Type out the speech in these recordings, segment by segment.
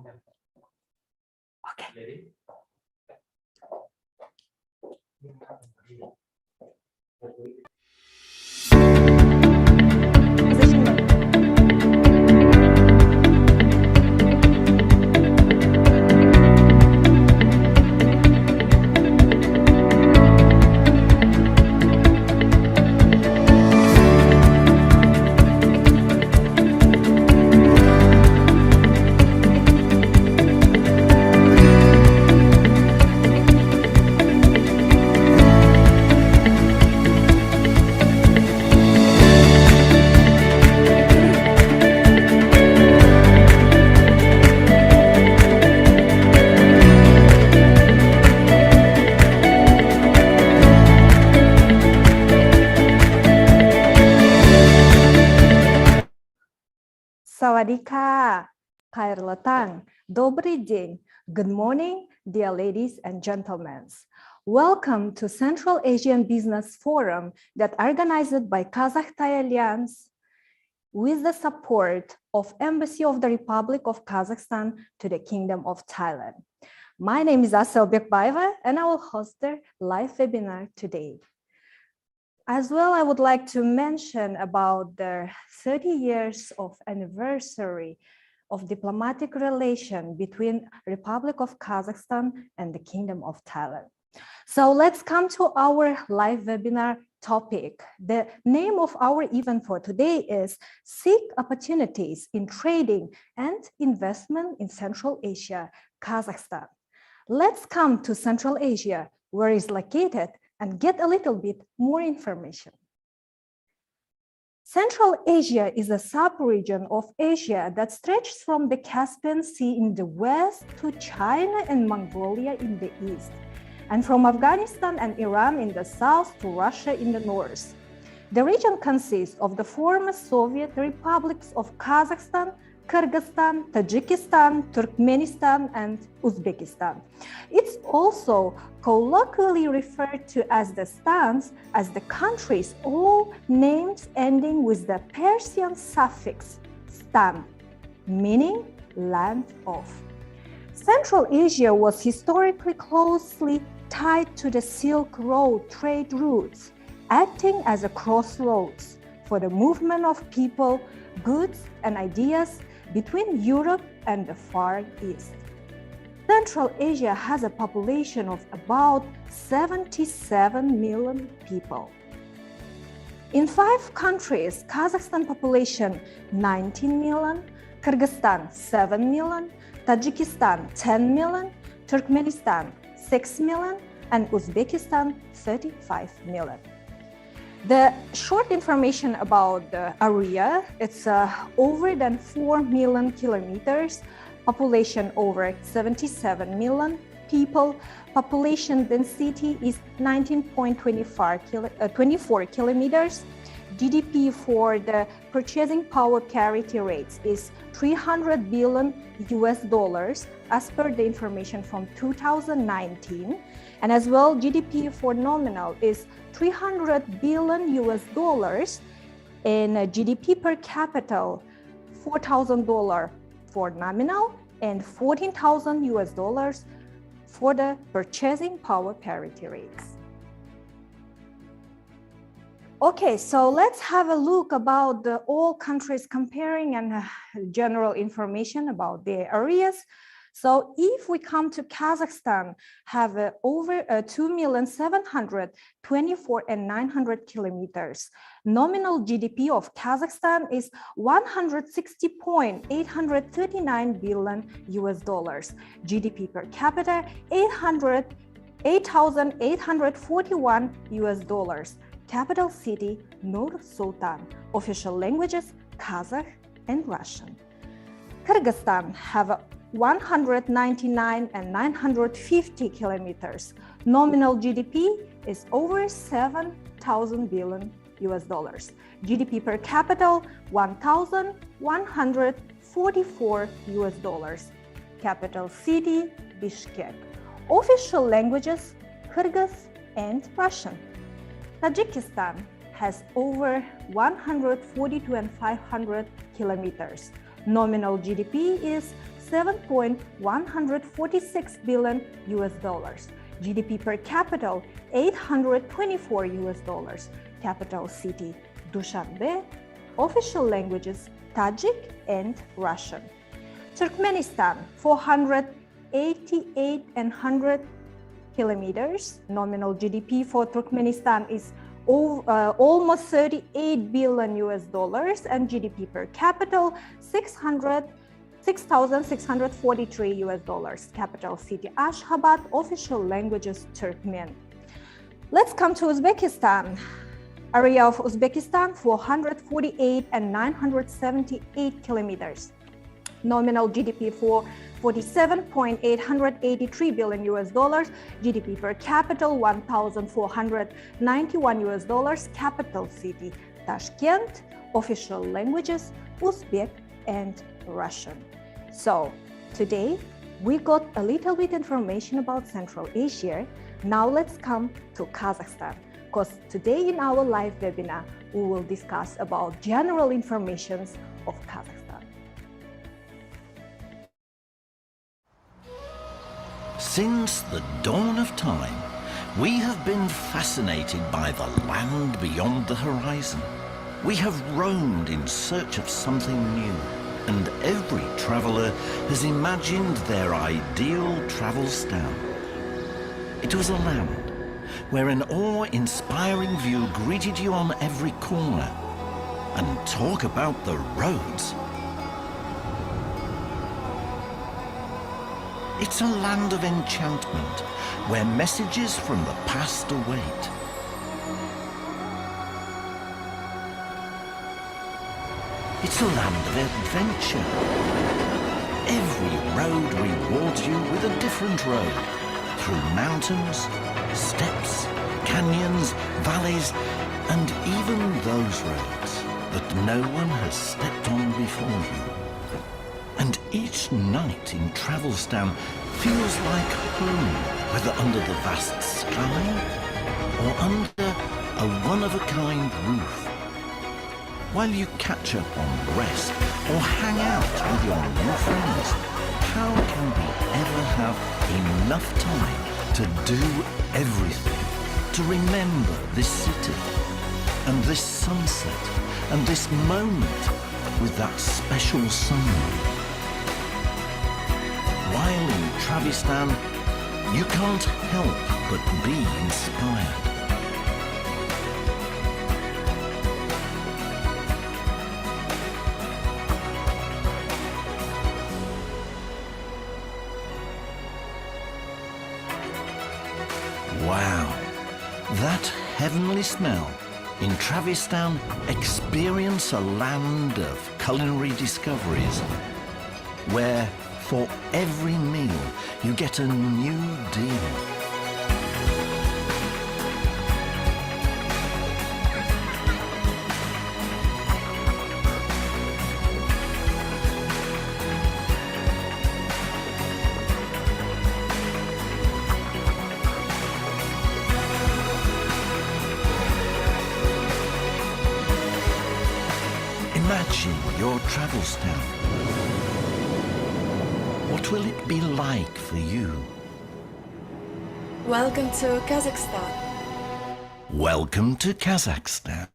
Okay. Ready? Sawadika, Khairul Tang, Dobry день. Good morning, dear ladies and gentlemen. Welcome to Central Asian Business Forum that organized by Kazakh-Thai Alliance with the support of Embassy of the Republic of Kazakhstan to the Kingdom of Thailand. My name is Asel Bekbaeva and I will host the live webinar today. As well, I would like to mention about the 30 years of anniversary of diplomatic relation between Republic of Kazakhstan and the Kingdom of Thailand. So let's come to our live webinar topic. The name of our event for today is Seek Opportunities in Trading and Investment in Central Asia, Kazakhstan. Let's come to Central Asia, where it's located, and get a little bit more information. Central Asia is a sub-region of Asia that stretches from the Caspian Sea in the west to China and Mongolia in the east, and from Afghanistan and Iran in the south to Russia in the north. The region consists of the former Soviet republics of Kazakhstan, Kyrgyzstan, Tajikistan, Turkmenistan, and Uzbekistan. It's also colloquially referred to as the stans, as the countries all names ending with the Persian suffix stan, meaning land of. Central Asia was historically closely tied to the Silk Road trade routes, acting as a crossroads for the movement of people, goods, and ideas between Europe and the Far East. Central Asia has a population of about 77 million people. In 5 countries, Kazakhstan population 19 million, Kyrgyzstan 7 million, Tajikistan 10 million, Turkmenistan 6 million, and Uzbekistan 35 million. The short information about the area, it's over than 4 million kilometers, population over 77 million people, population density is 19.24 kilometers, GDP for the purchasing power parity rates is $300 billion as per the information from 2019. And as well, GDP for nominal is $300 billion and GDP per capita $4,000 for nominal and $14,000 for the purchasing power parity rates. Okay, so let's have a look about all countries comparing and general information about their areas. So if we come to Kazakhstan, have over 2,724,900 kilometers. Nominal GDP of Kazakhstan is $160.839 billion. GDP per capita $8,841. Capital city Nur Sultan. Official languages Kazakh and Russian. Kyrgyzstan have 199,950 kilometers. Nominal GDP is over $7,000 billion. GDP per capita $1,144. Capital city Bishkek. Official languages Kyrgyz and Russian. Tajikistan has over 142,500 kilometers. Nominal GDP is 7.146 billion US dollars. GDP per capita, 824 US dollars. Capital city, Dushanbe. Official languages, Tajik and Russian. Turkmenistan, 488 and 100 kilometers. Nominal GDP for Turkmenistan is almost 38 billion US dollars, and GDP per capita 6,643 US dollars. Capital city Ashgabat. Official languages Turkmen. Let's come to Uzbekistan. Area of Uzbekistan 448 and 978 kilometers. Nominal GDP for 47.883 billion US dollars. GDP per capita 1,491 US dollars. Capital city Tashkent. Official languages Uzbek and Russian. So today we got a little bit information about Central Asia. Now let's come to Kazakhstan, because today in our live webinar we will discuss about general informations of Kazakhstan. Since the dawn of time, we have been fascinated by the land beyond the horizon. We have roamed in search of something new, and every traveler has imagined their ideal travel stand. It was a land where an awe-inspiring view greeted you on every corner. And talk about the roads. It's a land of enchantment, where messages from the past await. It's a land of adventure. Every road rewards you with a different road, through mountains, steppes, canyons, valleys, and even those roads that no one has stepped on before you. And each night in Travelstan feels like home, whether under the vast sky or under a one-of-a-kind roof. While you catch up on rest or hang out with your new friends, how can we ever have enough time to do everything, to remember this city and this sunset and this moment with that special sunlight? While in Travistan, you can't help but be inspired. Wow, that heavenly smell. In Travistan, experience a land of culinary discoveries, where for every meal, you get a new deal. Imagine your travel stand. What will it be like for you? Welcome to Kazakhstan. Welcome to Kazakhstan.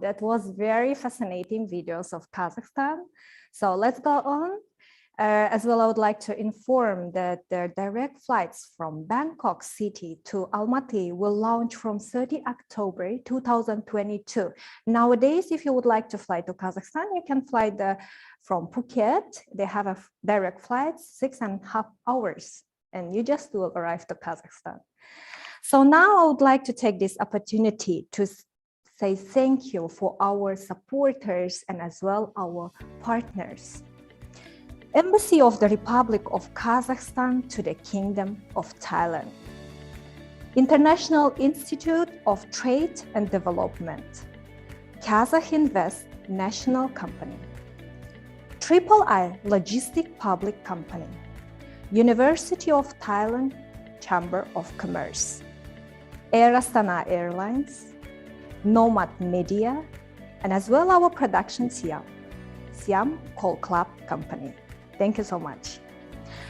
that was very fascinating videos of Kazakhstan. So let's go on. As well, I would like to inform that the direct flights from Bangkok city to Almaty will launch from 30 October 2022. Nowadays, if you would like to fly to Kazakhstan, you can fly from Phuket. They have a direct flight, 6.5 hours, and you just will arrive to Kazakhstan. So now I would like to take this opportunity to say thank you for our supporters and as well our partners. Embassy of the Republic of Kazakhstan to the Kingdom of Thailand. International Institute of Trade and Development. Kazakh Invest National Company. III Logistic Public Company. University of Thailand Chamber of Commerce. Air Astana Airlines. Nomad Media, and as well our production Siam Coal Club Company. Thank you so much.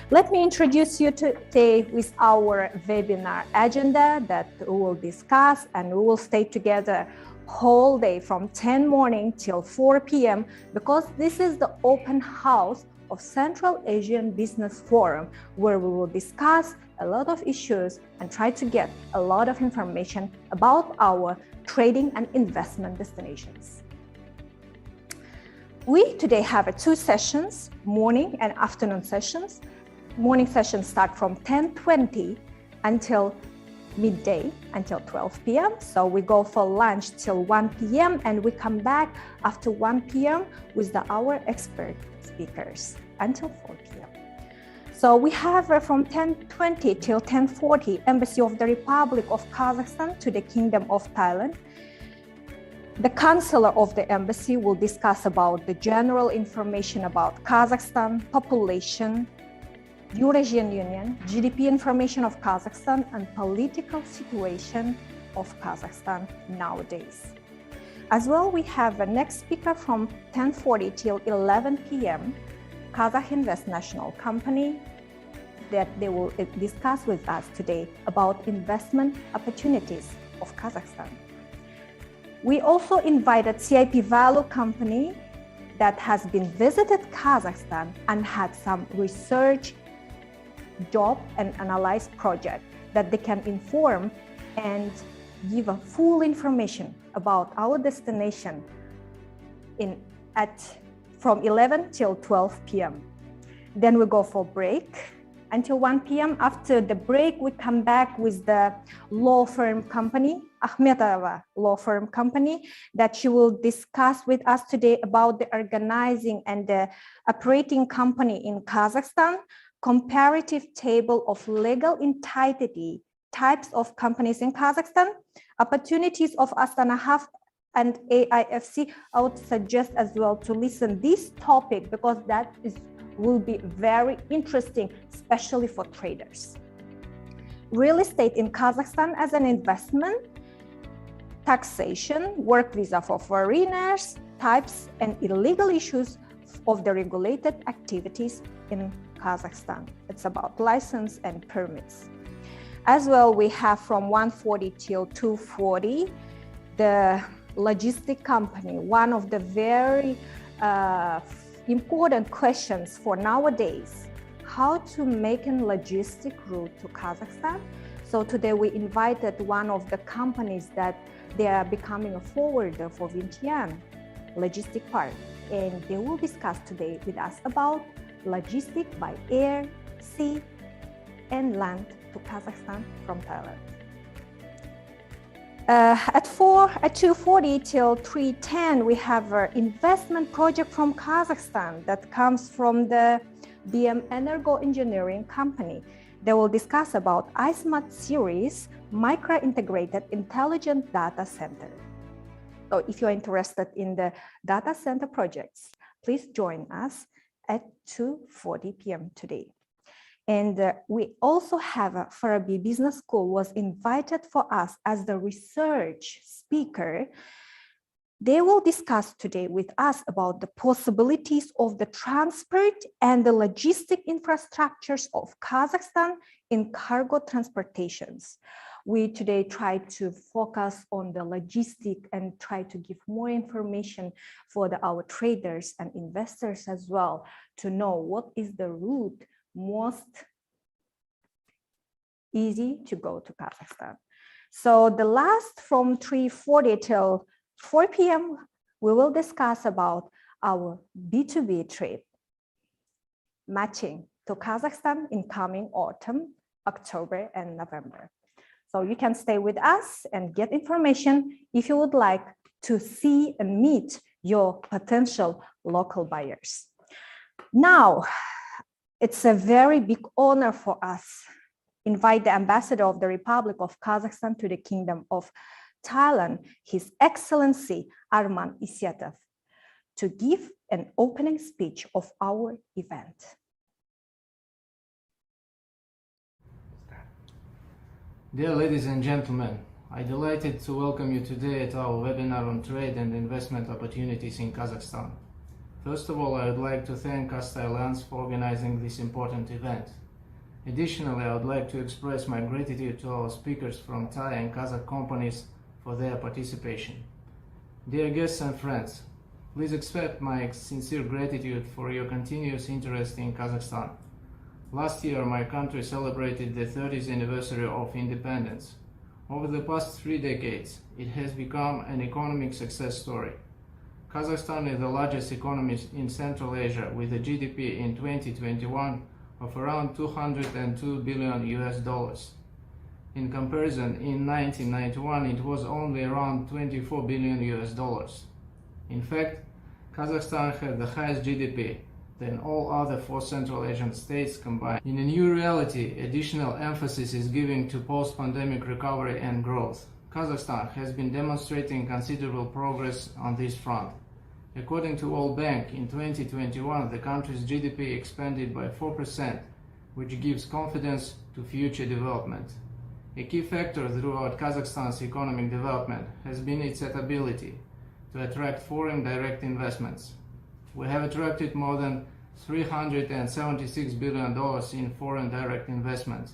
Let me introduce you today with our webinar agenda that we will discuss, and we will stay together whole day from 10 morning till 4 p.m. because this is the open house of Central Asian Business Forum, where we will discuss a lot of issues and try to get a lot of information about our trading and investment destinations. We today have two sessions, morning and afternoon sessions. Morning sessions start from 10:20 until midday, until 12 p.m. So we go for lunch till 1 p.m. and we come back after 1 p.m. with our expert speakers until 4 p.m. So we have from 10:20 till 10:40 Embassy of the Republic of Kazakhstan to the Kingdom of Thailand. The counselor of the embassy will discuss about the general information about Kazakhstan, population, Eurasian Union, GDP information of Kazakhstan, and political situation of Kazakhstan nowadays. As well, we have a next speaker from 10:40 till 11 p.m. Kazakh Invest National Company, that they will discuss with us today about investment opportunities of Kazakhstan. We also invited CIP Value Company that has been visited Kazakhstan and had some research job and analyze project that they can inform and give a full information about our destination from 11 till 12 p.m. Then we go for break until 1 p.m. After the break, we come back with the law firm company, Akhmetova Law Firm Company, that she will discuss with us today about the organizing and the operating company in Kazakhstan, comparative table of legal entity types of companies in Kazakhstan, opportunities of Astana Hub and AIFC. I would suggest as well to listen this topic because that will be very interesting, especially for traders. Real estate in Kazakhstan as an investment, taxation, work visa for foreigners, types and illegal issues of the regulated activities in Kazakhstan. It's about license and permits. As well, we have from 1:40 till 2:40, the logistic company, one of the very important questions for nowadays, how to make a logistic route to Kazakhstan. So today we invited one of the companies that they are becoming a forwarder for Vientiane Logistic Park, and they will discuss today with us about logistic by air, sea, and land to Kazakhstan from Thailand. At 2:40 till 3:10, we have an investment project from Kazakhstan that comes from the BM Energo Engineering Company. They will discuss about iSmart series micro-integrated intelligent data center. So if you're interested in the data center projects, please join us at 2:40 p.m. today. And we also have Farabi Business School was invited for us as the research speaker. They will discuss today with us about the possibilities of the transport and the logistic infrastructures of Kazakhstan in cargo transportations. we today try to focus on the logistic and try to give more information for our traders and investors as well to know what is the route most easy to go to Kazakhstan. So the last from 3:40 till 4 p.m., we will discuss about our B2B trade matching to Kazakhstan in coming autumn, October and November. So you can stay with us and get information if you would like to see and meet your potential local buyers. Now, it's a very big honor for us to invite the Ambassador of the Republic of Kazakhstan to the Kingdom of Thailand, His Excellency Arman Isyatov, to give an opening speech of our event. Dear ladies and gentlemen, I'm delighted to welcome you today at our webinar on trade and investment opportunities in Kazakhstan. First of all, I would like to thank Kazakh Alliance for organizing this important event. Additionally, I would like to express my gratitude to our speakers from Thai and Kazakh companies for their participation. Dear guests and friends, please accept my sincere gratitude for your continuous interest in Kazakhstan. Last year, my country celebrated the 30th anniversary of independence. Over the past 3 decades, it has become an economic success story. Kazakhstan is the largest economy in Central Asia with a GDP in 2021 of around 202 billion US dollars. In comparison, in 1991, it was only around 24 billion US dollars. In fact, Kazakhstan had the highest GDP than all other 4 Central Asian states combined. In a new reality, additional emphasis is given to post-pandemic recovery and growth. Kazakhstan has been demonstrating considerable progress on this front. According to World Bank, in 2021, the country's GDP expanded by 4%, which gives confidence to future development. A key factor throughout Kazakhstan's economic development has been its ability to attract foreign direct investments. We have attracted more than $376 billion in foreign direct investment.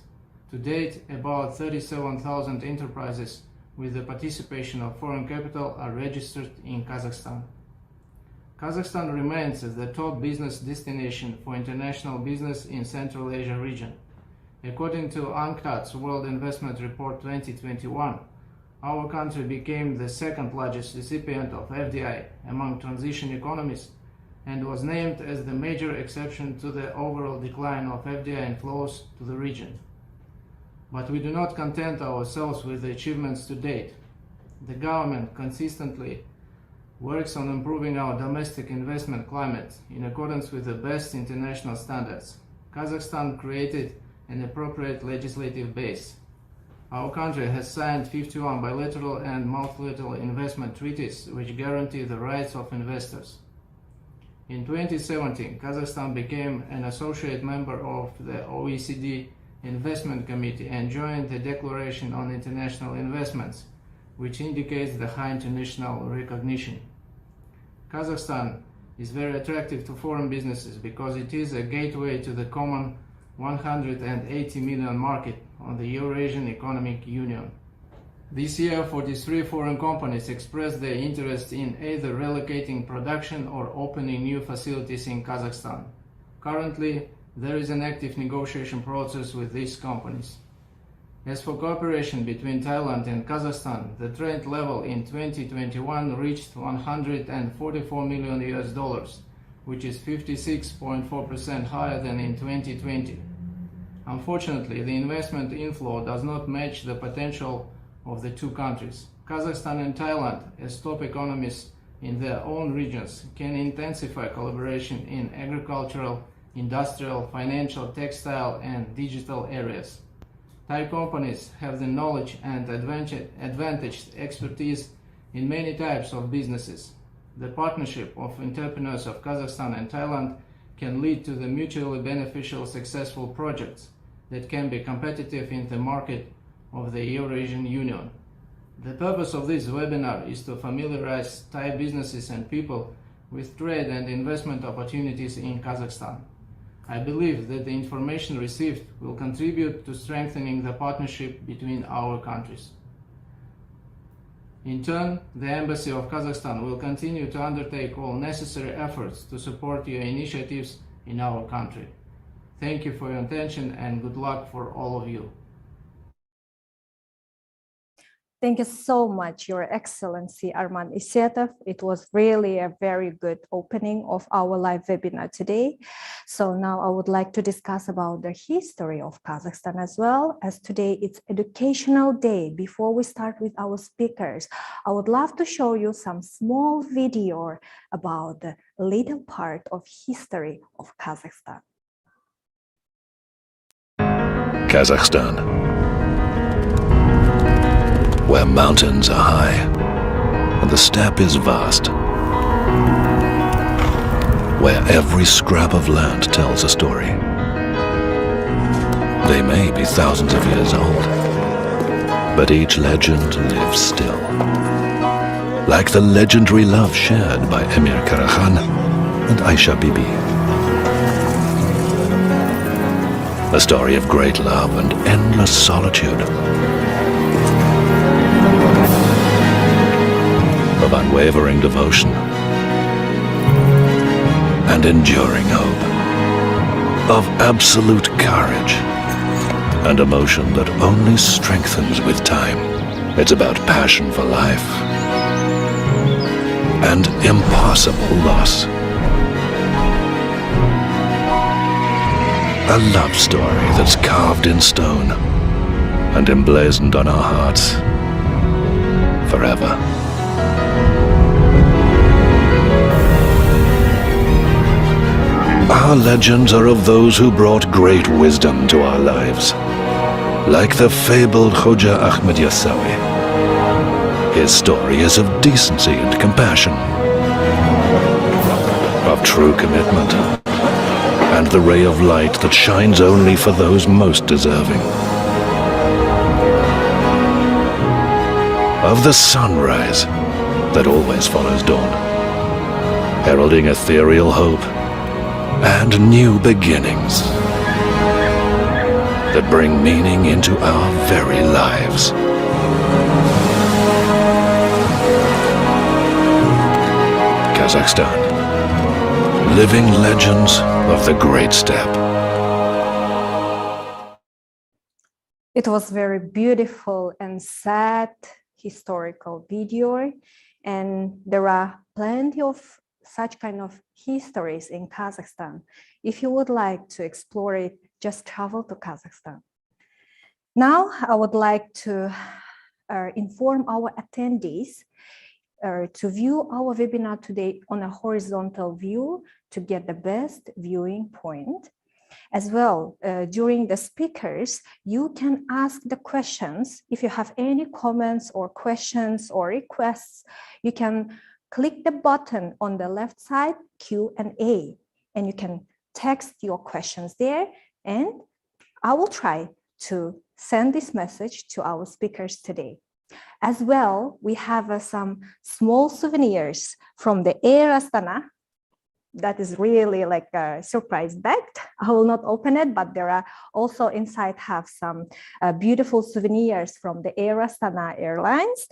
To date, about 37,000 enterprises with the participation of foreign capital are registered in Kazakhstan. Kazakhstan remains as the top business destination for international business in Central Asia region. According to UNCTAD's World Investment Report 2021, our country became the second largest recipient of FDI among transition economies and was named as the major exception to the overall decline of FDI inflows to the region. But we do not content ourselves with the achievements to date. The government consistently works on improving our domestic investment climate in accordance with the best international standards. Kazakhstan created an appropriate legislative base. Our country has signed 51 bilateral and multilateral investment treaties which guarantee the rights of investors. In 2017, Kazakhstan became an associate member of the OECD Investment Committee and joined the Declaration on International Investments, which indicates the high international recognition. Kazakhstan is very attractive to foreign businesses because it is a gateway to the common 180 million market on the Eurasian Economic Union. This year, 43 foreign companies expressed their interest in either relocating production or opening new facilities in Kazakhstan. Currently, there is an active negotiation process with these companies. As for cooperation between Thailand and Kazakhstan, the trade level in 2021 reached 144 million US dollars, which is 56.4% higher than in 2020. Unfortunately, the investment inflow does not match the potential of the two countries. Kazakhstan and Thailand, as top economies in their own regions, can intensify collaboration in agricultural, industrial, financial, textile, and digital areas. Thai companies have the knowledge and advantaged expertise in many types of businesses. The partnership of entrepreneurs of Kazakhstan and Thailand can lead to the mutually beneficial successful projects that can be competitive in the market of the Eurasian Union. The purpose of this webinar is to familiarize Thai businesses and people with trade and investment opportunities in Kazakhstan. I believe that the information received will contribute to strengthening the partnership between our countries. In turn, the Embassy of Kazakhstan will continue to undertake all necessary efforts to support your initiatives in our country. Thank you for your attention and good luck for all of you. Thank you so much, Your Excellency Arman Isetov. It was really a very good opening of our live webinar today. So now I would like to discuss about the history of Kazakhstan as well, as today it's Educational Day. Before we start with our speakers, I would love to show you some small video about the little part of history of Kazakhstan. Kazakhstan, where mountains are high and the steppe is vast, where every scrap of land tells a story. They may be thousands of years old, but each legend lives still. Like the legendary love shared by Emir Karahan and Aisha Bibi. A story of great love and endless solitude. Of unwavering devotion and enduring hope, of absolute courage and emotion that only strengthens with time. It's about passion for life and impossible loss. A love story that's carved in stone and emblazoned on our hearts forever. Our legends are of those who brought great wisdom to our lives, like the fabled Khoja Ahmed Yassawi. His story is of decency and compassion, of true commitment, and the ray of light that shines only for those most deserving. Of the sunrise that always follows dawn, heralding ethereal hope and new beginnings that bring meaning into our very lives. Kazakhstan, living legends of the Great Steppe. It was very beautiful and sad historical video, and there are plenty of such kind of histories in Kazakhstan. If you would like to explore it, just travel to Kazakhstan. Now, I would like to inform our attendees to view our webinar today on a horizontal view to get the best viewing point. As well, during the speakers, you can ask the questions. If you have any comments or questions or requests, you can click the button on the left side, Q&A, and you can text your questions there, and I will try to send this message to our speakers today. As well, we have some small souvenirs from the Air Astana. That is really like a surprise bag. I will not open it, but there are also inside have some beautiful souvenirs from the Air Astana Airlines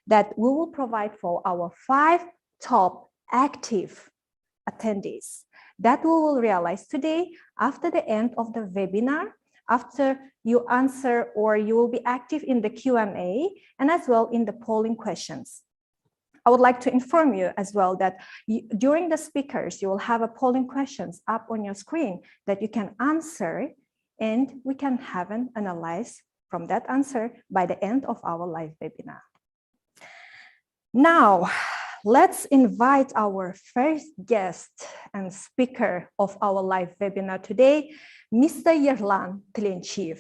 that we will provide for our 5 top active attendees. That we will realize today after the end of the webinar, after you answer or you will be active in the Q&A and as well in the polling questions. I would like to inform you as well that during the speakers, you will have a polling questions up on your screen that you can answer, and we can have an analyze from that answer by the end of our live webinar. Now, let's invite our first guest and speaker of our live webinar today, Mr. Yerlan Tlenchiyev,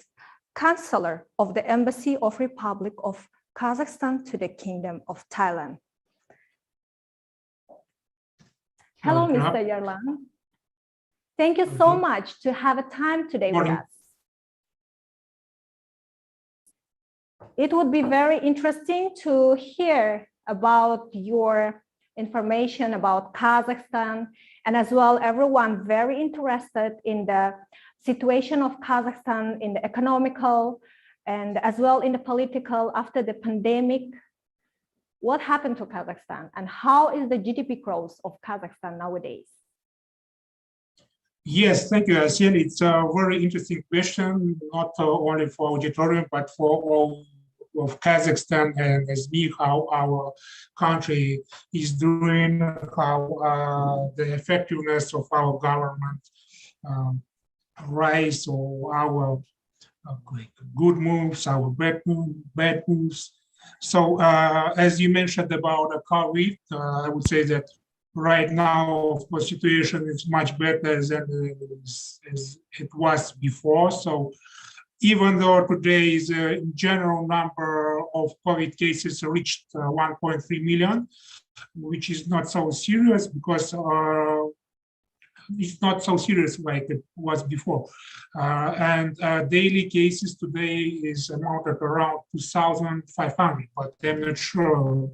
Counselor of the Embassy of Republic of Kazakhstan to the Kingdom of Thailand. Hello, Mr. Yerlan. Thank you so much to have a time today with us. It would be very interesting to hear about your information about Kazakhstan And as well, everyone very interested in the situation of Kazakhstan in the economical and as well in the political after the pandemic. What happened to Kazakhstan and how is the GDP growth of Kazakhstan nowadays? Yes, thank you, Asiel. It's a very interesting question, not only for auditorium, but for all of Kazakhstan and as me, how our country is doing, how the effectiveness of our government rise, or our good moves, our bad moves. So as you mentioned about COVID, I would say that right now, of course, situation is much better than it was before. So even though today is in general number of COVID cases reached 1.3 million, which is not so serious because it's not so serious like it was before. And daily cases today is amounted around 2,500, but I'm not sure.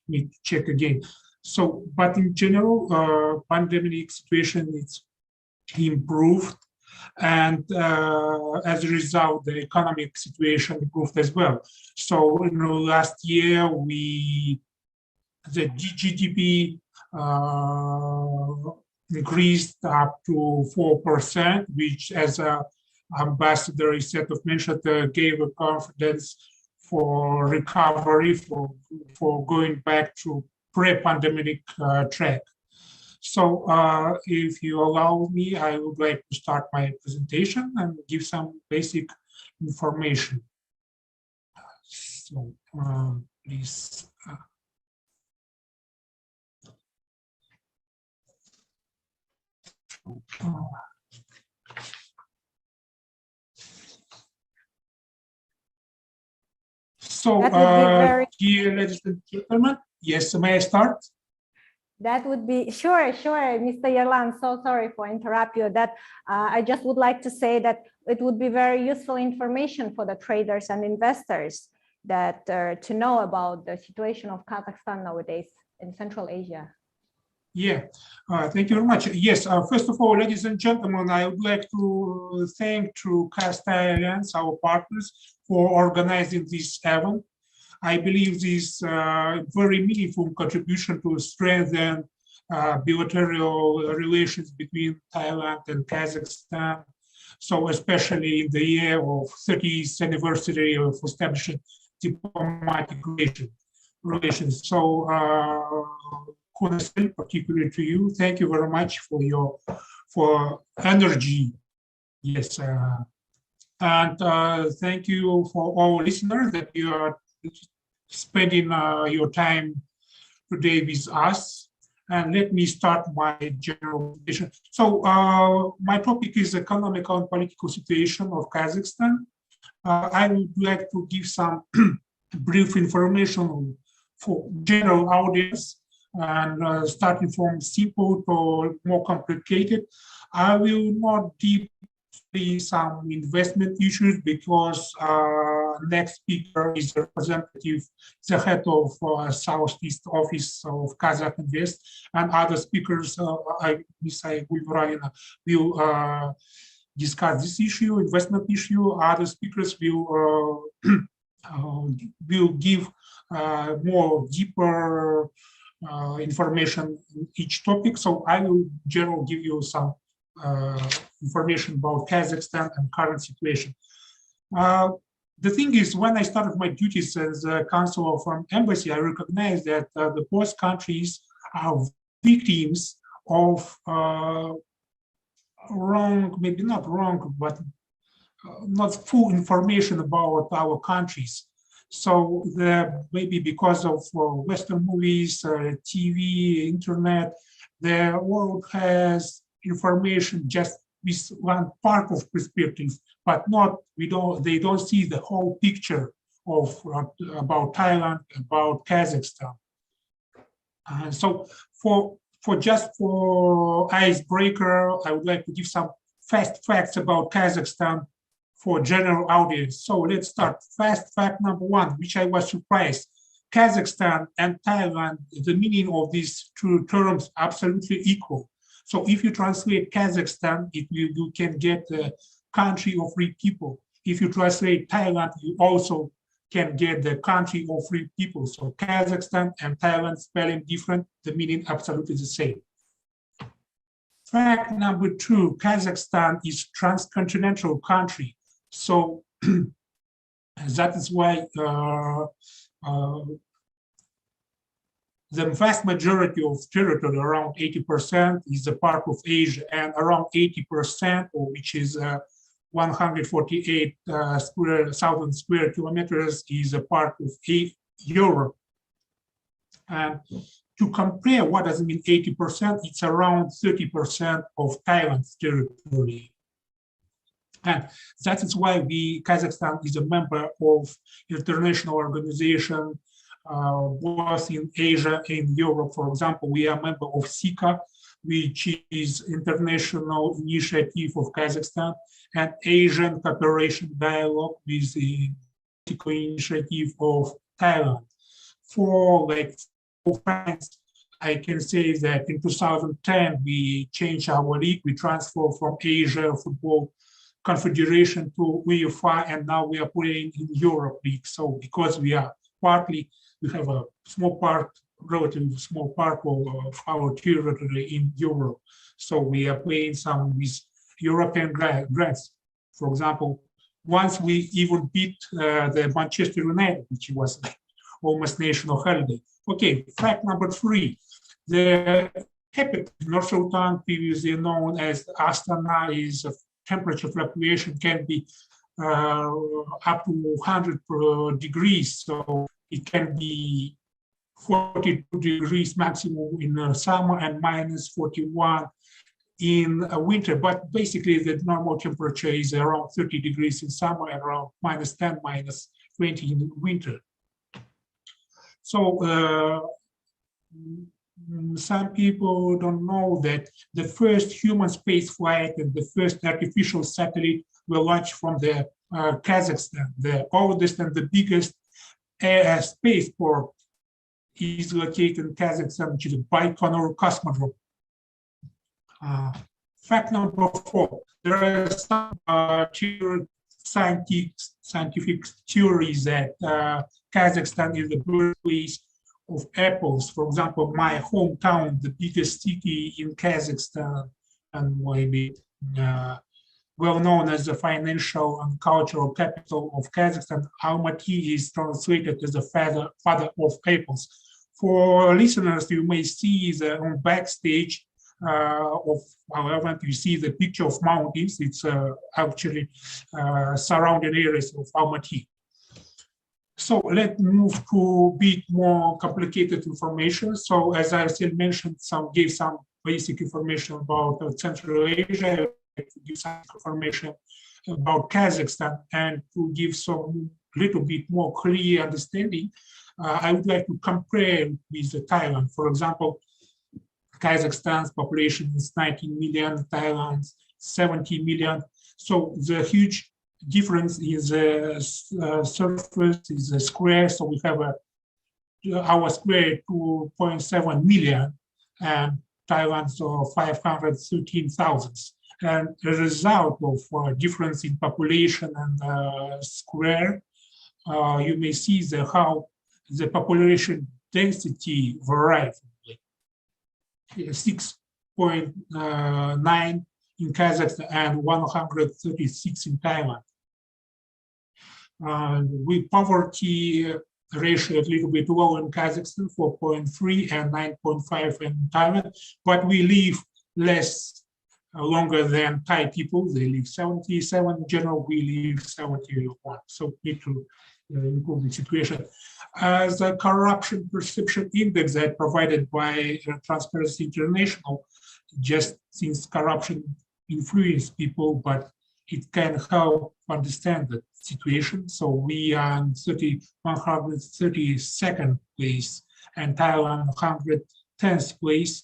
Need to check again. So, but in general, pandemic situation is improved, and as a result, the economic situation improved as well. So, last year the GDP increased up to 4%, which, as Ambassador Isetov mentioned, gave a confidence for recovery, for going back to pre-pandemic track. So if you allow me, I would like to start my presentation and give some basic information. So please. So, dear ladies and gentlemen, yes, may I start? That would be, sure, Mr. Yerlan, so sorry for interrupt you. That I just would like to say that it would be very useful information for the traders and investors that to know about the situation of Kazakhstan nowadays in Central Asia. Yeah, thank you very much. Yes, first of all, ladies and gentlemen, I would like to thank Kazakhstan Alliance, our partners, for organizing this event. I believe this very meaningful contribution to strengthen bilateral relations between Thailand and Kazakhstan. So especially in the year of 30th anniversary of establishing diplomatic relations. So, particularly to you, thank you very much for your energy. Yes, and thank you for all listeners that you are spending your time today with us. And let me start my general presentation. So my topic is economic and political situation of Kazakhstan. I would like to give some brief information for general audience, and starting from simple to more complicated. I will not deep some investment issues because next speaker is the representative, the head of Southeast Office of Kazakh Invest, and other speakers, Ms. Gulvaralina, will discuss this issue, investment issue. Other speakers will give more deeper information in each topic. So I will generally give you some information about Kazakhstan and current situation. The thing is, when I started my duties as a consul of an embassy, I recognized that the both countries are victims of wrong, maybe not wrong, but not full information about our countries. So maybe because of Western movies, TV, internet, the world has information just with one part of perspective, but they don't see the whole picture of about Thailand, about Kazakhstan. So for icebreaker, I would like to give some fast facts about Kazakhstan for general audience. So let's start. Fast fact number one, which I was surprised. Kazakhstan and Thailand, the meaning of these two terms absolutely equal. So if you translate Kazakhstan, you can get the country of free people. If you translate Thailand, you also can get the country of free people. So Kazakhstan and Thailand spelling different, the meaning absolutely the same. Fact number 2, Kazakhstan is transcontinental country. So that is why the vast majority of territory, around 80%, is a part of Asia, and around 80%, which is 148,000 square kilometers, is a part of Europe. And to compare, what does it mean 80%? It's around 30% of Thailand's territory. And that is why Kazakhstan is a member of international organization, both in Asia and Europe. For example, we are a member of SICA, which is International Initiative of Kazakhstan, and Asian Cooperation Dialogue with the Initiative of Thailand. For France, I can say that in 2010, we changed our league. We transferred from Asia Football Confederation to UEFA, and now we are playing in Europe League. So because we have a small part, relatively small part of our territory in Europe. So we are playing some with European grants. For example, once we even beat the Manchester United, which was almost national holiday. Okay, fact number 3, the capital, Nur-Sultan, previously known as Astana, is a temperature fluctuation can be up to 100 degrees. So it can be 42 degrees maximum in summer and minus 41 in winter. But basically, the normal temperature is around 30 degrees in summer and around minus 10, minus 20 in winter. So some people don't know that the first human space flight and the first artificial satellite were launched from the Kazakhstan. The oldest and the biggest spaceport is located in Kazakhstan, which is a Baikonur Cosmodrome. Fact number 4, there are some scientific theories that Kazakhstan is the birthplace of apples. For example, my hometown, the biggest city in Kazakhstan, and maybe well known as the financial and cultural capital of Kazakhstan, Almaty is translated as the father of apples. For listeners, you may see on backstage of our event, you see the picture of mountains. It's actually surrounding areas of Almaty. So let's move to a bit more complicated information. So as I still mentioned, gave some basic information about Central Asia, to give some information about Kazakhstan, and to give some little bit more clear understanding, I would like to compare with Thailand. For example, Kazakhstan's population is 19 million, Thailand's 70 million. So the huge difference is surface is a square. So we have our square 2.7 million and Thailand's 513,000. And as a result of difference in population and square, you may see how the population density varies. 6.9 in Kazakhstan and 136 in Thailand. With poverty ratio a little bit lower in Kazakhstan, 4.3 and 9.5 in Thailand, but we live less longer than Thai people. They live 77 in general, we live 71. So we need to improve the situation. The corruption perception index that provided by Transparency International, just since corruption influences people, but it can help understand the situation. So we are in 132nd place and Thailand 110th place.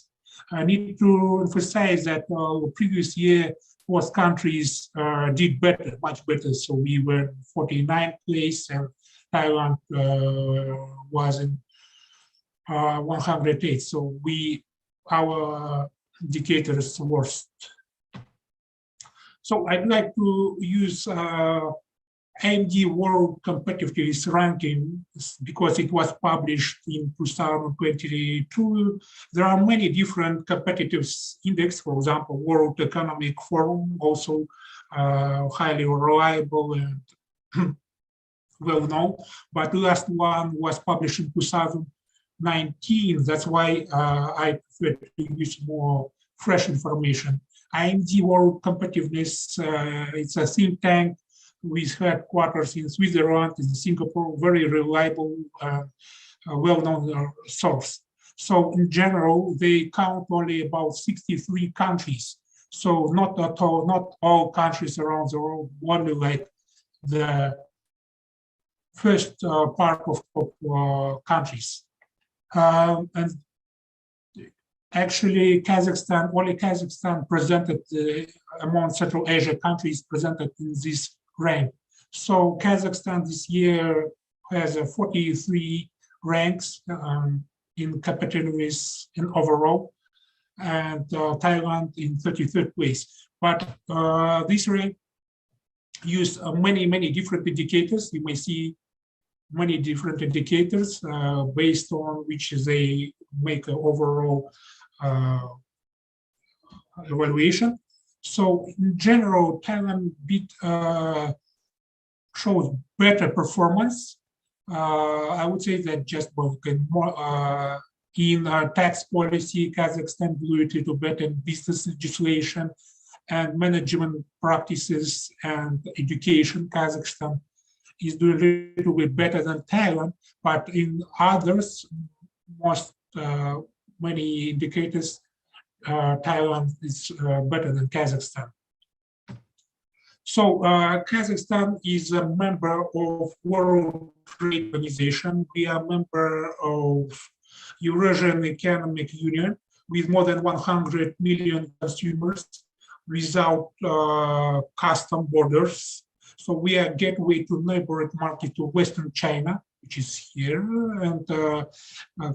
I need to emphasize that the previous year, both countries did better, much better. So we were 49th place and Thailand was in 108. So our indicators worst. So I'd like to use AMD World Competitiveness Ranking because it was published in 2022. There are many different competitive index, for example, World Economic Forum, also highly reliable and well known, but the last one was published in 2019. That's why I prefer to use more fresh information. IMD World Competitiveness, it's a think tank with headquarters in Switzerland and Singapore, very reliable, well-known source. So in general, they count only about 63 countries. So not all countries around the world, only like the first part of countries. And actually, only Kazakhstan presented among Central Asia countries presented in this rank. So Kazakhstan this year has 43 ranks in competitiveness in overall, and Thailand in 33rd place. But this rank used many different indicators. You may see many different indicators based on which they make an overall evaluation. So in general, Thailand shows better performance. I would say that just more in tax policy, Kazakhstan blew it a little better in business legislation and management practices and education. Kazakhstan is doing a little bit better than Thailand, but in others, many indicators, Thailand is better than Kazakhstan. So Kazakhstan is a member of World Trade Organization. We are a member of Eurasian Economic Union with more than 100 million consumers without custom borders. So we are a gateway to neighboring market to Western China, which is here, and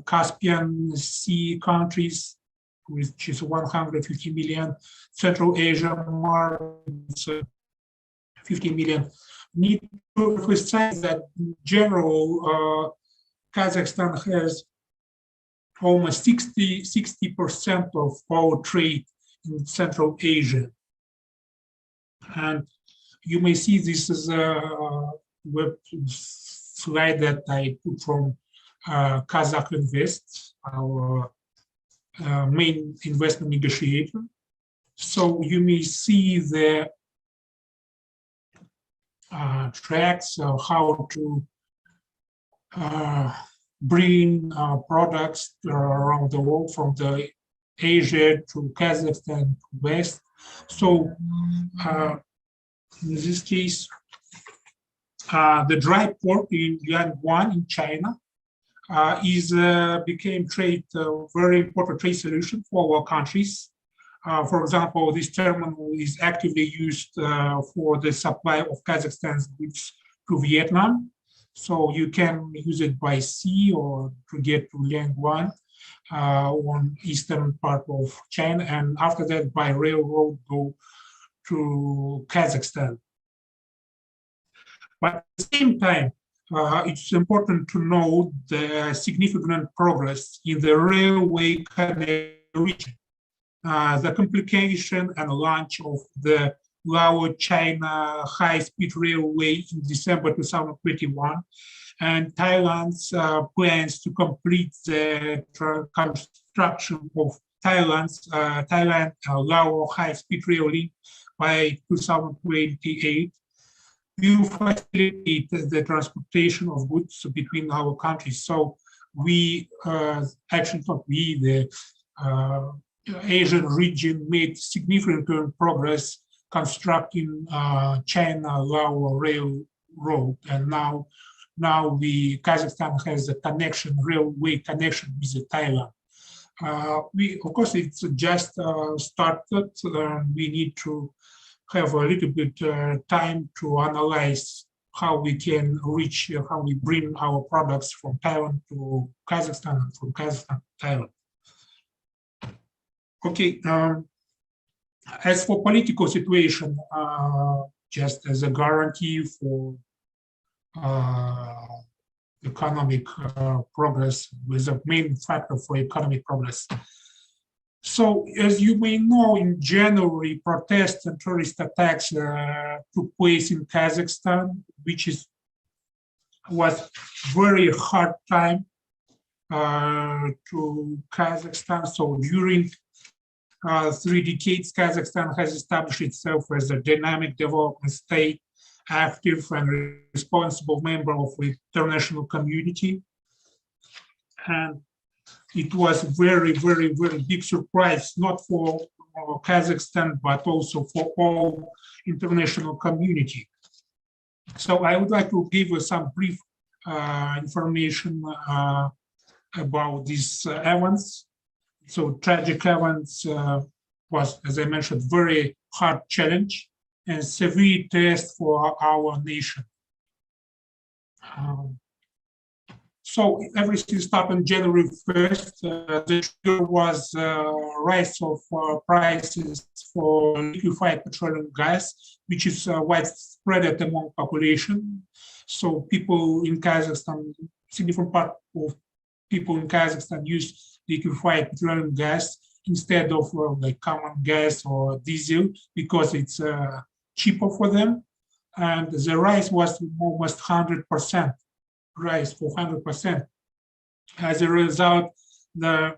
Caspian Sea countries, which is 150 million, Central Asia market, 50 million. Need to emphasize that in general, Kazakhstan has almost 60% of all trade in Central Asia. And you may see this is a web slide that I took from Kazakh Invest, our main investment negotiator. So you may see the tracks of how to bring products around the world from the Asia to Kazakhstan West. So in this case, the dry port in Liangwan in China became very important trade solution for our countries. For example, this terminal is actively used for the supply of Kazakhstan's goods to Vietnam. So you can use it by sea or to get to Liangwan on eastern part of China, and after that by railroad go to Kazakhstan. But at the same time, it's important to note the significant progress in the railway region. The complication and launch of the Lao-China high-speed railway in December 2021, and Thailand's plans to complete the construction of Thailand-Lao high-speed rail link by 2028 will facilitate the transportation of goods between our countries. So we, actually not we, the Asian region made significant progress constructing China-Lao railroad, and now Kazakhstan has a railway connection with Thailand. Of course, it's just started. We need to have a little bit time to analyze how we can reach, how we bring our products from Taiwan to Kazakhstan and from Kazakhstan to Taiwan. Okay, as for political situation, just as a guarantee for economic progress, was a main factor for economic progress. So, as you may know, in January, protests and terrorist attacks took place in Kazakhstan, which was very hard time to Kazakhstan. So, during 3 decades, Kazakhstan has established itself as a dynamic development state, active and responsible member of the international community. And it was very, very, very big surprise, not for Kazakhstan, but also for all international community. So I would like to give some brief information about these events. So tragic events was, as I mentioned, very hard challenge and severe test for our nation. So everything started on January 1st. The trigger was rise of prices for liquefied petroleum gas, which is widespread among population. So people in Kazakhstan, significant part of people in Kazakhstan use liquefied petroleum gas instead of like common gas or diesel because it's cheaper for them. And the rise was almost 100%. Rise for 100%. As a result, the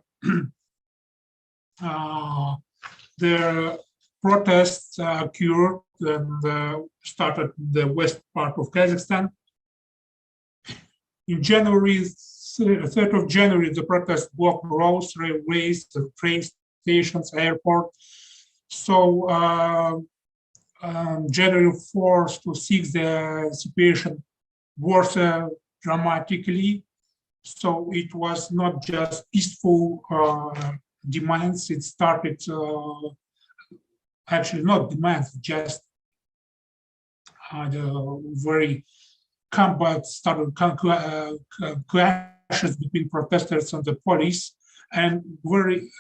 protests occurred and started in the west part of Kazakhstan. In January, 3rd of January, the protests blocked roads, railways, train stations, airport. So January 4th to 6th, the situation worsened dramatically. So it was not just peaceful demands, it started, actually not demands, just the very combat started clashes between protesters and the police, and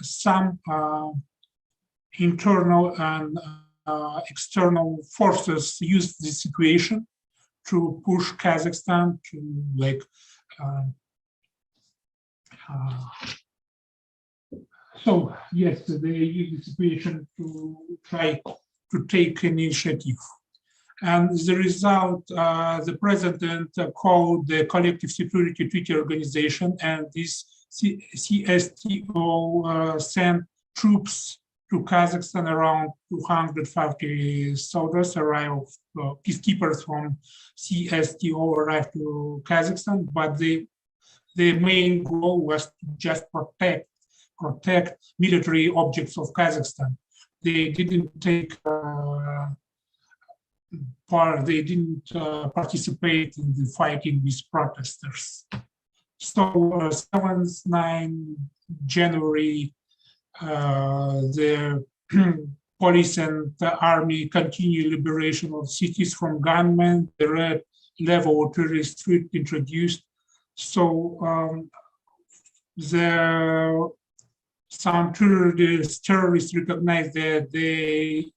some internal and external forces used this situation to push Kazakhstan to like so yes, they use the situation to try to take an initiative. And as a result, the president called the Collective Security Treaty Organization, and this CSTO sent troops to Kazakhstan. Around 250 soldiers arrived, peacekeepers from CSTO arrived to Kazakhstan, but the main goal was to just protect military objects of Kazakhstan. They didn't take part, they didn't participate in the fighting with protesters. So 7th, 9th January, the police and the army continue liberation of cities from gunmen. The red level of terrorist threat introduced. So some terrorists recognized that the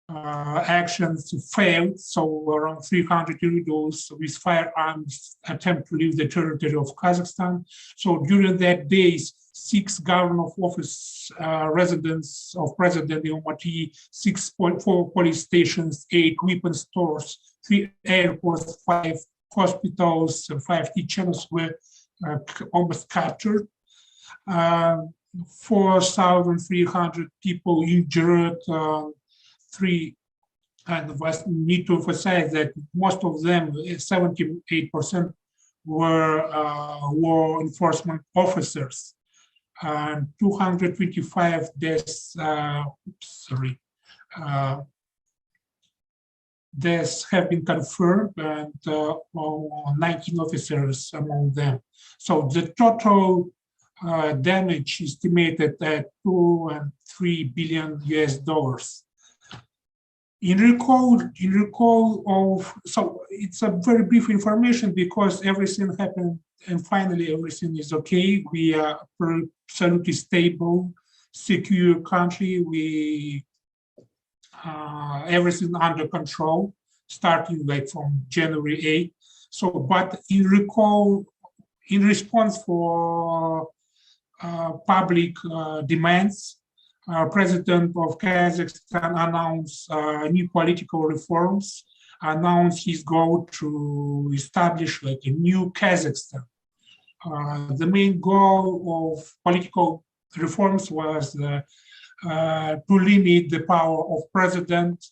actions failed. So around 300 individuals with firearms attempt to leave the territory of Kazakhstan. So during that days, 6 government office residents of President Almaty, 4 police stations, 8 weapon stores, 3 airports, 5 hospitals, 5 key channels were almost captured. 4,300 people injured. And we need to emphasize that most of them, 78%, were law enforcement officers. And 225 deaths, deaths have been confirmed, and 19 officers among them. So the total damage estimated at $2 and $3 billion US. in recall of, so it's a very brief information because everything happened and finally everything is okay. We are absolutely stable, secure country. We everything under control, starting like from January 8th. So, but in response for public demands, President of Kazakhstan announced new political reforms, announced his goal to establish like a new Kazakhstan. The main goal of political reforms was to limit the power of president,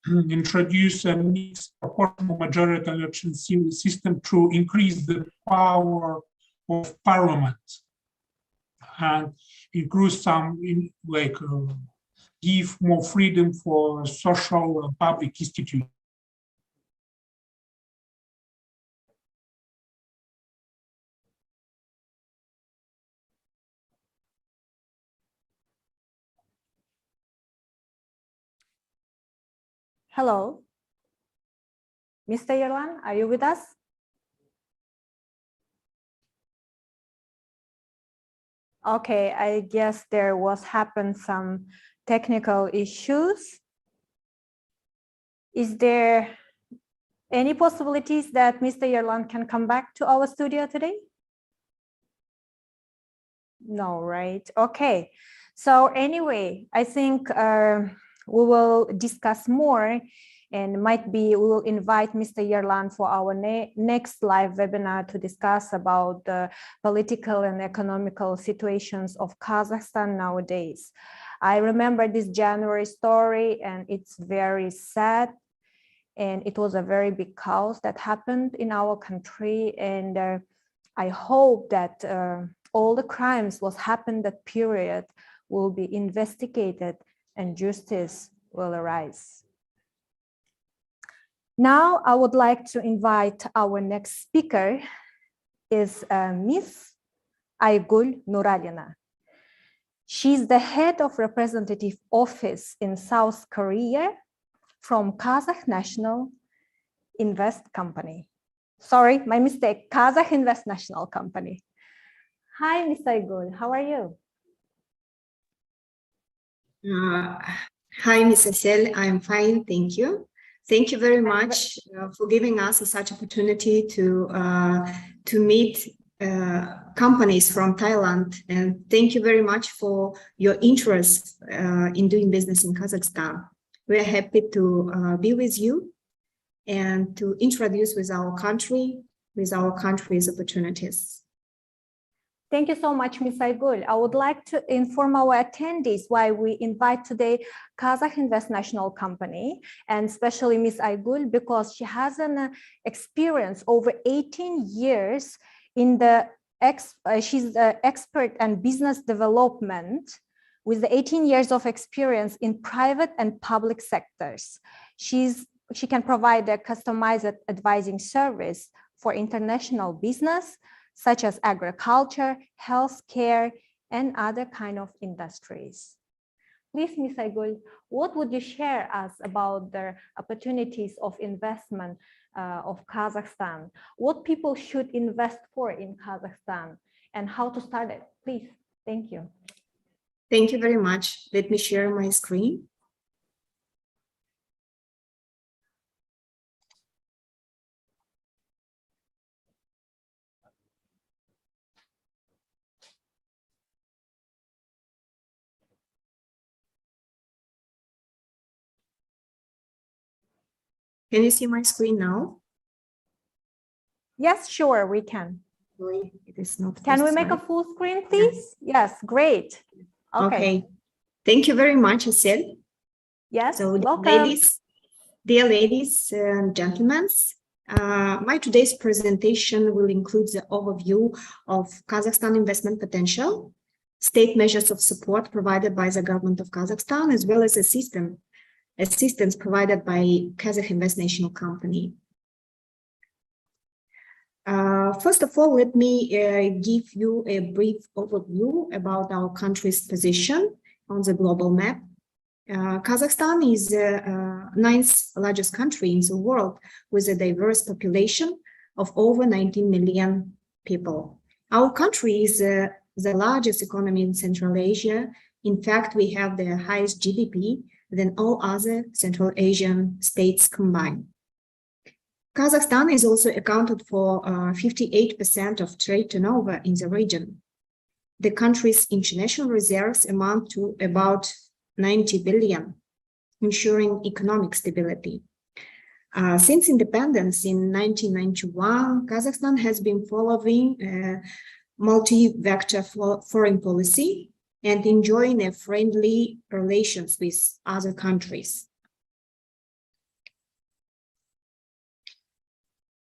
introduce a mixed proportional majority election system to increase the power of parliament, and include some give more freedom for social and public institutions. Hello, Mr. Yerlan, are you with us? Okay, I guess there happened some technical issues. Is there any possibilities that Mr. Yerlan can come back to our studio today? No, right? Okay. So anyway, I think we will discuss more, and might be we will invite Mr. Yerlan for our next live webinar to discuss about the political and economical situations of Kazakhstan nowadays. I remember this January story, and it's very sad. And it was a very big chaos that happened in our country. And I hope that all the crimes was happened that period will be investigated and justice will arise. Now I would like to invite our next speaker is Miss Aygul Nuralina. She's the head of representative office in South Korea from Kazakh National Invest Company. Sorry, my mistake, Kazakh Invest National Company. Hi, Ms. Aygul, how are you? Hi, Ms. Asel, I'm fine, thank you. Thank you very much for giving us such opportunity to meet companies from Thailand, and thank you very much for your interest in doing business in Kazakhstan. We're happy to be with you and to introduce with our country's opportunities. Thank you so much, Ms. Aygul. I would like to inform our attendees why we invite today Kazakh Invest National Company, and especially Ms. Aygul, because she has an experience over 18 years in the, she's the expert in business development with the 18 years of experience in private and public sectors. She can provide a customized advising service for international business, such as agriculture, healthcare, and other kind of industries. Please, Ms. Aygul, what would you share us about the opportunities of investment of Kazakhstan? What people should invest for in Kazakhstan and how to start it? Please, thank you. Thank you very much. Let me share my screen. Can you see my screen now? Yes, sure, we can. It is not. Can we make a full screen, please? Yes, great. Okay. Thank you very much, Asel. Yes, so welcome. Dear ladies and gentlemen, my today's presentation will include the overview of Kazakhstan investment potential, state measures of support provided by the government of Kazakhstan, as well as assistance provided by Kazakh Invest National Company. First of all, let me give you a brief overview about our country's position on the global map. Kazakhstan is the ninth largest country in the world with a diverse population of over 19 million people. Our country is the largest economy in Central Asia. In fact, we have the highest GDP than all other Central Asian states combined. Kazakhstan is also accounted for 58% of trade turnover in the region. The country's international reserves amount to about 90 billion, ensuring economic stability. Since independence in 1991, Kazakhstan has been following a multi-vector foreign policy and enjoying a friendly relations with other countries.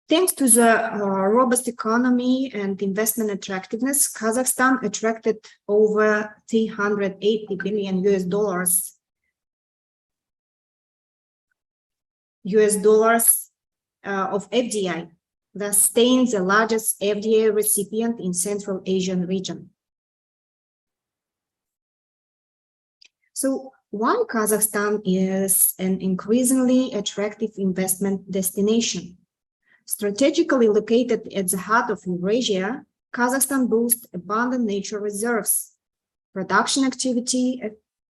Thanks to the robust economy and investment attractiveness, Kazakhstan attracted over $380 billion of FDI, thus staying the largest FDI recipient in Central Asian region. So why Kazakhstan is an increasingly attractive investment destination? Strategically located at the heart of Eurasia, Kazakhstan boasts abundant natural reserves, production activity,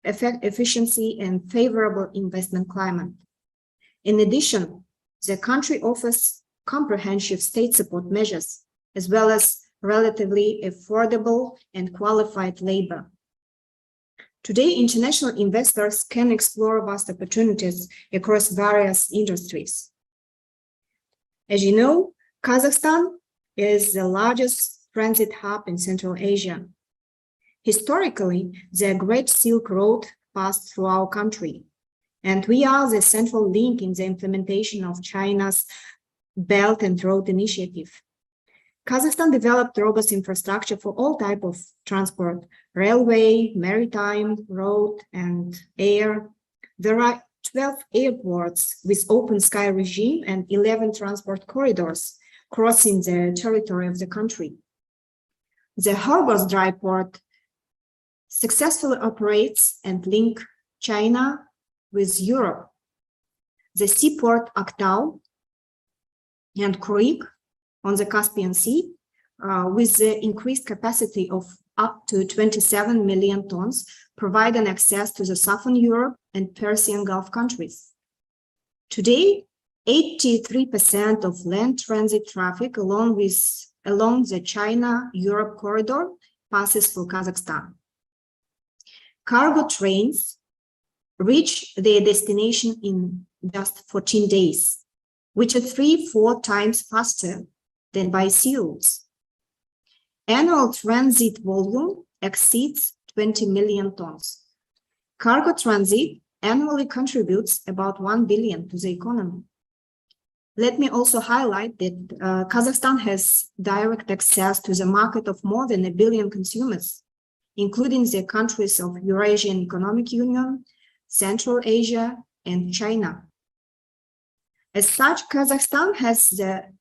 efficiency, and favorable investment climate. In addition, the country offers comprehensive state support measures, as well as relatively affordable and qualified labor. Today, international investors can explore vast opportunities across various industries. As you know, Kazakhstan is the largest transit hub in Central Asia. Historically, the Great Silk Road passed through our country, and we are the central link in the implementation of China's Belt and Road Initiative. Kazakhstan developed robust infrastructure for all types of transport: railway, maritime, road, and air. There are 12 airports with open sky regime and 11 transport corridors crossing the territory of the country. The Horgoz dry port successfully operates and links China with Europe. The seaport Aktau and Kuryk on the Caspian Sea, with the increased capacity of up to 27 million tons, providing access to the Southern Europe and Persian Gulf countries. Today, 83% of land transit traffic along the China-Europe corridor passes through Kazakhstan. Cargo trains reach their destination in just 14 days, which are 3-4 times faster than by sea routes. Annual transit volume exceeds 20 million tons. Cargo transit annually contributes about 1 billion to the economy. Let me also highlight that Kazakhstan has direct access to the market of more than 1 billion consumers, including the countries of Eurasian Economic Union, Central Asia, and China. As such, Kazakhstan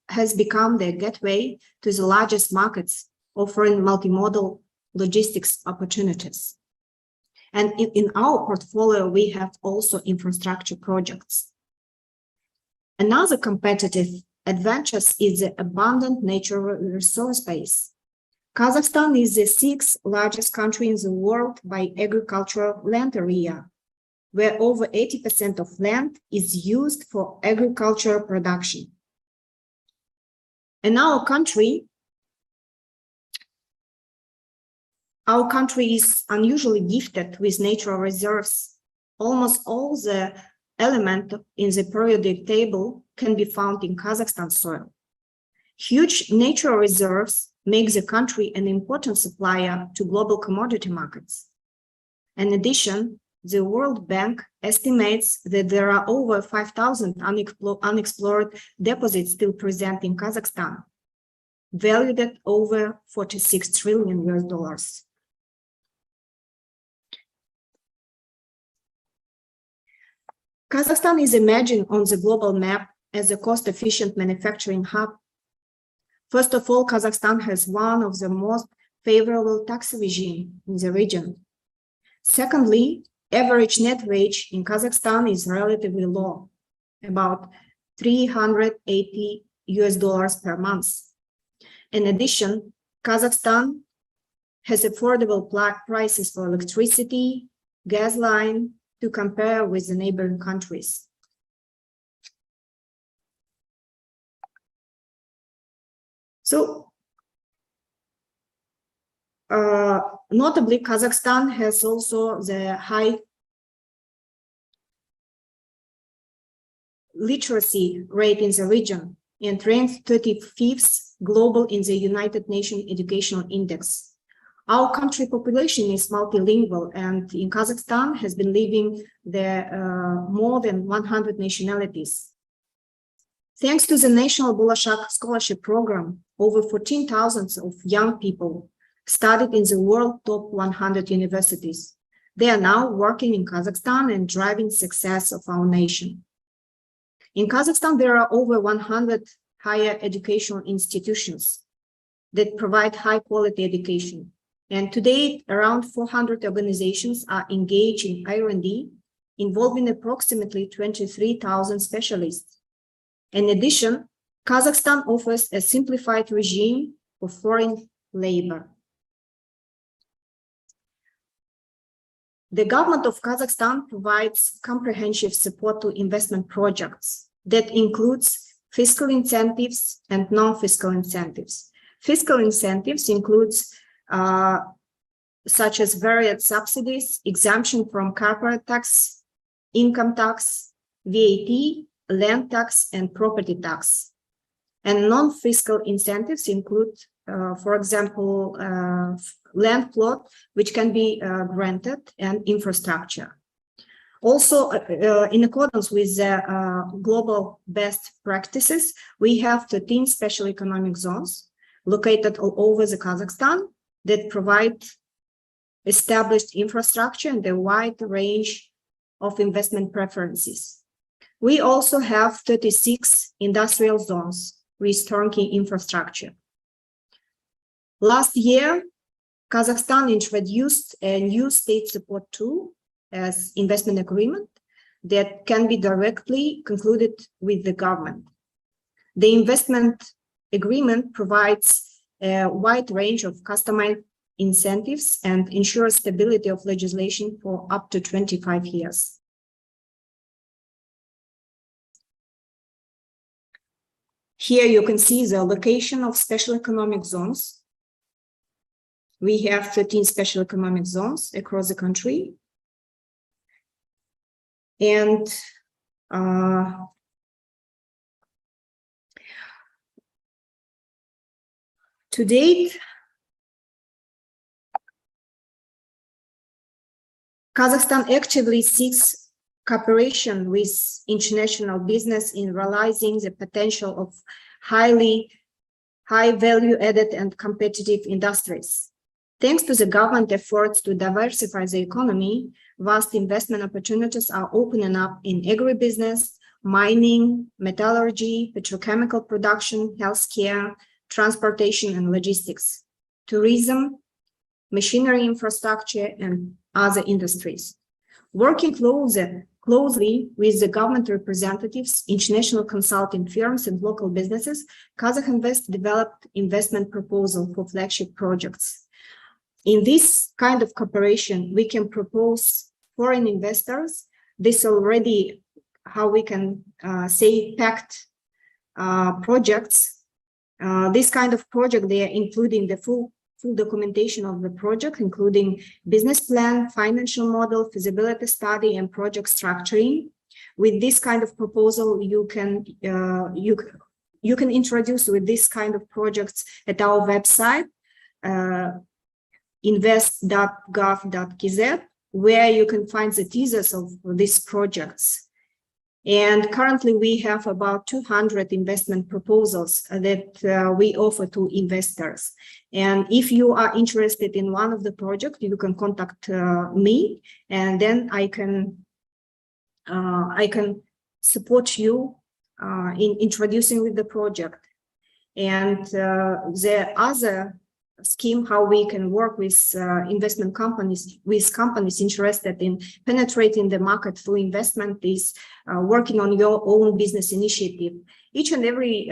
has become the gateway to the largest markets, offering multimodal logistics opportunities. And in our portfolio, we have also infrastructure projects. Another competitive advantage is the abundant natural resource base. Kazakhstan is the 6th largest country in the world by agricultural land area, where over 80% of land is used for agricultural production. And our country is unusually gifted with natural reserves. Almost all the elements in the periodic table can be found in Kazakhstan soil. Huge natural reserves make the country an important supplier to global commodity markets. In addition, the World Bank estimates that there are over 5,000 unexplored deposits still present in Kazakhstan, valued at over $46 trillion. Kazakhstan is emerging on the global map as a cost-efficient manufacturing hub. First of all, Kazakhstan has one of the most favorable tax regimes in the region. Secondly, average net wage in Kazakhstan is relatively low, about $380 per month. In addition, Kazakhstan has affordable prices for electricity, gas line to compare with the neighboring countries. So, notably, Kazakhstan has also the high literacy rate in the region and ranked 35th global in the United Nations Educational Index. Our country population is multilingual, and in Kazakhstan has been living there more than 100 nationalities. Thanks to the National Bolashak Scholarship Program, over 14,000 of young people studied in the world top 100 universities. They are now working in Kazakhstan and driving success of our nation. In Kazakhstan, there are over 100 higher educational institutions that provide high quality education. And today, around 400 organizations are engaged in R&D, involving approximately 23,000 specialists. In addition, Kazakhstan offers a simplified regime for foreign labor. The government of Kazakhstan provides comprehensive support to investment projects that includes fiscal incentives and non-fiscal incentives. Fiscal incentives includes such as various subsidies, exemption from corporate tax, income tax, VAT, land tax, and property tax. And non-fiscal incentives include, for example, land plot, which can be granted, and infrastructure. Also, in accordance with the global best practices, we have 13 special economic zones located all over the Kazakhstan that provide established infrastructure and a wide range of investment preferences. We also have 36 industrial zones with turnkey infrastructure. Last year, Kazakhstan introduced a new state support tool as investment agreement that can be directly concluded with the government. The investment agreement provides a wide range of customized incentives and ensures stability of legislation for up to 25 years. Here you can see the location of special economic zones. We have 13 special economic zones across the country. And to date, Kazakhstan actively seeks cooperation with international business in realizing the potential of high value added and competitive industries. Thanks to the government efforts to diversify the economy, vast investment opportunities are opening up in agribusiness, mining, metallurgy, petrochemical production, healthcare, transportation and logistics, tourism, machinery infrastructure, and other industries. Working closely with the government representatives, international consulting firms, and local businesses, Kazakh Invest developed investment proposal for flagship projects. In this kind of cooperation, we can propose foreign investors this already, how we can say, packed projects. This kind of project, they are including the full documentation of the project, including business plan, financial model, feasibility study, and project structuring. With this kind of proposal, you can introduce with this kind of projects at our website, invest.gov.kz, where you can find the teasers of these projects. And currently we have about 200 investment proposals that we offer to investors. And if you are interested in one of the projects, you can contact me, and then I can support you in introducing with the project. And the other scheme, how we can work with investment companies, with companies interested in penetrating the market through investment, is working on your own business initiative. Each and every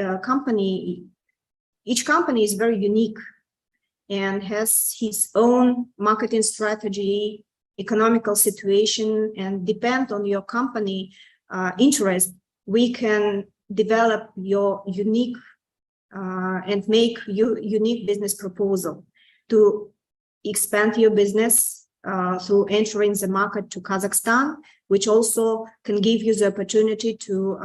each company is very unique and has his own marketing strategy, economical situation, and depend on your company interest, we can develop your unique and make you unique business proposal to expand your business through entering the market to Kazakhstan, which also can give you the opportunity to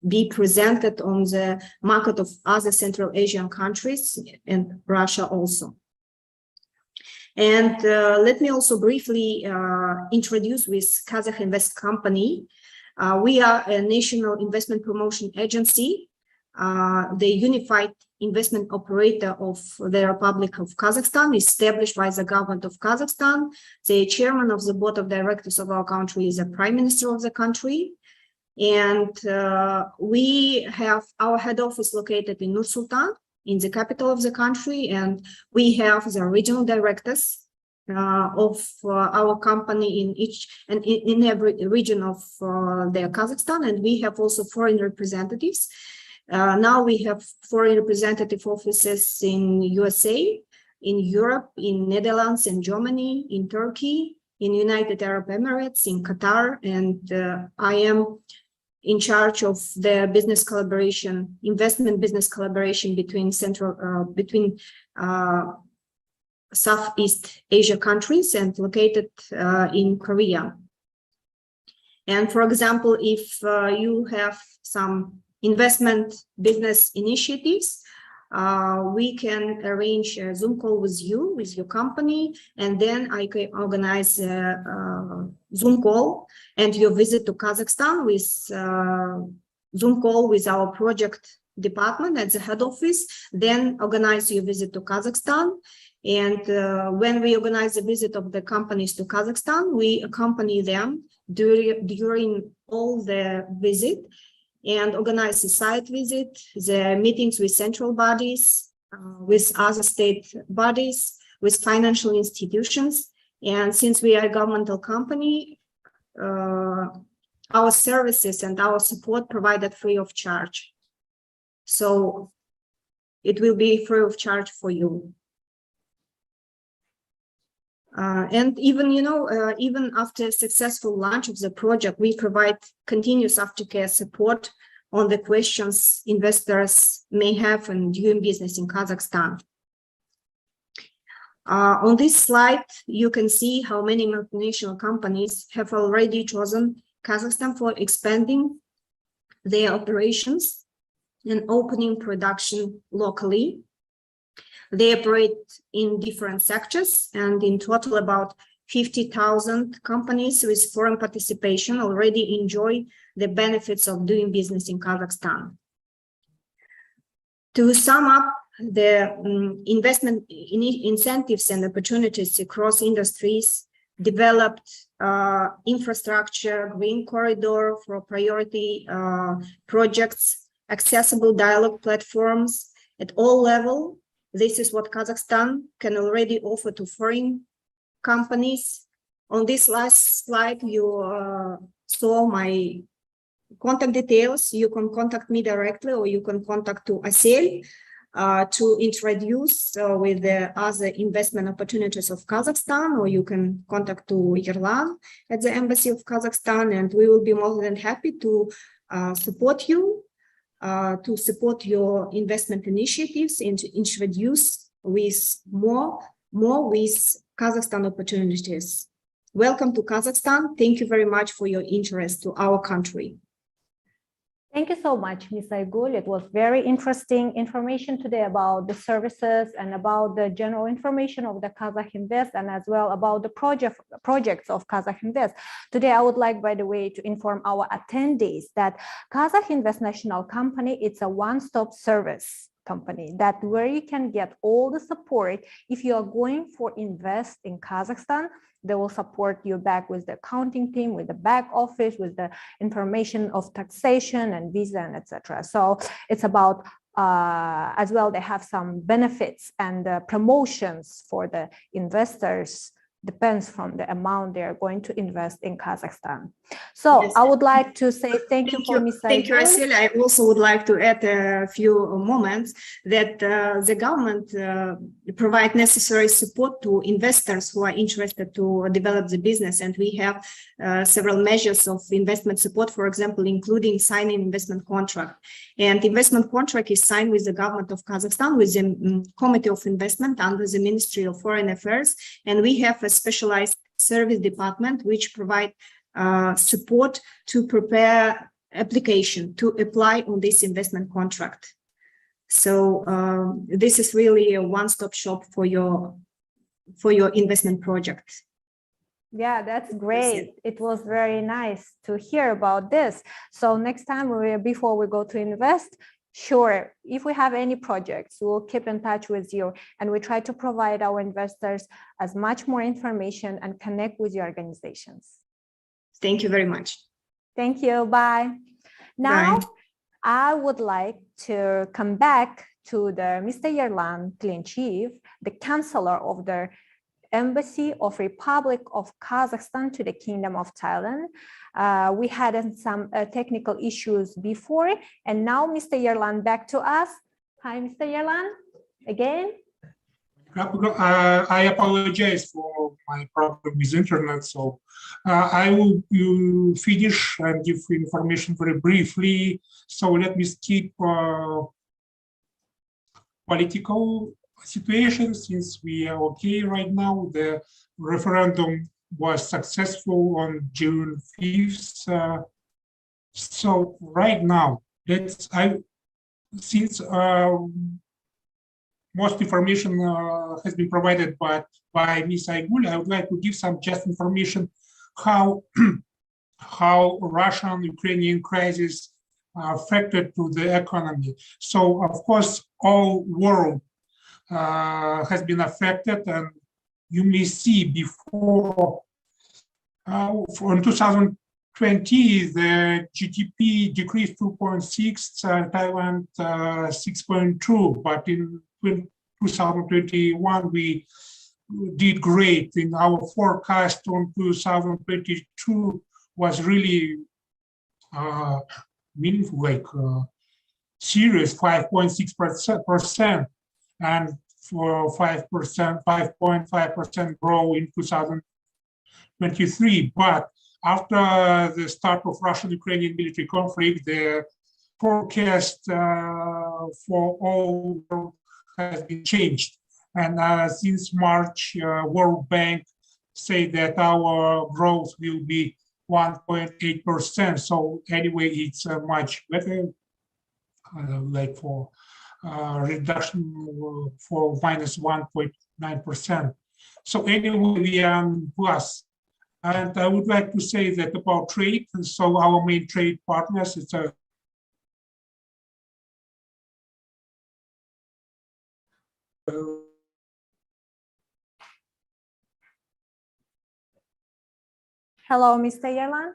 be presented on the market of other Central Asian countries and Russia also. And let me also briefly introduce with Kazakh Invest Company. We are a national investment promotion agency, the unified investment operator of the Republic of Kazakhstan, established by the government of Kazakhstan. The chairman of the board of directors of our country is the prime minister of the country. And we have our head office located in Nur-Sultan, in the capital of the country, and we have the regional directors of our company in each and in every region of the Kazakhstan, and we have also foreign representatives. Now we have foreign representative offices in USA, in Europe, in Netherlands and Germany, in Turkey, in United Arab Emirates, in Qatar, and I am in charge of the business collaboration, investment business collaboration between Southeast Asia countries and located in Korea. And for example, if you have some investment business initiatives, we can arrange a Zoom call with you, with your company, and then I can organize a Zoom call and your visit to Kazakhstan with Zoom call with our project department at the head office, then organize your visit to Kazakhstan. And when we organize the visit of the companies to Kazakhstan, we accompany them during all the visit and organize the site visit, the meetings with central bodies, with other state bodies, with financial institutions. And since we are a governmental company, our services and our support provided free of charge. So it will be free of charge for you. And even, even after successful launch of the project, we provide continuous aftercare support on the questions investors may have in doing business in Kazakhstan. On this slide, you can see how many multinational companies have already chosen Kazakhstan for expanding their operations and opening production locally. They operate in different sectors, and in total about 50,000 companies with foreign participation already enjoy the benefits of doing business in Kazakhstan. To sum up, the investment incentives and opportunities across industries developed infrastructure, green corridor for priority projects, accessible dialogue platforms at all levels. This is what Kazakhstan can already offer to foreign companies. On this last slide, you saw my contact details. You can contact me directly, or you can contact to Asel to introduce with the other investment opportunities of Kazakhstan, or you can contact to Yerlan at the Embassy of Kazakhstan, and we will be more than happy to support you. To support your investment initiatives and to introduce with more with Kazakhstan opportunities. Welcome to Kazakhstan. Thank you very much for your interest to our country. Thank you so much, Ms. Aygul. It was very interesting information today about the services and about the general information of the Kazakh Invest, and as well about the projects of Kazakh Invest. Today, I would like, by the way, to inform our attendees that Kazakh Invest National Company, it's a one-stop service company that where you can get all the support if you are going for invest in Kazakhstan. They will support you back with the accounting team, with the back office, with the information of taxation and visa and etc. So it's about as well, they have some benefits and promotions for the investors. Depends from the amount they are going to invest in Kazakhstan. So Yes. I would like to say thank you for Ms. Thank you, Aygul. Asil. I also would like to add a few moments that the government provide necessary support to investors who are interested to develop the business. And we have several measures of investment support, for example, including signing investment contract. And investment contract is signed with the government of Kazakhstan, with the Committee of Investment under the Ministry of Foreign Affairs. And we have a specialized service department which provide support to prepare application to apply on this investment contract. So this is really a one-stop shop for your investment project. Yeah, that's great. It was very nice to hear about this. So next time, before we go to invest, sure, if we have any projects, we'll keep in touch with you, and we try to provide our investors as much more information and connect with your organizations. Thank you very much. Thank you. Bye. Now, Bye. I would like to come back to Mr. Yerlan Klinchiv, the Chancellor of the Embassy of Republic of Kazakhstan to the Kingdom of Thailand. We had some technical issues before, and now Mr. Yerlan back to us. Hi, Mr. Yerlan, again. I apologize for my problem with internet, so I will finish and give information very briefly. So let me skip political situation, since we are okay right now. The referendum was successful on June 5th. So right now, since most information has been provided by Ms. Aygul, I would like to give some just information how Russian-Ukrainian crisis affected to the economy. So of course, all world has been affected, and you may see before in 2020 the GDP decreased 2.6, Thailand 6.2, but in 2021 we did great. In our forecast on 2022 was really meaningful, like serious 5.6%, and for 5.5% growth in 2023. But after the start of Russian-Ukrainian military conflict, the forecast for all has been changed. And since March, World Bank say that our growth will be 1.8%. So anyway, it's much better, like for reduction for minus 1.9%. So anyway, we are plus. And I would like to say that about trade. So our main trade partners, it's a Hello, Mr. Yerlan.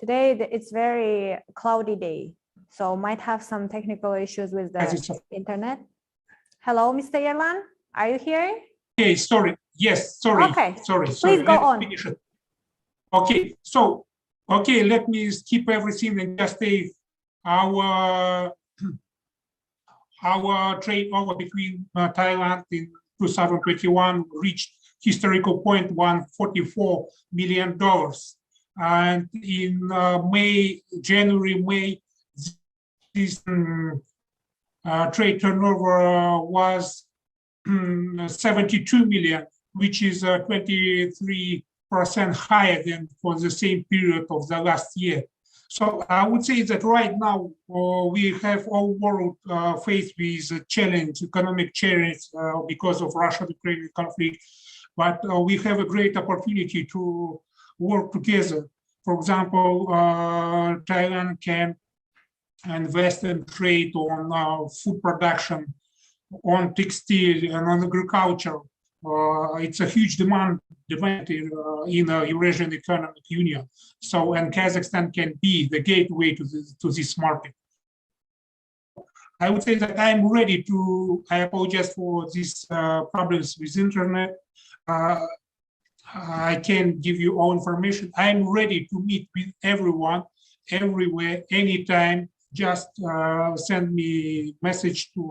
Today it's very cloudy day, so might have some technical issues with the internet. Hello, Mr. Yerlan, are you here? Okay, sorry. Yes, sorry. Okay, sorry. Please go on. Finish it. Okay, so let me skip everything and just say our trade over between Thailand in 2021 reached historical point $144 million. And in January, May, this trade turnover was 72 million, which is 23% higher than for the same period of the last year. So I would say that right now we have all world faced with a challenge, economic challenge because of Russia-Ukraine conflict, but we have a great opportunity to work together. For example, Thailand can invest and trade on food production, on textile, and on agriculture. It's a huge demand in Eurasian Economic Union. So, and Kazakhstan can be the gateway to this market. I would say that I'm ready to. I apologize for these problems with internet. I can give you all information. I'm ready to meet with everyone, everywhere, anytime. Just send me message to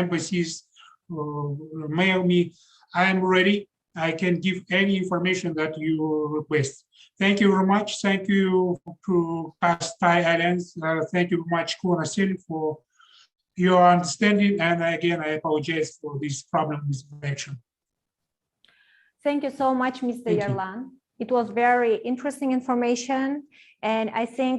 embassies, mail me. I'm ready. I can give any information that you request. Thank you very much. Thank you to Kastai Islands. Thank you very much, Kunasil, for your understanding. And again, I apologize for this problem with connection. Thank you so much, Mr. Yerlan. It was very interesting information. And I think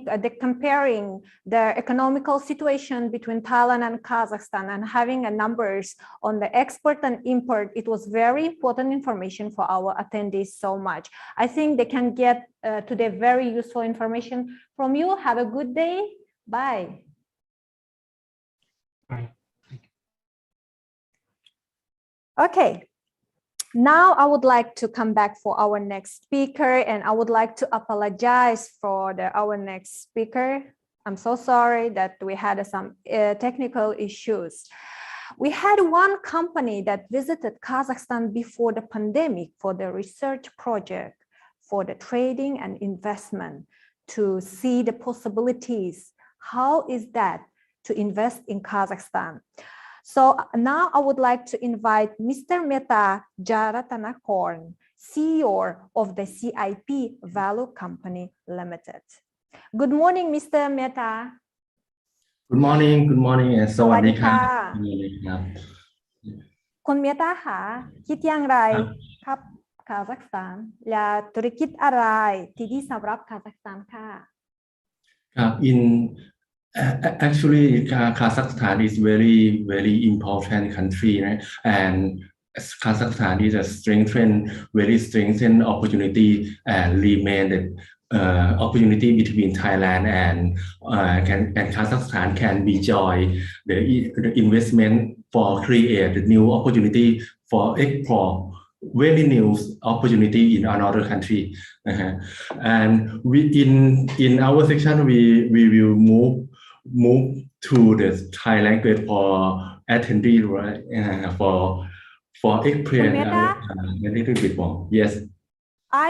comparing the economical situation between Thailand and Kazakhstan and having numbers on the export and import, it was very important information for our attendees so much. I think they can get today very useful information from you. Have a good day. Bye. Bye. Okay. Now I would like to come back for our next speaker, and I would like to apologize for our next speaker. I'm so sorry that we had some technical issues. We had one company that visited Kazakhstan before the pandemic for the research project, for the trading and investment, to see the possibilities. How is that to invest in Kazakhstan? So now I would like to invite Mr. Mehta Jaratanakorn, CEO of the CIP Value Company Limited. Good morning, Mr. Mehta. Good morning, and สวัสดีครับ คุณเมตาค่ะคิดอย่างไรครับคาซัคสถานและธุรกิจอะไรที่ดีสำหรับคาซัคสถานค่ะครับ actually Kazakhstan is very important country, right? And Kazakhstan is a very strengthened opportunity and remain the opportunity between Thailand and Kazakhstan can be join the investment for create the new opportunity for export very new opportunity in another country. And we in our section we will move to the Thai language for attendee, right? For explain a little bit more. Yes.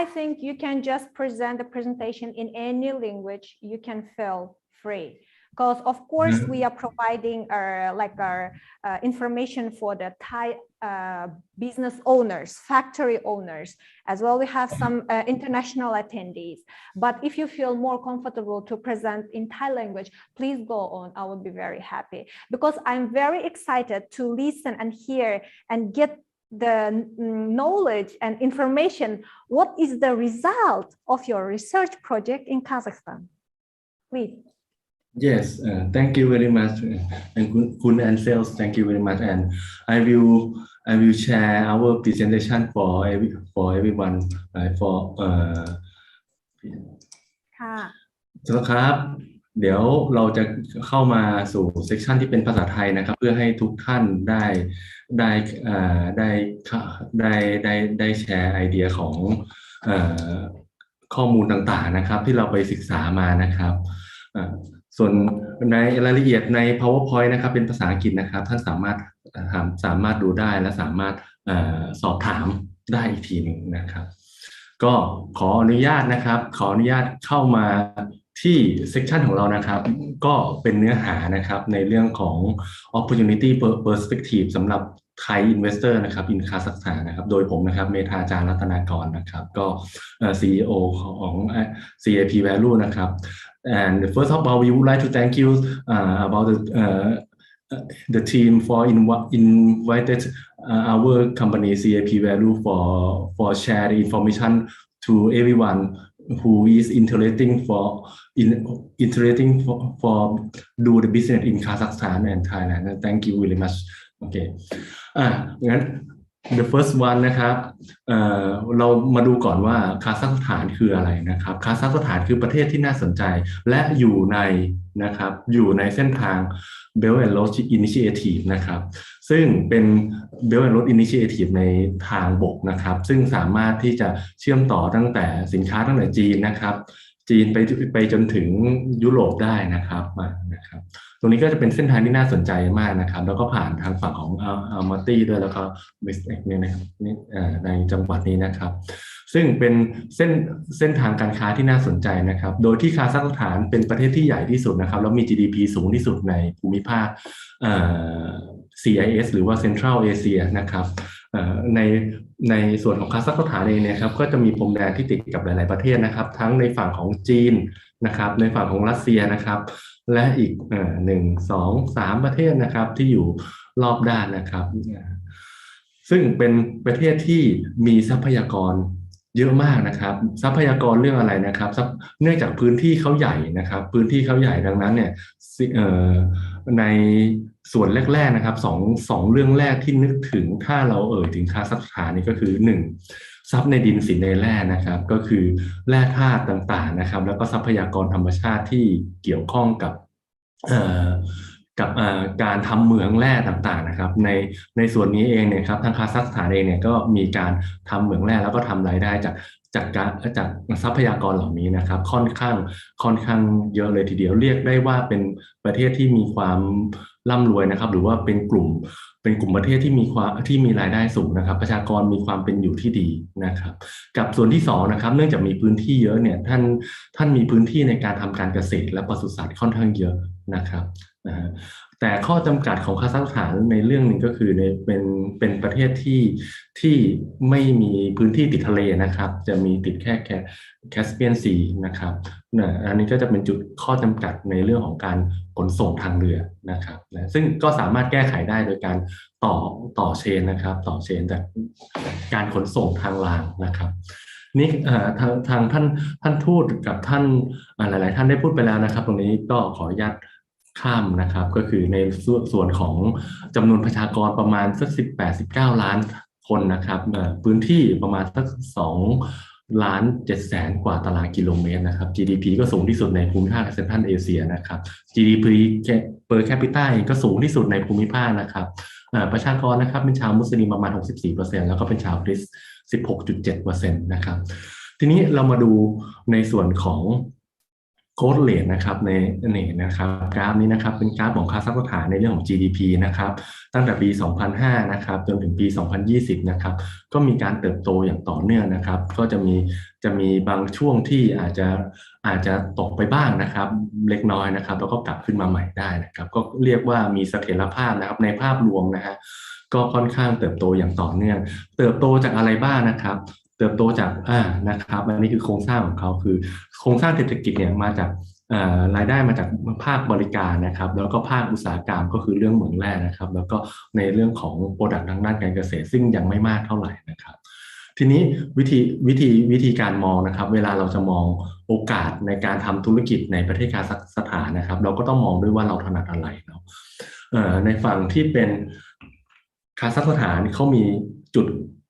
I think you can just present the presentation in any language. You can feel free. Because of course we are providing our information for the Thai business owners, factory owners, as well. We have some international attendees. But if you feel more comfortable to present in Thai language, please go on. I would be very happy because I'm very excited to listen and hear and get the knowledge and information. What is the result of your research project in Kazakhstan? Please. Yes, thank you very much, and Kun and Sales, thank you very much, and I will share our presentation for everyoneครับ เดี๋ยวเราจะเข้ามาสู่เซกชันที่เป็นภาษาไทยนะครับเพื่อให้ทุกท่านได้แชร์ไอเดียของข้อมูลต่างๆนะครับที่เราไปศึกษามานะครับส่วนในรายละเอียดใน PowerPoint นะครับเป็นภาษาอังกฤษนะครับท่านสามารถดูได้และสามารถสอบถามได้อีกทีหนึ่งนะครับก็ขออนุญาตเข้ามาที่เซกชันของเรานะครับก็เป็นเนื้อหานะครับในเรื่องของ opportunity perspective สำหรับไทย investor นะครับ in Kazakhstan นะครับโดยผมนะครับเมธาจารรัตนากรนะครับก็ CEO ของ CIP Value นะครับ and first of all we would like to thank you about the team for invited our company CIP Value for share the information to everyone who is interested for do the business in Kazakhstan and Thailand. Thank you very much. Okay. งั้น the first one นะครับเรามาดูก่อนว่าคาซัคสถานคืออะไรนะครับคาซัคสถานคือประเทศที่น่าสนใจและอยู่ในเส้นทาง Belt and Road Initiative นะครับซึ่งเป็น Belt and Road Initiative ในทางบกนะครับซึ่งสามารถที่จะเชื่อมต่อตั้งแต่สินค้าตั้งแต่จีนนะครับ จีนไปจนถึงยุโรปได้นะครับนะครับตรงนี้ก็จะเป็นเส้นทางที่น่าสนใจมากนะครับแล้วก็ผ่านทางฝั่งของอัลมาตี้ด้วยแล้วก็เวสเอ็กเนี่ยนะครับนี่ในจังหวัดนี้นะครับซึ่งเป็นเส้นทางการค้าที่น่าสนใจนะครับโดยที่คาซัคสถานเป็นประเทศที่ใหญ่ที่สุดนะครับแล้วมี GDP สูงที่สุดในภูมิภาคCIS หรือว่า Central Asia นะครับในในส่วนของคาซัคสถานเองเนี่ยครับก็จะมีพรมแดนที่ติดกับหลาย ๆประเทศนะครับทั้งในฝั่งของจีนนะครับในฝั่งของรัสเซียนะครับและอีก1 2 3ประเทศนะครับที่อยู่รอบด้านนะครับซึ่งเป็นประเทศที่มีทรัพยากรเยอะมากนะครับทรัพยากรเรื่องอะไรนะครับเนื่องจากพื้นที่เขาใหญ่นะครับพื้นที่เขาใหญ่ดังนั้นเนี่ยในส่วนแรกๆนะครับสองเรื่องแรกที่นึกถึงถ้าเราถึงคาซัคสถานนี่ก็คือ1ทรัพย์ในดินสินในแร่นะครับก็คือแร่ธาตุต่างๆนะครับแล้วก็ทรัพยากรธรรมชาติที่เกี่ยวข้องกับการทำเหมืองแร่ต่างๆนะครับในส่วนนี้เองเนี่ยครับทางคาซัคสถานเองเนี่ยก็มีการทำเหมืองแร่แล้วก็ทำรายได้จากทรัพยากรเหล่านี้นะครับค่อนข้างเยอะเลยทีเดียวเรียกได้ว่าเป็นประเทศที่มีความร่ำรวยนะครับหรือว่าเป็นกลุ่มประเทศที่มีรายได้สูงนะครับประชากรมีความเป็นอยู่ที่ดีนะครับกับส่วนที่2นะครับเนื่องจากมีพื้นที่เยอะเนี่ยท่านมีพื้นที่ในการทำการเกษตรและปศุสัตว์ค่อนข้างเยอะนะครับแต่ข้อจำกัดของคาซัคสถานในเรื่องหนึ่งก็คือเป็นประเทศที่ไม่มีพื้นที่ติดทะเลนะครับจะมีติดแค่แคสเปียนซีนะครับอันนี้ก็จะเป็นจุดข้อจำกัดในเรื่องของการขนส่งทางเรือนะครับซึ่งก็สามารถแก้ไขได้โดยการต่อเชนนะครับต่อเชนจากการขนส่งทางรางนะครับนี่ทางท่านทูตกับท่านหลายๆท่านได้พูดไปแล้วนะครับตรงนี้ก็ขออนุญาตข้ามนะครับก็คือในส่วนของจำนวนประชากรประมาณสัก18-19 ล้านคนนะครับพื้นที่ประมาณสัก2.7 ล้านกว่าตารางกิโลเมตรนะครับ GDP ก็สูงที่สุดในภูมิภาคเซ็นทรัลเอเชียนะครับ GDP per capita เองก็สูงที่สุดในภูมิภาคนะครับประชากรนะครับเป็นชาวมุสลิมประมาณ 64% แล้วก็เป็นชาวคริสต์ 16.7% นะครับทีนี้เรามาดูในส่วนของโค้ดเรทนะครับในนี่นะครับกราฟนี้นะครับเป็นกราฟของคาซัคสถานในเรื่องของ GDP นะครับตั้งแต่ปี 2005 นะครับจนถึงปี 2020 นะครับก็มีการเติบโตอย่างต่อเนื่องนะครับก็จะมีบางช่วงที่อาจจะตกไปบ้างนะครับเล็กน้อยนะครับแล้วก็กลับขึ้นมาใหม่ได้นะครับก็เรียกว่ามีเสถียรภาพนะครับในภาพรวมนะฮะก็ค่อนข้างเติบโตอย่างต่อเนื่องเติบโตจากอะไรบ้างนะครับเติบโตจากนะครับอันนี้คือโครงสร้างของเขาคือโครงสร้างเศรษฐกิจเนี่ยมาจากรายได้มาจากภาคบริการนะครับแล้วก็ภาคอุตสาหกรรมก็คือเรื่องเหมืองแร่นะครับแล้วก็ในเรื่องของโปรดักต์ทางด้านการเกษตรซึ่งยังไม่มากเท่าไหร่นะครับทีนี้วิธีการมองนะครับเวลาเราจะมองโอกาสในการทำธุรกิจในประเทศคาซัคสถานนะครับเราก็ต้องมองด้วยว่าเราถนัดอะไรเนาะในฝั่งที่เป็นคาซัคสถานเขามีจุด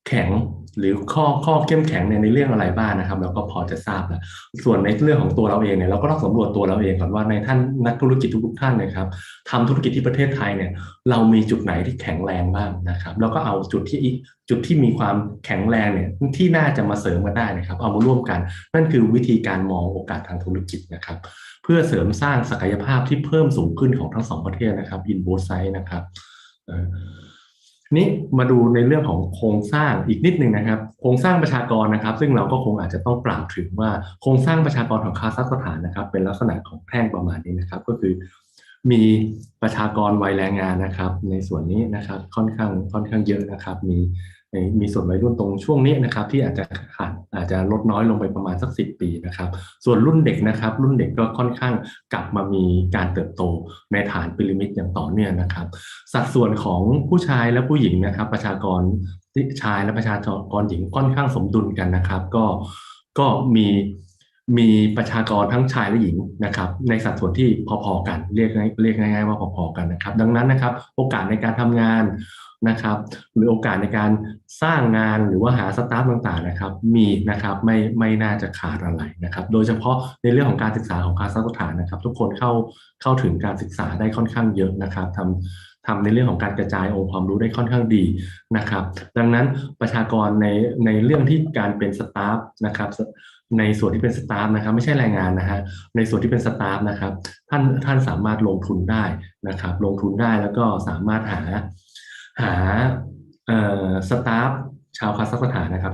แข็งหรือข้อเข้มแข็งในเรื่องอะไรบ้างนะครับเราก็พอจะทราบแล้วส่วนในเรื่องของตัวเราเองเนี่ยเราก็ต้องสำรวจตัวเราเองก่อนว่าในท่านนักธุรกิจทุกท่านนะครับทำธุรกิจที่ประเทศไทยเนี่ยเรามีจุดไหนที่แข็งแรงบ้างนะครับแล้วก็เอาจุดที่มีความแข็งแรงเนี่ยที่น่าจะมาเสริมกันได้นะครับเอามาร่วมกันนั่นคือวิธีการมองโอกาสทางธุรกิจนะครับเพื่อเสริมสร้างศักยภาพที่เพิ่มสูงขึ้นของทั้ง2ประเทศนะครับ in both sides นะครับนี้มาดูในเรื่องของโครงสร้างอีกนิดหนึ่งนะครับโครงสร้างประชากรนะครับซึ่งเราก็คงอาจจะต้องกล่าวถึงว่าโครงสร้างประชากรของคาซัคสถานนะครับเป็นลักษณะของแท่งประมาณนี้นะครับก็คือมีประชากรวัยแรงงานนะครับในส่วนนี้นะครับค่อนข้างเยอะนะครับมีส่วนวัยรุ่นตรงช่วงนี้นะครับที่อาจจะลดน้อยลงไปประมาณสัก10 ปีนะครับส่วนรุ่นเด็กนะครับรุ่นเด็กก็ค่อนข้างกลับมามีการเติบโตในฐานพีระมิดอย่างต่อเนื่องนะครับสัดส่วนของผู้ชายและผู้หญิงนะครับประชากรชายและประชากรหญิงค่อนข้างสมดุลกันนะครับก็มีประชากรทั้งชายและหญิงนะครับในสัดส่วนที่พอๆกันเรียกง่ายๆว่าพอๆกันนะครับดังนั้นนะครับโอกาสในการทำงานนะครับหรือโอกาสในการสร้างงานหรือว่าหาสตาฟต่างๆนะครับมีนะครับไม่น่าจะขาดอะไรนะครับโดยเฉพาะในเรื่องของการศึกษาของคาซัคสถานนะครับทุกคนเข้าถึงการศึกษาได้ค่อนข้างเยอะนะครับทำในเรื่องของการกระจายองค์ความรู้ได้ค่อนข้างดีนะครับดังนั้นประชากรในเรื่องที่การเป็นสตาฟนะครับ ในส่วนที่เป็นสตาฟนะครับไม่ใช่แรงงานนะฮะในส่วนที่เป็นสตาฟนะครับท่านสามารถลงทุนได้นะครับลงทุนได้แล้วก็สามารถหาสตาฟชาวคาซัคสถานนะครับ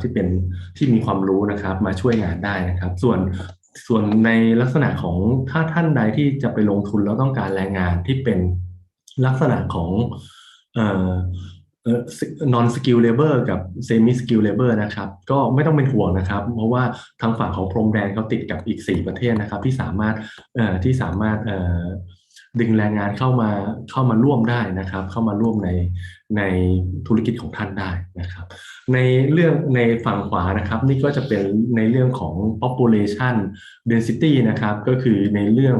ที่มีความรู้นะครับมาช่วยงานได้นะครับส่วนในลักษณะของถ้าท่านใดที่จะไปลงทุนแล้วต้องการแรงงานที่เป็นลักษณะของเอ่อnon skill labor กับ semi skill labor นะครับก็ไม่ต้องเป็นห่วงนะครับเพราะว่าทางฝั่งของพรมแดนเขาติดกับอีก4ประเทศนะครับที่สามารถดึงแรงงานเข้ามาร่วมได้นะครับเข้ามาร่วมในธุรกิจของท่านได้นะครับในฝั่งขวานะครับนี่ก็จะเป็นในเรื่องของ population density นะครับก็คือในเรื่อง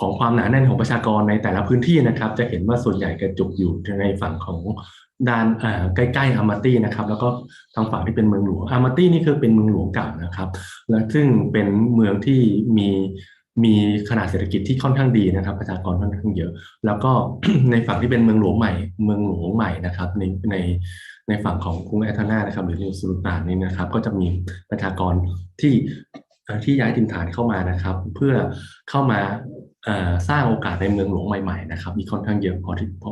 ของความหนาแน่นของประชากรในแต่ละพื้นที่นะครับจะเห็นว่าส่วนใหญ่กระจุกอยู่ในฝั่งของด้านใกล้ๆอามาตี้นะครับแล้วก็ทางฝั่งที่เป็นเมืองหลวงอามาตี้นี่คือเป็นเมืองหลวงเก่านะครับและซึ่งเป็นเมืองที่มีขนาดเศรษฐกิจที่ค่อนข้างดีนะครับประชากรค่อนข้างเยอะแล้วก็ ในฝั่งที่เป็นเมืองหลวงใหม่นะครับในฝั่งของกรุงแอธนานะครับหรือนิวซูลตานนี่นะครับก็จะมีประชากรที่ย้ายถิ่นฐานเข้ามานะครับเพื่อเข้ามาสร้างโอกาสในเมืองหลวงใหม่ๆนะครับมีค่อนข้างเยอะ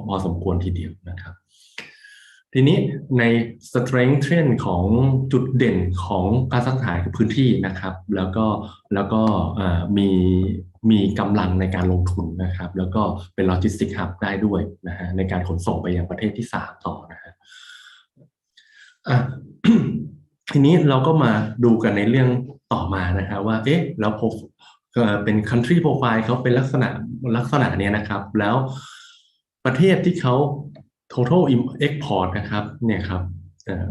พอสมควรทีเดียวนะครับทีนี้ใน strength trend ของจุดเด่นของคาซัคสถานคือพื้นที่นะครับแล้วก็มีกำลังในการลงทุนนะครับแล้วก็เป็นโลจิสติกส์ฮับได้ด้วยนะฮะในการขนส่งไปยังประเทศที่3ต่อนะฮะ ทีนี้เราก็มาดูกันในเรื่องต่อมานะครับว่าแล้วเป็น country profile เขาเป็นลักษณะเนี้ยนะครับแล้วประเทศที่เขา total export นะครับเนี่ยครับ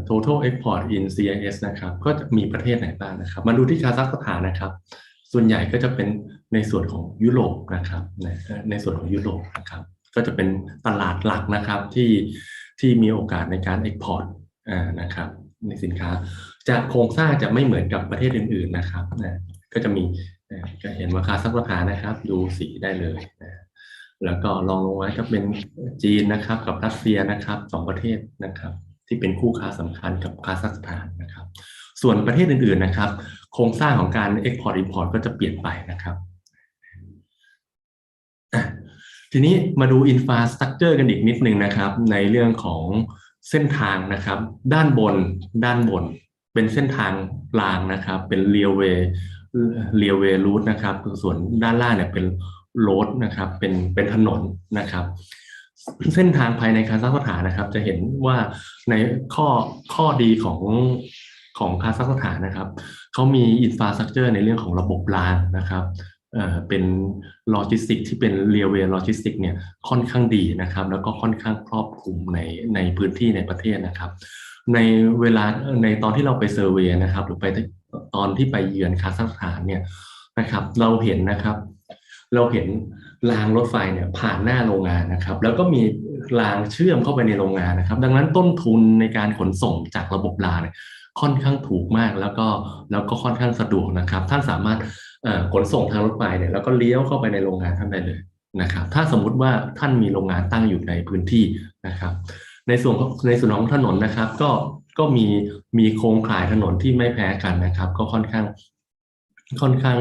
total export in CIS นะครับก็จะมีประเทศไหนบ้างนะครับมาดูที่คาซัคสถานนะครับส่วนใหญ่ก็จะเป็นในส่วนของยุโรปนะครับในส่วนของยุโรปนะครับก็จะเป็นตลาดหลักนะครับที่มีโอกาสในการ export นะครับในสินค้าโครงสร้างจะไม่เหมือนกับประเทศอื่นๆนะครับก็จะมีก็เห็นว่าคาซัคสถานนะครับดูสีได้เลยแล้วก็ลองลงไว้ก็เป็นจีนนะครับกับรัสเซียนะครับ2ประเทศนะครับที่เป็นคู่ค้าสำคัญกับคาซัคสถานนะครับส่วนประเทศอื่นๆนะครับโครงสร้างของการ export import ก็จะเปลี่ยนไปนะครับทีนี้มาดู infrastructure กันอีกนิดนึงนะครับในเรื่องของเส้นทางนะครับด้านบนเป็นเส้นทางรางนะครับเป็น railway route นะครับส่วนด้านล่างเนี่ยเป็นโรดนะครับเป็นถนนนะครับเส้นทางภายในคาซัคสถานนะครับจะเห็นว่าในข้อดีของคาซัคสถานนะครับเขามีอินฟราสตรัคเจอร์ในเรื่องของระบบรางนะครับเป็นโลจิสติกที่เป็นเรียลเวย์โลจิสติกเนี่ยค่อนข้างดีนะครับแล้วก็ค่อนข้างครอบคลุมในพื้นที่ในประเทศนะครับในตอนที่เราไปเซอร์เวย์นะครับหรือไปตอนที่ไปเยือนคาซัคสถานเนี่ยนะครับเราเห็นรางรถไฟเนี่ยผ่านหน้าโรงงานนะครับแล้วก็มีรางเชื่อมเข้าไปในโรงงานนะครับดังนั้นต้นทุนในการขนส่งจากระบบรางเนี่ยค่อนข้างถูกมากแล้วก็ค่อนข้างสะดวกนะครับท่านสามารถขนส่งทางรถไฟเนี่ยแล้วก็เลี้ยวเข้าไปในโรงงานท่านได้เลยนะครับถ้าสมมุติว่าท่านมีโรงงานตั้งอยู่ในพื้นที่นะครับในส่วนของถนนนะครับก็มีโครงข่ายถนนที่ไม่แพ้กันนะครับก็ค่อนข้าง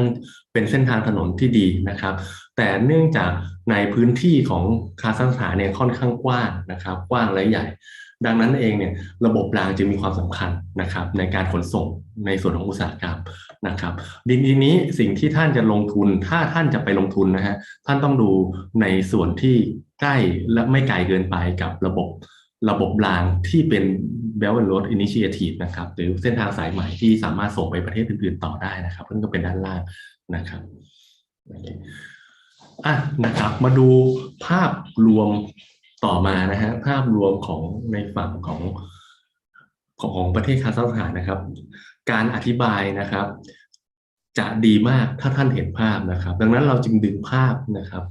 เป็นเส้นทางถนนที่ดีนะครับแต่เนื่องจากในพื้นที่ของคาซัคสถานเนี่ยค่อนข้างกว้างนะครับกว้างและใหญ่ดังนั้นเองเนี่ยระบบรางจึงมีความสำคัญนะครับในการขนส่งในส่วนของอุตสาหกรรมนะครับทีนี้สิ่งที่ท่านจะลงทุนถ้าท่านจะไปลงทุนนะฮะท่านต้องดูในส่วนที่ใกล้และไม่ไกลเกินไปกับระบบรางที่เป็น Belt and Road Initiative นะครับหรือเส้นทางสายใหม่ที่สามารถส่งไปประเทศอื่นๆต่อได้นะครับนั่นก็เป็นด้านล่างนะครับนะครับมาดูภาพรวมต่อมานะฮะภาพรวมของในฝั่งของประเทศคาซัคสถานนะครับการอธิบายนะครับจะดีมากถ้าท่านเห็นภาพนะครับดังนั้นเราจึงดึงภาพนะครับ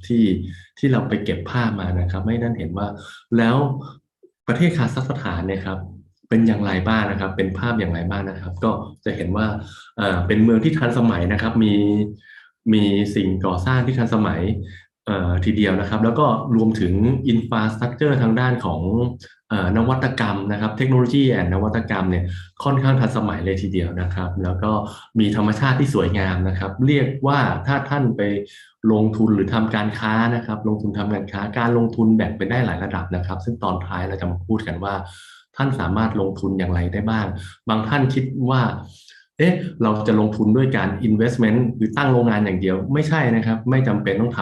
ที่เราไปเก็บภาพมานะครับให้ท่านเห็นว่าแล้วประเทศคาซัคสถานเนี่ยครับเป็นอย่างไรบ้างนะครับเป็นภาพอย่างไรบ้างนะครับก็จะเห็นว่าเป็นเมืองที่ทันสมัยนะครับมีสิ่งก่อสร้างที่ทันสมัยทีเดียวนะครับแล้วก็รวมถึงอินฟราสตรัคเจอร์ทางด้านของ นวัตกรรมนะครับเทคโนโลยีและนวัตกรรมเนี่ยค่อนข้างทันสมัยเลยทีเดียวนะครับแล้วก็มีธรรมชาติที่สวยงามนะครับเรียกว่าถ้าท่านไปลงทุนหรือทำการค้านะครับลงทุนทำการค้าการลงทุนแบ่งเป็นได้หลายระดับนะครับซึ่งตอนท้ายเราจะมาพูดกันว่าท่านสามารถลงทุนอย่างไรได้บ้างบางท่านคิดว่าเราจะลงทุนด้วยการ investment หรือตั้งโรงงานอย่างเดียวไม่ใช่นะครับไม่จำเป็นต้อง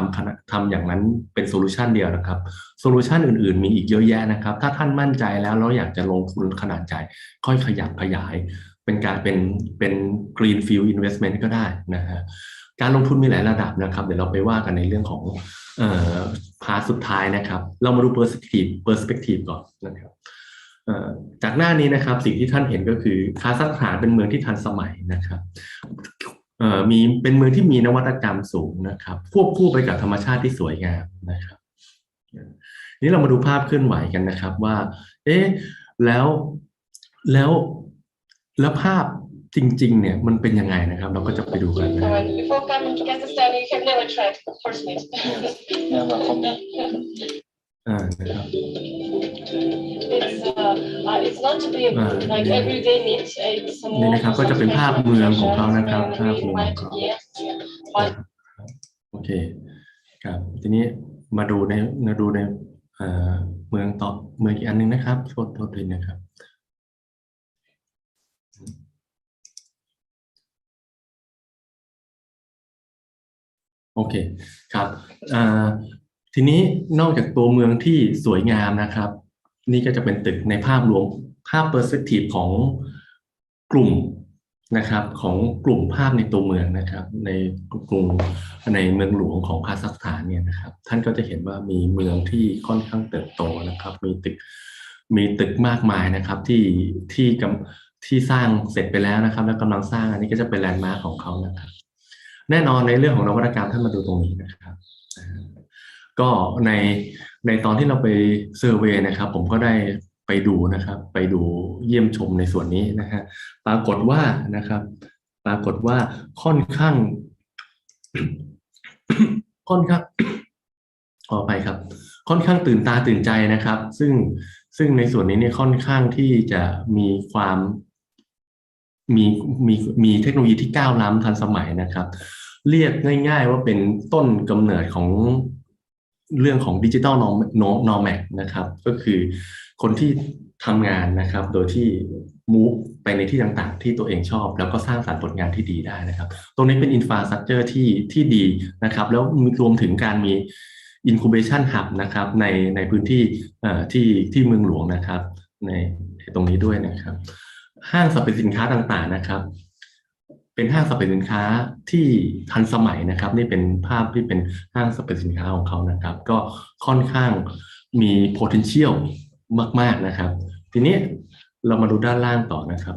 ทำอย่างนั้นเป็นโซลูชันเดียวนะครับโซลูชันอื่นๆมีอีกเยอะแยะนะครับถ้าท่านมั่นใจแล้วอยากจะลงทุนขนาดใหญ่ค่อยขยับขยายเป็นการเป็น greenfield investment ก็ได้นะฮะการลงทุนมีหลายระดับนะครับเดี๋ยวเราไปว่ากันในเรื่องของพาร์ทสุดท้ายนะครับเรามาดู perspective ก่อนนะครับจากหน้านี้นะครับสิ่งที่ท่านเห็นก็คือคาซัคสถานเป็นเมืองที่ทันสมัยนะครับเป็นเมืองที่มีนวัตกรรมสูงนะครับควบคู่ไปกับธรรมชาติที่สวยงามนะครับนี่เรามาดูภาพเคลื่อนไหวกันนะครับว่าแล้วแล้วภาพจริงๆเนี่ยมันเป็นยังไงนะครับเราก็จะไปดูกันนะ Before coming to Kazakhstan, you have never tried horse meat. Never for me. นะครับ It's not to be like everyday meat. It's นี่ more นะครับก็จะเป็นภาพเมืองของเขานะครับภาพเมืองของเขา โอเคครับทีนี้มาดูในเมืองต่อเมืองอีกอันนึงนะครับโทษทีนะครับโอเคครับทีนี้นอกจากตัวเมืองที่สวยงามนะครับนี่ก็จะเป็นตึกในภาพรวมภาพเปอร์สเปกทีฟของกลุ่มนะครับของกลุ่มภาพในตัวเมืองนะครับในเมืองหลวงของคาซัคสถานเนี่ยนะครับท่านก็จะเห็นว่ามีเมืองที่ค่อนข้างเติบโตนะครับมีตึกมากมายนะครับที่สร้างเสร็จไปแล้วนะครับและกำลังสร้างอันนี้ก็จะเป็นแลนด์มาร์คของเขานะครับแน่นอนในเรื่องของนวัตกรรมท่านมาดูตรงนี้นะครับก็ในตอนที่เราไปเซอร์เวย์นะครับผมก็ได้ไปดูนะครับไปดูเยี่ยมชมในส่วนนี้นะฮะปรากฏว่าค่อนข้าง ขอไปครับค่อนข้างตื่นตาตื่นใจนะครับซึ่งในส่วนนี้เนี่ยค่อนข้างที่จะมีความมีเทคโนโลยีที่ก้าวล้ำทันสมัยนะครับเรียกง่ายๆว่าเป็นต้นกำเนิดของเรื่องของดิจิทัลนอแมดนะครับก็คือคนที่ทำงานนะครับโดยที่มูฟไปในที่ต่างๆที่ตัวเองชอบแล้วก็สร้างสรรค์ผลงานที่ดีได้นะครับตรงนี้เป็นอินฟราสตรัคเจอร์ที่ดีนะครับแล้วรวมถึงการมี incubation hub นะครับในพื้นที่ที่เมืองหลวงนะครับในตรงนี้ด้วยนะครับห้างสรรพสินค้าต่างๆนะครับเป็นห้างสรรพสินค้าที่ทันสมัยนะครับนี่เป็นภาพที่เป็นห้างสรรพสินค้าของเขานะครับก็ค่อนข้างมี potential มากๆนะครับทีนี้เรามาดูด้านล่างต่อนะครับ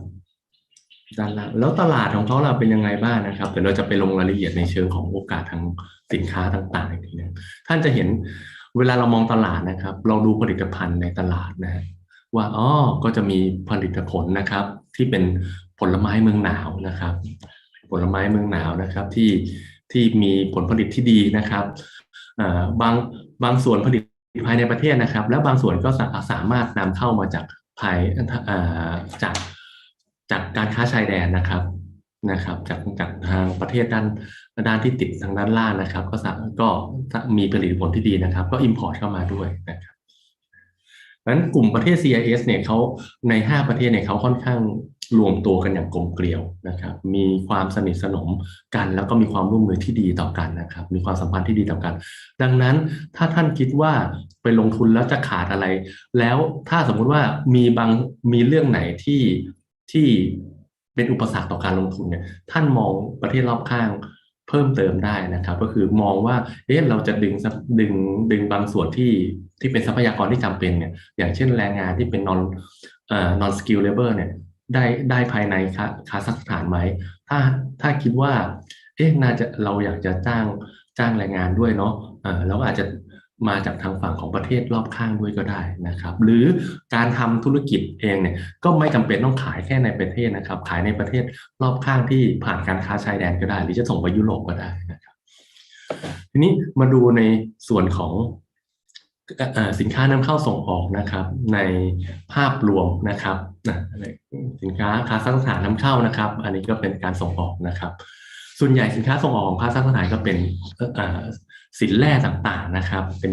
ด้านล่างแล้วตลาดของเขาเราเป็นยังไงบ้างนะครับเดี๋ยวเราจะไปลงรายละเอียดในเชิงของโอกาสทางสินค้าต่างๆอีกทีนึงท่านจะเห็นเวลาเรามองตลาดนะครับเราดูผลิตภัณฑ์ในตลาดนะฮะว่าก็จะมีผลิตผลนะครับที่เป็นผลไม้เมืองหนาวนะครับผลไม้เมืองหนาวนะครับที่มีผลผลิตที่ดีนะครับบางส่วนผลิตภายในประเทศนะครับแล้วบางส่วนก็สามารถนำเข้ามาจากจากการค้าชายแดนนะครับจากทางประเทศด้านที่ติดทางด้านล่างนะครับก็มีผลิตผลที่ดีนะครับก็ import เข้ามาด้วยนะครับนั้นกลุ่มประเทศ CIS เนี่ยเขาใน5ประเทศเนี่ยเขาค่อนข้างรวมตัวกันอย่างกลมเกลียวนะครับมีความสนิทสนมกันแล้วก็มีความร่วมมือที่ดีต่อกันนะครับมีความสัมพันธ์ที่ดีต่อกันดังนั้นถ้าท่านคิดว่าไปลงทุนแล้วจะขาดอะไรแล้วถ้าสมมุติว่ามีเรื่องไหนที่เป็นอุปสรรคต่อการลงทุนเนี่ยท่านมองประเทศรอบข้างเพิ่มเติมได้นะครับก็คือมองว่าเราจะดึงบางส่วนที่เป็นทรัพยากรที่จำเป็นเนี่ยอย่างเช่นแรงงานที่เป็น non skill labor เนี่ยได้ภายในคาซัคสถานไหมถ้าคิดว่าเราอยากจะจ้างแรงงานด้วยเนาะแล้วอาจจะมาจากทางฝั่งของประเทศรอบข้างด้วยก็ได้นะครับหรือการทำธุรกิจเองเนี่ยก็ไม่จำเป็นต้องขายแค่ในประเทศนะครับขายในประเทศรอบข้างที่ผ่านการค้าชายแดนก็ได้หรือจะส่งไปยุโรปก็ได้นะครับทีนี้มาดูในส่วนของ สินค้านำเข้าส่งออกนะครับในภาพรวมนะครับสินค้าคาซัคสถานนำเข้านะครับอันนี้ก็เป็นการส่งออกนะครับส่วนใหญ่สินค้าส่งออกของคาซัคสถานก็เป็นสินแร่ต่างๆนะครับเ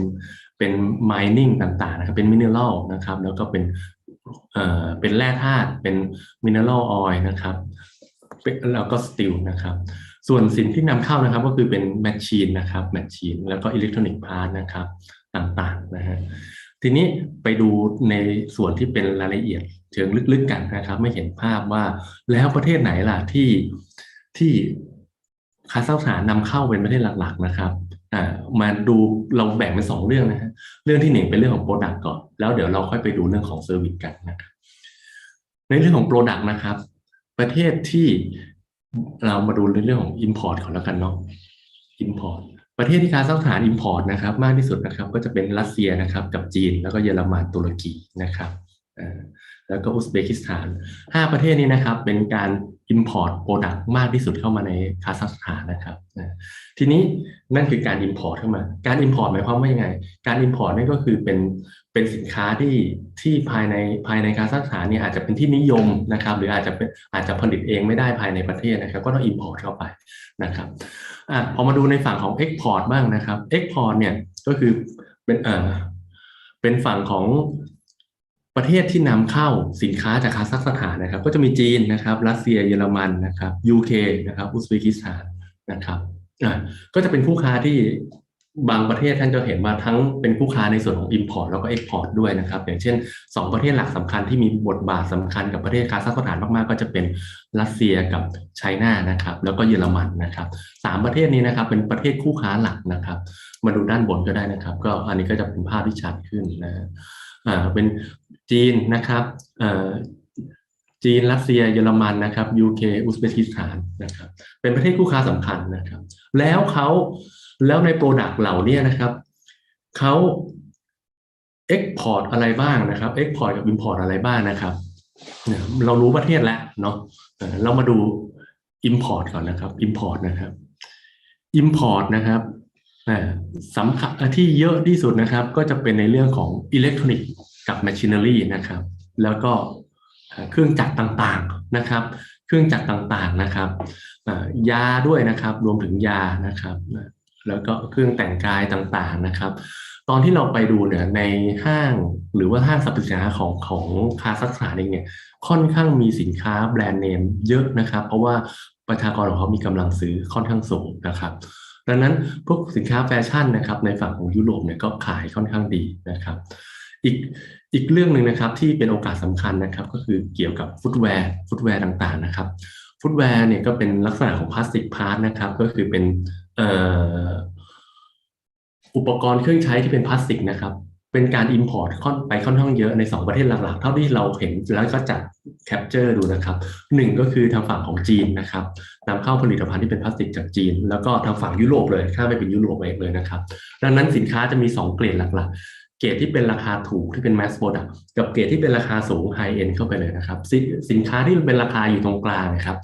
ป็น mining ต่างๆนะครับเป็น mineral นะครับแล้วก็เป็นแร่ธาตุเป็น mineral oil นะครับแล้วก็สตีลนะครับส่วนสินที่นำเข้านะครับก็คือเป็นแมชชีนนะครับแมชชีนแล้วก็อิเล็กทรอนิกส์พาร์ทนะครับต่างๆนะฮะทีนี้ไปดูในส่วนที่เป็นรายละเอียดเชิงลึกๆกันนะครับไม่เห็นภาพว่าแล้วประเทศไหนล่ะที่คาซัคสถานนำเข้าเป็นประเทศหลักๆนะครับมาดูเราแบ่งเป็น2เรื่องนะฮะเรื่องที่1เป็นเรื่องของ Product ก่อนแล้วเดี๋ยวเราค่อยไปดูเรื่องของ Service กันนะครับในเรื่องของ Product นะครับประเทศที่เรามาดูในเรื่องของ Import ก่อนแล้วกันเนาะ Import ประเทศที่คาซัคสถาน Import นะครับมากที่สุดนะครับก็จะเป็นรัสเซียนะครับกับจีนแล้วก็เยอรมันตุรกีนะครับแล้วก็อุซเบกิสถาน5ประเทศนี้นะครับเป็นการ import product มากที่สุดเข้ามาในคาซัคสถานนะครับทีนี้นั่นคือการ import เข้ามาการ import หมายความว่ายังไงการ import นั่นก็คือเป็นสินค้าที่ภายในคาซัคสถานเนี่ยอาจจะเป็นที่นิยมนะครับหรืออาจจะผลิตเองไม่ได้ภายในประเทศนะครับก็ต้อง import เข้าไปนะครับพอมาดูในฝั่งของ export บ้างนะครับ export เนี่ยก็คือเป็นฝั่งของประเทศที่นำเข้าสินค้าจากคาซัคสถานนะครับก็จะมีจีนนะครับรัสเซียเยอรมันนะครับ UK นะครับอุซเบกิสถานนะครับก็จะเป็นคู่ค้าที่บางประเทศท่านจะเห็นว่าทั้งเป็นคู่ค้าในส่วนของ Import แล้วก็ Export ด้วยนะครับอย่างเช่น2ประเทศหลักสำคัญที่มีบทบาทสำคัญกับประเทศคาซัคสถานมากๆก็จะเป็นรัสเซียกับไชน่านะครับแล้วก็เยอรมันนะครับ3ประเทศนี้นะครับเป็นประเทศคู่ค้าหลักนะครับมาดูด้านบนก็ได้นะครับก็อันนี้ก็จะเป็นภาพที่ชัดขึ้นนะเป็นจีนนะครับจีนรัสเซียเยอรมันนะครับ UK อุซเบกิสถานนะครับเป็นประเทศคู่ค้าสำคัญนะครับแล้วในโปรดักต์เหล่านี้นะครับเขา export อะไรบ้างนะครับ export กับ import อะไรบ้างนะครับเรารู้ประเทศแล้วเนาะเรามาดู import ก่อนนะครับ import นะครับ import นะครับสำคัญที่เยอะที่สุดนะครับก็จะเป็นในเรื่องของอิเล็กทรอนิกส์กับ machinery นะครับแล้วก็เครื่องจักรต่างๆนะครับเครื่องจักรต่างๆนะครับยาด้วยนะครับรวมถึงยานะครับแล้วก็เครื่องแต่งกายต่างๆนะครับตอนที่เราไปดูเนี่ยในห้างหรือว่าห้างสรรพสินค้าของคาซัคสถานเองเนี่ยค่อนข้างมีสินค้าแบรนด์เนมเยอะนะครับเพราะว่าประชากรของเขามีกำลังซื้อค่อนข้างสูงนะครับดังนั้นพวกสินค้าแฟชั่นนะครับในฝั่งของยุโรปเนี่ยก็ขายค่อนข้างดีนะครับอีกเรื่องหนึ่งนะครับที่เป็นโอกาสสำคัญนะครับก็คือเกี่ยวกับฟุตแวร์ต่างๆนะครับฟุตแวร์เนี่ยก็เป็นลักษณะของพลาสติกพาร์ทนะครับก็คือเป็นอุปกรณ์เครื่องใช้ที่เป็นพลาสติกนะครับเป็นการ import ไปค่อนข้างเยอะใน2ประเทศหลักๆเท่าที่เราเห็นแล้วก็จัดแคปเจอร์ดูนะครับ1ก็คือทางฝั่งของจีนนะครับนำเข้าผลิตภัณฑ์ที่เป็นพลาสติกจากจีนแล้วก็ทางฝั่งยุโรปเลยข้ามไปเป็นยุโรปเองเลยนะครับดังนั้นสินค้าจะมี2เกรดหลักๆเกรดที่เป็นราคาถูกที่เป็น mass product กับเกรดที่เป็นราคาสูง high end เข้าไปเลยนะครับสินค้าที่เป็นราคาอยู่ตรงกลางนะครับ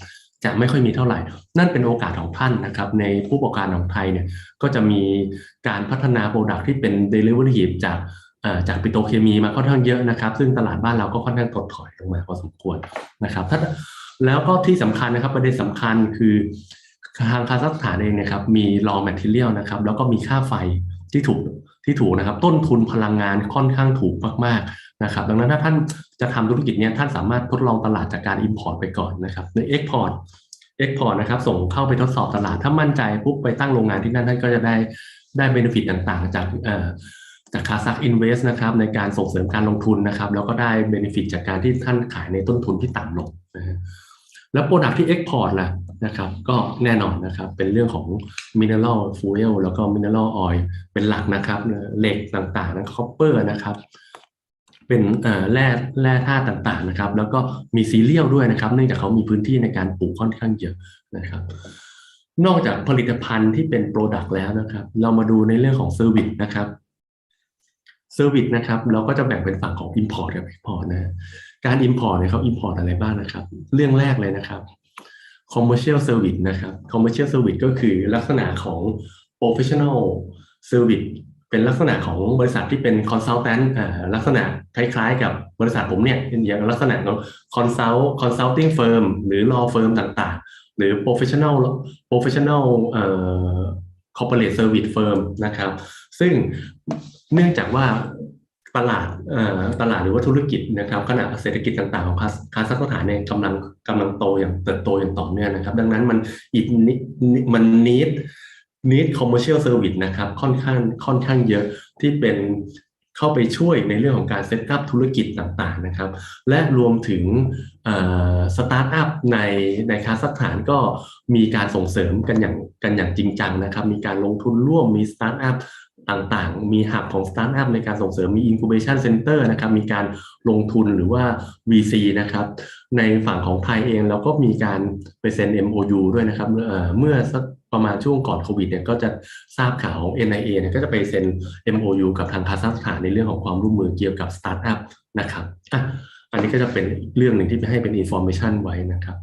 จะไม่ค่อยมีเท่าไหร่นั่นเป็นโอกาสของท่านนะครับในผู้ประกอบการของไทยเนี่ยก็จะมีการพัฒนาโปรดักต์ที่เป็น derivative จากปิโตรเคมีมาค่อนข้างเยอะนะครับซึ่งตลาดบ้านเราก็ค่อนข้างถดถอยลงมาพอสมควรนะครับแล้วก็ที่สำคัญนะครับประเด็นสำคัญคือทางคาซัคสถานเองนะครับมี raw material นะครับแล้วก็มีค่าไฟที่ถูกนะครับต้นทุนพลังงานค่อนข้างถูกมากๆนะครับดังนั้นถ้าท่านจะทำธุรกิจนี้ท่านสามารถทดลองตลาดจากการ import ไปก่อนนะครับใน export นะครับส่งเข้าไปทดสอบตลาดถ้ามั่นใจปุ๊บไปตั้งโรงงานที่นั่นท่านก็จะได้ benefit ต่างๆจากคาซัคอินเวสต์นะครับในการส่งเสริมการลงทุนนะครับแล้วก็ได้ benefit จากการที่ท่านขายในต้นทุนที่ต่ำลงนะฮะแล้วโปรดักที่ export ล่ะนะครับก็แน่นอนนะครับเป็นเรื่องของ mineral fuel แล้วก็ mineral oil เป็นหลักนะครับเหล็กต่างๆนะ copper นะครับเป็นแร่ธาตุต่างๆนะครับแล้วก็มีซีเรียลด้วยนะครับเนื่องจากเขามีพื้นที่ในการปลูกค่อนข้างเยอะนะครับนอกจากผลิตภัณฑ์ที่เป็น product แล้วนะครับเรามาดูในเรื่องของ service นะครับเซอร์วิสนะครับเราก็จะแบ่งเป็นฝั่งของ import กับ export นะการ import เนี่ยเขา import อะไรบ้างนะครับเรื่องแรกเลยนะครับ commercial service นะครับ commercial service ก็คือลักษณะของ professional service เป็นลักษณะของบริษัทที่เป็นคอนซัลแทนต์ลักษณะคล้ายๆกับบริษัทผมเนี่ยอย่างลักษณะของคอนซัลติ้งเฟิร์มหรือ law firm ต่างๆหรือ professional corporate service firm นะครับซึ่งเนื่องจากว่าตลาดหรือว่าธุรกิจนะครับขณะเศรษฐกิจต่างๆของคาซัคสถานเนี่ยกำลังโตอย่างเติบโตอย่างต่อเนื่องนะครับดังนั้นมันneed commercial service นะครับค่อนข้างเยอะที่เป็นเข้าไปช่วยในเรื่องของการเซตอัพธุรกิจต่างๆนะครับและรวมถึงสตาร์ทอัพในคาซัคสถานก็มีการส่งเสริมกันอย่างจริงจังนะครับมีการลงทุนร่วมมีสตาร์ทอัพต่างๆมีหับของสตาร์ทอัพในการส่งเสริมมี incubation center นะครับมีการลงทุนหรือว่า VC นะครับในฝั่งของไทยเองเราก็มีการไปเซ็น MOU ด้วยนะครับเมื่อสักประมาณช่วงก่อนโควิดเนี่ยก็จะทราบข่าวของ NIA เนี่ยก็จะไปเซ็น MOU กับทางคาซัคสถานในเรื่องของความร่วมมือเกี่ยวกับสตาร์ทอัพนะครับอันนี้ก็จะเป็นเรื่องหนึ่งที่ให้เป็น information ไว้นะครับ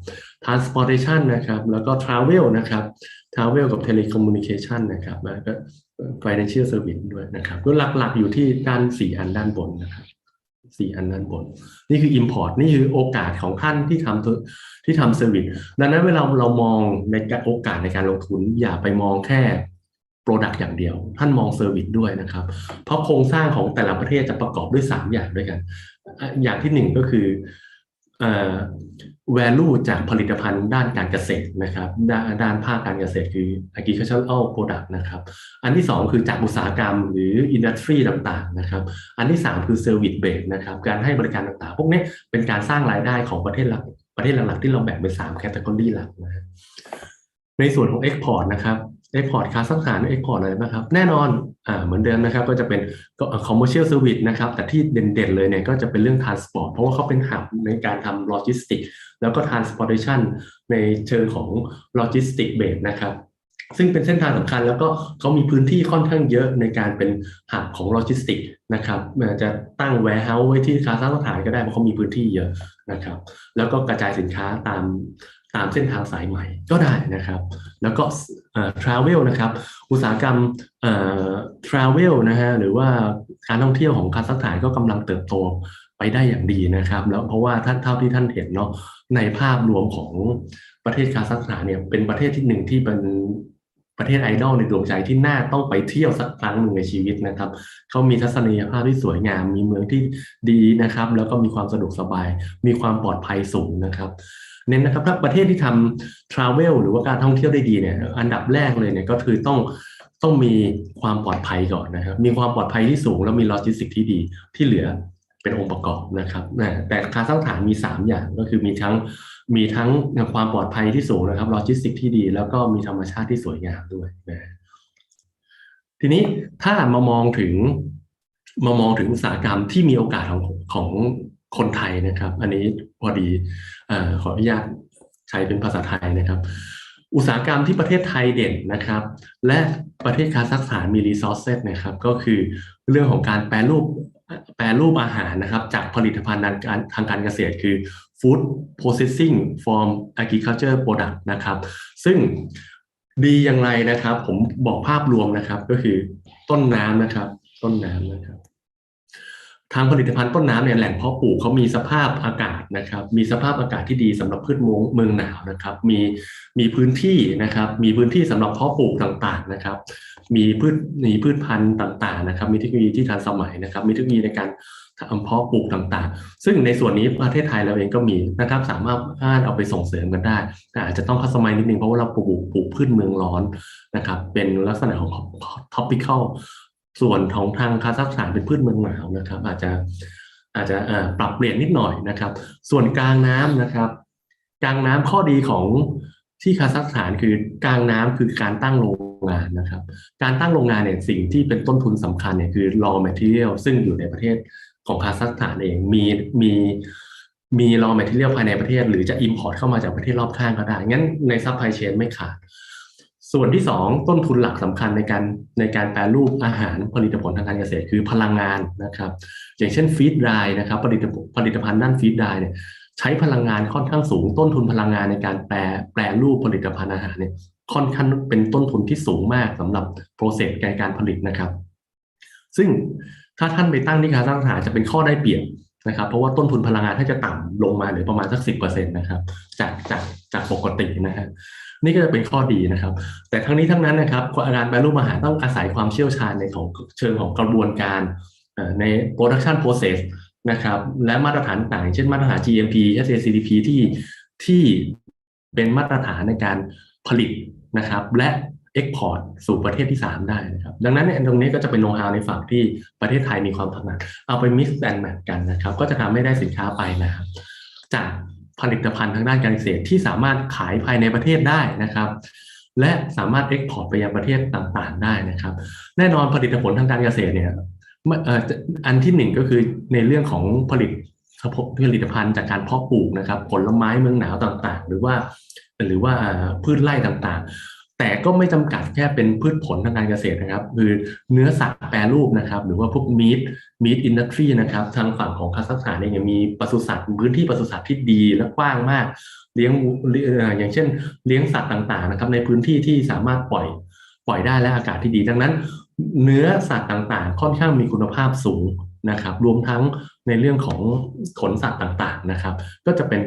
transportation นะครับแล้วก็ travel นะครับ travel กับ telecommunication นะครับแล้วก็ financial service ด้วยนะครับก็หลักๆอยู่ที่ด้าน4 อันด้านบนนะครับ4 อันด้านบนนี่คือ import นี่คือโอกาสของท่านที่ทำ service ดังนั้นเวลาเรามองในโอกาสในการลงทุนอย่าไปมองแค่ product อย่างเดียวท่านมอง service ด้วยนะครับเพราะโครงสร้างของแต่ละประเทศจะประกอบด้วย3 อย่างด้วยกันอย่างที่1ก็คือvalue จากผลิตภัณฑ์ด้านการเกษตรนะครับด้านภาคการเกษตรคือ agricultural product นะครับอันที่2คือจากอุตสาหกรรมหรือ industry ต่างๆนะครับอันที่3คือ service base นะครับการให้บริการต่างๆพวกนี้เป็นการสร้างรายได้ของประเทศหลักๆที่เราแบ่งเป็น3 category หลักนะในส่วนของ export นะครับ export คาซัคสถาน export อะไรบ้างครับแน่นอนเหมือนเดิมนะครับก็จะเป็น commercial service นะครับแต่ที่เด่นๆเลยเนี่ยก็จะเป็นเรื่อง transport เพราะว่าเขาเป็นหับในการทำ logistics แล้วก็ transportation ในเชิงของ logistics base นะครับซึ่งเป็นเส้นทางสำคัญแล้วก็เขามีพื้นที่ค่อนข้างเยอะในการเป็นหับของโลจิสติกนะครับจะตั้ง warehouse ไว้ที่คาซัคสถานก็ได้เพราะเขามีพื้นที่เยอะนะครับแล้วก็กระจายสินค้าตามเส้นทางสายใหม่ก็ได้นะครับแล้วก็travel นะครับอุตสาหกรรมtravel นะฮะหรือว่าการท่องเที่ยวของคาซัคสถานก็กำลังเติบโตไปได้อย่างดีนะครับแล้วเพราะว่าเท่าที่ท่านเห็นเนาะในภาพรวมของประเทศคาซัคสถานเนี่ยเป็นประเทศที่1ที่เป็นประเทศไอดอลในดวงใจที่น่าต้องไปเที่ยวสักครั้งหนึ่งในชีวิตนะครับเขามีทัศนียภาพที่สวยงามมีเมืองที่ดีนะครับแล้วก็มีความสะดวกสบายมีความปลอดภัยสูงนะครับเน้นนะครับถ้าประเทศที่ทำ travel หรือว่าการท่องเที่ยวได้ดีเนี่ยอันดับแรกเลยเนี่ยก็คือต้องมีความปลอดภัยก่อนนะครับมีความปลอดภัยที่สูงแล้วมีโลจิสติกที่ดีที่เหลือเป็นองค์ประกอบนะครับแต่คาซัคสถานมี3 อย่างก็คือมีทั้งความปลอดภัยที่สูงนะครับโลจิสติกที่ดีแล้วก็มีธรรมชาติที่สวยงามด้วยนะทีนี้ถ้ามามองถึงอุตสาหกรรมที่มีโอกาสของคนไทยนะครับอันนี้พอดีขออนุญาตใช้เป็นภาษาไทยนะครับอุตสาหกรรมที่ประเทศไทยเด่นนะครับและประเทศคาซัคสถานมี resources นะครับก็คือเรื่องของการแปรรูปอาหารนะครับจากผลิตภัณฑ์ทางการเกษตรคือ food processing from agriculture product นะครับซึ่งดีอย่างไรนะครับผมบอกภาพรวมนะครับก็คือต้นน้ำนะครับทางผลิตภัณฑ์ต้นน้ำเนี่ยแหล่งเพาะปลูกเขามีสภาพอากาศนะครับมีสภาพอากาศที่ดีสำหรับพืชเมืองหนาวนะครับมีพื้นที่นะครับมีพื้นที่สำหรับเพาะปลูกต่างๆนะครับมีพืชพันธุ์ต่างๆนะครับมีเทคโนโลยีที่ทันสมัยนะครับมีเทคโนโลยีในการเพาะปลูกต่างๆซึ่งในส่วนนี้ประเทศไทยเราเองก็มีนะครับสามารถเอาไปส่งเสริมกันได้แต่อาจจะต้องคัสตอมไมซ์นิดนึงเพราะว่าเราปลูกพืชเมืองร้อนนะครับเป็นลักษณะของ topicalส่วนของทางคาซัคสถานเป็นพืชเมืองหนาวนะครับอาจจะปรับเปลี่ยนนิดหน่อยนะครับส่วนกลางน้ำนะครับกลางน้ำข้อดีของที่คาซัคสถานคือกลางน้ำคือการตั้งโรงงานนะครับการตั้งโรงงานเนี่ยสิ่งที่เป็นต้นทุนสำคัญเนี่ยคือ raw material ซึ่งอยู่ในประเทศของคาซัคสถานเองมี raw material ภายในประเทศหรือจะ import เข้ามาจากประเทศรอบข้างก็ได้งั้นใน supply chain ไม่ขาดส่วนที่2ต้นทุนหลักสำคัญในการแปรรูปอาหารผลิตผลทางการเกษตรคือพลังงานนะครับอย่างเช่นฟีดไดร์นะครับผลิตภัณฑ์ด้านฟีดไดร์เนี่ยใช้พลังงานค่อนข้างสูงต้นทุนพลังงานในการแปรรูปผลิตภัณฑ์อาหารเนี่ยค่อนข้างเป็นต้นทุนที่สูงมากสำหรับโปรเซสการผลิตนะครับ ซึ่งถ้าท่านไปตั้งที่คาซัคสถานจะเป็นข้อได้เปรียบนะครับเพราะว่าต้นทุนพลังงานถ้าจะต่ำลงมาหรือประมาณสัก10%นะครับจากปกตินะฮะนี่ก็จะเป็นข้อดีนะครับแต่ทั้งนี้ทั้งนั้นนะครับการแปรรูปอาหารต้องอาศัยความเชี่ยวชาญในของเชิงของกระบวนการใน production process นะครับและมาตรฐานต่างเช่นมาตรฐาน GMP SACCP ที่เป็นมาตรฐานในการผลิตนะครับและexport สู่ประเทศที่3ได้นะครับดังนั้นเนี่ยตรงนี้ก็จะเป็นโน้ตฮาวในฝั่งที่ประเทศไทยมีความถนัดเอาไป mix and match กันนะครับก็จะทำให้ได้สินค้าไปนะครับจากผลิตภัณฑ์ทางด้านการเกษตรที่สามารถขายภายในประเทศได้นะครับและสามารถ export ไปยังประเทศต่างๆได้นะครับแน่นอนผลิตผลทางการเกษตรเนี่ยอันที่หนึ่งก็คือในเรื่องของผลิตภัณฑ์จากการเพาะปลูกนะครับผลไม้เมืองหนาวต่างๆหรือว่าพืชไร่ต่างๆแต่ก็ไม่จำกัดแค่เป็นพืชผลทางการเกษตรนะครับคือเนื้อสัตว์แปรรูปนะครับหรือว่าพวกmeat industry นะครับทางฝั่งของคาซัคสถานเองมีปศุสัตว์พื้นที่ปศุสัตว์ที่ดีและกว้างมากเลี้ยงอย่างเช่นเลี้ยงสัตว์ต่างๆนะครับในพื้นที่ที่สามารถปล่อยได้และอากาศที่ดีดังนั้นเนื้อสัตว์ต่างๆค่อนข้างมีคุณภาพสูงนะครับรวมทั้งในเรื่องของขนสัตว์ต่างๆนะครับก็จะเป็น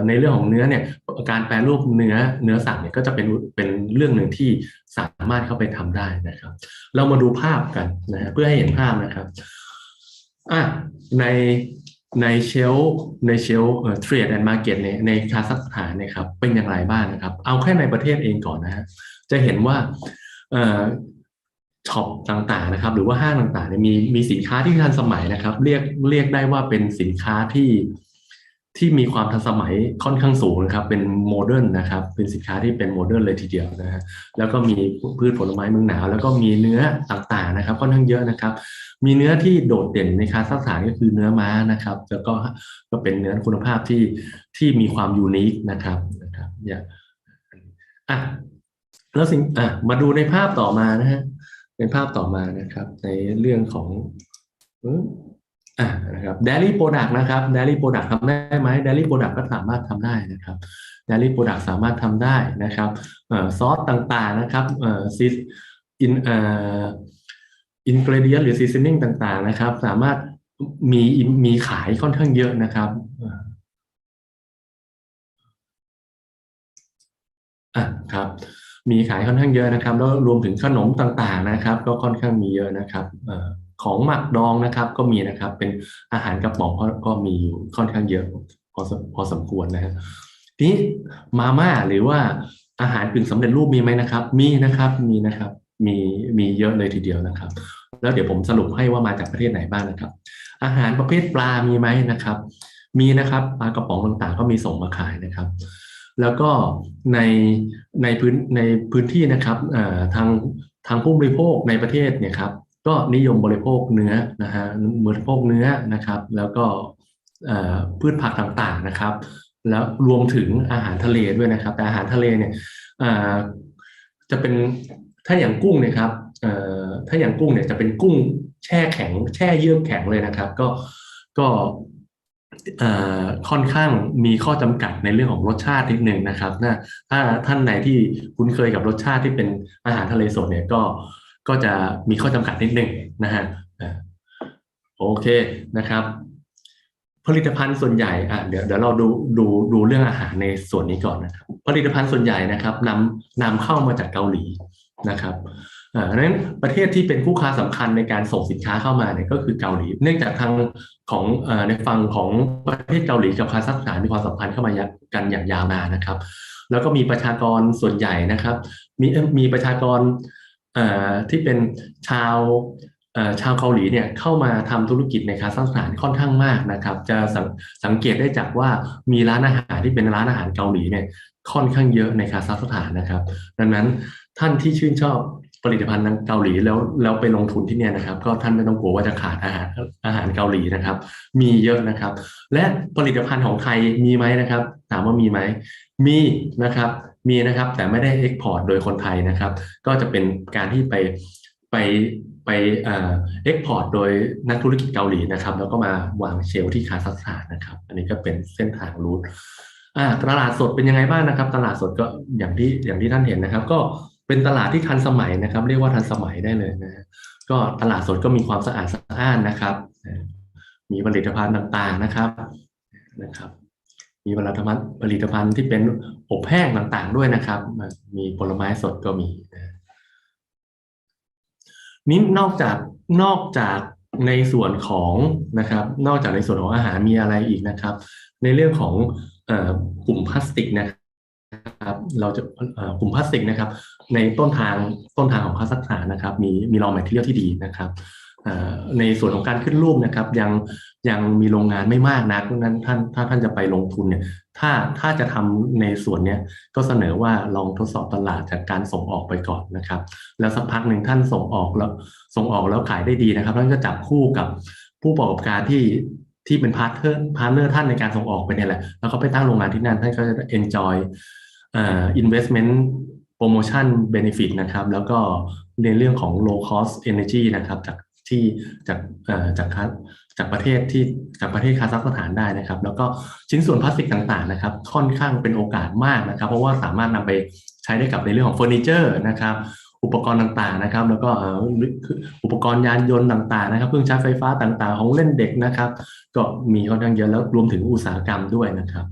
ในเรื่องของเนื้อเนี่ยการแปรรูปเนื้อสัตว์เนี่ยก็จะเป็นเรื่องหนึ่งที่สามารถเข้าไปทำได้นะครับเรามาดูภาพกันนะฮะเพื่อให้เห็นภาพนะครับในเชลเทรดแอนด์มาร์เก็ตในคาซัคสถานเนี่ยครับเป็นอย่างไรบ้างนะครับเอาแค่ในประเทศเองก่อนนะฮะจะเห็นว่าช็อปต่างๆนะครับหรือว่าห้างต่างๆเนี่ยมีสินค้าที่ทันสมัยนะครับเรียกได้ว่าเป็นสินค้าที่มีความทันสมัยค่อนข้างสูงนะครับเป็นโมเดิร์นนะครับเป็นสินค้าที่เป็นโมเดิร์นเลยทีเดียวนะฮะแล้วก็มีพืชผลไม้เมืองหนาวแล้วก็มีเนื้อต่างๆนะครับค่อนข้างเยอะนะครับมีเนื้อที่โดดเด่นในคาซัคสถานก็คือเนื้อม้านะครับแล้วก็เป็นเนื้อคุณภาพที่มีความยูนิคนะครับอย่างแล้วมาดูในภาพต่อมานะฮะในภาพต่อมานะครับในเรื่องของนะครับ Dairy Product นะครับ Dairy Product ทำได้ไหม Dairy Product ก็สามารถทำได้นะครับ Dairy Product สามารถทำได้นะครับซอสต่างๆนะครับingredient หรือ seasoning ต่างๆนะครับสามารถมีขายค่อนข้างเยอะนะครับครับมีขายค่อนข้างเยอะนะครับแล้วรวมถึงขนมต่างๆนะครับก็ค่อนข้างมีเยอะนะครับของหมักดองนะครับก็มีนะครับเป็นอาหารกระป๋องก็มีอยู่ค่อนข้างเยอะพอสมควรนะครับทีนี้มาม่าหรือว่าอาหารกึ่งสำเร็จรูปมีไหมนะครับมีนะครับมีเยอะเลยทีเดียวนะครับแล้วเดี๋ยวผมสรุปให้ว่ามาจากประเทศไหนบ้างนะครับอาหารประเภทปลามีไหมนะครับมีนะครับปลากระป๋องต่างๆก็มีส่งมาขายนะครับแล้วก็ในพื้นที่นะครับทางผู้บริโภคในประเทศเนี่ยครับก็นิยมบริโภคเนื้อนะฮะบริโภคเนื้อนะครับแล้วก็พืชผักต่างๆนะครับแล้วรวมถึงอาหารทะเลด้วยนะครับแต่อาหารทะเลเนี่ยจะเป็นถ้าอย่างกุ้งเนี่ยครับถ้าอย่างกุ้งเนี่ยจะเป็นกุ้งแช่แข็งแช่เยือกแข็งเลยนะครับก็ค่อนข้างมีข้อจำกัดในเรื่องของรสชาตินิดนึงนะครับถ้าท่านไหนที่คุ้นเคยกับรสชาติที่เป็นอาหารทะเลสดเนี่ยก็จะมีข้อจำกัดนิดนึงนะฮะโอเคนะครับผลิตภัณฑ์ส่วนใหญ่เดี๋ยวเราดูเรื่องอาหารในส่วนนี้ก่อนนะครับผลิตภัณฑ์ส่วนใหญ่นะครับนำเข้ามาจากเกาหลีนะครับดังนั้นประเทศที่เป็นคู่ค้าสำคัญในการส่งสินค้าเข้ามาเนี่ยก็คือเกาหลีเนื่องจากทางของในฝั่งของประเทศเกาหลีกับคาซัคสถานมีความสัมพันธ์เข้ามากันอย่างยาวนานนะครับแล้วก็มีประชากรส่วนใหญ่นะครับมีประชากรที่เป็นชาวเกาหลีเนี่ยเข้ามาทำธุรกิจในคาซัคสถานค่อนข้างมากนะครับจะสังเกตได้จากว่ามีร้านอาหารที่เป็นร้านอาหารเกาหลีเนี่ยค่อนข้างเยอะในคาซัคสถานนะครับดังนั้นท่านที่ชื่นชอบผลิตภัณฑ์เกาหลีแล้วไปลงทุนที่เนี่ยนะครับก็ท่านไม่ต้องกลัวว่าจะขาดอาหารเกาหลีนะครับมีเยอะนะครับและผลิตภัณฑ์ของไทยมีไหมนะครับถามว่ามีไหมมีนะครับแต่ไม่ได้เอ็กพอร์ตโดยคนไทยนะครับก็จะเป็นการที่ไปเอ็กพอร์ตโดยนักธุรกิจเกาหลีนะครับแล้วก็มาวางเชลที่คาซัคสถานนะครับอันนี้ก็เป็นเส้นทางรูทตลาดสดเป็นยังไงบ้างนะครับตลาดสดก็อย่างที่ท่านเห็นนะครับก็เป็นตลาดที่ทันสมัยนะครับเรียกว่าทันสมัยได้เลยนะ ก็ตลาดสดก็มีความสะอาดสะอ้านนะครับมีผลิตภัณฑ์ต่างๆนะครับมีผลิตภัณฑ์ที่เป็นอบแห้งต่างๆด้วยนะครับมีผลไม้สดก็มีนี่นอกจากในส่วนของนะครับนอกจากในส่วนของอาหารมีอะไรอีกนะครับในเรื่องของกลุ่มพลาสติกนะครับเราจะกลุ่มพลาสติกนะครับในต้นทางของคาซัคสถานนะครับมีraw materialที่ดีนะครับในส่วนของการขึ้นรูปนะครับยังมีโรงงานไม่มากนักเพราะฉะนั้นถ้าท่านจะไปลงทุนเนี่ยถ้าจะทำในส่วนเนี้ยก็เสนอว่าลองทดสอบตลาดจากการส่งออกไปก่อนนะครับแล้วสักพักหนึ่งท่านส่งออกแล้วขายได้ดีนะครับท่านก็จับคู่กับผู้ประกอบการที่เป็นพาร์ทเนอร์ท่านในการส่งออกไปเนี่ยแหละแล้วก็ไปตั้งโรงงานที่นั่นท่านก็จะ enjoy investment promotion benefit นะครับแล้วก็ในเรื่องของ low cost energy นะครับจากประเทศคาซัคสถานได้นะครับแล้วก็ชิ้นส่วนพลาสติกต่างๆนะครับค่อนข้างเป็นโอกาสมากนะครับเพราะว่าสามารถนำไปใช้ได้กับในเรื่องของเฟอร์นิเจอร์นะครับอุปกรณ์ต่างๆนะครับแล้วก็อุปกรณ์ยานยนต์ต่างๆนะครับเครื่องใช้ไฟฟ้าต่างๆของเล่นเด็กนะครับก็มีค่อนข้างเยอะแล้วรวมถึงอุตสาหกรรมด้วยนะครับ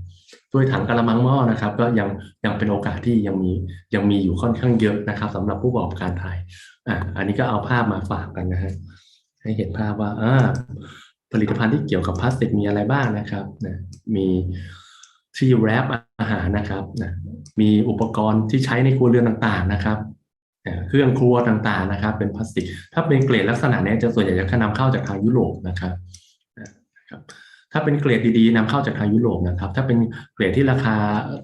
ด้วยถังกะละมังหม้อนะครับก็ยังเป็นโอกาสที่ยังมีอยู่ค่อนข้างเยอะนะครับสำหรับผู้ประกอบการไทยอันนี้ก็เอาภาพมาฝากกันนะฮะให้เห็นภาพว่าผลิตภัณฑ์ที่เกี่ยวกับพลาสติกมีอะไรบ้างนะครับมีที่แรปอาหารนะครับมีอุปกรณ์ที่ใช้ในครัวเรือนต่างๆนะครับเครื่องครัวต่างๆนะครับเป็นพลาสติกถ้าเป็นเกรดลักษณะนี้จะส่วนใหญ่จะนำเข้าจากทางยุโรปนะครับถ้าเป็นเกรดดีๆนำเข้าจากทางยุโรปนะครับถ้าเป็นเกรดที่ราคา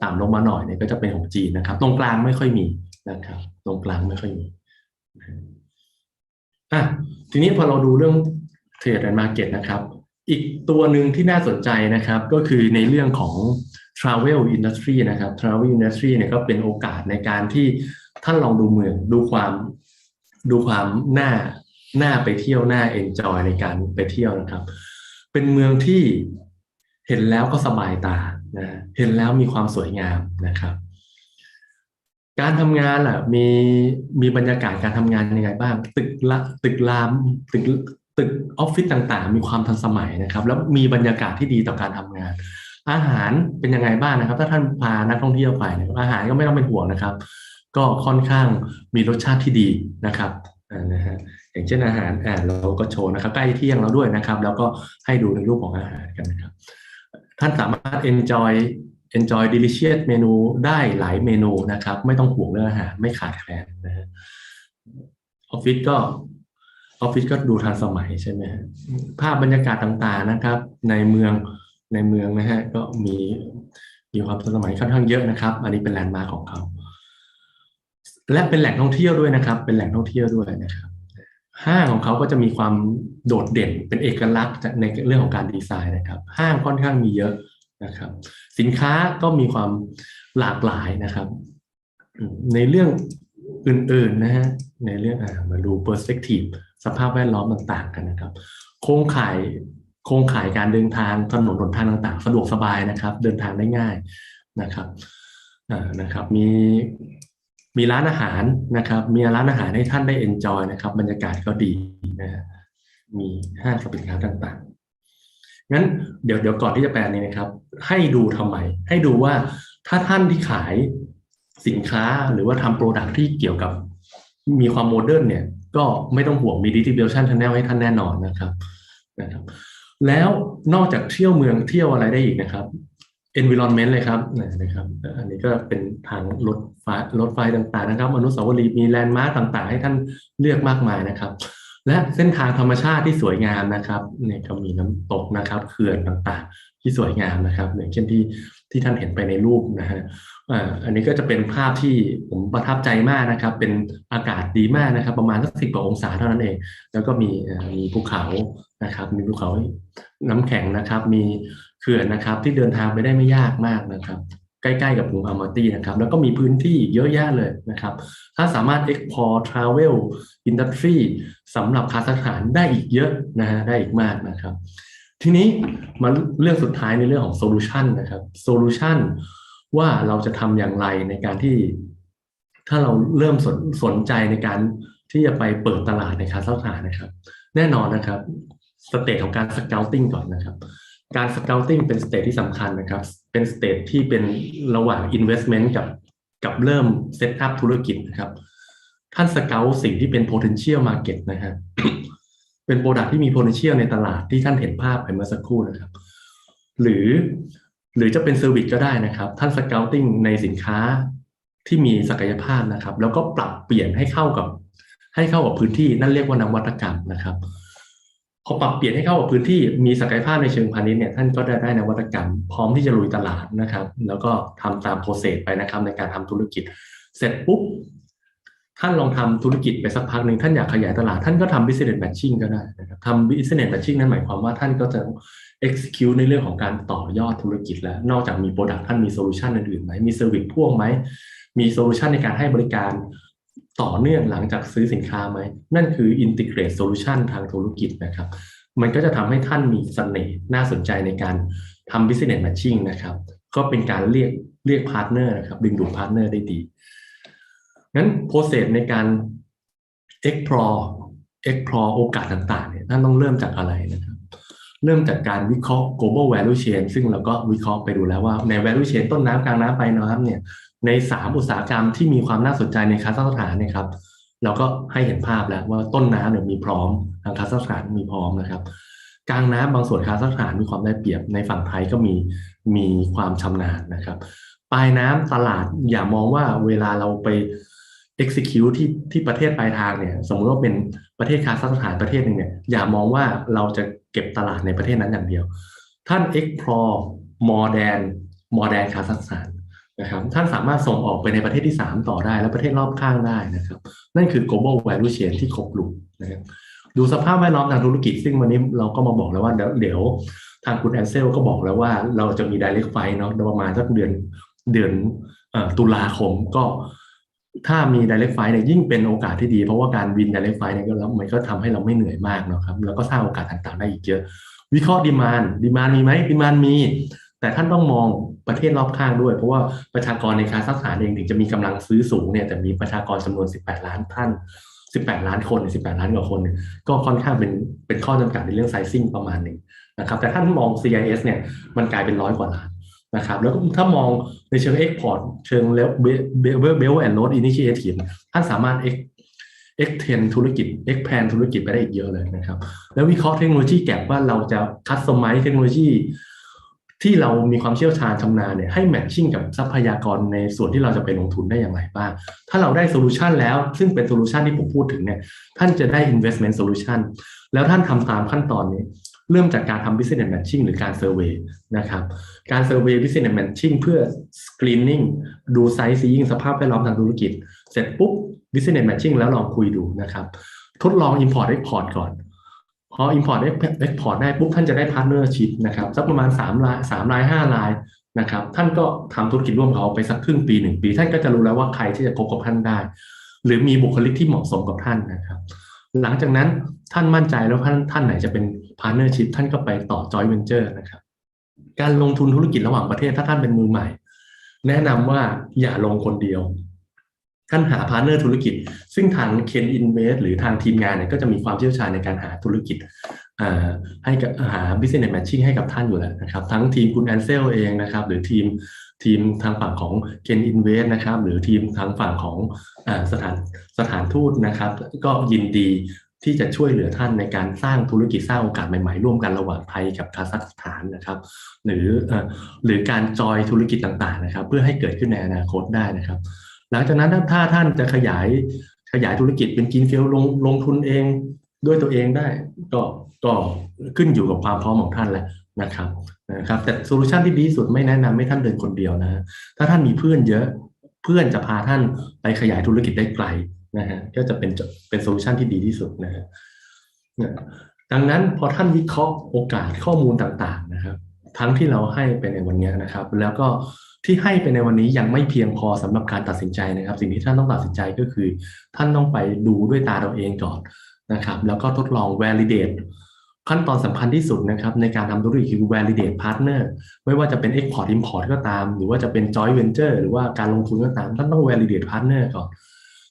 ต่ำลงมาหน่อยเนี่ยก็จะเป็นของจีนนะครับตรงกลางไม่ค่อยมีนะครับตรงกลางไม่ค่อยมีทีนี้พอเราดูเรื่องเทรดแอนด์มาร์เก็ตนะครับอีกตัวหนึ่งที่น่าสนใจนะครับก็คือในเรื่องของ travel industry นะครับ travel industry เนี่ยก็เป็นโอกาสในการที่ท่านลองดูเมืองดูความน่าไปเที่ยวน่า enjoy ในการไปเที่ยวนะครับเป็นเมืองที่เห็นแล้วก็สบายตานะเห็นแล้วมีความสวยงามนะครับการทำงานล่ะมีบรรยากาศการทำงานยังไงบ้างตึกออฟฟิศต่างๆมีความทันสมัยนะครับแล้วมีบรรยากาศที่ดีต่อการทำงานอาหารเป็นยังไงบ้างนะครับถ้าท่านพานักท่องเที่ยวไปอาหารก็ไม่ต้องเป็นห่วงนะครับก็ค่อนข้างมีรสชาติที่ดีนะครับนะฮะอย่างเช่นอาหารเราก็โชว์นะครับใกล้เที่ยงแล้วด้วยนะครับแล้วก็ให้ดูในรูปของอาหารกันนะครับท่านสามารถ enjoy delicious เมนูได้หลายเมนูนะครับไม่ต้องห่วงเรื่องอาหารไม่ขาดแคลนนะฮะออฟฟิศก็ดูทันสมัยใช่ไหมภาพบรรยากาศต่างๆนะครับในเมืองนะฮะก็มีความทันสมัยค่อนข้างเยอะนะครับอันนี้เป็นแลนด์มาร์คของเขาและเป็นแหล่งท่องเที่ยวด้วยนะครับเป็นแหล่งท่องเที่ยวด้วยนะครับห้างของเขาก็จะมีความโดดเด่นเป็นเอกลักษณ์ในเรื่องของการดีไซน์นะครับห้างค่อนข้างมีเยอะนะครับสินค้าก็มีความหลากหลายนะครับในเรื่องอื่นๆนะฮะในเรื่องมาดู perspective สภาพแวดล้อมต่างๆกันนะครับโครงข่ายการเดินทางถนนหนทางต่างๆสะดวกสบายนะครับเดินทางได้ง่ายนะครับมีร้านอาหารนะครับมีร้านอาหารให้ท่านได้ enjoy นะครับบรรยากาศก็ดีนะฮะมีห้างสรรพสินค้าต่างๆงั้นเดี๋ยวก่อนที่จะแปลนี้นะครับให้ดูทำไมให้ดูว่าถ้าท่านที่ขายสินค้าหรือว่าทำโปรดักต์ที่เกี่ยวกับมีความโมเดิร์นเนี่ยก็ไม่ต้องห่วงมี distribution channel ให้ท่านแน่นอนนะครับแล้วนอกจากเที่ยวเมืองเที่ยวอะไรได้อีกนะครับ environment เลยครับนะครับอันนี้ก็เป็นทางรถไฟต่างๆนะครับอนุสาวรีย์มีแลนด์มาร์คต่างๆให้ท่านเลือกมากมายนะครับและเส้นทางธรรมชาติที่สวยงามนะครับเนี่ยก็มีน้ำตกนะครับเขื่อนต่างๆที่สวยงามนะครับอย่างเช่นที่ท่านเห็นไปในรูปนะฮะอันนี้ก็จะเป็นภาพที่ผมประทับใจมากนะครับเป็นอากาศดีมากนะครับประมาณสัก10 กว่าองศาเท่านั้นเองแล้วก็มีภูเขานะครับมีภูเขาน้ำแข็งนะครับมีเขื่อนนะครับที่เดินทางไปได้ไม่ยากมากนะครับใกล้ๆกับกรุงอัลมาตี้นะครับแล้วก็มีพื้นที่เยอะแยะเลยนะครับถ้าสามารถ export travel industry สำหรับคาซัคสถานได้อีกเยอะนะฮะได้อีกมากนะครับทีนี้มาเรื่องสุดท้ายในเรื่องของ solution นะครับ solution ว่าเราจะทำอย่างไรในการที่ถ้าเราเริ่มสนใจในการ ที่จะไปเปิดตลาดในคาซัคสถานนะครับแน่นอนนะครับสเตจของการสเกลติ้งก่อนนะครับการสเกลติ้งเป็นสเตจที่สำคัญนะครับเป็นสเตจที่เป็นระหว่าง investment กับเริ่มเซตอัพธุรกิจนะครับท่านสเกลสิ่งที่เป็น potential market นะฮะ เป็นโปรดักที่มี potential ในตลาดที่ท่านเห็นภาพไปเมื่อสักครู่นะครับหรือจะเป็นเซอร์วิสก็ได้นะครับท่านสเกลติ้งในสินค้าที่มีศักยภาพนะครับแล้วก็ปรับเปลี่ยนให้เข้ากับพื้นที่นั่นเรียกว่านวัตกรรมนะครับพอปรับเปลี่ยนให้เข้ากับพื้นที่มีศักยภาพในเชิงพาณิชย์เนี่ยท่านก็ได้นวัตกรรมพร้อมที่จะลุยตลาดนะครับแล้วก็ทำตามโปรเซสไปนะครับในการทำธุรกิจเสร็จปุ๊บท่านลองทำธุรกิจไปสักพักหนึ่งท่านอยากขยายตลาดท่านก็ทำ business matching ก็ได้นะครับทำ business matching นั่นหมายความว่าท่านก็จะ execute ในเรื่องของการต่อยอดธุรกิจแล้วนอกจากมี product ท่านมี solution อื่นๆไหมมี service พ่วงไหมมี solution ในการให้บริการต่อเนื่องหลังจากซื้อสินค้าไหมนั่นคือ integrate solution ทางธุรกิจนะครับมันก็จะทำให้ท่านมีเสน่ห์น่าสนใจในการทำ business matching นะครับก็เป็นการเรียกพาร์ทเนอร์นะครับดึงดูดพาร์ทเนอร์ได้ดีงั้นโปรเซสในการ explore โอกาสต่างๆเนี่ยท่านต้องเริ่มจากอะไรนะครับเริ่มจากการวิเคราะห์ global value chain ซึ่งเราก็วิเคราะห์ไปดูแล้วว่าใน value chain ต้นน้ำกลางน้ำปลายน้ำเนี่ยใน3อุตสาหกรรมที่มีความน่าสนใจในคาซัคสถานเนี่ยครับเราก็ให้เห็นภาพแล้วว่าต้นน้ำเนี่ยมีพร้อมทางคาซัคสถานมีพร้อมนะครับกลางน้ำบางส่วนคาซัคสถานมีความได้เปรียบในฝั่งไทยก็มีความชำนาญนะครับปลายน้ำตลาดอย่ามองว่าเวลาเราไป execute ที่ประเทศปลายทางเนี่ยสมมติว่าเป็นประเทศคาซัคสถานประเทศหนึ่งเนี่ยอย่ามองว่าเราจะเก็บตลาดในประเทศนั้นอย่างเดียวท่าน explore more than คาซัคสถานนะครับท่านสามารถส่งออกไปในประเทศที่3ต่อได้และประเทศรอบข้างได้นะครับนั่นคือ global value chain ที่ครบลุมนะครับดูสภาพแวดล้อมทางธุรกิจซึ่งวันนี้เราก็มาบอกแล้วว่าเดี๋ยวทางคุณแอนเซลก็บอกแล้วว่าเราจะมี direct flight เนาะประมาณสักเดือนตุลาคมก็ถ้ามี direct flight เนี่ยยิ่งเป็นโอกาสที่ดีเพราะว่าการบิน direct flight เนี่ยก็แล้วมันก็ทำให้เราไม่เหนื่อยมากเนาะครับแล้วก็สร้างโอกาสต่างๆได้อีกเยอะวิเคราะห์ demand มีไหม demand มีแต่ท่านต้องมองประเทศรอบข้างด้วยเพราะว่าประชากรในคาซัคสถานเองถึงจะมีกำลังซื้อสูงเนี่ยแต่มีประชากรจำนวน18ล้านท่าน18ล้านคน18ล้านกว่าคนก็ค่อนข้างเป็นข้อจำกัดในเรื่อง sizing ประมาณหนึ่งนะครับแต่ท่านมอง CIS เนี่ยมันกลายเป็น100 กว่าล้านนะครับแล้วถ้ามองในเชิง export เชิงแล้ว Belt and Road Initiative ท่านสามารถextend ธุรกิจ expand ธุรกิจไปได้อีกเยอะเลยนะครับแล้ววิเคราะห์เทคโนโลยีแกปว่าเราจะ customize เทคโนโลยีที่เรามีความเชี่ยวชาญชำนาญเนี่ยให้แมทชิ่งกับทรัพยากรในส่วนที่เราจะไปลงทุนได้อย่างไรบ้างถ้าเราได้โซลูชันแล้วซึ่งเป็นโซลูชันที่ผมพูดถึงเนี่ยท่านจะได้ investment solution แล้วท่านทำตามขั้นตอนนี้เริ่มจากการทำ business matching หรือการ survey นะครับการ survey business matching เพื่อ screening ดู sizing สภาพแวดล้อมทางธุรกิจเสร็จปุ๊บ business matching แล้วลองคุยดูนะครับทดลอง import export ก่อนพอ import export ได้ปุ๊บท่านจะได้ partnership นะครับสักประมาณ3 ราย5 รายนะครับท่านก็ทำธุรกิจร่วมเขาไปสักครึ่งปี1 ปีท่านก็จะรู้แล้วว่าใครที่จะคบกับท่านได้หรือมีบุคลิกที่เหมาะสมกับท่านนะครับหลังจากนั้นท่านมั่นใจแล้วท่านไหนจะเป็น partnership ท่านก็ไปต่อ joint venture นะครับการลงทุนธุรกิจระหว่างประเทศถ้าท่านเป็นมือใหม่แนะนำว่าอย่าลงคนเดียวท่านหาพาร์ทเนอร์ธุรกิจซึ่งทาง Ken Invest หรือทางทีมงานเนี่ยก็จะมีความเชี่ยวชาญในการหาธุรกิจให้กับหา business matching ให้กับท่านอยู่แล้วนะครับทั้งทีมคุณแอนเซลเองนะครับหรือทีมทางฝั่งของ Ken Invest นะครับหรือทีมทางฝั่งของสถานทูตนะครับก็ยินดีที่จะช่วยเหลือท่านในการสร้างธุรกิจสร้างโอกาสใหม่ๆร่วมกันระหว่างไทยกับคาซัคสถานนะครับหรือการจอยธุรกิจต่างๆนะครับเพื่อให้เกิดขึ้นในอนาคตได้นะครับหลังจากนั้นถ้าท่านจะขยายธุรกิจเป็นกินเฟีลลงทุนเองด้วยตัวเองได้ก็ขึ้นอยู่กับความพร้อมของท่านแหละนะครับแต่โซลูชันที่ดีที่สุดไม่แนะนำให้ท่านเดินคนเดียวนะถ้าท่านมีเพื่อนเยอะเพื่อนจะพาท่านไปขยายธุรกิจได้ไกลนะฮะก็จะเป็นโซลูชันที่ดีที่สุดนะฮะดังนั้นพอท่านวิเคราะห์โอกาสข้อมูลต่างๆนะครับทั้งที่เราให้ไปในวันนี้นะครับแล้วก็ที่ให้ไปในวันนี้ยังไม่เพียงพอสำหรับการตัดสินใจนะครับสิ่งที่ท่านต้องตัดสินใจก็คือท่านต้องไปดูด้วยตาเราเองก่อนนะครับแล้วก็ทดลอง validate ขั้นตอนสำคัญที่สุดนะครับในการทำธุรกิจคือ validate partner ไม่ว่าจะเป็น export import ก็ตามหรือว่าจะเป็น joint venture หรือว่าการลงทุนก็ตามท่านต้อง validate partner ก่อน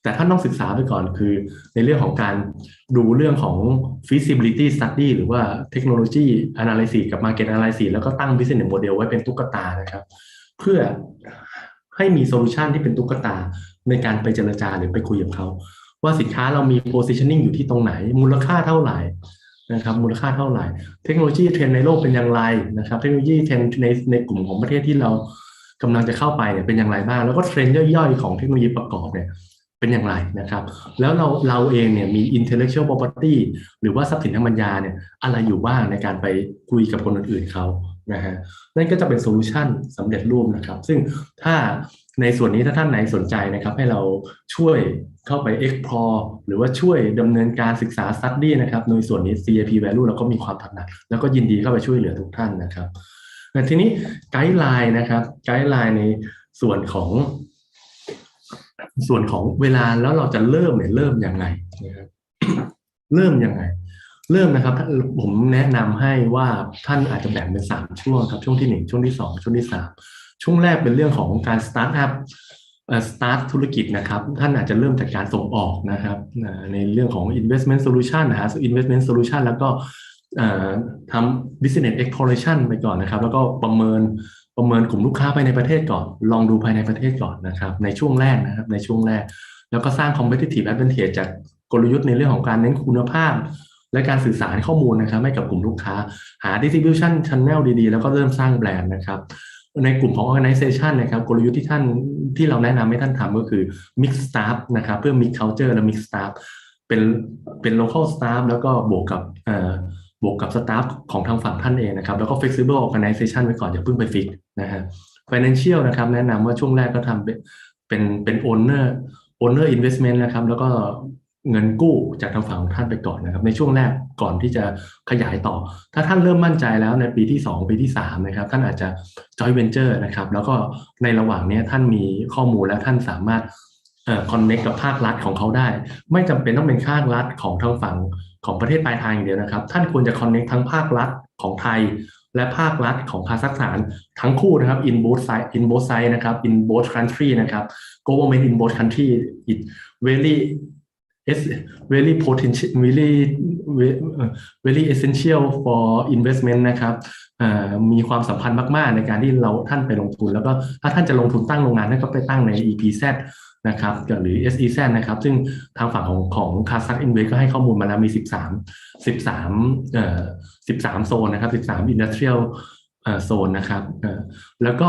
แต่ท่านต้องศึกษาไปก่อนคือในเรื่องของการดูเรื่องของ feasibility study หรือว่า technology analysis กับ market analysis แล้วก็ตั้ง business model ไว้เป็นตุ๊กตานะครับเพื่อให้มีโซลูชันที่เป็นตุ๊กตาในการไปเจรจาหรือไปคุยกับเขาว่าสินค้าเรามี positioning อยู่ที่ตรงไหนมูลค่าเท่าไหร่นะครับมูลค่าเท่าไหร่เทคโนโลยีเทรนด์ในโลกเป็นอย่างไรนะครับเทคโนโลยีเทรนด์ในกลุ่มของประเทศที่เรากำลังจะเข้าไปเนี่ยเป็นอย่างไรบ้างแล้วก็เทรนด์ย่อยๆของเทคโนโลยีประกอบเนี่ยเป็นอย่างไรนะครับแล้วเราเองเนี่ยมี intellectual property หรือว่าทรัพย์สินทางปัญญาเนี่ยอะไรอยู่บ้างในการไปคุยกับคนอื่นๆเขานะฮะนั่นก็จะเป็นโซลูชันสำเร็จรูปนะครับซึ่งถ้าในส่วนนี้ถ้าท่านไหนสนใจนะครับให้เราช่วยเข้าไป explore หรือว่าช่วยดำเนินการศึกษา study นะครับในส่วนนี้ CAP value เราก็มีความถนัดแล้วก็ยินดีเข้าไปช่วยเหลือทุกท่านนะครับแต่ทีนี้ไกด์ไลน์นะครับไกด์ไลน์ในส่วนของเวลาแล้วเราจะเริ่มยังไงนะครับเริ่มยังไงเริ่มนะครับผมแนะนำให้ว่าท่านอาจจะแบ่งเป็น3ช่วงครับช่วงที่1ช่วงที่2ช่วงที่3ช่วงแรกเป็นเรื่องของการสตาร์ทอัพสตาร์ทธุรกิจนะครับท่านอาจจะเริ่มจากการส่งออกนะครับในเรื่องของ investment solution หา investment solution แล้วก็ทำ business exploration ไปก่อนนะครับแล้วก็ประเมินกลุ่มลูกค้าภายในประเทศก่อนลองดูภายในประเทศก่อนนะครับในช่วงแรกนะครับในช่วงแรกแล้วก็สร้าง competitive advantage จากกลยุทธ์ในเรื่องของการเน้นคุณภาพและการสื่อสารข้อมูลนะครับให้กับกลุ่มลูกค้าหา distribution channel ดีๆแล้วก็เริ่มสร้างแบรนด์นะครับในกลุ่มของ organization นะครับกลยุทธ์ที่เราแนะนำให้ท่านทำก็คือ mix staff นะครับเพื่อ mix culture และ mix staff เป็น local staff แล้วก็บวกกับสตาฟของทางฝั่งท่านเองนะครับแล้วก็ flexible organization ไว้ก่อนอย่าเพิ่งไปฟิกนะฮะ financial นะครับแนะนำว่าช่วงแรกก็ทำเป็น owner investment นะครับแล้วก็เงินกู้จากทางฝั่งของท่านไปก่อนนะครับในช่วงแรกก่อนที่จะขยายต่อถ้าท่านเริ่มมั่นใจแล้วในปีที่2ปีที่3นะครับท่านอาจจะ joint venture นะครับแล้วก็ในระหว่างนี้ท่านมีข้อมูลและท่านสามารถconnect กับภาครัฐของเขาได้ไม่จำเป็นต้องเป็นภาครัฐของทางฝั่งของประเทศปลายทางอย่างเดียวนะครับท่านควรจะ connect ทั้งภาครัฐของไทยและภาครัฐของคาซัคสถานทั้งคู่นะครับ in both side นะครับ in both country นะครับ government in both country it very potential very essential for investment นะครับมีความสัมพันธ์มากๆในการที่ท่านไปลงทุนแล้วก็ถ้าท่านจะลงทุนตั้งโรงงานท่านก็ไปตั้งใน EPZ นะครับหรือ SEZ นะครับซึ่งทางฝั่งของKazakh Invest ก็ให้ข้อมูลมาแล้วมี13โซนนะครับ13 Industrialโซนนะครับแล้วก็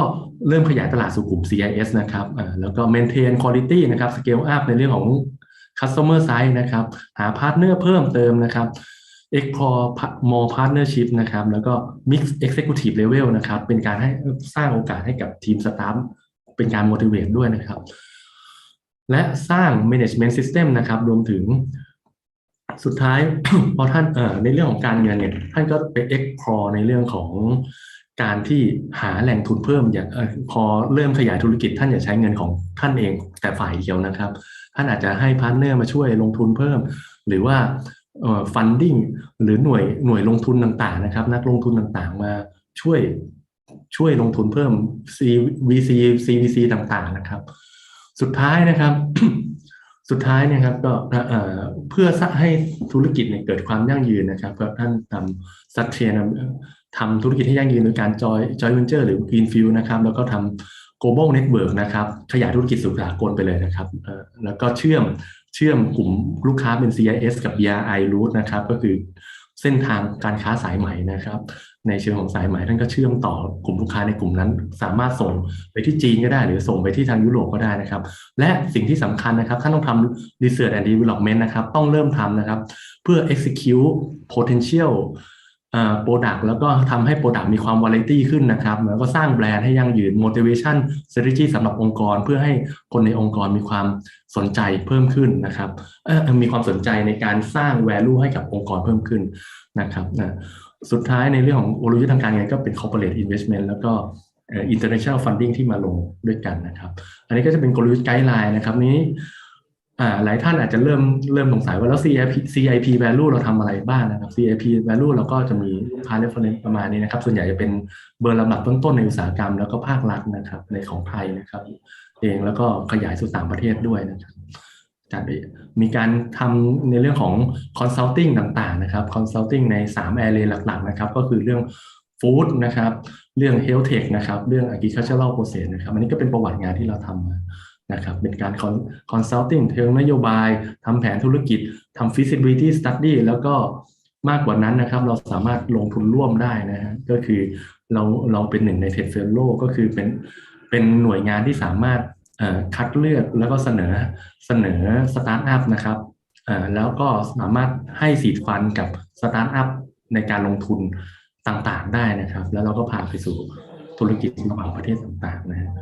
เริ่มขยายตลาดสู่กลุ่ม CIS นะครับแล้วก็ maintain quality นะครับ scale up ในเรื่องของ customer side นะครับหาพาร์ทเนอร์เพิ่มเติมนะครับ explore more partnership นะครับแล้วก็ mix executive level นะครับเป็นการให้สร้างโอกาสให้กับทีมสตาฟเป็นการ motivate ด้วยนะครับและสร้าง management system นะครับรวมถึงสุดท้าย พอท่านในเรื่องของการเงินเนี่ยท่านก็ไป explore ในเรื่องของการที่หาแหล่งทุนเพิ่มอย่างพอเริ่มขยายธุรกิจท่านอย่าใช้เงินของท่านเองแต่ฝ่ายเดียวนะครับท่านอาจจะให้พาร์ทเนอร์มาช่วยลงทุนเพิ่มหรือว่าfunding หรือหน่วยลงทุนต่างๆนะครับนักลงทุนต่างๆมาช่วยลงทุนเพิ่ม CVC ต่างๆนะครับสุดท้ายนะครับ ก็เพื่อให้ธุรกิจเนี่ยเกิดความยั่งยืนนะครับก็ท่านทำธุรกิจให้ยั่งยืนโดยการjoint venture หรือ greenfield นะครับแล้วก็ทำ global network นะครับขยายธุรกิจสู่สากลไปเลยนะครับแล้วก็เชื่อมกลุ่มลูกค้าเป็น CIS กับ BRI route นะครับก็คือเส้นทางการค้าสายไหมนะครับในเชิงของสายไหมท่านก็เชื่อมต่อกลุ่มลูกค้าในกลุ่มนั้นสามารถส่งไปที่จีนก็ได้หรือส่งไปที่ทางยุโรปก็ได้นะครับและสิ่งที่สำคัญนะครับท่านต้องทำ research and development นะครับต้องเริ่มทำนะครับเพื่อ execute potential product แล้วก็ทำให้ product มีความ variety ขึ้นนะครับแล้วก็สร้างแบรนด์ให้ยั่งยืน motivation strategy สำหรับองค์กรเพื่อให้คนในองค์กรมีความสนใจเพิ่มขึ้นนะครับมีความสนใจในการสร้าง value ให้กับองค์กรเพิ่มขึ้นนะครับสุดท้ายในเรื่องของกลยุทธ์ทางการเงินก็เป็น corporate investment แล้วก็ international funding ที่มาลงด้วยกันนะครับอันนี้ก็จะเป็นกลยุทธ์ไกด์ไลน์นะครับนี้หลายท่านอาจจะเริ่มสงสัยว่าแล้ว CIP value เราทำอะไรบ้างนะครับ CIP value เราก็จะมีลูกค้า reference ประมาณนี้นะครับส่วนใหญ่จะเป็นเบอร์ลำดับต้นๆในอุตสาหกรรมแล้วก็ภาครัฐนะครับในของไทยนะครับเองแล้วก็ขยายสู่ต่างประเทศด้วยนะครับ จัดมีการทำในเรื่องของ consulting ต่างๆนะครับ consulting ใน3 area หลักๆนะครับก็คือเรื่อง food นะครับเรื่อง health tech นะครับเรื่อง agricultural process นะครับอันนี้ก็เป็นประวัติงานที่เราทำมานะครับเป็นการ consulting เชิงนโยบายทำแผนธุรกิจทำ feasibility study แล้วก็มากกว่านั้นนะครับเราสามารถลงทุนร่วมได้นะฮะก็คือเราเป็นหนึ่งใน TED Fellow ก็คือเป็นหน่วยงานที่สามารถคัดเลือกแล้วก็เสนอสตาร์ทอัพนะครับแล้วก็สามารถให้ซีดฟันกับสตาร์ทอัพในการลงทุนต่างๆได้นะครับแล้วเราก็พาไปสู่ธุรกิจระหว่างประเทศต่างๆนะ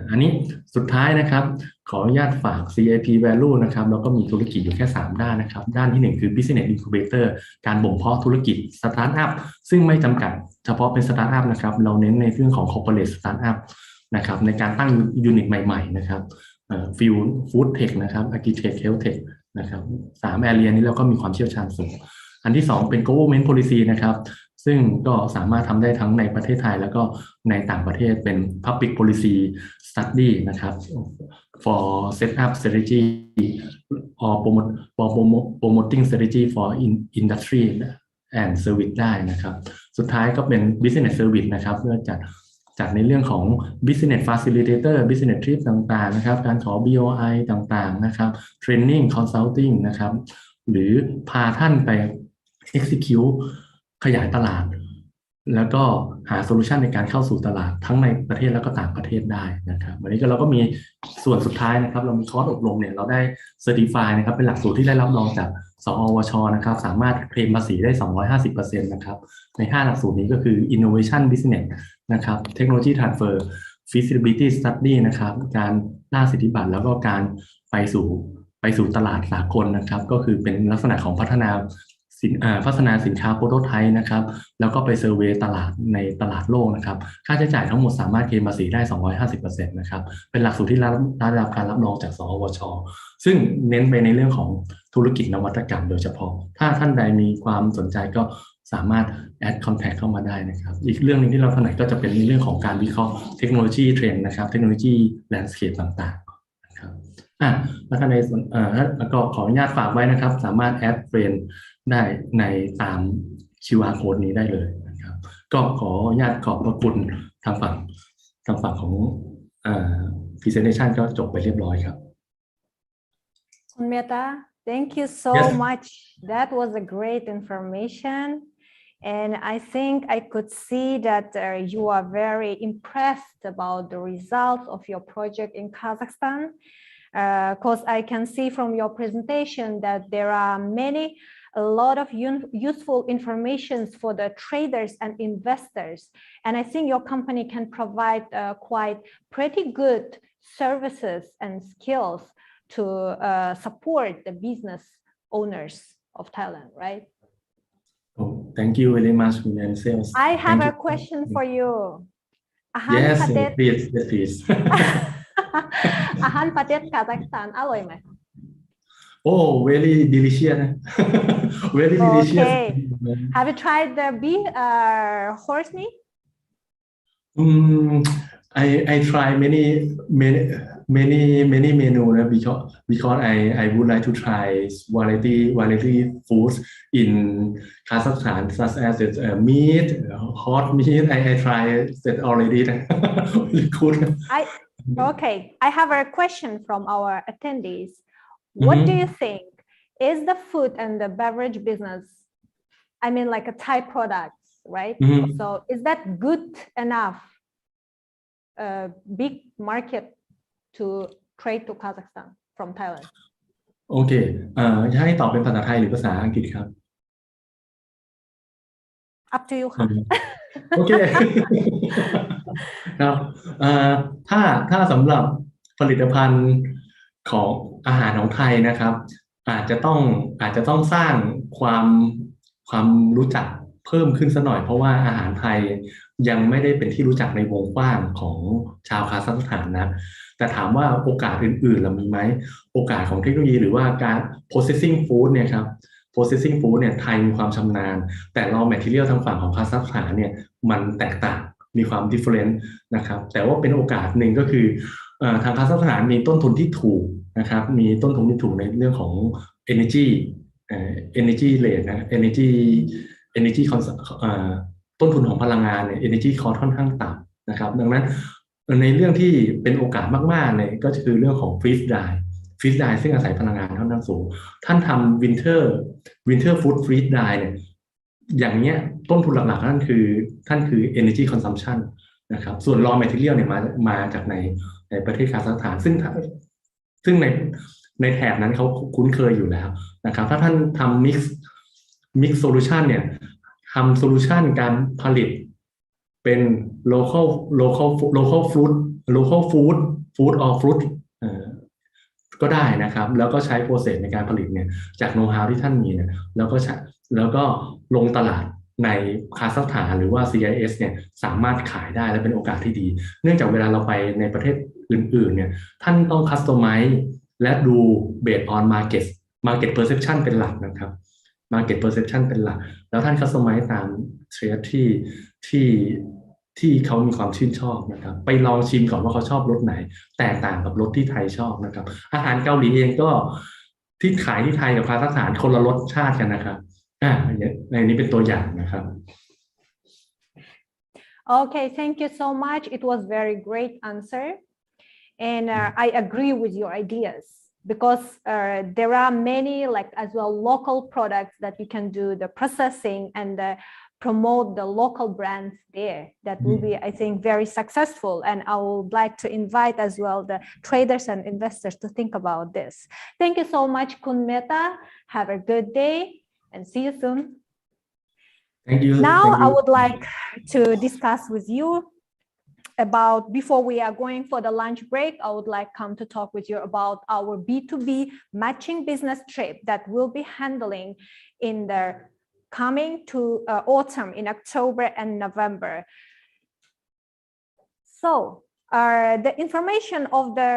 อันนี้สุดท้ายนะครับขออนุญาตฝาก CIP Value นะครับแล้วก็มีธุรกิจอยู่แค่3ด้านนะครับด้านที่1คือ Business Incubator การบ่มเพาะธุรกิจสตาร์ทอัพซึ่งไม่จำกัดเฉพาะเป็นสตาร์ทอัพนะครับเราเน้นในเรื่องของ Corporate Startup นะครับในการตั้งยูนิตใหม่ๆนะครับฟิลฟู้ดเทคนะครับอาร์คิเทคเฮลท์เทคนะครับ3 area นี้เราก็มีความเชี่ยวชาญสูงอันที่2เป็น government policy นะครับซึ่งก็สามารถทำได้ทั้งในประเทศไทยแล้วก็ในต่างประเทศเป็น public policy study นะครับ for set up strategy or promoting strategy for industry and service ได้นะครับสุดท้ายก็เป็น business service นะครับเพื่อจัดในเรื่องของ business facilitator business trip ต่างๆนะครับการขอ BOI ต่างๆนะครับ training consulting นะครับหรือพาท่านไป execute ขยายตลาดแล้วก็หาโซลูชันในการเข้าสู่ตลาดทั้งในประเทศแล้วก็ต่างประเทศได้นะครับวันนี้ก็เราก็มีส่วนสุดท้ายนะครับเรามีคอร์สอบรมเนี่ยเราได้ Certify นะครับเป็นหลักสูตรที่ได้รับรองจากสอวชนะครับสามารถเคลมภาษีได้ 250% นะครับใน5หลักสูตรนี้ก็คือ Innovation Business นะครับ Technology Transfer Feasibility Study นะครับการล่าสิทธิบัตรแล้วก็การไปสู่ตลาดสากลนะครับก็คือเป็นลักษณะของพัฒนาสินค้าโปรโตไทป์นะครับแล้วก็ไปเซอร์เวย์ตลาดในตลาดโลกนะครับค่าใช้จ่ายทั้งหมดสามารถเคลมภาษีได้ 250% นะครับเป็นหลักสูตรที่ได้รับการรับรองจากสอวชซึ่งเน้นไปในเรื่องของธุรกิจนวัตกรรมโดยเฉพาะถ้าท่านใดมีความสนใจก็สามารถ add contact เข้ามาได้นะครับอีกเรื่องนึงที่เราถนัดก็จะเป็นในเรื่องของการวิเคราะห์เทคโนโลยีเทรนด์นะครับเทคโนโลยีแลนด์สเคปต่างๆนะครับแล้วก็ในส่วนแล้วก็ขออนุญาตฝากไว้นะครับสามารถ add friend ได้ในตาม QR code นี้ได้เลยนะครับก็ขออนุญาตขอบพระคุณทางฝั่งของpresentation ก็จบไปเรียบร้อยครับ คุณเมตา thank you so much that was a great information and I think I could see that you are very impressed about the results of your project in Kazakhstan because I can see from your presentation that there are a lot of useful information for the traders and investors. And I think your company can provide quite pretty good services and skills to support the business owners of Thailand, right? Oh, thank you very much, William Sales. I have a question for you. Yes, please. อาหารประเทศ Kazakhstan อร่อยไหม? Oh, very delicious. Very delicious. Okay. Have you tried the beef horse meat? I try many menu because I would like to try variety foods in Kazakhstan such as meat, hot meat. I try that already. Really good. Okay. I have a question from our attendees. What do you think is the food and the beverage business? I mean, like a Thai products, right? So is that good enough? Big market to trade to Kazakhstan from Thailand. โอเคจะให้ตอบเป็นภาษาไทยหรือภาษาอังกฤษครับ Up to you ค่ะ โอเคครับถ้าสำหรับผลิตภัณฑ์ของอาหารของไทยนะครับอาจจะต้องสร้างความรู้จักเพิ่มขึ้นสักหน่อยเพราะว่าอาหารไทยยังไม่ได้เป็นที่รู้จักในวงกว้างของชาวคาซัคสถานนะแต่ถามว่าโอกาสอื่นๆเรามีไหมโอกาสของเทคโนโลยีหรือว่าการ processing food เนี่ยครับ processing food เนี่ยไทยมีความชำนาญแต่ raw material ทางฝั่งของคาซัคสถานเนี่ยมันแตกต่างมีความ different นะครับแต่ว่าเป็นโอกาสหนึ่งก็คือทางคาซัคสถานมีต้นทุนที่ถูก นะครับมีต้นทุนที่ถูกในเรื่องของ energy energy rate นะ energyต้นทุนของพลังงานเนี่ย energy cost ค่อนข้างต่ำนะครับดังนั้นในเรื่องที่เป็นโอกาสมากๆเนี่ยก็คือเรื่องของ freeze dry ซึ่งอาศัยพลังงานค่อนข้างสูงท่านทำ winter food freeze dry เนี่ยอย่างเนี้ยต้นทุนหลักๆท่านคือ energy consumption นะครับส่วน raw material เนี่ยมาจากในประเทศคาซัคสถานซึ่งในแถบนั้นเขาคุ้นเคยอยู่แล้วนะครับถ้าท่านทำ mix solution เนี่ยทำ solution การผลิตเป็น local food or fruit ก็ได้นะครับแล้วก็ใช้ process ในการผลิตเนี่ยจากโน้ตฮาวที่ท่านมีเนี่ยแล้วก็ลงตลาดในคาซัคสถานหรือว่า CIS เนี่ยสามารถขายได้และเป็นโอกาสที่ดีเนื่องจากเวลาเราไปในประเทศอื่นๆเนี่ยท่านต้อง customize และดู based on market perception เป็นหลักนะครับ market perception เป็นหลักแล้วท่าน customize ตามเทรดที่เขามีความชื่นชอบนะครับไปลองชิมก่อนว่าเขาชอบรสไหนแตกต่างกับรสที่ไทยชอบนะครับอาหารเกาหลีเองก็ที่ขายที่ไทยกับคาซัคสถานคนละรสชาติกันนะครับในนี้เป็นตัวอย่างนะครับ Okay, thank you so much. It was very great answer. And I agree with your ideas because there are many like as well local products that you can do the processing and promote the local brands there. That will be, I think, very successful. And I would like to invite as well the traders and investors to think about this. Thank you so much, Kun Mehta. Have a good day and see you soon. Thank you. Now Thank you. I would like to discuss with you about, before we are going for the lunch break, I would like to talk with you about our B2B matching business trip that we'll be handling in the coming to autumn in October and November. So the information of the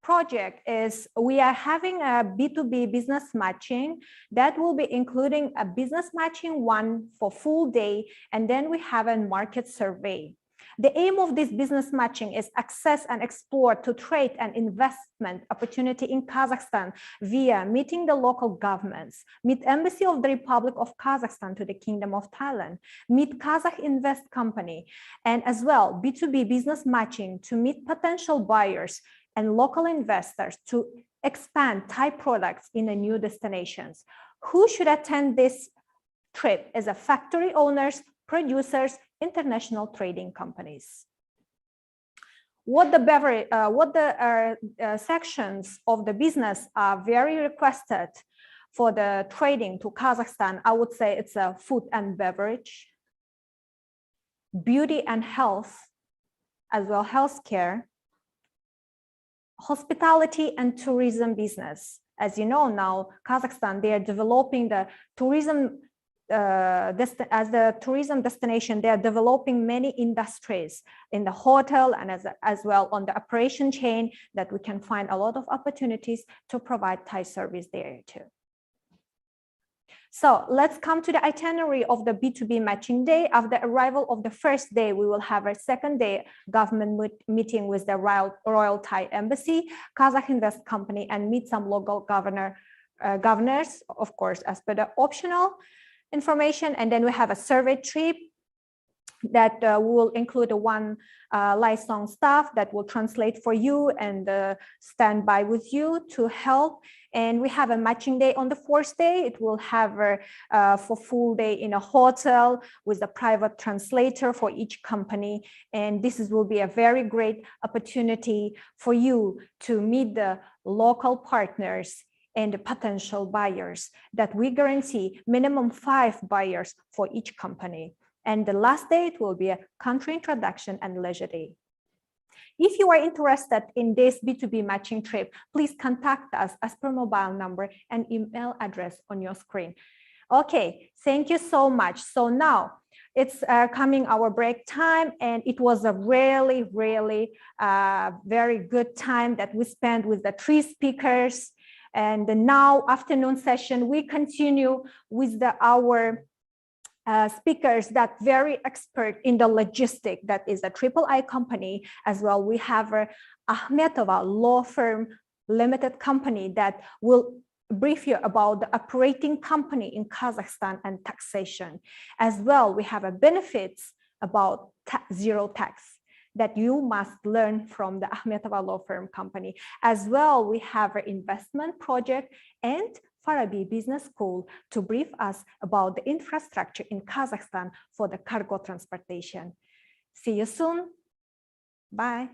project is we are having a B2B business matching that will be including a business matching one for full day, and then we have a market survey. The aim of this business matching is access and explore to trade and investment opportunity in Kazakhstan via meeting the local governments, meet Embassy of the Republic of Kazakhstan to the Kingdom of Thailand, meet Kazakh Invest Company, and as well B2B business matching to meet potential buyers and local investors to expand Thai products in the new destinations. Who should attend this trip as a factory owners, producers, international trading companies. What the sections of the business are very requested for the trading to Kazakhstan, I would say it's a food and beverage, beauty and health, as well healthcare, hospitality and tourism business. As you know now, Kazakhstan, they are developing the tourism as the tourism destination. They are developing many industries in the hotel and as well on the operation chain that we can find a lot of opportunities to provide Thai service there too. So let's come to the itinerary of the B2B matching day. After the arrival of the first day, we will have a second day government meeting with the Royal Thai Embassy, Kazakh Invest Company, and meet some local governors, of course, as per the optional information. And then we have a survey trip that will include one liaison staff that will translate for you and stand by with you to help. And we have a matching day on the fourth day. It will have for full day in a hotel with a private translator for each company. And this will be a very great opportunity for you to meet the local partners and the potential buyers that we guarantee minimum 5 buyers for each company. And the last day, it will be a country introduction and leisure day. If you are interested in this B2B matching trip, please contact us as per mobile number and email address on your screen. Okay, thank you so much. So now it's coming our break time, and it was a really very good time that we spent with the 3 speakers. And now afternoon session, we continue with our speakers that very expert in the logistic, that is a triple I company as well. We have Ahmetova law firm limited company that will brief you about the operating company in Kazakhstan and taxation. As well, we have a benefits about zero tax that you must learn from the Akhmetova law firm company. As well, we have an investment project and Farabi Business School to brief us about the infrastructure in Kazakhstan for the cargo transportation. See you soon. Bye.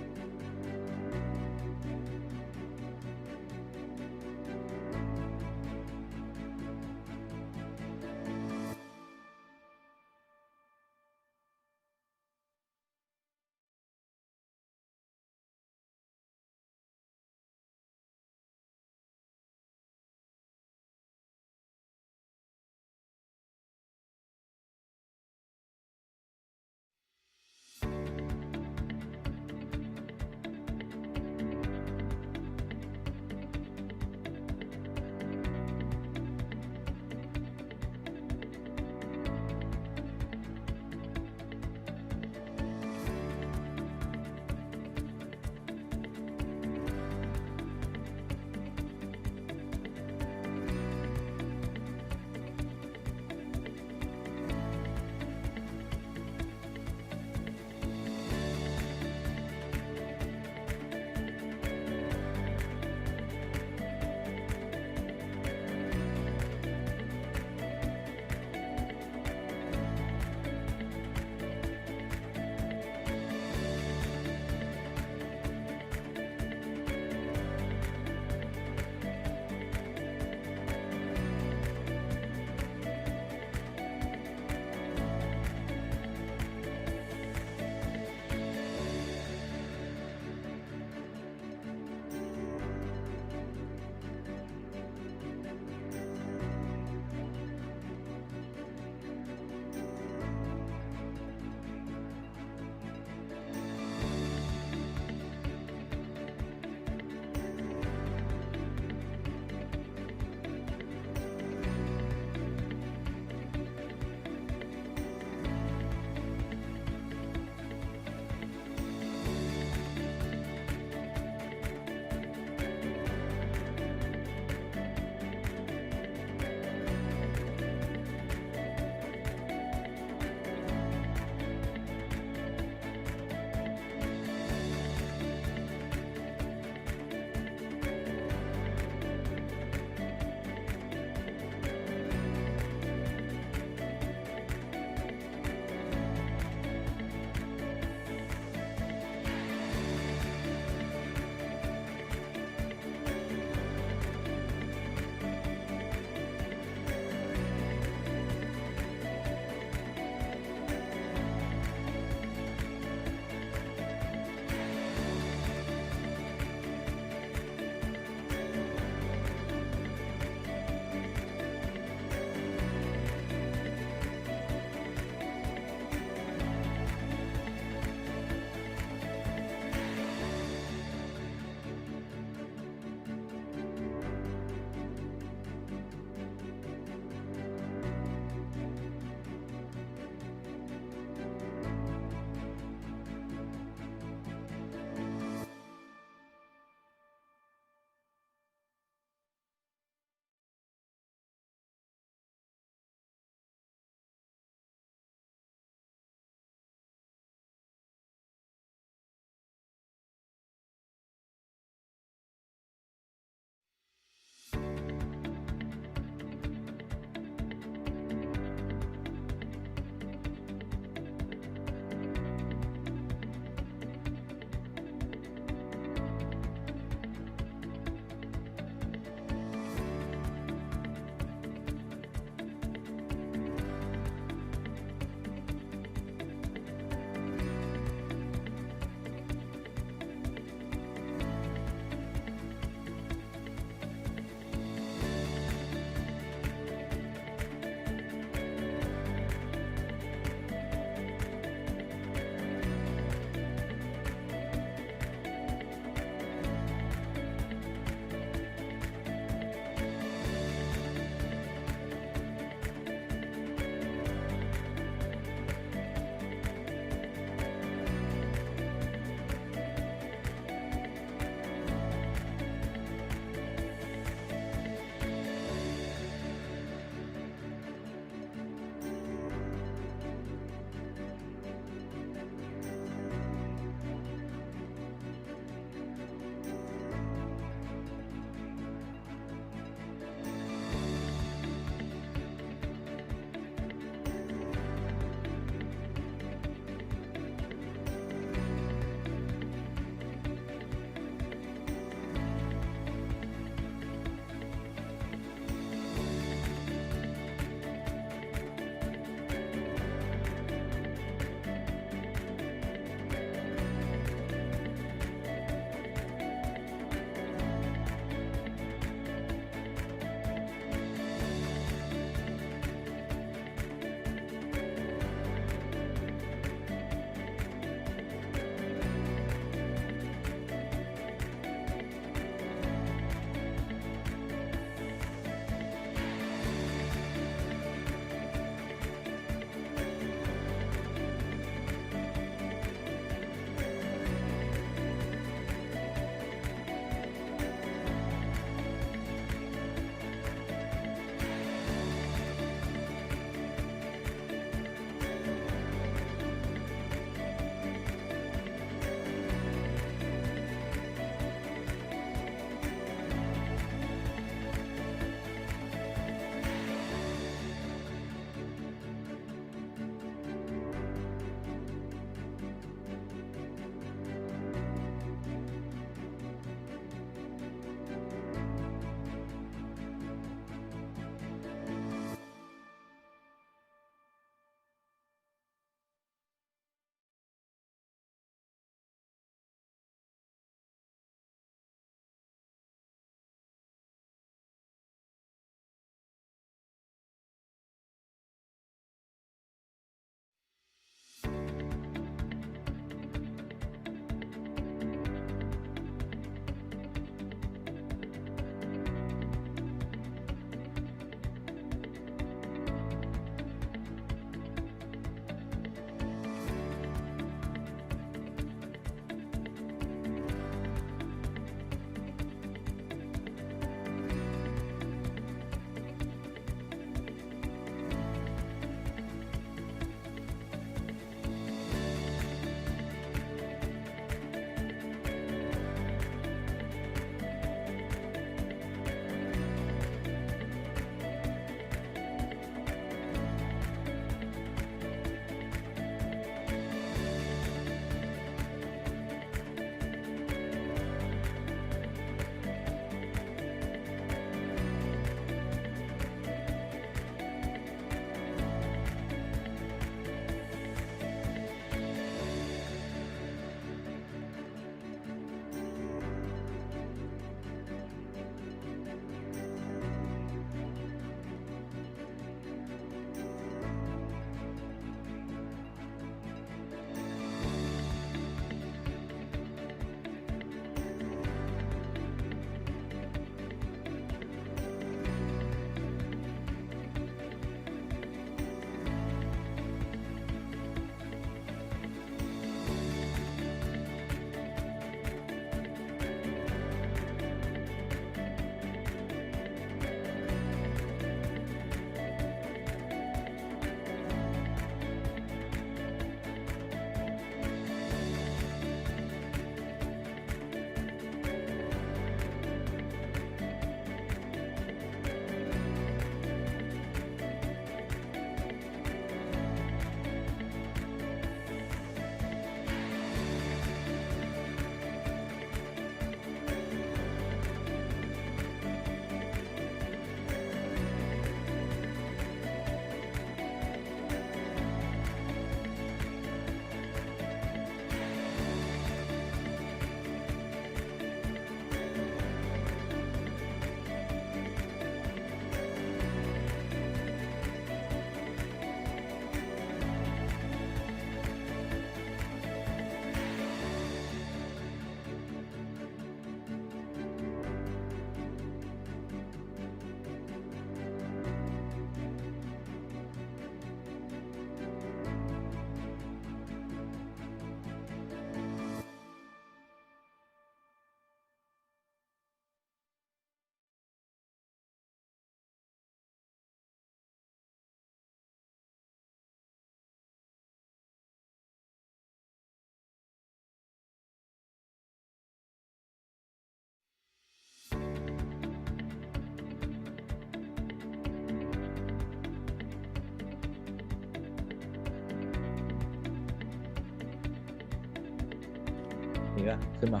มีป่ะขึ้นมา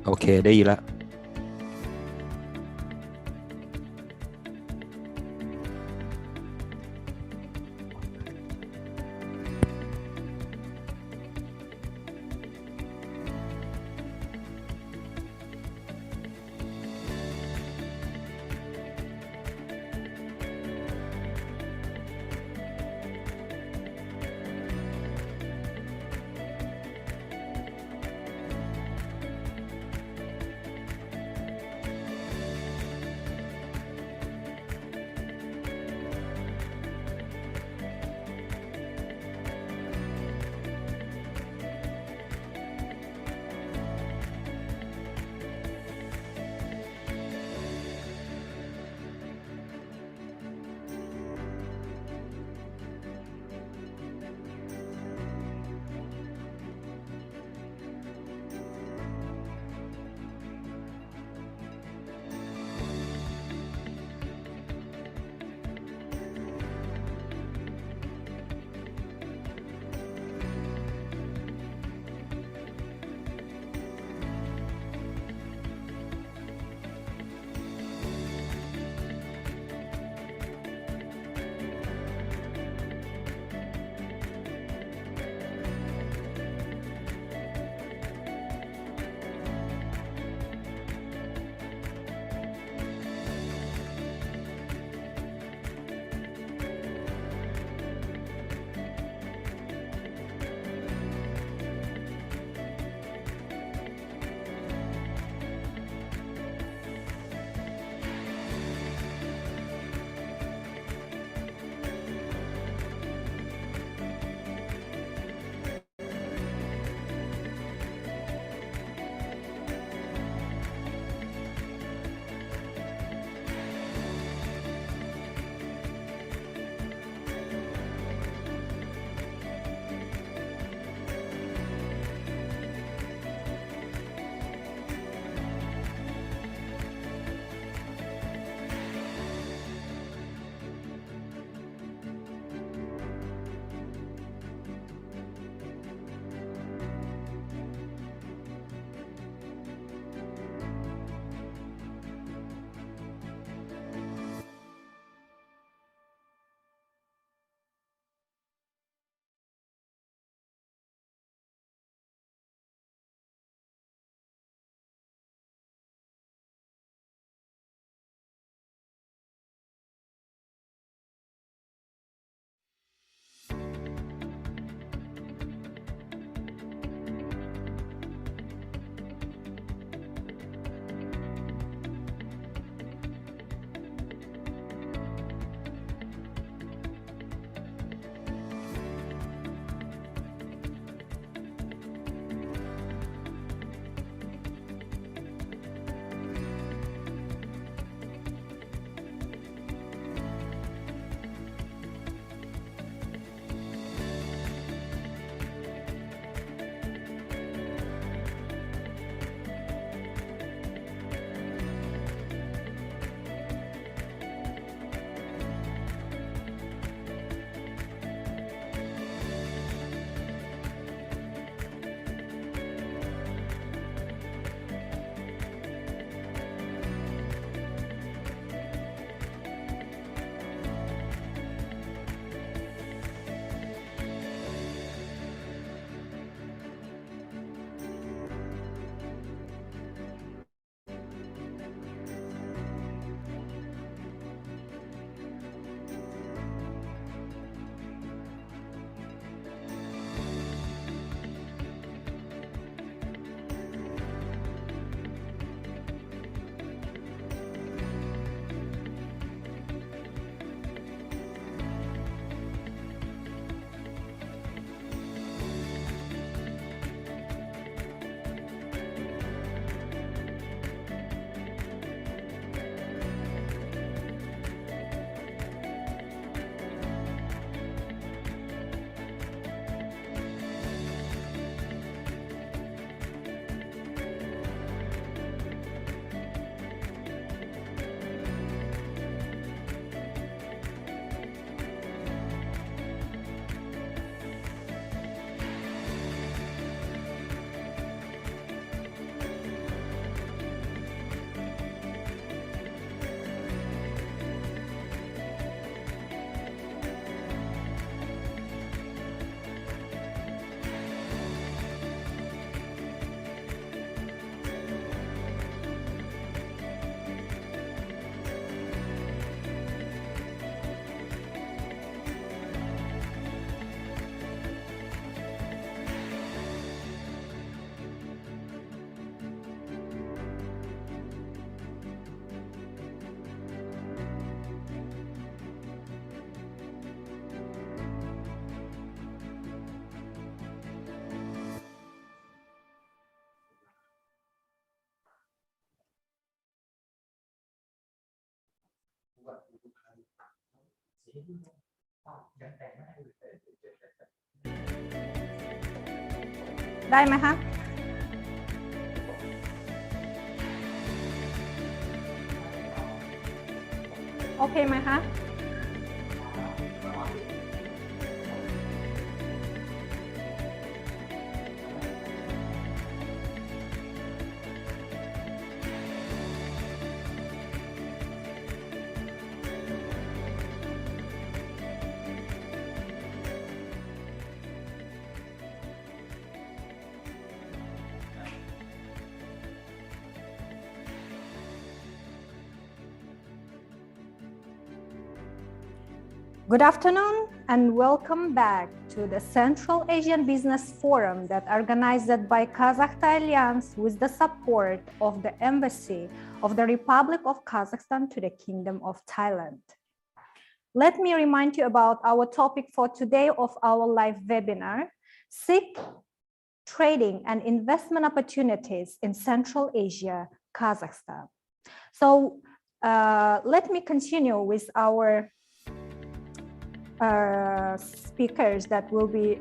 โอเคได้ยินแล้ว ได้ไหมคะโอเคไหมคะ Good afternoon and welcome back to the Central Asian Business Forum that organized by Kazakhstan Alliance with the support of the Embassy of the Republic of Kazakhstan to the Kingdom of Thailand. Let me remind you about our topic for today of our live webinar, Seek Trading and Investment Opportunities in Central Asia, Kazakhstan. So let me continue with our speakers that will be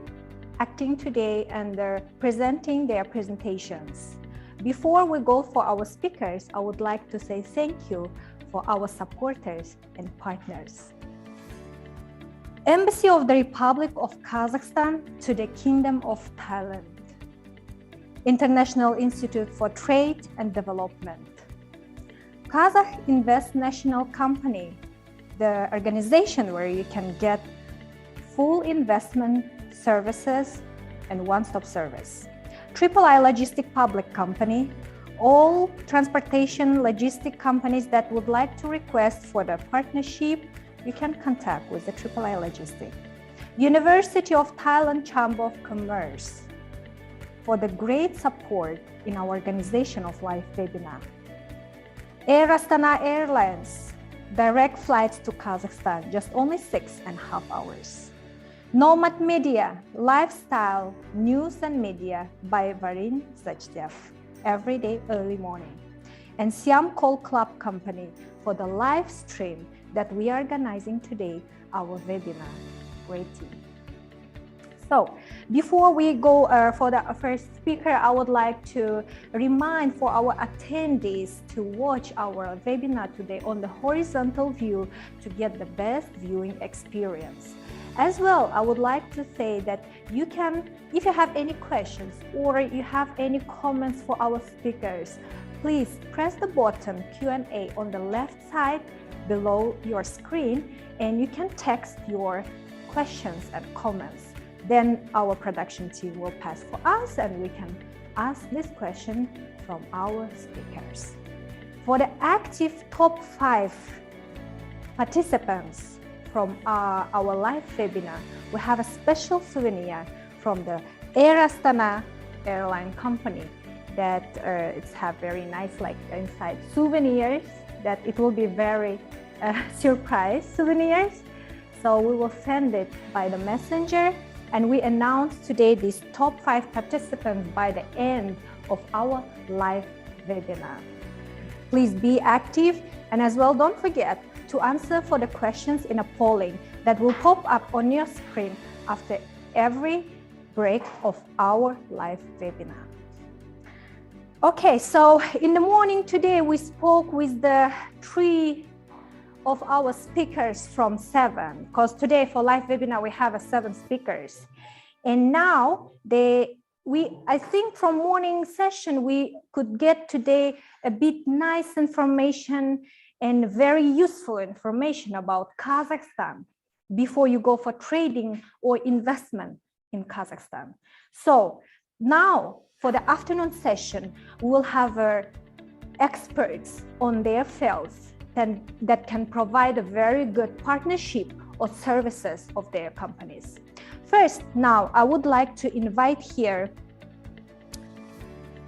acting today and presenting their presentations. Before we go for our speakers, I would like to say thank you for our supporters and partners. Embassy of the Republic of Kazakhstan to the Kingdom of Thailand. International Institute for Trade and Development. Kazakh Invest National Company, the organization where you can get full investment services and one-stop service. III Logistic Public Company, all transportation logistic companies that would like to request for the partnership, you can contact with the III Logistic. University of Thailand Chamber of Commerce for the great support in our organization of live webinar. Air Astana Airlines, direct flights to Kazakhstan, just only 6.5 hours. Nomad Media, lifestyle, news and media by Varin Zachdev, every day early morning. And Siam Coal Club Company for the live stream that we are organizing today, our webinar. Great team. So before we go for the first speaker, I would like to remind for our attendees to watch our webinar today on the horizontal view to get the best viewing experience. As well, I would like to say that you can, if you have any questions or you have any comments for our speakers, please press the button Q&A on the left side below your screen and you can text your questions and comments. Then our production team will pass for us and we can ask this question from our speakers. For the active top 5 participants from our live webinar, we have a special souvenir from the Air Astana airline company that it's have very nice like inside souvenirs that it will be very surprise souvenirs. So we will send it by the messenger. And we announce today these top 5 participants by the end of our live webinar. Please be active and as well don't forget to answer for the questions in a polling that will pop up on your screen after every break of our live webinar. Okay, so in the morning today we spoke with the 3 of our speakers from 7, because today for live webinar we have 7 speakers, and now I think from morning session we could get today a bit nice information and very useful information about Kazakhstan before you go for trading or investment in Kazakhstan. So now for the afternoon session we will have experts on their fields that can provide a very good partnership or services of their companies. First, now I would like to invite here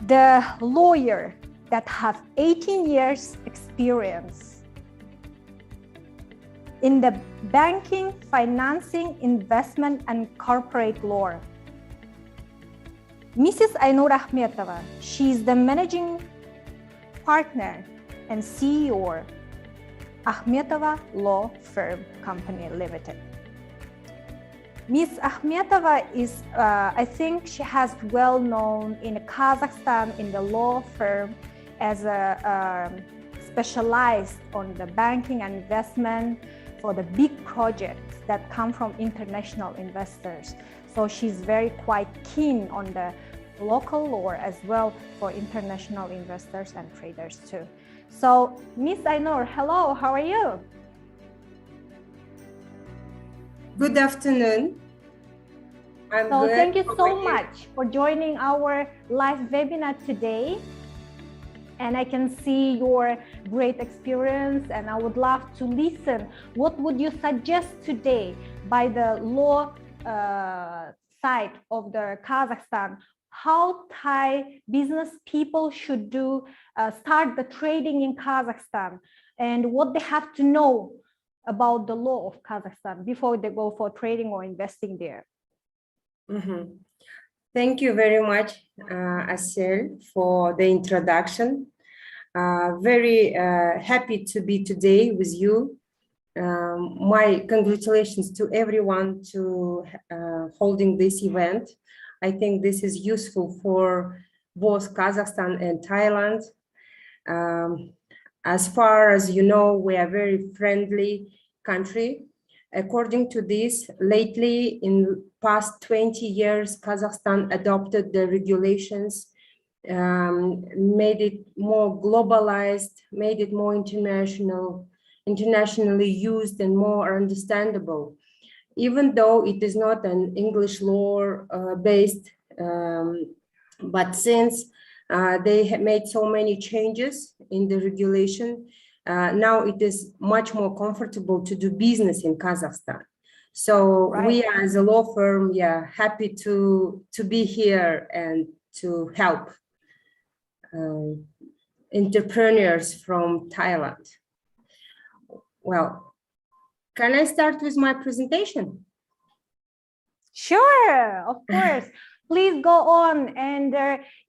the lawyer that have 18 years experience in the banking, financing, investment, and corporate law. Mrs. Ainur Ahmetova, she is the managing partner and CEO Akhmetova Law Firm Company Limited. Ms. Akhmetova is, I think she has well known in Kazakhstan in the law firm as a specialized on the banking and investment for the big projects that come from international investors. So she's very quite keen on the local law as well for international investors and traders too. So Ms. Ainur, hello, how are you? Good afternoon. I'm so good. Thank you so much for joining our live webinar today. And I can see your great experience, and I would love to listen. What would you suggest today by the law side of the Kazakhstan? How Thai business people should do start the trading in Kazakhstan, and what they have to know about the law of Kazakhstan before they go for trading or investing there? Mm-hmm. Thank you very much, Asel, for the introduction. Very happy to be today with you. My congratulations to everyone to holding this event. I think this is useful for both Kazakhstan and Thailand. As far as you know, we are a very friendly country. According to this, lately in past 20 years, Kazakhstan adopted the regulations, made it more globalized, made it more internationally used and more understandable. Even though it is not an English law based, but since they have made so many changes in the regulation, now it is much more comfortable to do business in Kazakhstan. So we as a law firm, happy to be here and to help entrepreneurs from Thailand. Well, can I start with my presentation? Sure, of course. Please go on. And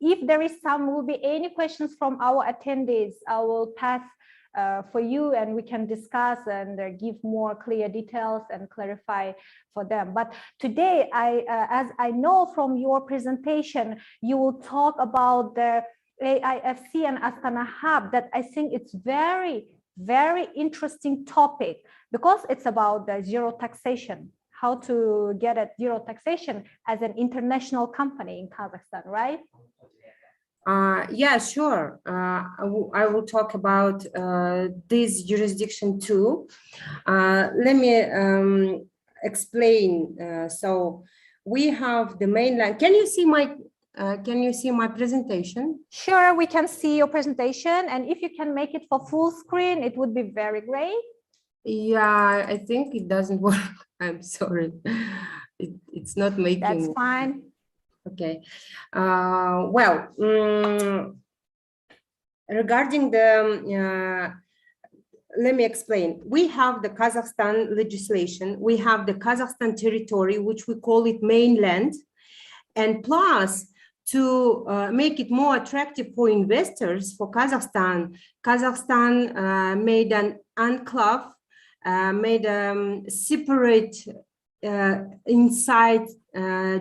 if there will be any questions from our attendees, I will pass for you, and we can discuss and give more clear details and clarify for them. But today, as I know from your presentation, you will talk about the AIFC and Astana Hub. That I think it's very interesting topic, because it's about the zero taxation, how to get at zero taxation as an international company in Kazakhstan, right? Yeah, sure. I will talk about this jurisdiction too. Let me explain. So we have the mainland. Can you see my presentation? Sure, we can see your presentation, and if you can make it for full screen, it would be very great. Yeah, I think it doesn't work. I'm sorry. It's not making. That's fine. Okay. Well, regarding the, let me explain. We have the Kazakhstan legislation. We have the Kazakhstan territory, which we call it mainland. And plus, to make it more attractive for investors for Kazakhstan, Kazakhstan made an enclave, made a separate inside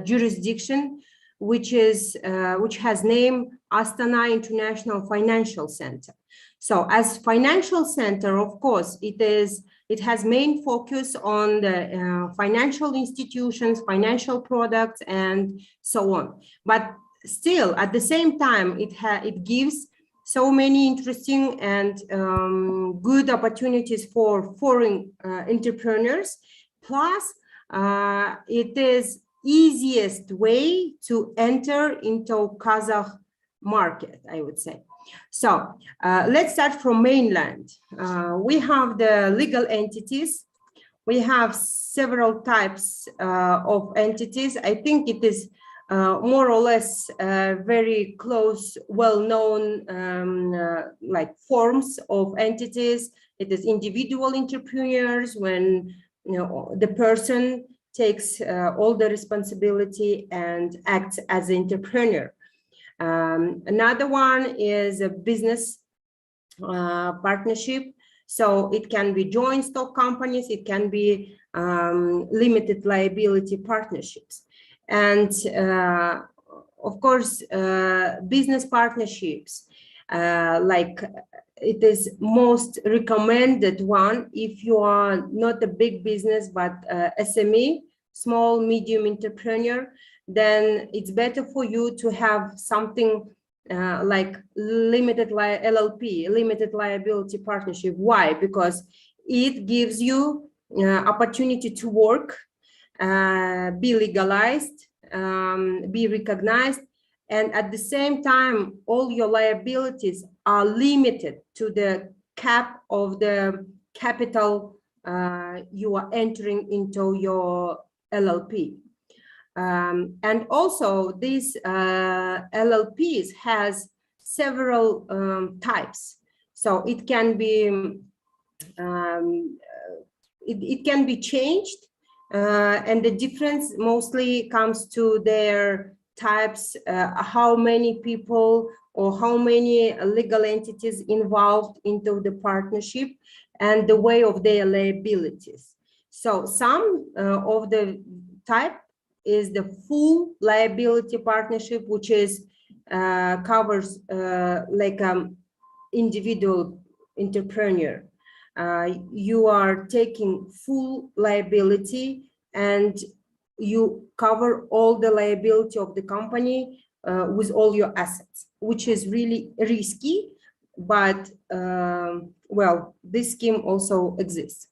jurisdiction, which has name Astana International Financial Center. So as financial center, of course, it has main focus on the financial institutions, financial products, and so on. But still, at the same time, it gives so many interesting and good opportunities for foreign entrepreneurs. Plus, it is easiest way to enter into Kazakh market, I would say. So let's start from mainland. We have the legal entities. We have several types of entities. I think it is more or less very close, well-known like forms of entities. It is individual entrepreneurs, when the person takes all the responsibility and acts as an entrepreneur. Another one is a business partnership. So it can be joint stock companies, it can be limited liability partnerships. And of course, business partnerships, like it is most recommended one if you are not a big business, but SME, small, medium entrepreneur, then it's better for you to have something like LLP, limited liability partnership. Why? Because it gives you opportunity to work, be legalized, be recognized, and at the same time, all your liabilities are limited to the cap of the capital you are entering into your LLP. And also, these LLPs has several types. So it can be it can be changed, and the difference mostly comes to their types, how many people or how many legal entities involved into the partnership, and the way of their liabilities. So some of the type is the full liability partnership, which is covers like individual entrepreneur. You are taking full liability and you cover all the liability of the company with all your assets, which is really risky, but well, this scheme also exists.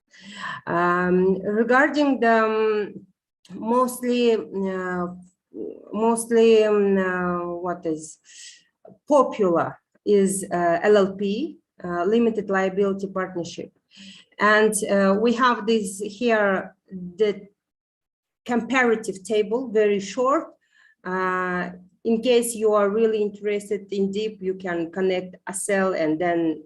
Regarding the mostly what is popular is LLP, limited liability partnership. And we have this here, the comparative table, very short. In case you are really interested in deep, you can connect ASEL, and then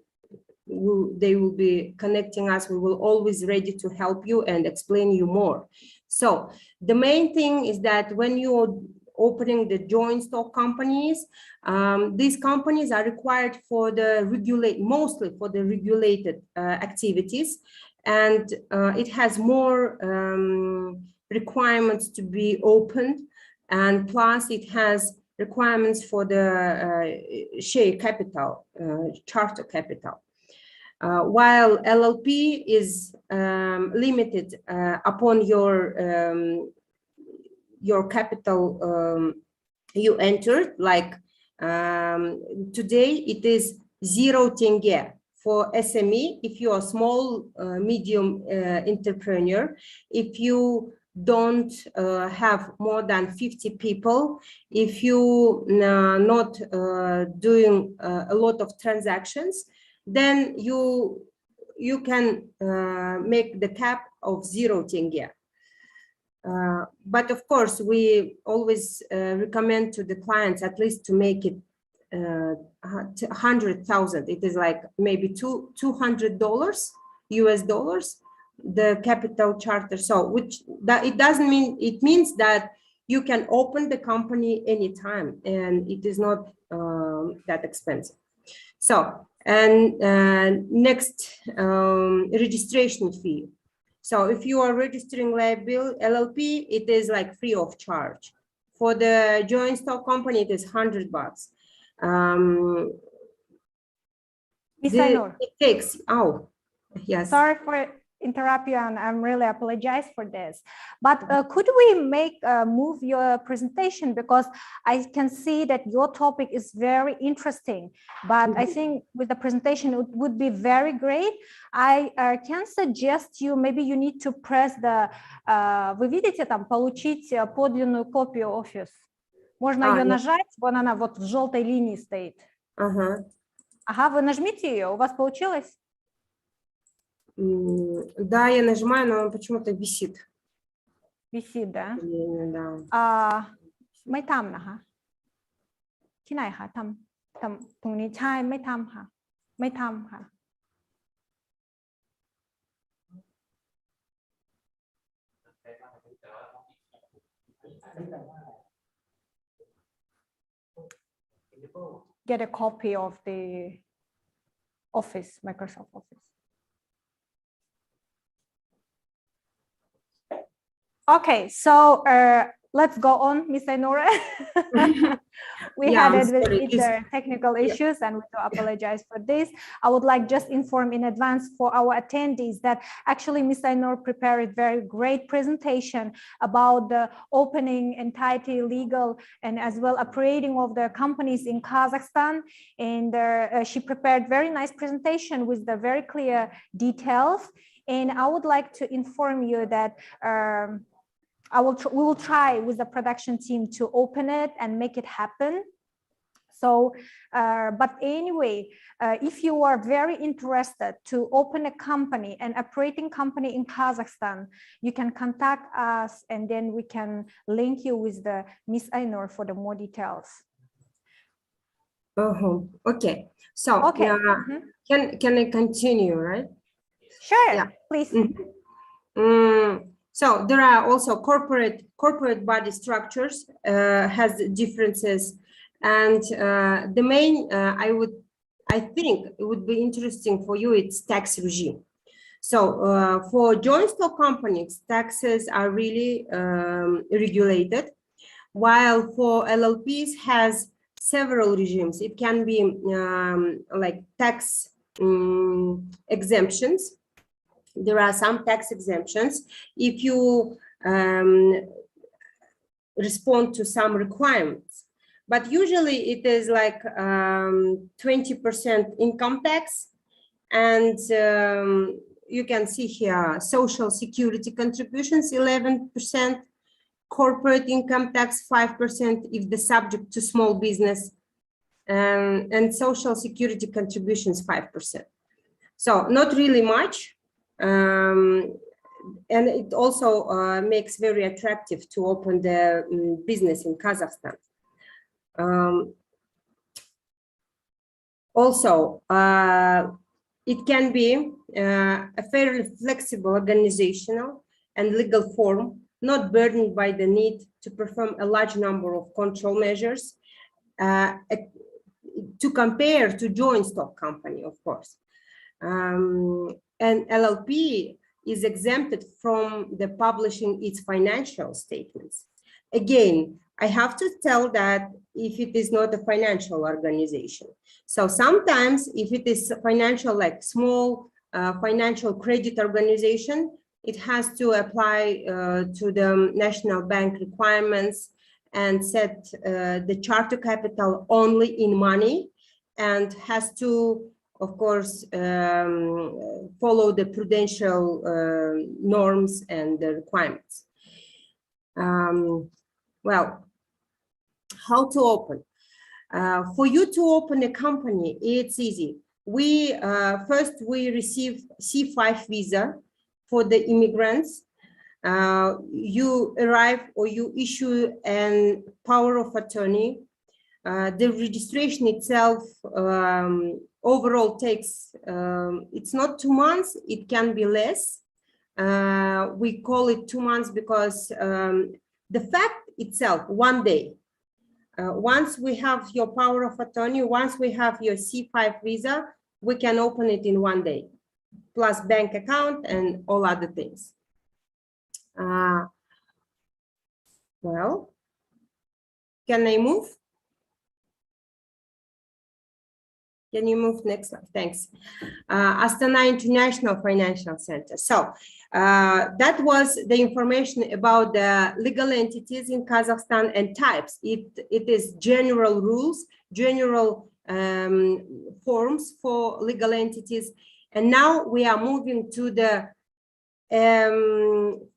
they will be connecting us. We will always ready to help you and explain you more. So the main thing is that when you're opening the joint stock companies, these companies are required for the mostly for the regulated activities, and it has more requirements to be opened, and plus it has requirements for the share capital, charter capital. While LLP is limited upon your capital you entered, like today it is 0 tenge for SME. If you are small, medium entrepreneur, if you don't have more than 50 people, if you not doing a lot of transactions, then you can make the cap of 0 tenge. But of course, we always recommend to the clients at least to make it 100,000. It is like maybe $200 US dollars, the capital charter. So which that it doesn't mean, it means that you can open the company anytime and it is not that expensive. So, and next, registration fee. So if you are registering LLP, it is like free of charge. For the joint stock company, it is $100. It takes, oh, yes. Sorry for interrupt you, and I'm really apologize for this. But could we move your presentation, because I can see that your topic is very interesting, but I think with the presentation it would be very great. I can suggest you, maybe you need to press the, вы видите там получить подлинную копию офис. Можно ее нажать, вон она вот в желтой линии стоит. Ага, вы нажмите ее, у вас получилось? Да, я нажимаю, но он почему-то висит. Висит, да? Да. ไม่ทำนะคะที่ไหนคะทำตรงนี้ใช่ไม่ทำค่ะไม่ทำค่ะ Get a copy of the Office, Microsoft Office. Okay, so let's go on, Ms. Ainura. We Yeah, had I'm it with sorry. either technical issues, and we do apologize for this. I would like just inform in advance for our attendees that actually Ms. Ainur prepared a very great presentation about the opening entity, legal, and as well operating of the companies in Kazakhstan. And she prepared very nice presentation with the very clear details. And I would like to inform you that we will try with the production team to open it and make it happen. So, but anyway, if you are very interested to open a company, an operating company in Kazakhstan, you can contact us and then we can link you with the Miss Ainur for the more details. Okay. So, Okay. Can I continue, right? Sure. Yeah. Please. So there are also corporate body structures has differences, and the main I think it would be interesting for you, it's tax regime. So for joint stock companies, taxes are really regulated, while for LLPs has several regimes. It can be like tax exemptions. There are some tax exemptions if you respond to some requirements, but usually it is like 20% income tax, and you can see here social security contributions 11%, corporate income tax 5% if the subject to small business, and social security contributions 5%. So not really much. And it also makes very attractive to open the business in Kazakhstan. Also, it can be a fairly flexible organizational and legal form, not burdened by the need to perform a large number of control measures to compare to joint stock company, of course. And LLP is exempted from the publishing its financial statements. Again, I have to tell that if it is not a financial organization. So sometimes if it is financial, like small financial credit organization, it has to apply to the national bank requirements and set the charter capital only in money, and has to, of course, follow the prudential norms and the requirements. Well, how to open? For you to open a company, it's easy. First, we receive C5 visa for the immigrants. You arrive or you issue a power of attorney. The registration itself overall takes, it's not 2 months, it can be less. We call it 2 months because the fact itself, 1 day. Once we have your power of attorney, once we have your C5 visa, we can open it in 1 day, plus bank account and all other things. Well, can I move? Can you move next slide? Thanks. Astana International Financial Center. So that was the information about the legal entities in Kazakhstan and types. It is general rules, general forms for legal entities. And now we are moving to the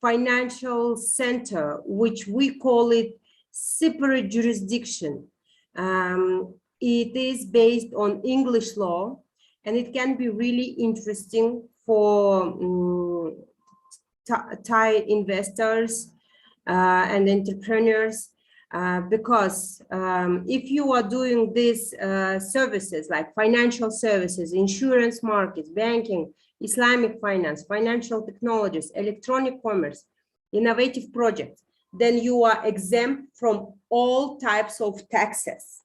financial center, which we call it separate jurisdiction. It is based on English law, and it can be really interesting for Thai investors and entrepreneurs, because if you are doing these services like financial services, insurance markets, banking, Islamic finance, financial technologies, electronic commerce, innovative projects, then you are exempt from all types of taxes.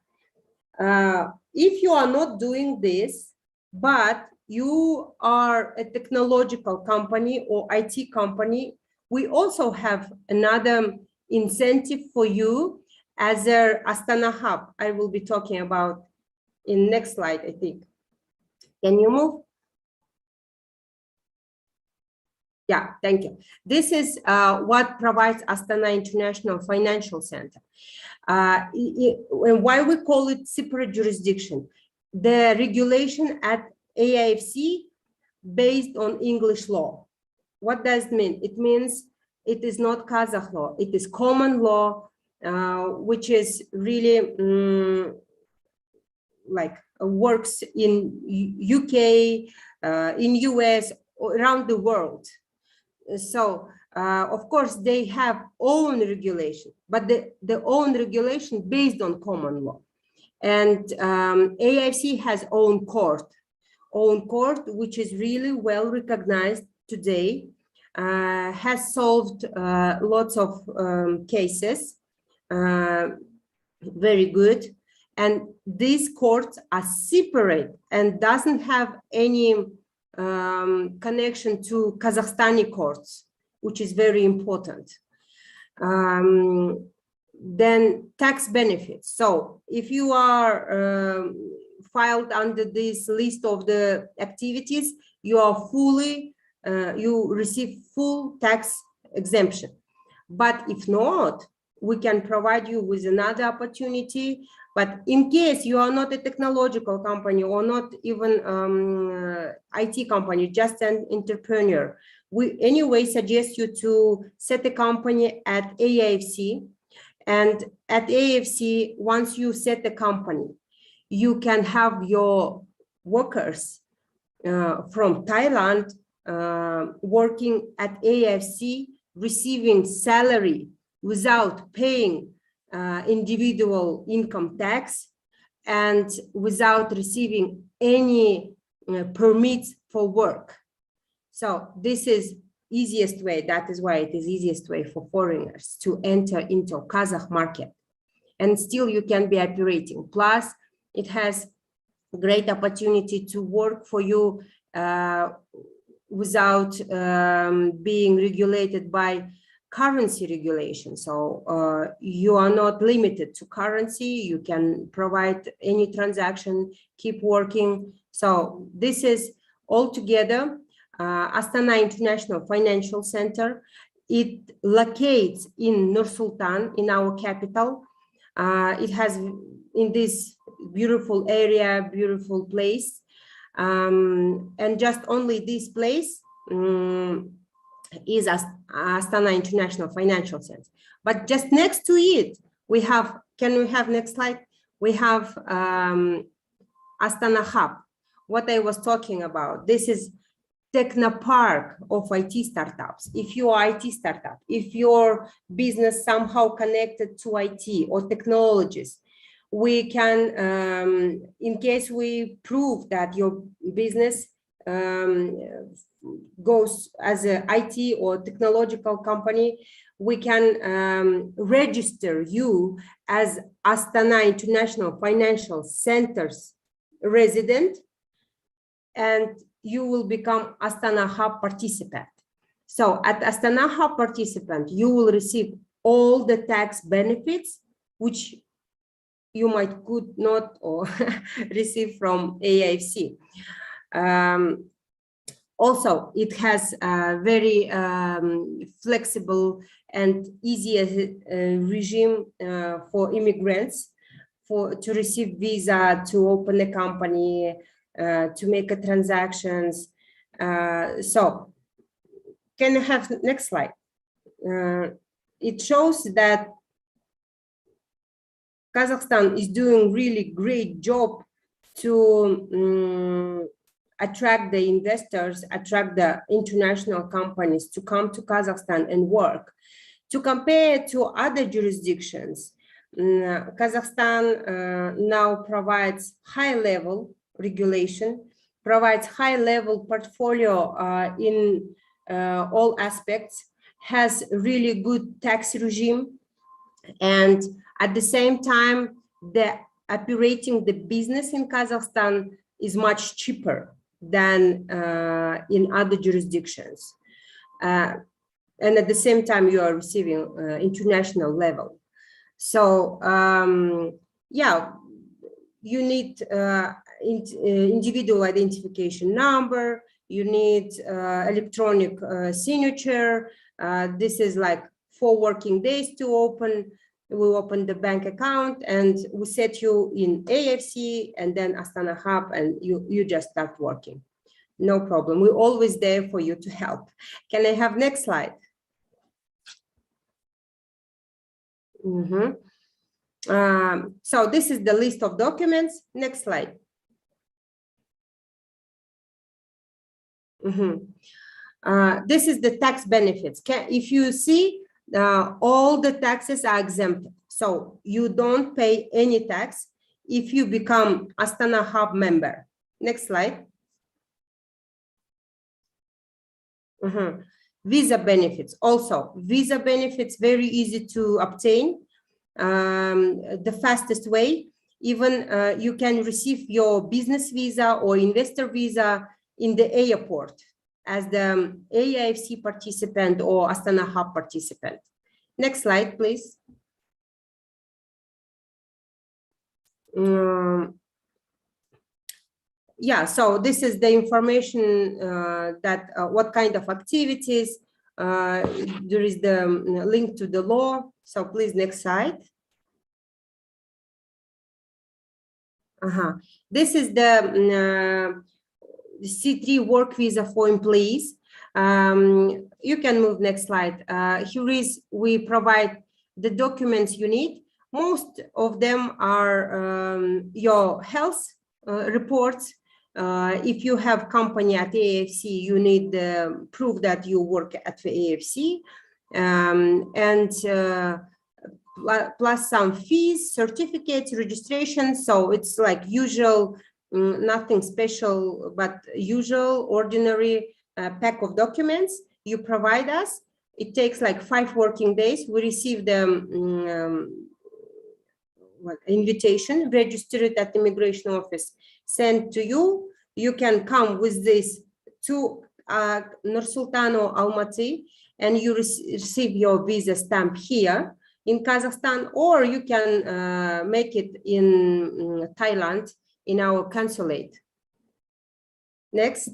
If you are not doing this, but you are a technological company or IT company, We also have another incentive for you as a Astana hub. I will be talking about in next slide, I think. Can you move? Yeah, thank you. This is what provides Astana International Financial Center. And why we call it separate jurisdiction? The regulation at AIFC based on English law. What does it mean? It means it is not Kazakh law. It is common law, which is really like works in UK, in US, around the world. So, of course, they have own regulation, but the own regulation based on common law. And AIFC has own court, which is really well recognized today, has solved lots of cases, very good. And these courts are separate and doesn't have any connection to Kazakhstani courts, which is very important. Then tax benefits. So if you are filed under this list of the activities, you are fully, you receive full tax exemption. But if not, we can provide you with another opportunity. But in case you are not a technological company or not even IT company, just an entrepreneur, we anyway suggest you to set a company at AIFC. And at AIFC, once you set the company, you can have your workers from Thailand working at AIFC, receiving salary without paying individual income tax and without receiving any permits for work. So this is easiest way. That is why it is easiest way for foreigners to enter into Kazakh market, and still you can be operating. Plus, it has great opportunity to work for you without being regulated by currency regulation. So you are not limited to currency. You can provide any transaction, keep working. So this is altogether Astana International Financial Center. It locates in Nur Sultan, in our capital. It has in this beautiful area, beautiful place. And just only this place is Astana International Financial Center. But just next to it, we have, can we have next slide? We have Astana Hub, what I was talking about. This is Technopark of IT startups. If you are IT startup, if your business somehow connected to IT or technologies, we can, in case we prove that your business goes as an IT or technological company, we can register you as Astana International Financial Center's resident, and you will become Astana Hub participant. So at Astana Hub participant, you will receive all the tax benefits which you might could not or receive from AIFC. Also, it has a very flexible and easy regime for immigrants to receive visa, to open a company, to make a transactions. So, can I have next slide? It shows that Kazakhstan is doing really great job to attract the investors, attract the international companies to come to Kazakhstan and work. To compare to other jurisdictions, Kazakhstan now provides high-level regulation, provides high-level portfolio in all aspects, has really good tax regime, and at the same time, the operating the business in Kazakhstan is much cheaper than in other jurisdictions. and at the same time you are receiving international level. So yeah, you need individual identification number, you need electronic signature. This is like 4 working days to open. We open the bank account and we set you in AFC and then Astana Hub, and you just start working. No problem. We're always there for you to help. Can I have next slide? So this is the list of documents. Next slide. This is the tax benefits. If you see, all the taxes are exempt. So you don't pay any tax if you become Astana Hub member. Next slide. Visa benefits. Also, visa benefits, very easy to obtain. The fastest way. Even you can receive your business visa or investor visa in the airport as the AIFC participant or Astana Hub participant. Next slide, please. Yeah, so this is the information that what kind of activities. There is the link to the law. So please, next slide. This is the C3 work visa for employees. You can move next slide. Here is, we provide the documents you need. Most of them are your health reports. If you have company at AFC, you need the proof that you work at the AFC, and plus some fees, certificates, registration. So it's like usual, nothing special, but usual, ordinary pack of documents you provide us. It takes like 5 working days. We receive the invitation, register it at the immigration office, sent to you. You can come with this to Nur-Sultan or Almaty, and you receive your visa stamp here in Kazakhstan, or you can make it in Thailand in our consulate. Next.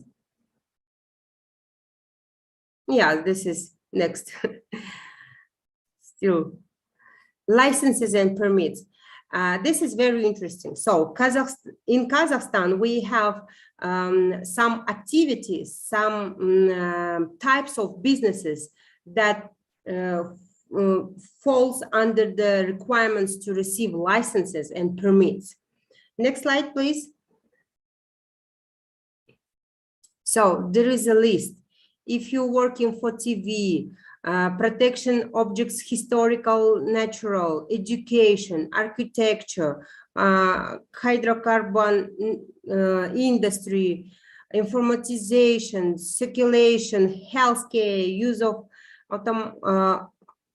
Yeah, this is next. Still, licenses and permits. This is very interesting. So in Kazakhstan, we have some activities, some types of businesses that falls under the requirements to receive licenses and permits. Next slide, please. So there is a list. If you're working for TV, protection objects, historical, natural, education, architecture, hydrocarbon industry, informatization, circulation, healthcare, use of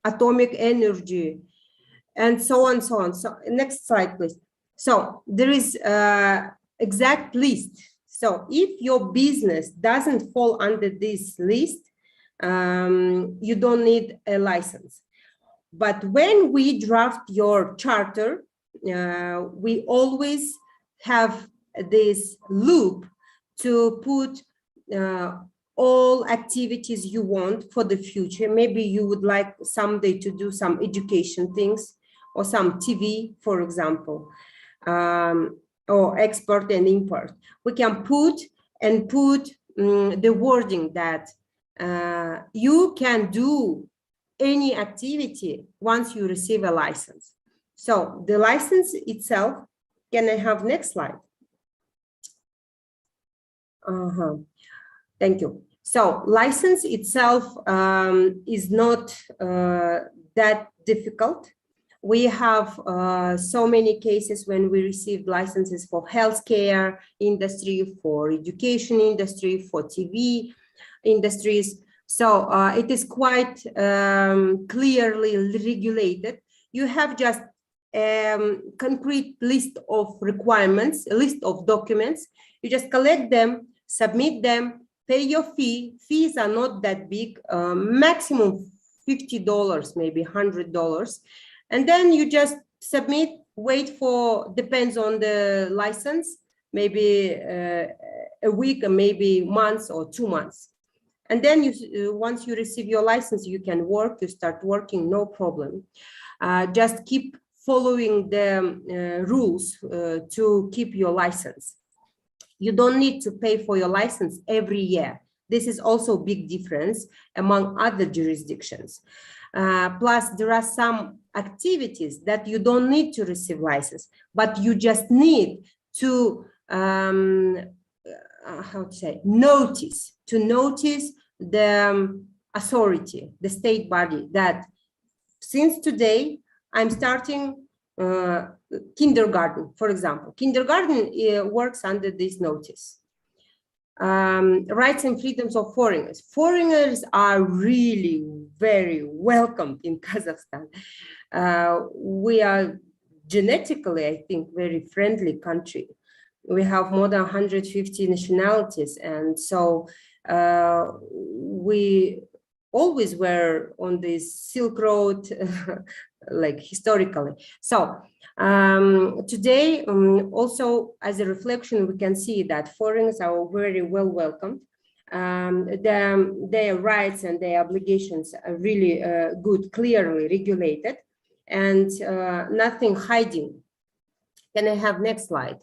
atomic energy, and so on, so on. So next slide, please. So there is exact list. So if your business doesn't fall under this list, you don't need a license. But when we draft your charter, we always have this loop to put all activities you want for the future. Maybe you would like someday to do some education things or some TV, for example, or export and import. We can put the wording that you can do any activity once you receive a license. So the license itself, can I have next slide? Thank you. So license itself is not that difficult. We have so many cases when we received licenses for healthcare industry, for education industry, for TV industries. So it is quite clearly regulated. You have just a concrete list of requirements, a list of documents. You just collect them, submit them, pay your fee. Fees are not that big, maximum $50, maybe $100. And then you just submit, wait for, depends on the license, maybe a week or maybe months or 2 months. And then you, once you receive your license, you can work, you start working, no problem. Just keep following the rules to keep your license. You don't need to pay for your license every year. This is also a big difference among other jurisdictions. Plus, there are some activities that you don't need to receive license, but you just need to, how to say, notice the authority, the state body, that since today, I'm starting kindergarten, for example. Kindergarten works under this notice. Rights and freedoms of foreigners. Foreigners are really very welcome in Kazakhstan. We are genetically, I think, very friendly country. We have more than 150 nationalities, and so we always were on this Silk Road, like historically. So today, also as a reflection, we can see that foreigners are very well welcomed. Their rights and their obligations are really good, clearly regulated, and nothing hiding. Can I have next slide?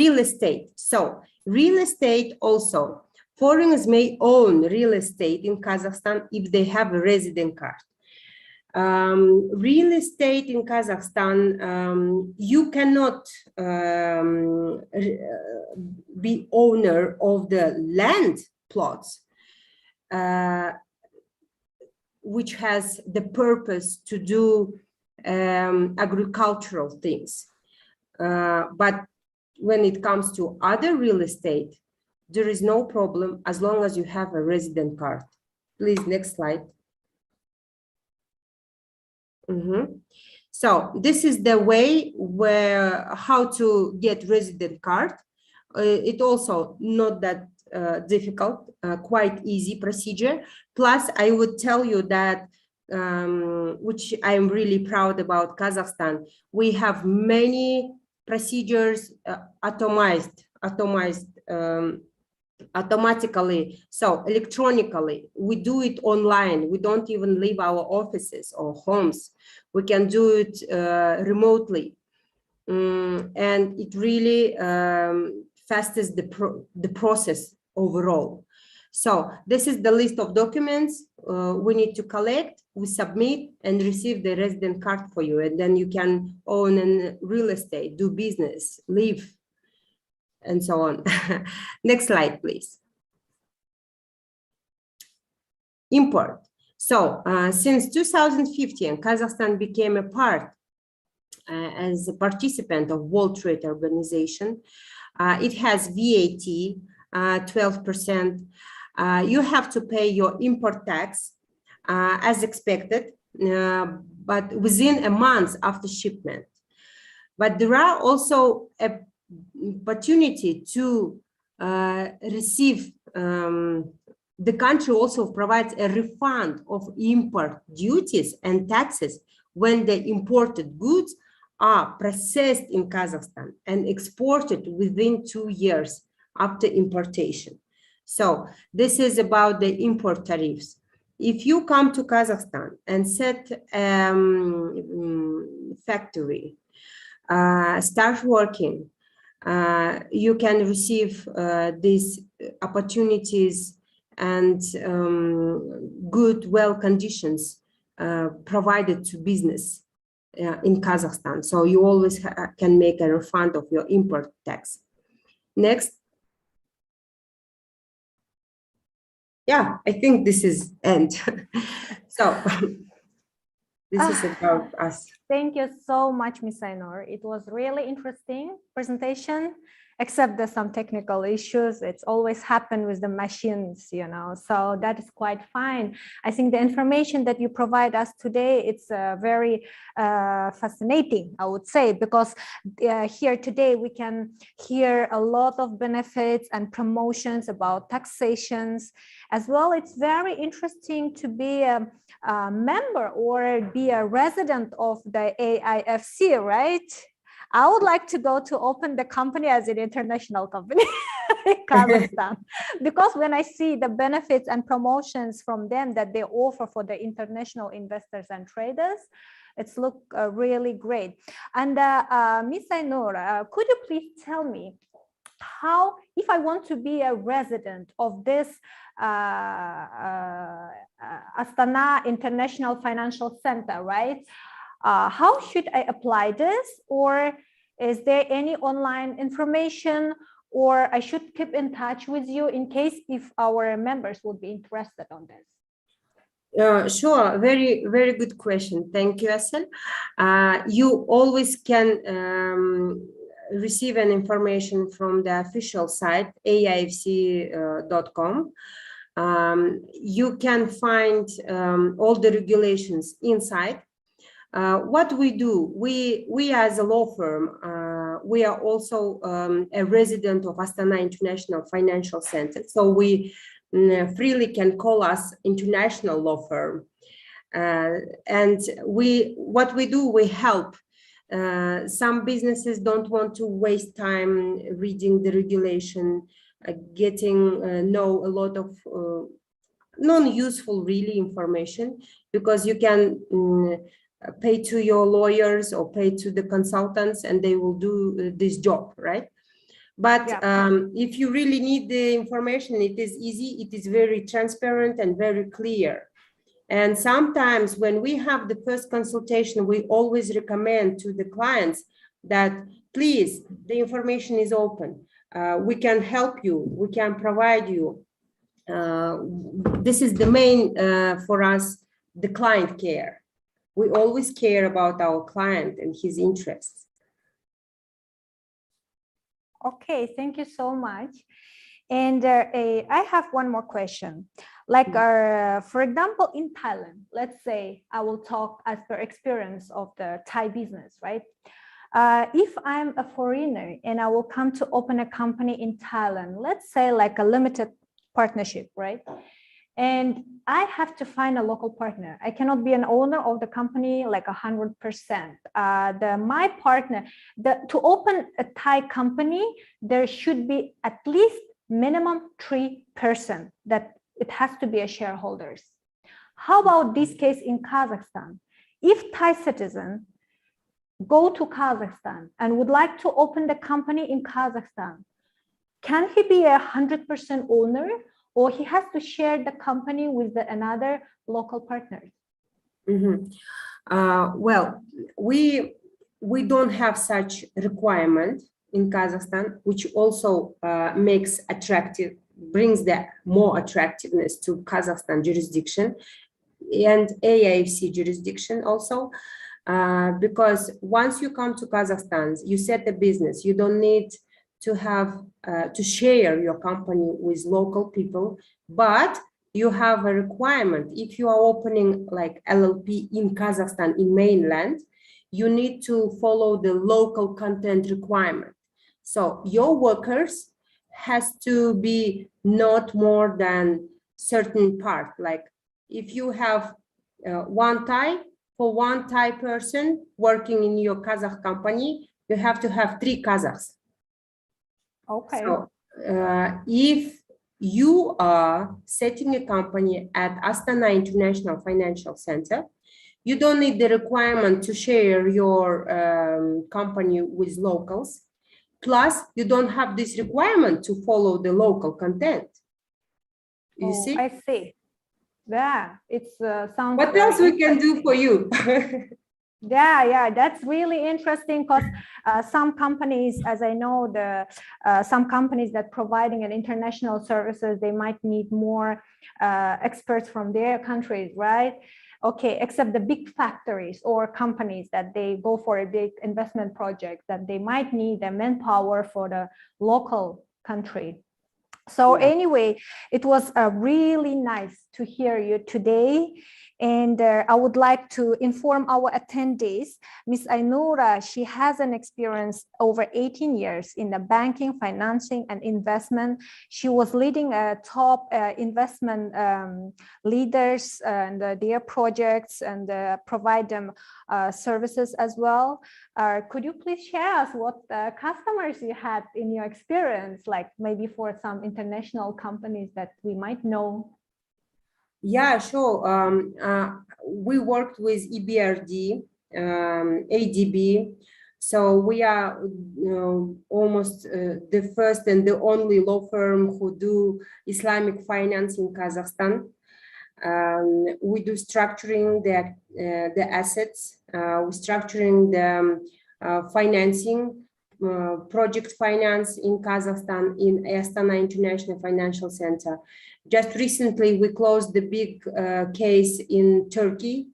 Real estate. So real estate also, foreigners may own real estate in Kazakhstan if they have a resident card. Real estate in Kazakhstan, you cannot be owner of the land plots, which has the purpose to do agricultural things. But when it comes to other real estate, there is no problem as long as you have a resident card. Please, next slide. So this is the way where how to get resident card. It also not that difficult, quite easy procedure. Plus, I would tell you that, which I'm really proud about Kazakhstan, we have many procedures automatically, so electronically. We do it online. We don't even leave our offices or homes. We can do it remotely, and it really fastens the process overall. So this is the list of documents we need to collect, we submit and receive the resident card for you, and then you can own a real estate, do business, live, and so on. Next slide, please. Import. So since 2015, Kazakhstan became a part as a participant of World Trade Organization. It has VAT, 12%. You have to pay your import tax as expected, but within a month after shipment. But there are also an opportunity to receive, the country also provides a refund of import duties and taxes when the imported goods are processed in Kazakhstan and exported within 2 years after importation. So this is about the import tariffs. If you come to Kazakhstan and set factory, start working, you can receive these opportunities and good, well conditions provided to business in Kazakhstan. So you always can make a refund of your import tax. Next. Yeah, I think this is end. So this is about us. Thank you so much, Ms. Ainur. It was really interesting presentation. except there's some technical issues. It's always happened with the machines, so that is quite fine. I think the information that you provide us today, it's very fascinating, I would say, because here today we can hear a lot of benefits and promotions about taxations as well. It's very interesting to be a member or be a resident of the AIFC, right? I would like to go to open the company as an international company in Kazakhstan, because when I see the benefits and promotions from them that they offer for the international investors and traders, it's look really great. And Ms. Ainur, could you please tell me how, if I want to be a resident of this Astana International Financial Center, right? How should I apply this, or is there any online information, or I should keep in touch with you in case if our members would be interested on this? Sure, very, very good question. Thank you, Asel. You always can receive an information from the official site, aifc.com. You can find all the regulations inside. What we do, we as a law firm, we are also a resident of Astana International Financial Center. So we freely can call us international law firm. And what we do, we help. Some businesses don't want to waste time reading the regulation, getting know a lot of non-useful really information, because you can pay to your lawyers or pay to the consultants and they will do this job, right? But if you really need the information, it is easy, it is very transparent and very clear. And sometimes when we have the first consultation, we always recommend to the clients that please, the information is open. We can help you, we can provide you. This is the main for us, the client care. We always care about our client and his interests. Okay, thank you so much. And I have one more question. Like, for example, in Thailand, let's say I will talk as per experience of the Thai business, right? If I'm a foreigner and I will come to open a company in Thailand, let's say like a limited partnership, right? And I have to find a local partner. I cannot be an owner of the company like 100%. My partner, to open a Thai company, there should be at least minimum 3% that it has to be a shareholders. How about this case in Kazakhstan? If Thai citizen go to Kazakhstan and would like to open the company in Kazakhstan, can he be 100% owner, or he has to share the company with another local partner? Well, we don't have such requirement in Kazakhstan, which also makes attractive, brings the more attractiveness to Kazakhstan jurisdiction and AIFC jurisdiction also, because once you come to Kazakhstan, you set a business, you don't need to have to share your company with local people, but you have a requirement. If you are opening like LLP in Kazakhstan, in mainland, you need to follow the local content requirement. So your workers has to be not more than certain part. Like if you have one Thai, for one Thai person working in your Kazakh company, you have to have 3 Kazakhs. Okay. So if you are setting a company at Astana International Financial Center, you don't need the requirement to share your company with locals. Plus, you don't have this requirement to follow the local content. You see? I see. Yeah, it's sounds. What else we can do for you? Yeah, that's really interesting, because some companies, as I know, some companies that providing an international services, they might need more experts from their countries, right? Okay, except the big factories or companies that they go for a big investment project that they might need the manpower for the local country. So anyway, it was really nice to hear you today. And I would like to inform our attendees, Ms. Ainura, she has an experience over 18 years in the banking, financing, and investment. She was leading top investment leaders and their projects and provide them services as well. Could you please share us what customers you had in your experience, like maybe for some international companies that we might know? Yeah, sure. We worked with EBRD, ADB. So we are almost the first and the only law firm who do Islamic finance in Kazakhstan. We do structuring the assets, we're structuring the financing, project finance in Kazakhstan in Astana International Financial Center. Just recently, we closed the big case in Turkey,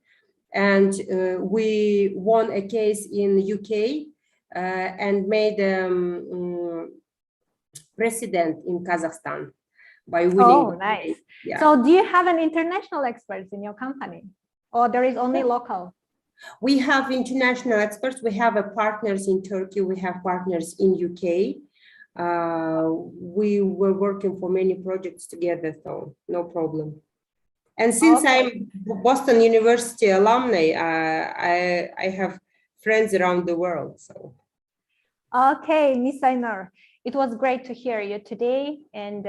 and we won a case in UK and made president in Kazakhstan by winning. Oh, nice. Yeah. So do you have an international experts in your company, or there is only local? We have international experts. We have partners in Turkey. We have partners in UK. We were working for many projects together, so no problem. And since I'm Boston University alumni, I have friends around the world. So. Okay, Ms. Ainur, it was great to hear you today and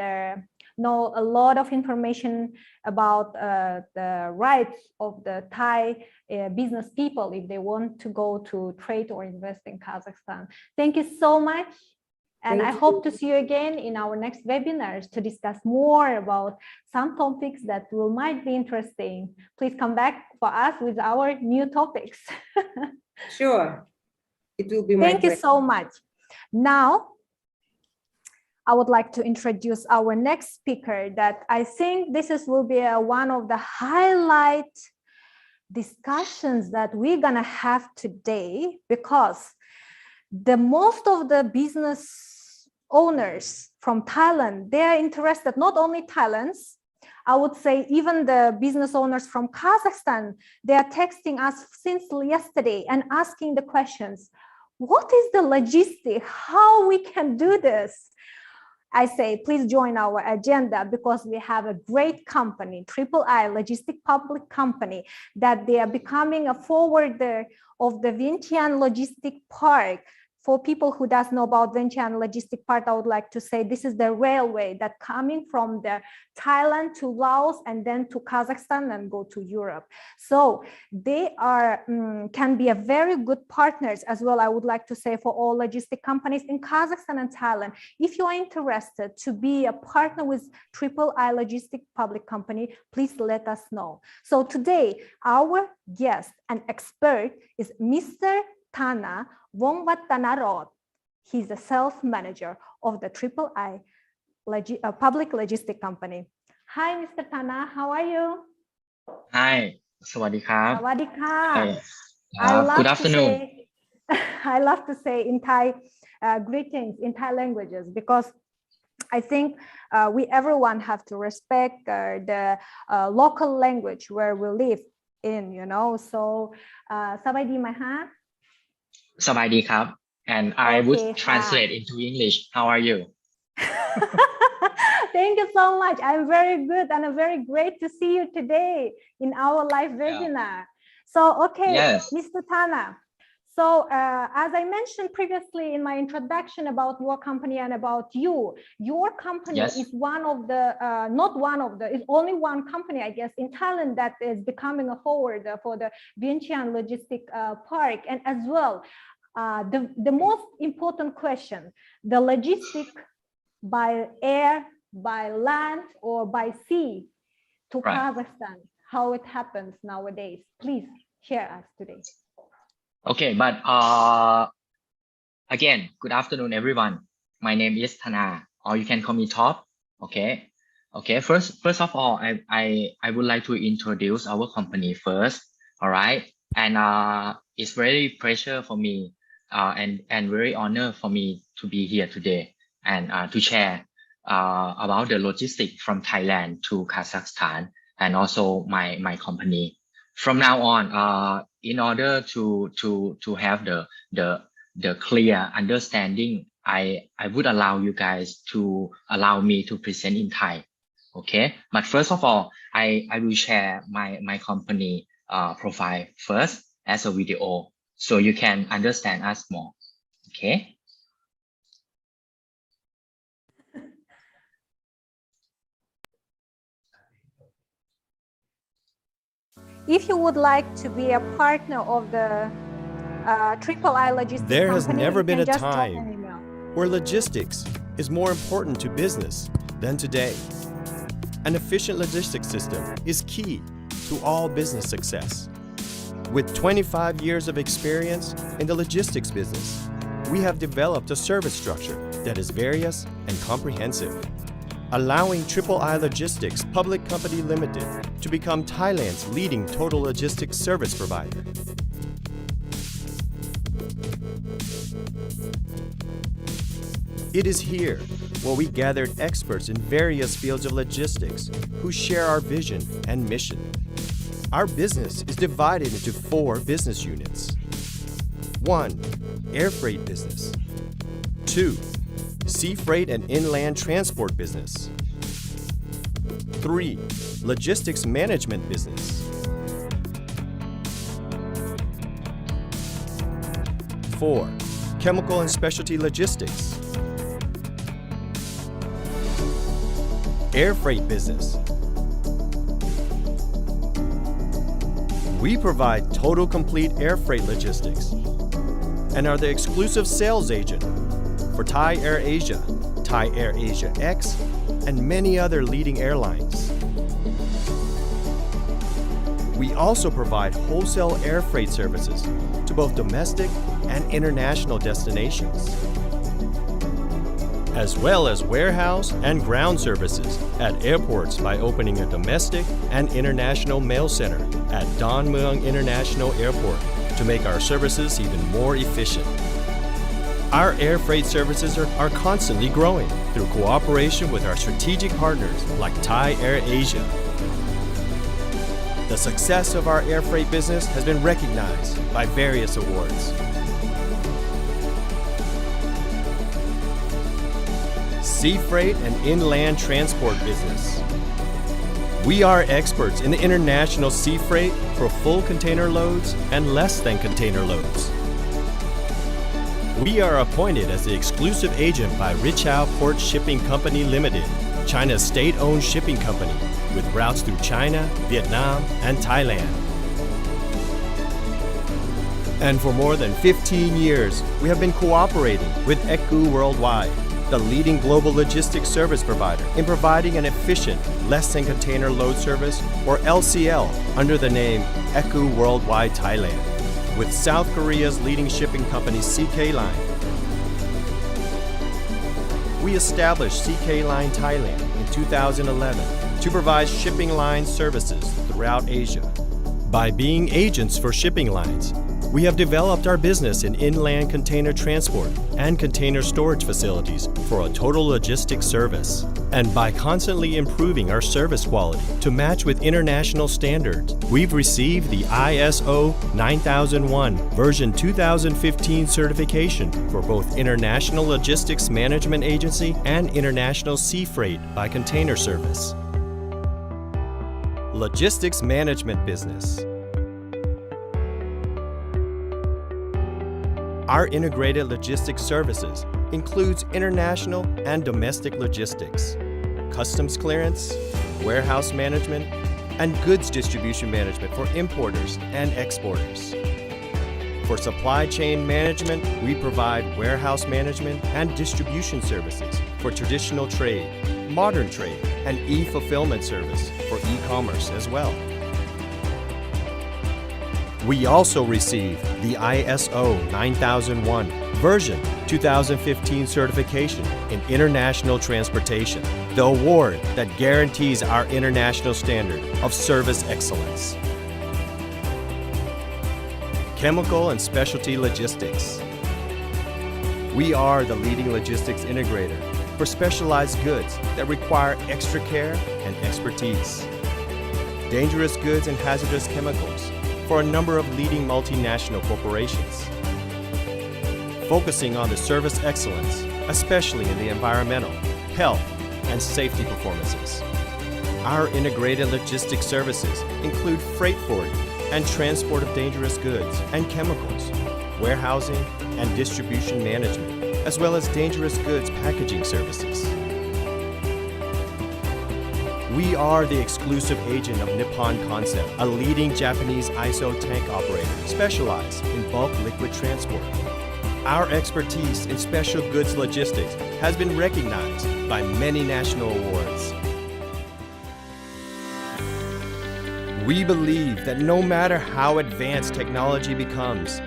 know a lot of information about the rights of the Thai business people if they want to go to trade or invest in Kazakhstan. Thank you so much. And I hope to see you again in our next webinars to discuss more about some topics that might be interesting. Please come back for us with our new topics. Sure. It will be my Thank you so much. Now, I would like to introduce our next speaker that I think will be one of the highlight discussions that we're gonna have today, because most of the business owners from Thailand, they're interested, not only Thailand's, I would say even the business owners from Kazakhstan, they are texting us since yesterday and asking the questions, what is the logistic? How we can do this? I say, please join our agenda because we have a great company, III Logistic Public Company, that they are becoming a forwarder of the Vientiane Logistic Park. For people who doesn't know about Vientiane Logistic Park, I would like to say this is the railway that coming from the Thailand to Laos and then to Kazakhstan and go to Europe. So they are can be a very good partners as well. I would like to say for all logistic companies in Kazakhstan and Thailand, if you are interested to be a partner with III Logistic Public Company, please let us know. So today, our guest and expert is Mr. Tana Vongvattanarod. He's the sales manager of the III Public Logistic Company. Hi, Mr. Tana, how are you? Hi, สวัสดีครับ Sawadika. Good afternoon. I love to say in Thai greetings in Thai languages because I think everyone have to respect the local language where we live in, you know. So, สบายดีไหมฮะ สบายดีครับ and I would translate into English. How are you? Thank you so much. I'm very good and I'm very great to see you today in our live webinar. So, okay, yes. Mr. Tana. So, as I mentioned previously in my introduction about your company and about you, your company is one of the, not one of the, is only one company, I guess, in Thailand that is becoming a forwarder for the Vientiane Logistic Park. And as well, the most important question, the logistic by air, by land, or by sea to Kazakhstan, how it happens nowadays. Please share us today. Okay, but again, good afternoon, everyone. My name is Tana, or you can call me Top. Okay, Okay, first of all, I would like to introduce our company first. All right, and it's very pleasure for me and very honor for me to be here today and to share about the logistics from Thailand to Kazakhstan and also my company. From now on, in order to have the clear understanding, I would allow you guys to allow me to present in Thai. Okay, but first of all, I will share my company profile first as a video so you can understand us more. Okay. If you would like to be a partner of the Triple I Logistics There has company, never you been can a just drop an time email. where logistics is more important to business than today. An efficient logistics system is key to all business success. With 25 years of experience in the logistics business, we have developed a service structure that is various and comprehensive, allowing Triple I Logistics Public Company Limited to become Thailand's leading total logistics service provider. It is here where we gathered experts in various fields of logistics who share our vision and mission. Our business is divided into 4 business units. 1. Air freight business. 2. Sea freight and inland transport business. 3. Logistics management business. 4. Chemical and specialty logistics. Air freight business. We provide total complete air freight logistics and are the exclusive sales agent for Thai Air Asia, Thai Air Asia X, and many other leading airlines. We also provide wholesale air freight services to both domestic and international destinations, as well as warehouse and ground services at airports by opening a domestic and international mail center at Don Mueang International Airport to make our services even more efficient. Our air freight services are constantly growing through cooperation with our strategic partners like Thai Air Asia. The success of our air freight business has been recognized by various awards. Sea freight and inland transport business. We are experts in the international sea freight for full container loads and less than container loads. We are appointed as the exclusive agent by Richau Port Shipping Company Limited, China's state-owned shipping company with routes through China, Vietnam, and Thailand. And for more than 15 years, we have been cooperating with ECU Worldwide, the leading global logistics service provider, in providing an efficient, less-than-container load service, or LCL, under the name ECU Worldwide Thailand, with South Korea's leading shipping company CK Line. We established CK Line Thailand in 2011 to provide shipping line services throughout Asia. By being agents for shipping lines, we have developed our business in inland container transport and container storage facilities for a total logistics service. And by constantly improving our service quality to match with international standards, we've received the ISO 9001 version 2015 certification for both International Logistics Management Agency and International Sea Freight by Container Service. Logistics management business. Our integrated logistics services includes international and domestic logistics, customs clearance, warehouse management, and goods distribution management for importers and exporters. For supply chain management, we provide warehouse management and distribution services for traditional trade, modern trade, and e-fulfillment service for e-commerce as well. We also received the ISO 9001 Version 2015 certification in international transportation, the award that guarantees our international standard of service excellence. Chemical and specialty logistics. We are the leading logistics integrator for specialized goods that require extra care and expertise. Dangerous goods and hazardous chemicals for a number of leading multinational corporations. Focusing on the service excellence, especially in the environmental, health, and safety performances. Our integrated logistics services include freight forwarding and transport of dangerous goods and chemicals, warehousing and distribution management, as well as dangerous goods packaging services. We are the exclusive agent of Nippon Concept, a leading Japanese ISO tank operator specialized in bulk liquid transport. Our expertise in special goods logistics has been recognized by many national awards. We believe that no matter how advanced technology becomes,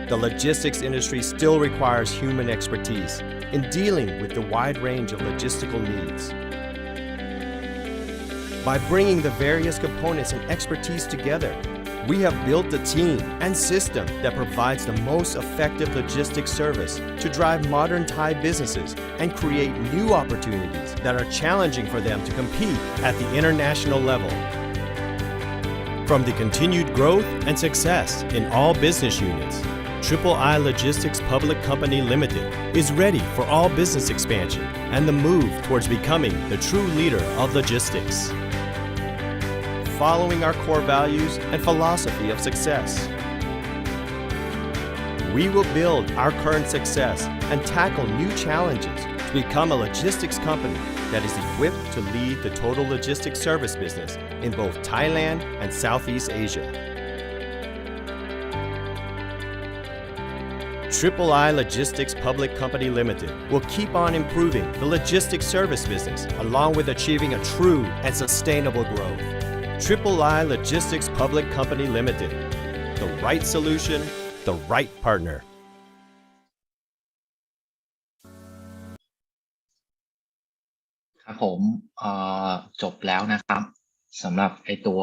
the logistics industry still requires human expertise in dealing with the wide range of logistical needs. By bringing the various components and expertise together, we have built a team and system that provides the most effective logistics service to drive modern Thai businesses and create new opportunities that are challenging for them to compete at the international level. From the continued growth and success in all business units, III Logistics Public Company Limited is ready for all business expansion and the move towards becoming the true leader of logistics. Following our core values and philosophy of success, we will build our current success and tackle new challenges to become a logistics company that is equipped to lead the total logistics service business in both Thailand and Southeast Asia. III Logistics Public Company Limited will keep on improving the logistics service business along with achieving a true and sustainable growth. III Logistics Public Company Limited, the right solution, the right partner. ครับผมจบแล้วนะครับสำหรับไอตัว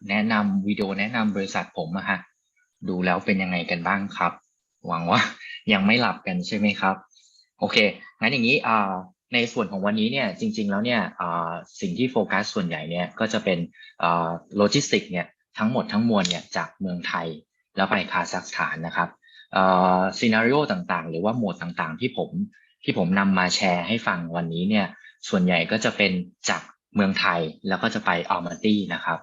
แนะนำวิดีโอแนะนำบริษัทผมอะฮะดูแล้วเป็นยังไงกันบ้างครับหวังว่ายังไม่หลับกันใช่ไหมครับโอเคงั้นอย่างนี้ในส่วนของวันนี้เนี่ยจริงๆแล้วเนี่ยสิ่งที่โฟกัสส่วนใหญ่เนี่ยก็จะเป็นโลจิสติกเนี่ยทั้งหมดทั้งมวลเนี่ยจากเมืองไทยแล้วไปคาซัคสถานนะครับซีนาริโอต่างๆหรือว่าโหมดต่างๆที่ผมนำมาแชร์ให้ฟังวันนี้เนี่ยส่วนใหญ่ก็จะเป็นจากเมืองไทยแล้วก็จะไปอัลมาตี้นะครับ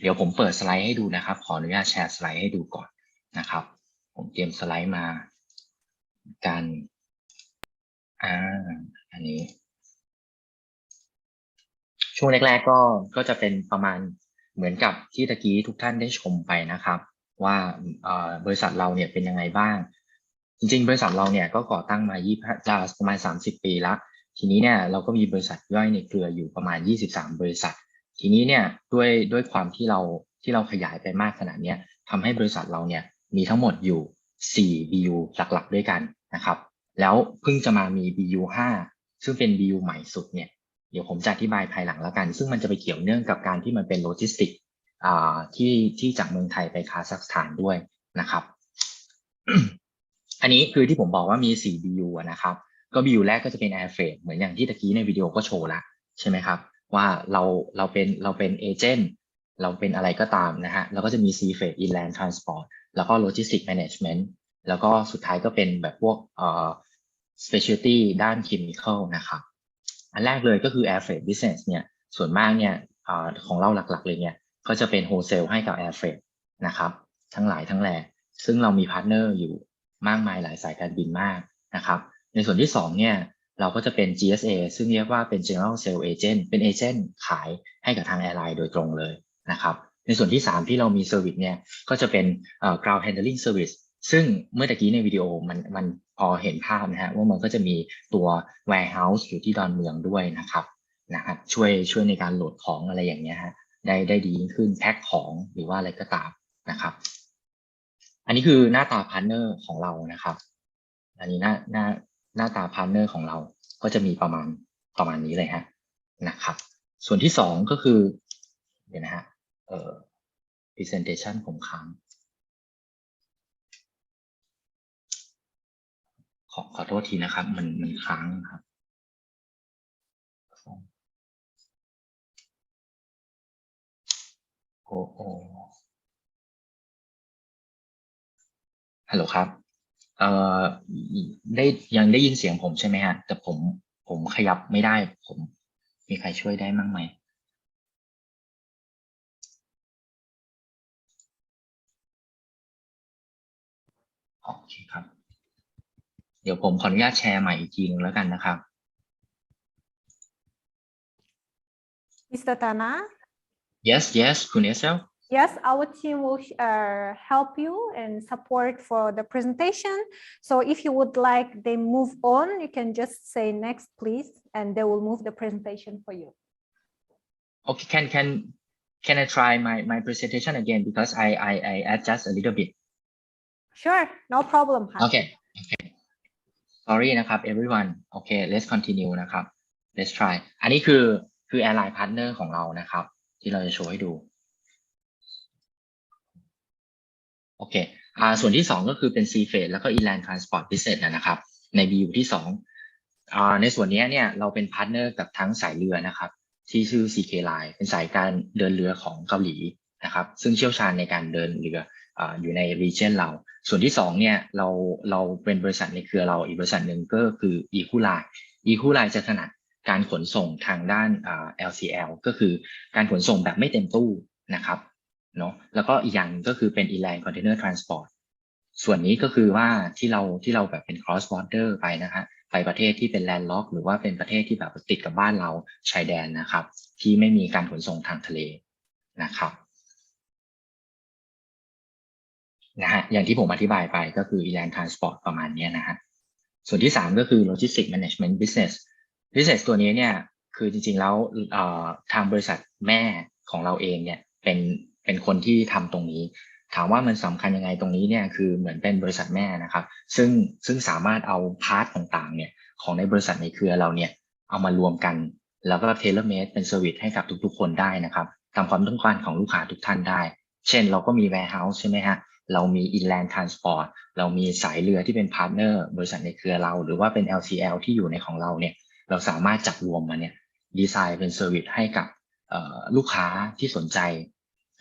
เดี๋ยวผมเปิดสไลด์ให้ดูนะครับขออนุญาตแชร์สไลด์ให้ดูก่อนนะครับผมเตรียมสไลด์มากันอันนี้ช่วงแรกๆก็จะเป็นประมาณเหมือนกับที่ตะกี้ทุกท่านได้ชมไปนะครับว่าบริษัทเราเนี่ยเป็นยังไงบ้างจริงๆบริษัทเราเนี่ยก็ก่อตั้งมาประมาณ30 ปีแล้วทีนี้เนี่ยเราก็มีบริษัทย่อยในเครืออยู่ประมาณ23 บริษัททีนี้เนี่ยด้วยความที่เราขยายไปมากขนาดนี้ทำให้บริษัทเราเนี่ยมีทั้งหมดอยู่4 BU หลักๆด้วยกันนะครับแล้วเพิ่งจะมามี BU 5ซึ่งเป็น BU ใหม่สุดเนี่ยเดี๋ยวผมจะอธิบายภายหลังแล้วกันซึ่งมันจะไปเกี่ยวเนื่องกับการที่มันเป็นโลจิสติกที่จากเมืองไทยไปคาซัคสถานด้วยนะครับ อันนี้คือที่ผมบอกว่ามี4 BU นะครับก็ BU แรกก็จะเป็น Air Freight เหมือนอย่างที่ตะกี้ในวิดีโอก็โชว์ละใช่ไหมครับว่าเราเป็นเอเจนต์เราเป็นอะไรก็ตามนะฮะแล้วก็จะมี Sea Freight Inland Transport แล้วก็ Logistics Management แล้วก็สุดท้ายก็เป็นแบบพวกspecialty ด้าน chemical นะครับอันแรกเลยก็คือ Air Freight Business เนี่ยส่วนมากเนี่ยของเราหลักๆเลยเนี่ยก็จะเป็น wholesale ให้กับ Air Freight นะครับทั้งหลายทั้งแหล่ซึ่งเรามีพาร์ทเนอร์อยู่มากมายหลายสายการบินมากนะครับในส่วนที่2เนี่ยเราก็จะเป็น GSA ซึ่งเรียกว่าเป็น General Sales Agent เป็นเอเจนต์ขายให้กับทางแอร์ไลน์โดยตรงเลยนะครับในส่วนที่3ที่เรามี Service เนี่ยก็จะเป็นGround Handling Service ซึ่งเมื่อตะกี้ในวิดีโอมันพอเห็นภาพนะฮะว่ามันก็จะมีตัว warehouse อยู่ที่ดอนเมืองด้วยนะครับช่วยในการโหลดของอะไรอย่างเงี้ยฮะได้ดียิ่งขึ้นแพ็คของหรือว่าอะไรก็ตามนะครับอันนี้คือหน้าตาพาร์ทเนอร์ของเรานะครับ อันนี้หน้าตาพาร์ทเนอร์ของเราก็จะมีประมาณนี้เลยฮะนะครับส่วนที่สองก็คือเดี๋ยวนะฮะpresentation ผมค้างขอโทษทีนะครับมันค้างครับโอ้ฮัลโหลครับยังได้ยินเสียงผมใช่ไหมฮะแต่ผมขยับไม่ได้มีใครช่วยได้มั้งไหมโอเคครับเดี๋ยวผมขออนุญาตแชร์ใหม่อีกทีนึงแล้วกันนะครับ Mr. Tana? Yes คุณเอเซล Yes, our team will help you and support for the presentation. So if you would like they move on, you can just say next, please, and they will move the presentation for you. Okay, can I try my presentation again because I adjust a little bit. Sure, no problem. Okay. Sorry นะครับ everyone. Okay, let's continue นะครับ Let's try. อันนี้คือ airline partner ของเรานะครับที่เราจะโชว์ให้ดูโอเคส่วนที่สองก็คือเป็น Sea Freight แล้วก็ Inland Transport Business นะครับใน BU ที่สองในส่วนนี้เนี่ยเราเป็นพาร์ทเนอร์กับทั้งสายเรือนะครับที่ชื่อ CK Line เป็นสายการเดินเรือของเกาหลีนะครับซึ่งเชี่ยวชาญในการเดินเรืออยู่ใน region เราส่วนที่สองเนี่ยเราเป็นบริษัทในเครือเราอีกบริษัทหนึ่งก็คือ Eco Line จะถนัดการขนส่งทางด้าน LCL ก็คือการขนส่งแบบไม่เต็มตู้นะครับเนาะแล้วก็อีกอย่างก็คือเป็น Inland Container Transport ส่วนนี้ก็คือว่าที่เราแบบเป็น cross border ไปนะฮะไปประเทศที่เป็น landlocked หรือว่าเป็นประเทศที่แบบติดกับบ้านเราชายแดนนะครับที่ไม่มีการขนส่งทางทะเลนะครับนะฮะอย่างที่ผมอธิบายไปก็คือ Inland Transport ประมาณนี้นะฮะส่วนที่3ก็คือ Logistics Management Business ตัวนี้เนี่ยคือจริงๆแล้วทางบริษัทแม่ของเราเองเนี่ยเป็นคนที่ทำตรงนี้ถามว่ามันสำคัญยังไงตรงนี้เนี่ยคือเหมือนเป็นบริษัทแม่นะครับซึ่งสามารถเอาพาร์ทต่างๆเนี่ยของในบริษัทในเครือเราเนี่ยเอามารวมกันแล้วก็เทเลเมดเป็นเซอร์วิสให้กับทุกๆคนได้นะครับตามความต้องการของลูกค้าทุกท่านได้เช่นเราก็มี warehouse ใช่ไหมฮะเรามี inland transport เรามีสายเรือที่เป็นพาร์ทเนอร์บริษัทในเครือเราหรือว่าเป็น LCL ที่อยู่ในของเราเนี่ยเราสามารถจับรวมมาเนี่ยดีไซน์เป็นเซอร์วิสให้กับลูกค้าที่สนใจ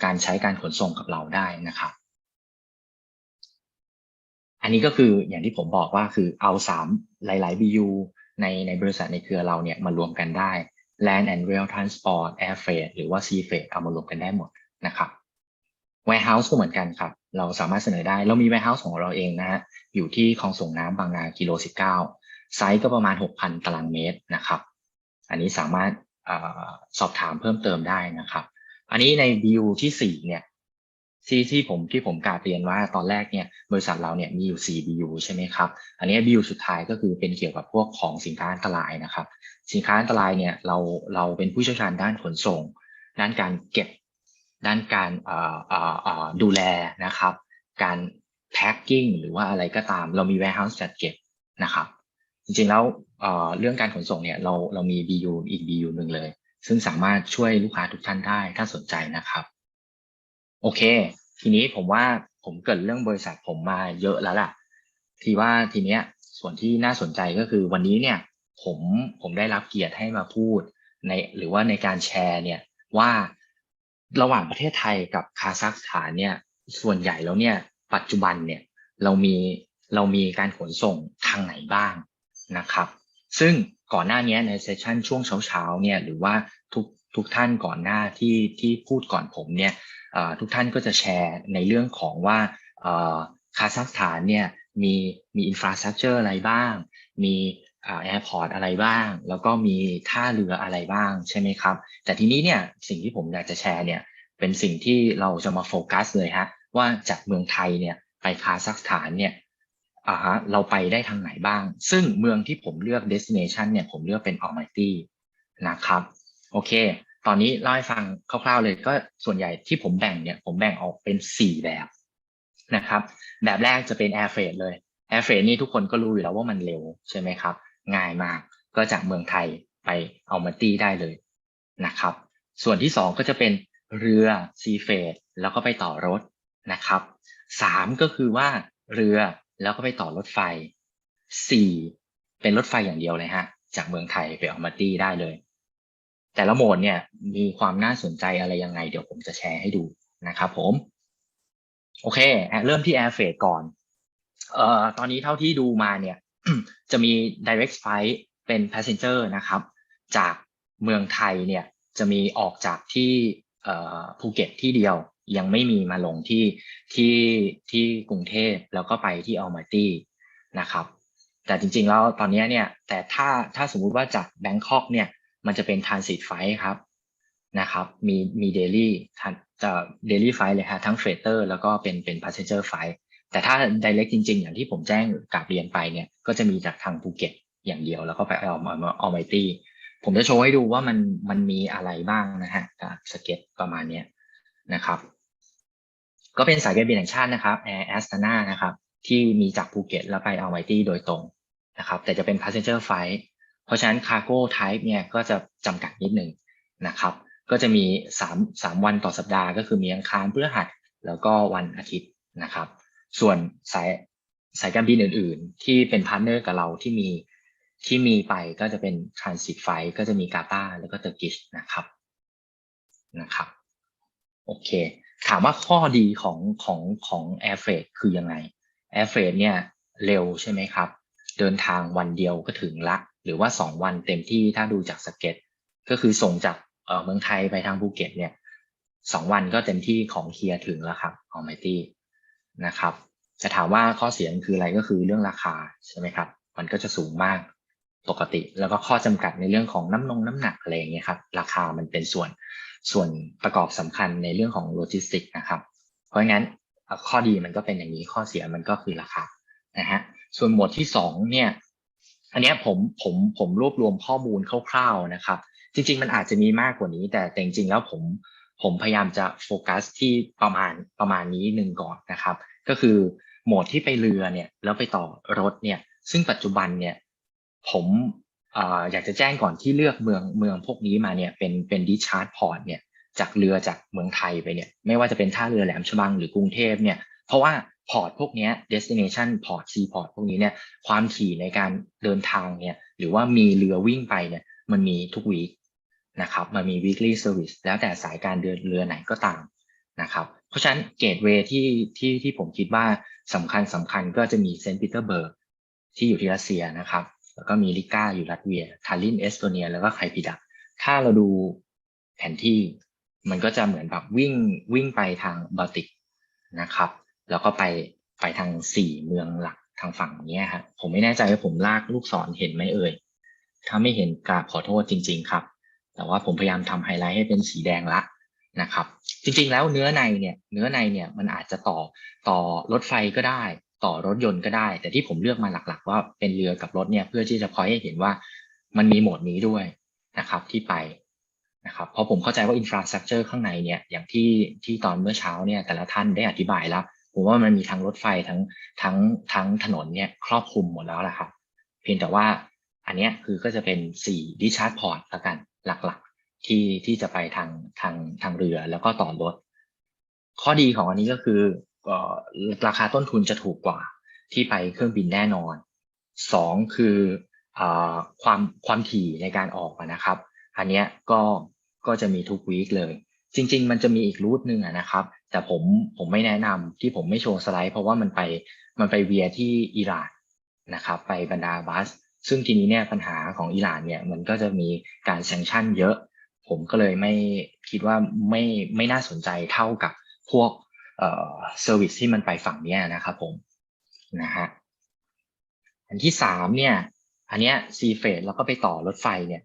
การใช้การขนส่งกับเราได้นะครับอันนี้ก็คืออย่างที่ผมบอกว่าคือเอาหลายๆ BU ในบริษัทในเครือเราเนี่ยมารวมกันได้ Land and Rail Transport Air Freight หรือว่า Sea Freight เอามารวมกันได้หมดนะครับ Warehouse ก็เหมือนกันครับเราสามารถเสนอได้เรามี Warehouse ของเราเองนะฮะอยู่ที่คลองส่งน้ำบางนากิโล19ไซส์ก็ประมาณ 6,000 ตารางเมตรนะครับอันนี้สามารถสอบถามเพิ่มเติมได้นะครับอันนี้ใน BU ที่4เนี่ยที่ผมกล่าวเรียนว่าตอนแรกเนี่ยบริษัทเราเนี่ยมีอยู่4 BU ใช่ไหมครับอันนี้ BU สุดท้ายก็คือเป็นเกี่ยวกับพวกของสินค้าอันตรายนะครับสินค้าอันตรายเนี่ยเราเป็นผู้เชี่ยวชาญด้านขนส่งด้านการเก็บด้านการดูแลนะครับการแพ็คกิ้งหรือว่าอะไรก็ตามเรามี warehouse จัดเก็บนะครับจริงๆแล้วเรื่องการขนส่งเนี่ยเรามี BU อีก BU หนึ่งเลยซึ่งสามารถช่วยลูกค้าทุกท่านได้ถ้าสนใจนะครับโอเคทีนี้ผมว่าผมเกริ่นเรื่องบริษัทผมมาเยอะแล้วล่ะทีเนี้ยส่วนที่น่าสนใจก็คือวันนี้เนี่ยผมได้รับเกียรติให้มาพูดหรือว่าในการแชร์เนี่ยว่าระหว่างประเทศไทยกับคาซัคสถานเนี่ยส่วนใหญ่แล้วเนี่ยปัจจุบันเนี่ยเรามีการขนส่งทางไหนบ้างนะครับซึ่งก่อนหน้านี้ในเซสชันช่วงเช้าเนี่ยหรือว่าทุกท่านก่อนหน้าที่พูดก่อนผมเนี่ยทุกท่านก็จะแชร์ในเรื่องของว่าคาซัคสถานเนี่ยมีอินฟราสตรัคเจอร์อะไรบ้างมีแอร์พอร์ตอะไรบ้างแล้วก็มีท่าเรืออะไรบ้างใช่ไหมครับแต่ทีนี้เนี่ยสิ่งที่ผมอยากจะแชร์เนี่ยเป็นสิ่งที่เราจะมาโฟกัสเลยฮะว่าจากเมืองไทยเนี่ยไปคาซัคสถานเนี่ยเราไปได้ทางไหนบ้างซึ่งเมืองที่ผมเลือก destination เนี่ยผมเลือกเป็น Almaty นะครับโอเคตอนนี้เล่าให้ฟังคร่าวๆเลยก็ส่วนใหญ่ที่ผมแบ่งออกเป็น4แบบนะครับแบบแรกจะเป็น Air Freight เลย Air Freight นี่ทุกคนก็รู้อยู่แล้วว่ามันเร็วใช่ไหมครับง่ายมากก็จากเมืองไทยไปอัลมาตี้ได้เลยนะครับส่วนที่สองก็จะเป็นเรือซีเฟรทแล้วก็ไปต่อรถนะครับสามก็คือว่าเรือแล้วก็ไปต่อรถไฟสี่เป็นรถไฟอย่างเดียวเลยฮะจากเมืองไทยไปอัลมาตี้ได้เลยแต่ละโหมดเนี่ยมีความน่าสนใจอะไรยังไงเดี๋ยวผมจะแชร์ให้ดูนะครับผมโอเคเริ่มที่ Air Freight ก่อนตอนนี้เท่าที่ดูมาเนี่ย จะมี direct flight เป็น passenger นะครับจากเมืองไทยเนี่ยจะมีออกจากที่ภูเก็ตที่เดียวยังไม่มีมาลงที่กรุงเทพแล้วก็ไปที่อัลมาตี้นะครับแต่จริงๆแล้วตอนนี้เนี่ยแต่ถ้าสมมุติว่าจากแบงคอกเนี่ยมันจะเป็น transit flight ครับนะครับมี daily daily flight เลยฮะทั้ง freighter แล้วก็เป็น passenger flight แต่ถ้า direct จริงๆอย่างที่ผมแจ้งกับเรียนไปเนี่ยก็จะมีจากทางภูเก็ตอย่างเดียวแล้วก็ไปอัลมาตี้ผมจะโชว์ให้ดูว่ามันมีอะไรบ้างนะฮะกับสเก็ตประมาณนี้นะครับก็เป็นสายการบินแห่งชาตินะครับ Air Astana นะครับที่มีจากภูเก็ตแล้วไปอัลมาตี้โดยตรงนะครับแต่จะเป็น passenger flight เพราะฉะนั้น cargo type เนี่ยก็จะจำกัดนิดนึงนะครับก็จะมี3วันต่อสัปดาห์ก็คือมีอังคารพฤหัสแล้วก็วันอาทิตย์นะครับส่วนสายการบินอื่นๆที่เป็นพาร์ทเนอร์กับเราที่มีไปก็จะเป็น transit flight ก็จะมีกาตาร์แล้วก็เตอร์กิชนะครับโอเคถามว่าข้อดีของ Air Freight คือยังไง Air Freight เนี่ยเร็วใช่ไหมครับเดินทางวันเดียวก็ถึงละหรือว่า2วันเต็มที่ถ้าดูจากสเก็ตก็คือส่งจากเมืองไทยไปทางภูเก็ตเนี่ย2วันก็เต็มที่ของเคลียร์ถึงแล้วครับของไมตี้นะครับจะถามว่าข้อเสียคืออะไรก็คือเรื่องราคาใช่ไหมครับมันก็จะสูงมากปกติแล้วก็ข้อจำกัดในเรื่องของน้ำหนักอะไรอย่างเงี้ยครับราคามันเป็นส่วนประกอบสำคัญในเรื่องของโลจิสติกนะครับเพราะงั้นข้อดีมันก็เป็นอย่างนี้ข้อเสียมันก็คือราคานะฮะส่วนหมวดที่2เนี่ยอันนี้ผมรวบรวมข้อมูลคร่าวๆนะครับจริงๆมันอาจจะมีมากกว่านี้แต่จริงๆแล้วผมพยายามจะโฟกัสที่ประมาณนี้หนึ่งก่อนนะครับก็คือโหมดที่ไปเรือเนี่ยแล้วไปต่อรถเนี่ยซึ่งปัจจุบันเนี่ยผมอยากจะแจ้งก่อนที่เลือกเมืองพวกนี้มาเนี่ยเป็นดิชาร์จพอร์ตเนี่ยจากเรือจากเมืองไทยไปเนี่ยไม่ว่าจะเป็นท่าเรือแหลมฉบังหรือกรุงเทพเนี่ยเพราะว่าพอร์ตพวกนี้ destination port sea port พวกนี้เนี่ยความถี่ในการเดินทางเนี่ยหรือว่ามีเรือวิ่งไปเนี่ยมันมีทุกวีคนะครับมันมี weekly service แล้วแต่สายการเดินเรือไหนก็ตามนะครับเพราะฉะนั้นเกตเวย์ที่ผมคิดว่าสำคัญก็จะมีเซนต์ปีเตอร์เบิร์กที่อยู่ที่รัสเซียนะครับแล้วก็มีริก้าอยู่ลัตเวียทาลินเอสโตเนียแล้วก็ไคปิดักถ้าเราดูแผนที่มันก็จะเหมือนแบบวิ่งไปทางบอลติกนะครับแล้วก็ไปทาง4เมืองหลักทางฝั่งนี้ครับผมไม่แน่ใจว่าผมลากลูกศรเห็นไหมเอ่ยถ้าไม่เห็นกราบขอโทษจริงๆครับแต่ว่าผมพยายามทำไฮไลท์ให้เป็นสีแดงละนะครับจริงๆแล้วเนื้อในเนี่ยมันอาจจะต่อรถไฟก็ได้ต่อรถยนต์ก็ได้แต่ที่ผมเลือกมาหลักๆว่าเป็นเรือกับรถเนี่ยเพื่อที่จะพอยให้เห็นว่ามันมีโหมดนี้ด้วยนะครับที่ไปนะครับเพราะผมเข้าใจว่าอินฟราสตรัคเจอร์ข้างในเนี่ยอย่างที่ตอนเมื่อเช้าเนี่ยแต่ละท่านได้อธิบายแล้วผมว่ามันมีทั้งรถไฟทั้งถนนเนี่ยครอบคลุมหมดแล้วแหละครับเพียงแต่ว่าอันเนี้ยคือก็จะเป็น4 discharge port ละกันหลักๆที่จะไปทางเรือแล้วก็ต่อรถข้อดีของอันนี้ก็คือราคาต้นทุนจะถูกกว่าที่ไปเครื่องบินแน่นอน2คือความถี่ในการออกนะครับอันเนี้ยก็จะมีทุกวีคเลยจริงๆมันจะมีอีกรูทนึงนะครับแต่ผมไม่แนะนำที่ผมไม่โชว์สไลด์เพราะว่ามันไปเวียที่อิหร่านนะครับไปบันดาบัสซึ่งทีนี้เนี่ยปัญหาของอิหร่านเนี่ยมันก็จะมีการแซงชั่นเยอะผมก็เลยไม่คิดว่าไม่น่าสนใจเท่ากับพวกเซอร์วิสที่มันไปฝั่งเนี้ยนะครับผมนะฮะอันที่3เนี่ยอันเนี้ยซีเฟดแล้วก็ไปต่อรถไฟเนี่ย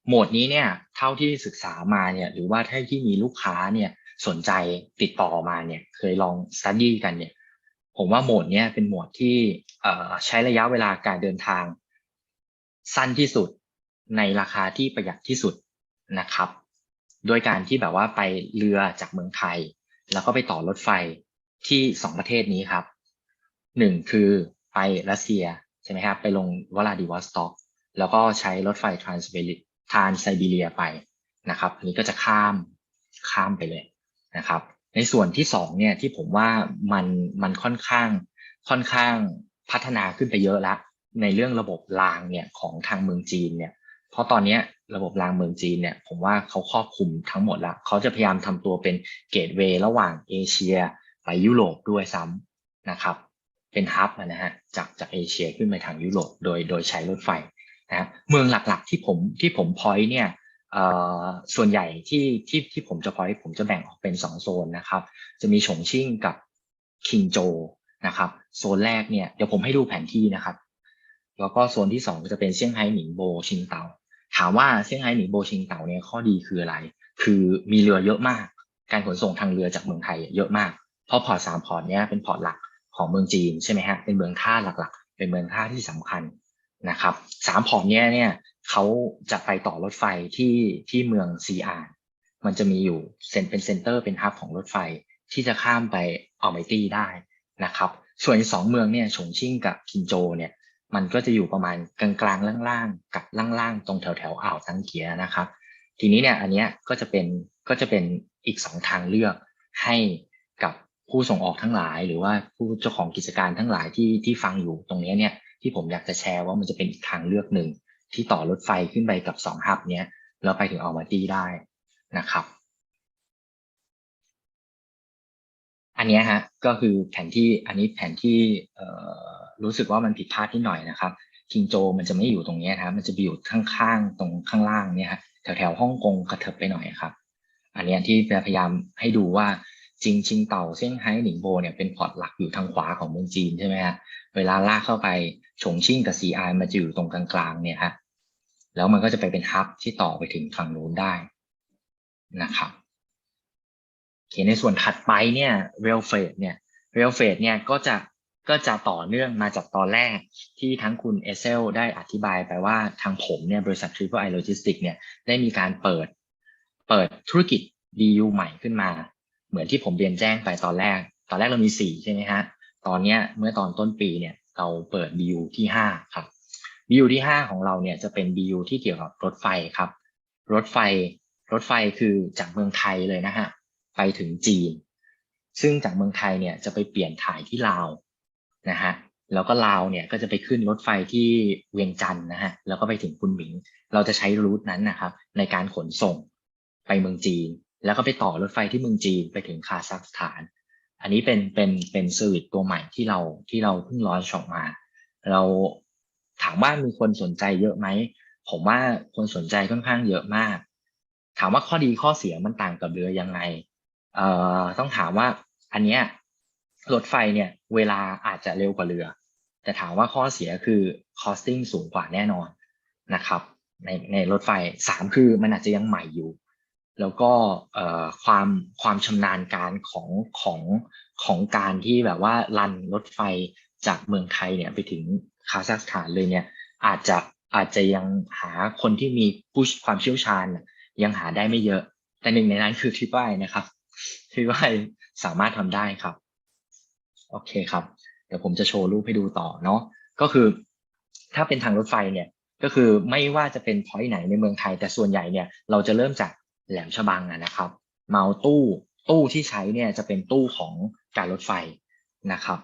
โหมดนี้เนี่ยเท่าที่ศึกษามาเนี่ยหรือว่าถ้าที่มีลูกค้าเนี่ยสนใจติดต่อมาเนี่ยเคยลองสตัดดี้กันเนี่ยผมว่าโหมดนี้เป็นโหมดที่ใช้ระยะเวลาการเดินทางสั้นที่สุดในราคาที่ประหยัดที่สุดนะครับโดยการที่แบบว่าไปเรือจากเมืองไทยแล้วก็ไปต่อรถไฟที่2ประเทศนี้ครับ1คือไป ไปรัสเซียใช่ไหมครับไปลงวลาดิวอสต็อกแล้วก็ใช้รถไฟทรานไซบีเรียไปนะครับอันนี้ก็จะข้ามไปเลยนะครับในส่วนที่2เนี่ยที่ผมว่ามันค่อนข้างพัฒนาขึ้นไปเยอะละในเรื่องระบบรางเนี่ยของทางเมืองจีนเนี่ยเพราะตอนนี้ระบบรางเมืองจีนเนี่ยผมว่าเขาครอบคลุมทั้งหมดละเขาจะพยายามทำตัวเป็นเกตเวย์ระหว่างเอเชียไปยุโรปด้วยซ้ำนะครับเป็นฮับนะฮะจากเอเชียขึ้นไปทางยุโรปโดยใช้รถไฟนะเมืองหลักๆที่ผมพอยต์เนี่ยส่วนใหญ่ที่ผมจะพอยต์ผมจะแบ่งออกเป็น2โซนนะครับจะมีฉงชิ่งกับคิงโจวนะครับโซนแรกเนี่ยเดี๋ยวผมให้ดูแผนที่นะครับแล้วก็โซนที่2จะเป็นเซี่ยงไฮ้หนิงโบชิงเตาถามว่าเซี่ยงไฮ้หนิงโบชิงเตาเนี่ยข้อดีคืออะไรคือมีเรือเยอะมากการขนส่งทางเรือจากเมืองไทยเยอะมากเพราะพอร์ต3พอร์ตเนี้ยเป็นพอร์ตหลักของเมืองจีนใช่ไหมฮะเป็นเมืองท่าหลักๆเป็นเมืองท่าที่สำคัญนะครับ3พอร์ตเนี้ยเนี่ยเขาจะไปต่อรถไฟที่เมืองซีอานมันจะมีอยู่เป็นเซ็นเตอร์เป็นฮับของรถไฟที่จะข้ามไปอัลไมตี้ได้นะครับส่วน2เมืองเนี่ยฉงชิ่งกับคินโจเนี่ยมันก็จะอยู่ประมาณกลางๆล่างๆกับล่างๆตรงแถวอ่าวตังเกียนะครับทีนี้เนี่ยอันเนี้ยก็จะเป็นอีก2ทางเลือกให้กับผู้ส่งออกทั้งหลายหรือว่าผู้เจ้าของกิจการทั้งหลายที่ฟังอยู่ตรงนี้เนี่ยที่ผมอยากจะแชร์ว่ามันจะเป็นอีกทางเลือกหนึ่งที่ต่อรถไฟขึ้นไปกับ2ฮับเนี้ยแล้วไปถึงอัลมาตี้ได้นะครับอันนี้ฮะก็คือแผนที่อันนี้แผนที่รู้สึกว่ามันผิดพลาดนิดหน่อยนะครับคิงโจมันจะไม่อยู่ตรงนี้ครับมันจะไปอยู่ข้างๆตรงข้างล่างเนี่ยฮะแถวฮ่องกงกระเถิบไปหน่อยครับอันนี้ที่พยายามให้ดูว่าชิงเต่าเซี่ยงไฮ้หนิงโบเนี่ยเป็นพอร์ตหลักอยู่ทางขวาของเมืองจีนใช่ไหมฮะเวลาลากเข้าไปฉงชิ่งกับซีอานมันจะอยู่ตรงกลางๆเนี่ยฮะแล้วมันก็จะไปเป็นฮับที่ต่อไปถึงฝั่งนู้นได้นะครับในส่วนถัดไปเนี่ยเรลเฟดเนี่ยก็จะต่อเนื่องมาจากตอนแรกที่ทั้งคุณเอเซลได้อธิบายไปว่าทางผมเนี่ยบริษัท Triple I Logistics เนี่ยได้มีการเปิดธุรกิจ BU ใหม่ขึ้นมาเหมือนที่ผมเรียนแจ้งไปตอนแรกเรามี4ใช่ไหมฮะตอนเนี้ยเมื่อตอนต้นปีเนี่ยเราเปิด BU ที่5ครับ BU ที่5ของเราเนี่ยจะเป็น BU ที่เกี่ยวกับรถไฟครับรถไฟคือจากเมืองไทยเลยนะฮะไปถึงจีนซึ่งจากเมืองไทยเนี่ยจะไปเปลี่ยนถ่ายที่ลาวนะฮะแล้วก็ลาวเนี่ยก็จะไปขึ้นรถไฟที่เวียงจันทร์นะฮะแล้วก็ไปถึงคุนหมิงเราจะใช้รูทนั้นนะครับในการขนส่งไปเมืองจีนแล้วก็ไปต่อรถไฟที่เมืองจีนไปถึงคาซัคสถานอันนี้เป็นเซอร์วิสตัวใหม่ที่เราเพิ่งลอนช์ออกมาเราถามว่ามีคนสนใจเยอะไหมผมว่าคนสนใจค่อนข้างเยอะมากถามว่าข้อดีข้อเสียมันต่างกับเรือยังไงต้องถามว่าอันเนี้ยรถไฟเนี่ยเวลาอาจจะเร็วกว่าเรือแต่ถามว่าข้อเสียคือ costing สูงกว่าแน่นอนนะครับในรถไฟ3คือมันอาจจะยังใหม่อยู่แล้วก็ความชำนาญการของการที่แบบว่ารันรถไฟจากเมืองไทยเนี่ยไปถึงคาซัคสถานเลยเนี่ยอาจจะยังหาคนที่มีความเชี่ยวชาญยังหาได้ไม่เยอะแต่หนึ่งในนั้นคือทริปไวนะครับทริปไวสามารถทำได้ครับโอเคครับเดี๋ยวผมจะโชว์รูปให้ดูต่อเนาะก็คือถ้าเป็นทางรถไฟเนี่ยก็คือไม่ว่าจะเป็นพอยต์ไหนในเมืองไทยแต่ส่วนใหญ่เนี่ยเราจะเริ่มจากแหลมฉบังนะครับมาเอาตู้ที่ใช้เนี่ยจะเป็นตู้ของการรถไฟนะครับ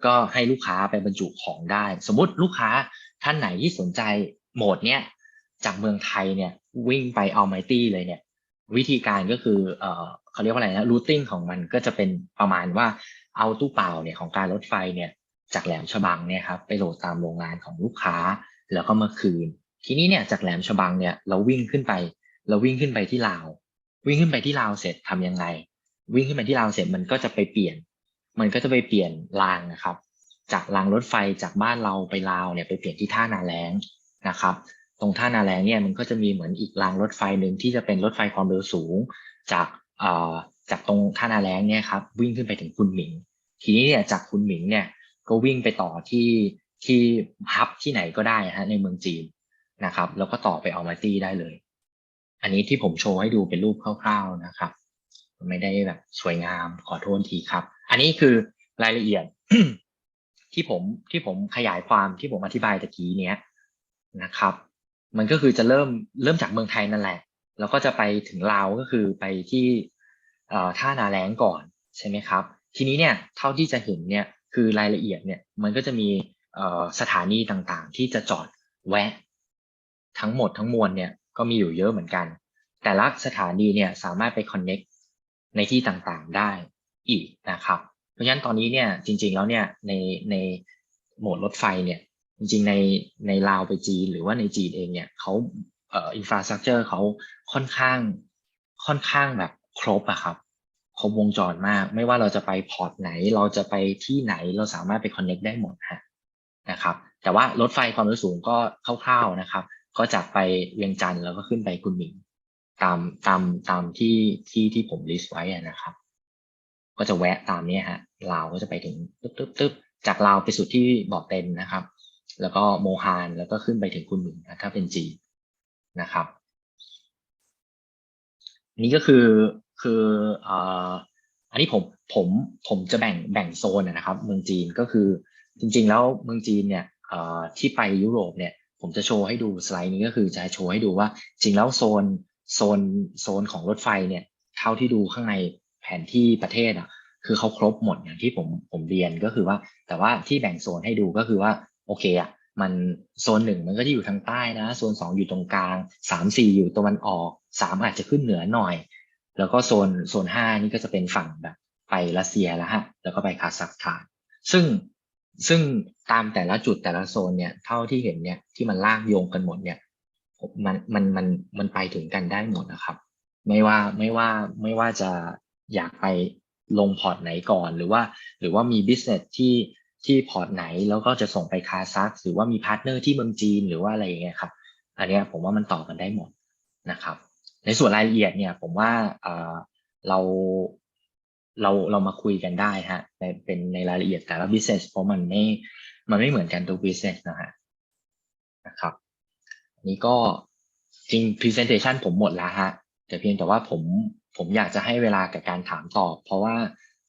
ก็ให้ลูกค้าไปบรรจุของได้สมมุติลูกค้าท่านไหนที่สนใจโหมดเนี้ยจากเมืองไทยเนี่ยวิ่งไปอัลไมตี้เลยเนี่ยวิธีการก็คือเขาเรียกว่าอะไรนะรูทติ้งของมันก็จะเป็นประมาณว่าเอาตู้เปล่าเนี่ยของการรถไฟเนี่ยจากแหลมฉบังเนี่ยครับไปโหลดตามโรงงานของลูกค้าแล้วก็มาคืนทีนี้เนี่ยจากแหลมฉบังเนี่ยเราวิ่งขึ้นไปที่ลาววิ่งขึ้นไปที่ลาวเสร็จทำยังไงวิ่งขึ้นไปที่ลาวเสร็จมันก็จะไปเปลี่ยนรางนะครับจากรางรถไฟจากบ้านเราไปลาวเนี่ยไปเปลี่ยนที่ท่านาแล้งนะครับตรงท่านาแล้งเนี่ยมันก็จะมีเหมือนอีกรางรถไฟหนึ่งที่จะเป็นรถไฟความเร็วสูงจากตรงท่านาแล้งเนี่ยครับวิ่งขึ้นไปถึงคุนหมิงทีนี้เนี่ยจากคุนหมิงเนี่ยก็วิ่งไปต่อที่ฮับที่ไหนก็ได้ฮะในเมืองจีนนะครับแล้วก็ต่อไปอัลมาตี้ได้เลยอันนี้ที่ผมโชว์ให้ดูเป็นรูปคร่าวๆนะครับไม่ได้แบบสวยงามขอโทษทีครับอันนี้คือรายละเอียด ที่ผมขยายความที่ผมอธิบายตะกี้เนี้ยนะครับมันก็คือจะเริ่มจากเมืองไทยนั่นแหละแล้วก็จะไปถึงลาวก็คือไปที่ท่านาแล้งก่อนใช่ไหมครับทีนี้เนี่ยเท่าที่จะเห็นเนี่ยคือรายละเอียดเนี่ยมันก็จะมีสถานีต่างๆที่จะจอดแวะทั้งหมดทั้งมวลเนี่ยก็มีอยู่เยอะเหมือนกันแต่ละสถานีเนี่ยสามารถไป connect ในที่ต่างๆได้อีกนะครับเพราะฉะนั้นตอนนี้เนี่ยจริงๆแล้วเนี่ยในโหมดรถไฟเนี่ยจริงๆในลาวไปจีนหรือว่าในจีนเองเนี่ยเขาอินฟราสตรักเจอร์เขาค่อนข้างแบบครบอะครับครบวงจรมากไม่ว่าเราจะไปพอร์ตไหนเราจะไปที่ไหนเราสามารถไปคอนเน c t ได้หมดนะครับแต่ว่ารถไฟความเร็วสูงก็คร่าวๆนะครับก็จากไปเวียงจันทร์แล้วก็ขึ้นไปกุนหมิงตามที่ผมลิสต์ไว้นะครับก็จะแวะตามนี้ลาวก็จะไปถึงตึ๊บจากลาวไปสุดที่บ่อเต็นนะครับแล้วก็โมฮานแล้วก็ขึ้นไปถึงกุนหมิงถ้าเป็นจีนนะครับนี่ก็คืออันนี้ผมจะแบ่งโซนนะครับเมืองจีนก็คือจริงๆแล้วเมืองจีนเนี่ยที่ไปยุโรปเนี่ยผมจะโชว์ให้ดูสไลด์นี้ก็คือจะโชว์ให้ดูว่าจริงแล้วโซนของรถไฟเนี่ยเท่าที่ดูข้างในแผนที่ประเทศคือเขาครบหมดอย่างที่ผมเรียนก็คือว่าแต่ว่าที่แบ่งโซนให้ดูก็คือว่าโอเคมันโซน1มันก็จะอยู่ทางใต้นะโซน2อยู่ตรงกลาง3-4อยู่ตะวันออก3อาจจะขึ้นเหนือหน่อยแล้วก็โซน5นี่ก็จะเป็นฝั่งแบบไปรัสเซียแล้วแล้วก็ไปคาซัคสถานซึ่งตามแต่ละจุดแต่ละโซนเนี่ยเท่าที่เห็นเนี่ยที่มันลากโยงกันหมดเนี่ยมันไปถึงกันได้หมดนะครับไม่ว่าจะอยากไปลงพอร์ตไหนก่อนหรือว่ามี business ที่พอร์ตไหนแล้วก็จะส่งไปคาซัคหรือว่ามีพาร์ทเนอร์ที่เมืองจีนหรือว่าอะไรอย่างเงี้ยครับอันนี้ผมว่ามันต่อกันได้หมดนะครับในส่วนรายละเอียดเนี่ยผมว่าเรามาคุยกันได้เป็นในรายละเอียดแต่ละ business เพราะมันไม่เหมือนกันทุก business นะครับนี่ก็จริง presentation ผมหมดแล้วแต่เพียงแต่ว่าผมอยากจะให้เวลากับการถามตอบเพราะว่า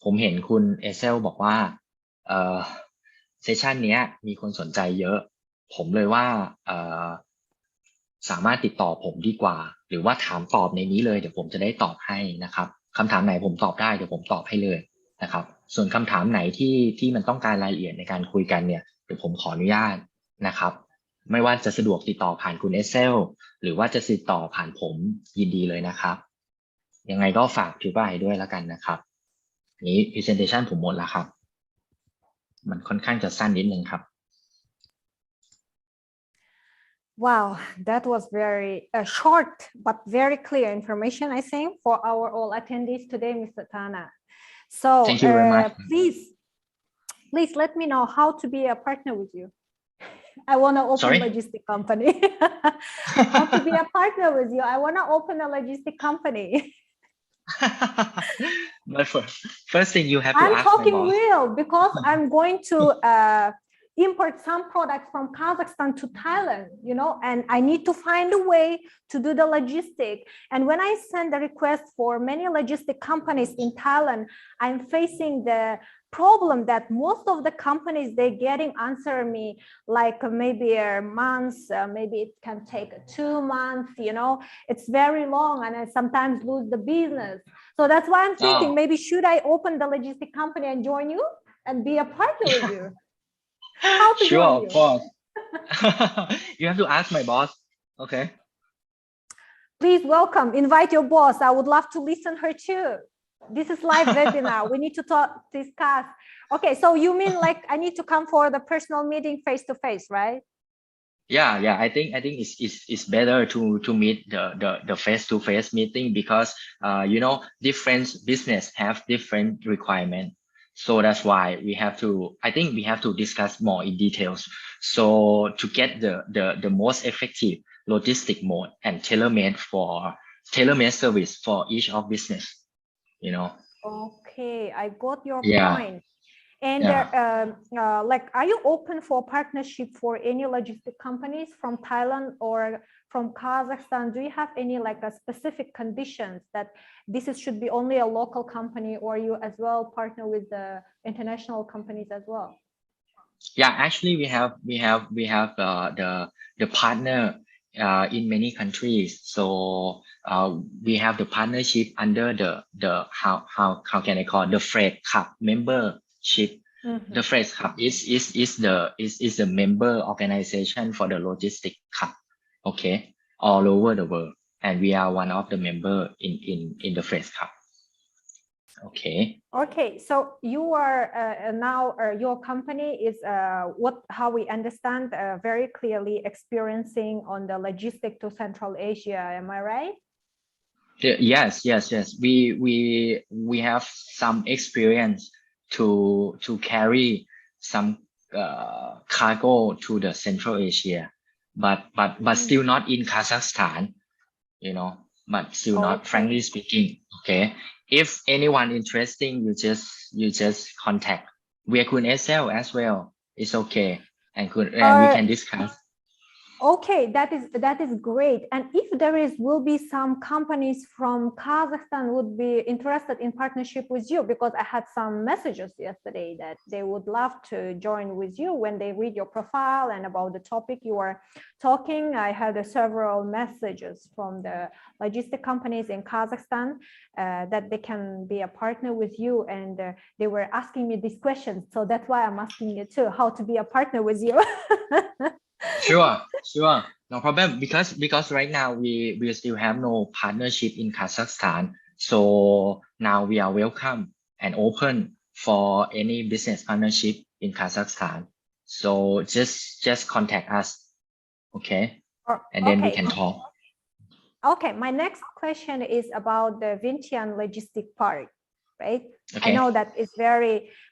ผมเห็นคุณเอเซลบอกว่าเซสชันนี้มีคนสนใจเยอะผมเลยว่าสามารถติดต่อผมดีกว่าหรือว่าถามตอบในนี้เลยเดี๋ยวผมจะได้ตอบให้นะครับคำถามไหนผมตอบได้เดี๋ยวผมตอบให้เลยนะครับส่วนคำถามไหนที่มันต้องการรายละเอียดในการคุยกันเนี่ยเดี๋ยวผมขออนุญาตนะครับไม่ว่าจะสะดวกติดต่อผ่านคุณเอเซลหรือว่าจะติดต่อผ่านผมยินดีเลยนะครับยังไงก็ฝากถือป้ายด้วยแล้วกันนะครับนี้ presentation ผมหมดแล้วครับมันค่อนข้างจะสั้นนิดนึงครับ Wow, that was very short but very clear information, I think, for our all attendees today, Mr. Tana. So thank you very much. Please let me know how to be a partner with you. I want to open a logistic company. How to be a partner with you? I want to open a logistic company. But first thing you have to I'm ask my talking boss. real because I'm going to import some products from Kazakhstan to Thailand, and I need to find a way to do the logistic. And when I send the request for many logistic companies in Thailand, I'm facing the problem that most of the companies, they're getting answer me like maybe a month, maybe it can take 2 months, it's very long and I sometimes lose the business. So that's why I'm thinking maybe should I open the logistic company and join you and be a partner with you? Sure, of course. You have to ask my boss. Okay. Please welcome, invite your boss. I would love to listen her too. This is live webinar. We need to discuss. Okay, so you mean like I need to come for the personal meeting face to face, right? Yeah. I think it's better to meet the face to face meeting because different business have different requirements. So that's why I think we have to discuss more in details. So to get the most effective logistic mode and tailor-made service for each of business, Okay, I got your point. And are you open for partnership for any logistic companies from Thailand or from Kazakhstan? Do you have any a specific conditions that should be only a local company or you as well partner with the international companies as well? Yeah, actually we have the partner in many countries. So we have the partnership under the how can I call it? The Freight Hub membership. The Freight Hub is the member organization for the logistic hub, okay, all over the world, and we are one of the member in the Freight Hub. Okay. Okay, so you are now your company is how we understand very clearly experiencing on the logistic to Central Asia. Am I right? Yes. We have some experience to carry some cargo to the Central Asia, but still not in Kazakhstan, you know, but still not, frankly speaking. Okay, if anyone interesting, you just contact Kun SL as well. It's okay, and we can discuss. Okay, that is great. And if will be some companies from Kazakhstan would be interested in partnership with you, because I had some messages yesterday that they would love to join with you when they read your profile and about the topic you are talking. I had several messages from the logistic companies in Kazakhstan that they can be a partner with you, and they were asking me these questions. So that's why I'm asking you too, how to be a partner with you. Sure, no problem, because right now we still have no partnership in Kazakhstan, so now we are welcome and open for any business partnership in Kazakhstan. So just contact us, okay, and then we can talk. Okay, my next question is about the Vientiane Logistic Park, right? Okay. I know that it's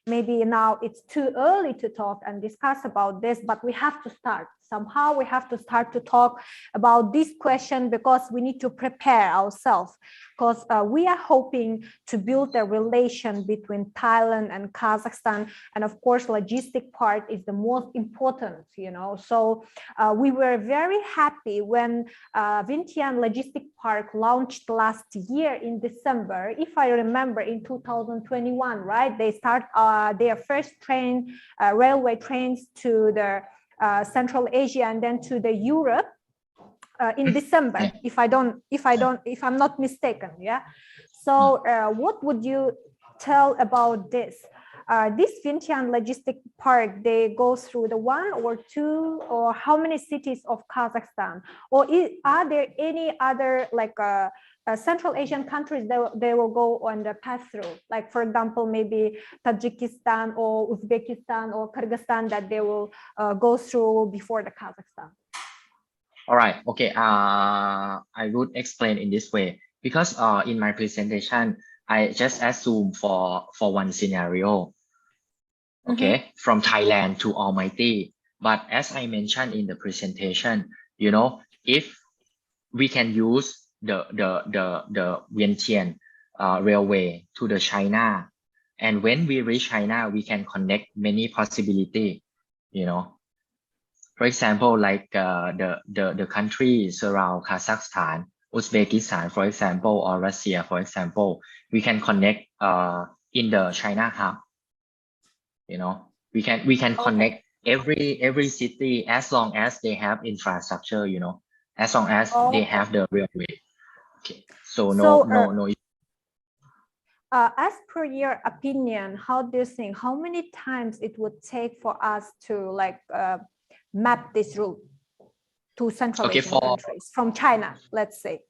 maybe now it's too early to talk and discuss about this, but we have to start. Somehow we have to start to talk about this question because we need to prepare ourselves, because we are hoping to build a relation between Thailand and Kazakhstan. And of course, logistic part is the most important, you know. So we were very happy when Vientiane Logistic Park launched last year in December. If I remember, in 2021, right? They start their first railway trains to the Central Asia and then to the Europe in December, if I'm not mistaken. Yeah. So what would you tell about this? This Vientiane Logistic Park, they go through the one or two or how many cities of Kazakhstan? Or are there any other like Central Asian countries that they will go on the pass through? Like, for example, maybe Tajikistan or Uzbekistan or Kyrgyzstan that they will go through before the Kazakhstan? All right. Okay. I would explain in this way because in my presentation, I just assume for one scenario. Okay, from Thailand to Almaty. But as I mentioned in the presentation, you know, if we can use the Vientiane railway to the China, and when we reach China, we can connect many possibilities. You know, for example, like the countries around Kazakhstan, Uzbekistan, for example, or Russia, for example, we can connect in the China hub. You know, we can connect every city as long as they have infrastructure. You know, as long as they have the railway. Okay, so no. As per your opinion, how do you think? How many times it would take for us to like map this route to Central Asian countries from China, let's say?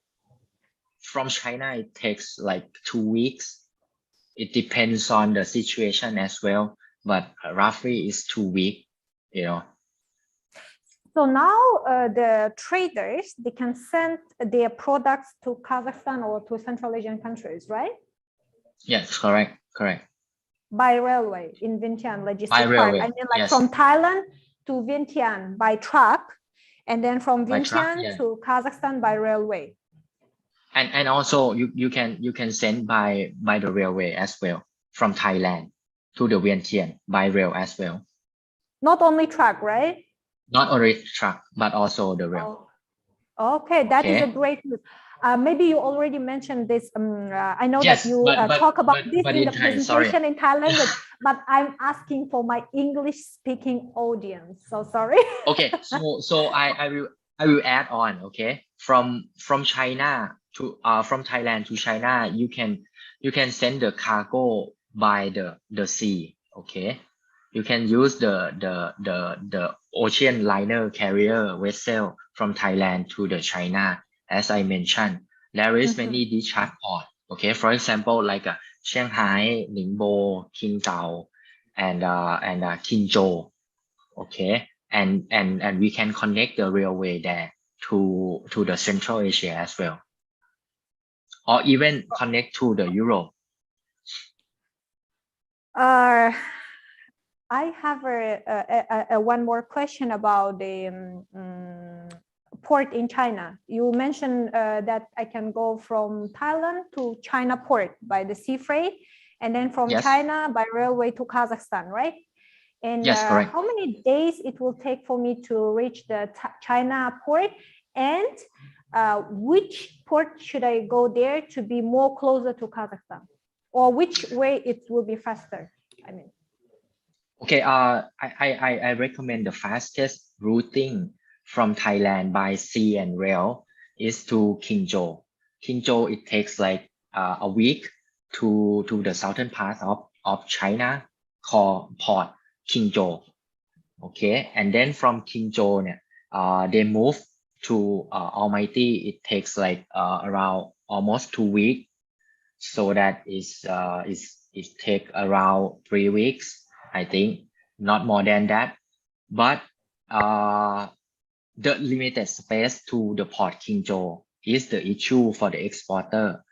From China, it takes like 2 weeks. It depends on the situation as well, but roughly it's 2 weeks, you know. So now the traders, they can send their products to Kazakhstan or to Central Asian countries, right? Yes, correct. By railway in Vientiane Logistic Park. Railway, I mean, like from Thailand to Vientiane by truck, and then from Vientiane to Kazakhstan by railway. And also you can send by the railway as well, from Thailand to the Vientiane by rail as well. Not only truck, right? Not only truck, but also the rail. Okay, that is a great news. maybe you already mentioned this. I know Yes, that you but talk about this but in in the Thai, sorry. presentation in Thai language, but I'm asking for my English-speaking audience. So sorry. Okay, so I will add on. Okay, from China to from Thailand to China, you can send the cargo by the sea. Okay, you can use the ocean liner carrier vessel from Thailand to the China. As I mentioned, there is many discharge port. Okay, for example, like Shanghai, Ningbo, Qingdao, and Qinzhou. Okay, and we can connect the railway there to the Central Asia as well, or even connect to the Europe. I have a one more question about the port in China. You mentioned that I can go from Thailand to China port by the sea freight, and then from China by railway to Kazakhstan, right? And correct. how many days it will take for me to reach the China port, and which port should I go there to be more closer to Kazakhstan, or which way it will be faster? I mean. Okay, I recommend the fastest routing from Thailand by sea and rail is to Qingzhou. Qingzhou, it takes like a week to the southern part of China called Port Qingzhou. Okay, and then from Qingzhou, they move to Almaty. It takes like around almost 2 weeks, so that it take around 3 weeks. I think not more than that, but the limited space to the port Qingzhou is the issue for the exporter,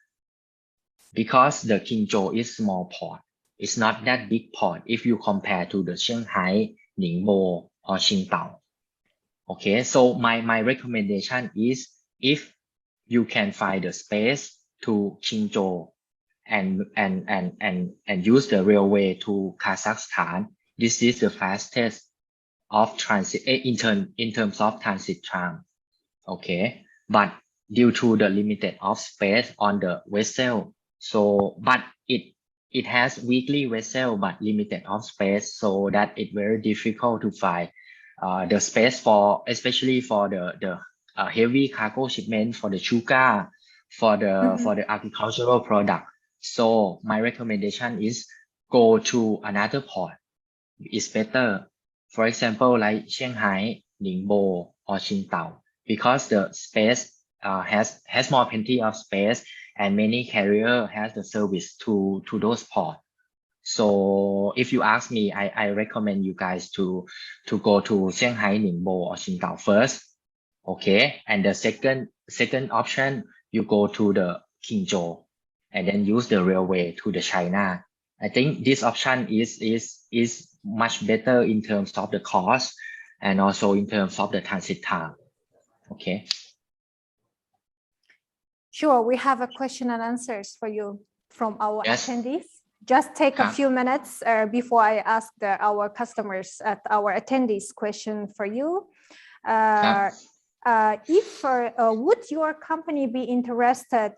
because the Qingzhou is small port. It's not that big port if you compare to the Shanghai, Ningbo, or Qingdao. Okay, so my recommendation is, if you can find the space to Qingzhou and use the railway to Kazakhstan, this is the fastest of transit in terms of transit time. Okay, but due to the limited of space on the vessel, so but it has weekly vessel but limited of space, so that it's very difficult to find the space for, especially for the heavy cargo shipment, for the sugar, for the agricultural product. So my recommendation is go to another port. It's better. For example, like Shanghai, Ningbo, or Qingdao, because the space has more plenty of space, and many carrier has the service to those ports. So if you ask me, I recommend you guys to go to Shanghai, Ningbo, or Qingdao first. Okay, and the second option, you go to the Qingzhou and then use the railway to the China. I think this option is much better in terms of the cost and also in terms of the transit time. Okay. Sure, we have a question and answers for you from our attendees. Just take a few minutes before I ask our customers at our attendees question for you. Would your company be interested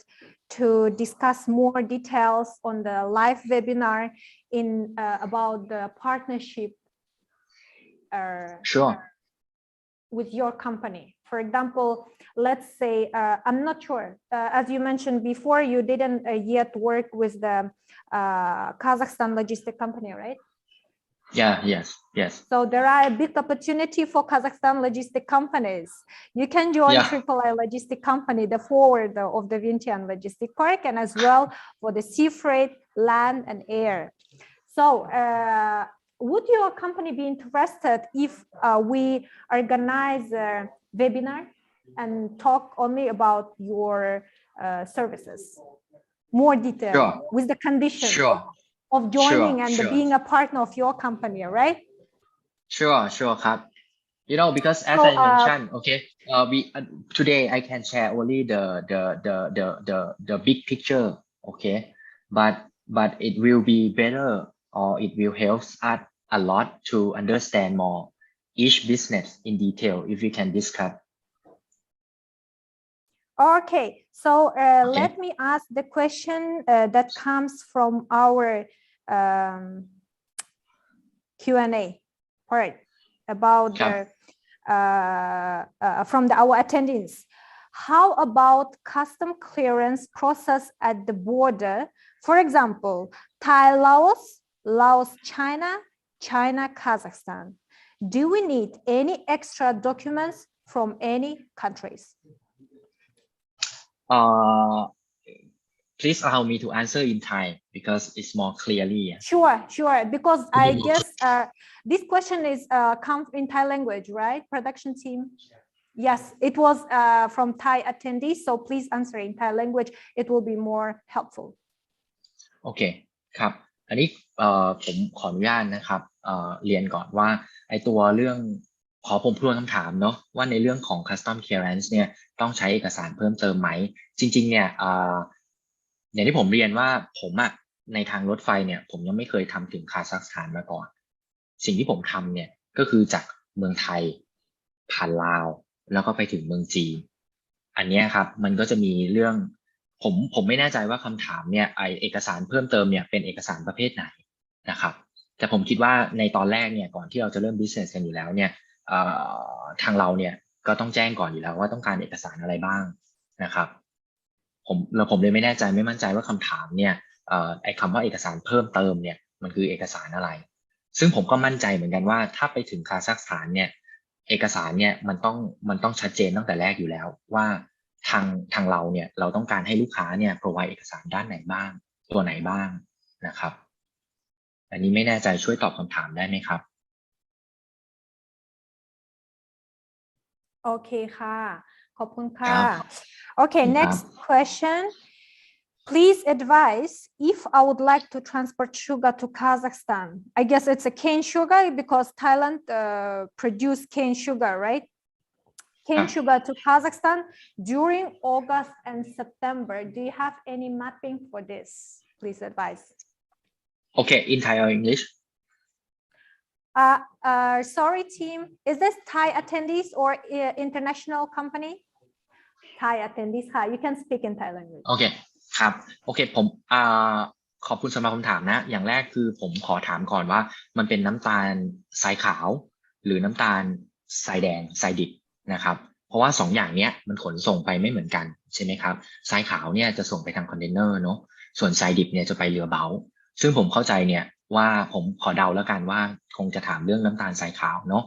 to discuss more details on the live webinar in about the partnership with your company? For example, let's say, I'm not sure, as you mentioned before, you didn't yet work with the Kazakhstan logistic company, right? Yes. So there are a big opportunity for Kazakhstan logistic companies. You can join AAA logistic company, the forwarder of the Vientiane Logistic Park, and as well for the sea freight, land and air. So would your company be interested if we organize a webinar and talk only about your services, more detail with the conditions of joining and being a partner of your company, right? Sure, Kap. You know, because as I mentioned, okay, we today I can share only the big picture, okay, but it will be better, or it will help us a lot to understand more each business in detail if we can discuss. Okay, so let me ask the question that comes from our Q&A part about the from our attendees. How about custom clearance process at the border? For example, Thai Laos, Laos China, China Kazakhstan. Do we need any extra documents from any countries? Please allow me to answer in Thai because it's more clearly. Sure. Because I guess this question is come in Thai language, right? Production team. Yes, it was from Thai attendees. So please answer in Thai language. It will be more helpful. โอเคครับอันนี้ผมขออนุญาตนะครับเรียนก่อนว่าไอตัวเรื่องผมทวนคำถามเนาะว่าในเรื่องของ custom clearance เนี่ยต้องใช้เอกสารเพิ่มเติมไหมจริงๆเนี่ยอย่างที่ผมเรียนว่าผมในทางรถไฟเนี่ยผมยังไม่เคยทำถึงคาซัคสถานมาก่อนสิ่งที่ผมทำเนี่ยก็คือจากเมืองไทยผ่านลาวแล้วก็ไปถึงเมืองจีนอันนี้ครับมันก็จะมีเรื่องผมไม่แน่ใจว่าคำถามเนี่ยเอกสารเพิ่มเติมเนี่ยเป็นเอกสารประเภทไหนนะครับแต่ผมคิดว่าในตอนแรกเนี่ยก่อนที่เราจะเริ่ม business กันอยู่แล้วเนี่ยทางเราเนี่ยก็ต้องแจ้งก่อนอยู่แล้วว่าต้องการเอกสารอะไรบ้างนะครับผมเลยไม่แน่ใจไม่มั่นใจว่าคำถามเนี่ยไอ้คำว่าเอกสารเพิ่มเติมเนี่ยมันคือเอกสารอะไรซึ่งผมก็มั่นใจเหมือนกันว่าถ้าไปถึงคาซัคสถานเนี่ยเอกสารเนี่ยมันต้องชัดเจนตั้งแต่แรกอยู่แล้วว่าทางเราเนี่ยเราต้องการให้ลูกค้าเนี่ย provide เอกสารด้านไหนบ้างตัวไหนบ้างนะครับอันนี้ไม่แน่ใจช่วยตอบคำถามได้ไหมครับโอเคค่ะขอบคุณค่ะ Okay, next question. Please advise if I would like to transport sugar to Kazakhstan. I guess it's a cane sugar because Thailand produce cane sugar, right? Cane sugar to Kazakhstan during August and September. Do you have any mapping for this? Please advise. Okay, in Thai or English? Sorry, team. Is this Thai attendees or international company? Thai attendees. You can speak in Thai language. Okay. ครับโอเคผมขอบคุณสำหรับคำถามนะอย่างแรกคือผมขอถามก่อนว่ามันเป็นน้ำตาลทรายขาวหรือน้ำตาลทรายแดงทรายดิบนะครับเพราะว่า2อย่างเนี้ยมันขนส่งไปไม่เหมือนกันใช่ไหมครับทรายขาวเนี่ยจะส่งไปทางคอนเทนเนอร์เนาะส่วนทรายดิบเนี่ยจะไปเรือเบาซึ่งผมเข้าใจเนี่ยว่าผมขอเดาแล้วกันว่าคงจะถามเรื่องน้ำตาลทรายขาวเนาะ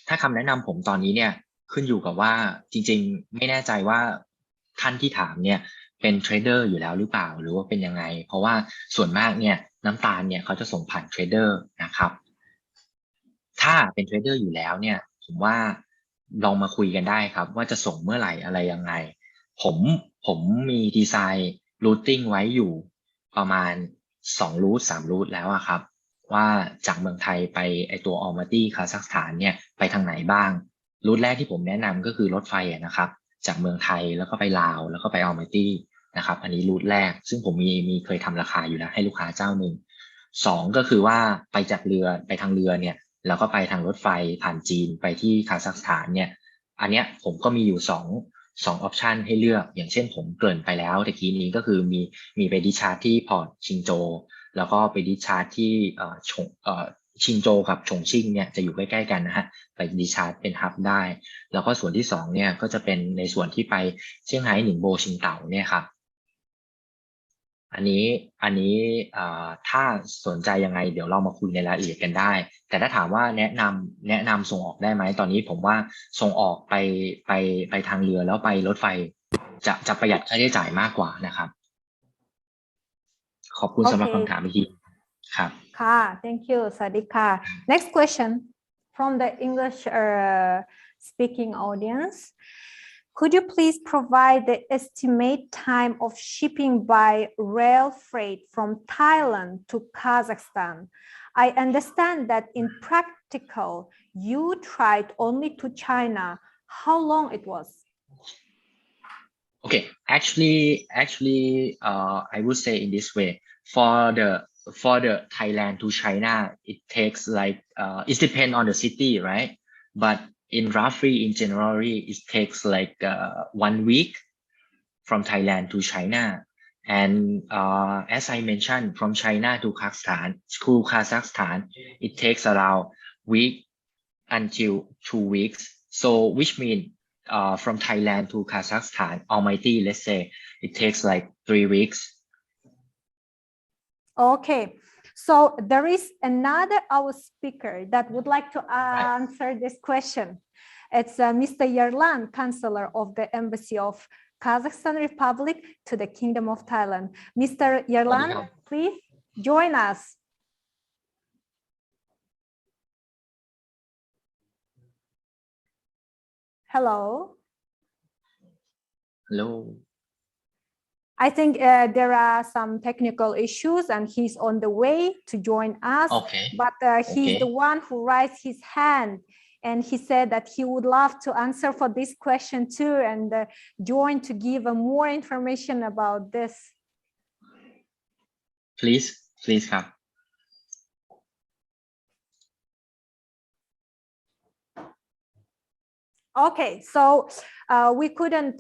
ถ้าคำแนะนำผมตอนนี้เนี่ยขึ้นอยู่กับว่าจริงๆไม่แน่ใจว่าท่านที่ถามเนี่ยเป็นเทรดเดอร์อยู่แล้วหรือเปล่าหรือว่าเป็นยังไงเพราะว่าส่วนมากเนี่ยน้ำตาลเนี่ยเขาจะส่งผ่านเทรดเดอร์นะครับถ้าเป็นเทรดเดอร์อยู่แล้วเนี่ยผมว่าลองมาคุยกันได้ครับว่าจะส่งเมื่อไหร่อะไรยังไงผมมีดีไซน์รูทติ้งไว้อยู่ประมาณ2รูท3รูทแล้วอะครับว่าจากเมืองไทยไปไอตัวออมาตี้คาซัคสถานเนี่ยไปทางไหนบ้างรูทแรกที่ผมแนะนำก็คือรถไฟนะครับจากเมืองไทยแล้วก็ไปลาวแล้วก็ไปออมาตี้นะครับอันนี้รูทแรกซึ่งผมมีเคยทำราคาอยู่แล้วให้ลูกค้าเจ้าหนึ่ง2ก็คือว่าไปจากเรือไปทางเรือเนี่ยแล้วก็ไปทางรถไฟผ่านจีนไปที่คาซัคสถานเนี่ยอันเนี้ยผมก็มีอยู่2ออปชันให้เลือกอย่างเช่นผมเกริ่นไปแล้วตะกี้นี้ก็คือมีไปดิชาร์จที่พอร์ตชิงโจแล้วก็ไปดิชาร์จที่ชิงโจกับฉงชิ่งเนี่ยจะอยู่ใกล้ๆกันนะฮะไปดิชาร์จเป็นฮับได้แล้วก็ส่วนที่2เนี่ยก็จะเป็นในส่วนที่ไปเซี่ยงไฮ้หนิงโบชิงเต่าเนี่ยครับอันนี้ถ้าสนใจยังไงเดี๋ยวเรามาคุยในรายละเอียดกันได้แต่ถ้าถามว่าแนะนำส่งออกได้ไหมตอนนี้ผมว่าส่งออกไปทางเรือแล้วไปรถไฟจะประหยัดค่าใช้จ่ายมากกว่านะครับขอบคุณสำหรับคำถามอีกทีครับค่ะ thank you สวัสดีค่ะ next question from the English speaking audience Could you please provide the estimate time of shipping by rail freight from Thailand to Kazakhstan? I understand that in practical, you tried only to China. How long it was? Okay, actually, I would say in this way, for the Thailand to China, it takes like it depends on the city, right? But in roughly in January, it takes like 1 week from Thailand to China. And as I mentioned, from China to Kazakhstan, it takes around week until 2 weeks. So which means from Thailand to Kazakhstan, almighty, let's say it takes like 3 weeks. Okay, so there is another our speaker that would like to answer this question. It's Mr. Yerlan, Counselor of the Embassy of Kazakhstan Republic to the Kingdom of Thailand. Mr. Yerlan, please join us. Hello. Hello. I think there are some technical issues and he's on the way to join us. Okay. But he's the one who raised his hand and he said that he would love to answer for this question too and join to give more information about this. Please come. Okay, so we couldn't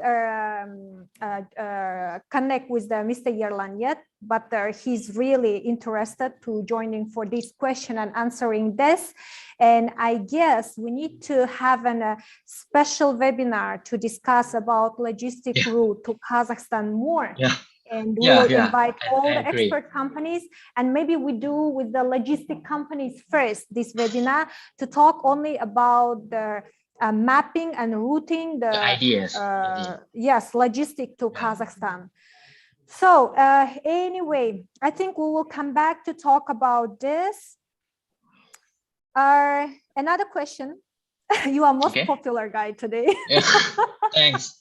connect with Mr. Yerlan yet, but he's really interested to joining for this question and answering this. And I guess we need to have a special webinar to discuss about logistic route to Kazakhstan more. Yeah. And we will Yeah, invite all I the agree. expert companies, and maybe we do with the logistic companies first this webinar to talk only about the mapping and routing the ideas. Yes, logistic to Kazakhstan. So anyway, I think we will come back to talk about this. Another question. You are most popular guy today. Yeah. Thanks.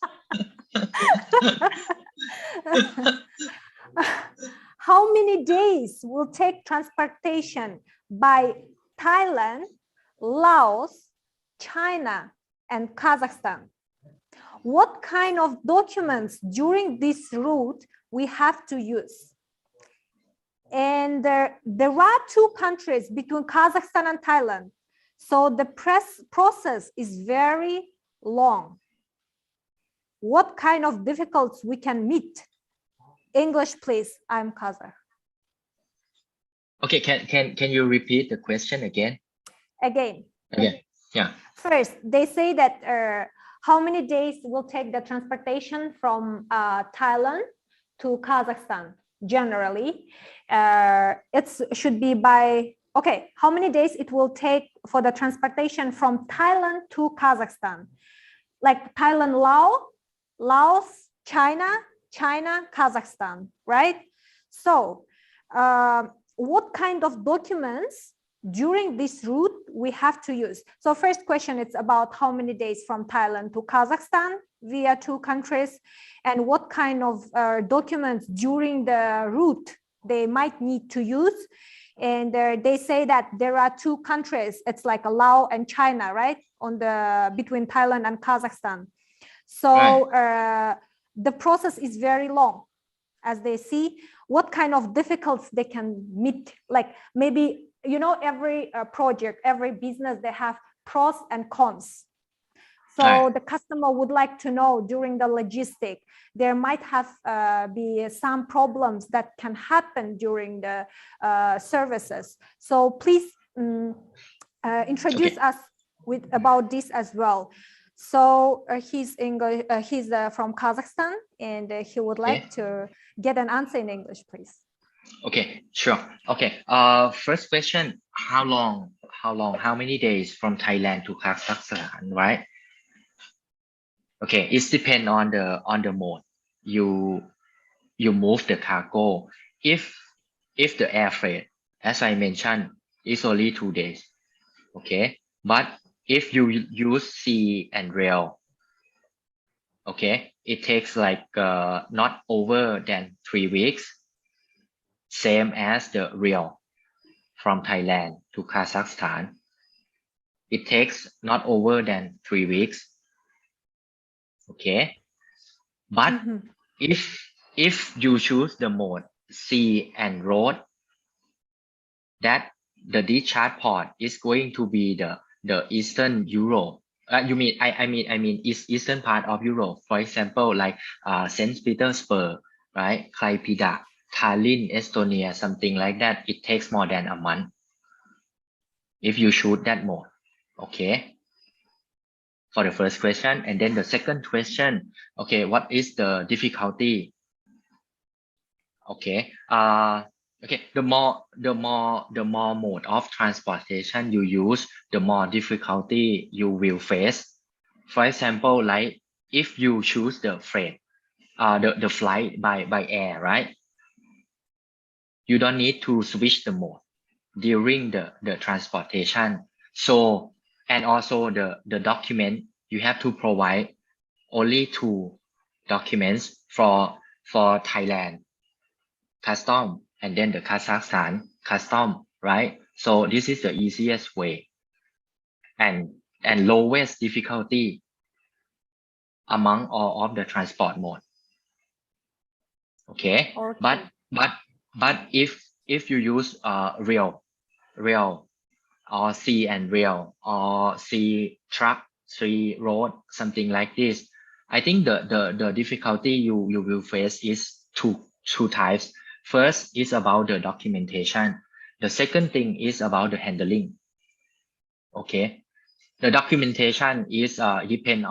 How many days will take transportation by Thailand, Laos, China, and Kazakhstan? What kind of documents during this route we have to use? And there are two countries between Kazakhstan and Thailand. So the process is very long. What kind of difficulties we can meet? English, please. I'm Kazakh. Okay, can you repeat the question again? Again. Yeah. First, they say that how many days will take the transportation from Thailand to Kazakhstan? Generally, it should be by, okay, how many days it will take for the transportation from Thailand to Kazakhstan? Like Thailand, Laos, China, Kazakhstan, right? So what kind of documents during this route we have to use? So first question, it's about how many days from Thailand to Kazakhstan via two countries, and what kind of documents during the route they might need to use. And they say that there are two countries, it's like a Laos and China, right? On the between Thailand and Kazakhstan. So the process is very long, as they see. What kind of difficulties they can meet? Like maybe, you know, every project, every business, they have pros and cons. So the customer would like to know during the logistic, there might have be some problems that can happen during the services. So please introduce us with about this as well. So he's English. He's from Kazakhstan, and he would like to get an answer in English, please. Okay, sure. Okay. First question: How long? How many days from Thailand to Kazakhstan? Right. Okay. It depends on the mode. You move the cargo. If the air freight, as I mentioned, is only 2 days. Okay. But if you use sea and rail, okay, it takes like not over than 3 weeks, same as the rail from Thailand to Kazakhstan. It takes not over than 3 weeks. Okay, but if you choose the mode sea and road, that the discharge port is going to be the Eastern Europe You mean I mean eastern part of Europe, for example, like Saint Petersburg, right? Klaipeda, Tallinn, Estonia, something like that. It takes more than a month if you shoot that mode. Okay. For the first question, and then the second question. Okay, what is the difficulty? Okay. Okay. The more mode of transportation you use, the more difficulty you will face. For example, like if you choose the freight, the flight by air, right? You don't need to switch the mode during the transportation. So, and also the document, you have to provide only 2 documents for Thailand custom and then the Kazakhstan custom, right? So this is the easiest way and lowest difficulty among all of the transport mode. Okay. Okay. But if you use rail or sea and rail or sea truck, sea road, something like this, I think the difficulty you will face is two types. First is about the documentation. The second thing is about the handling. Okay. The documentation is depends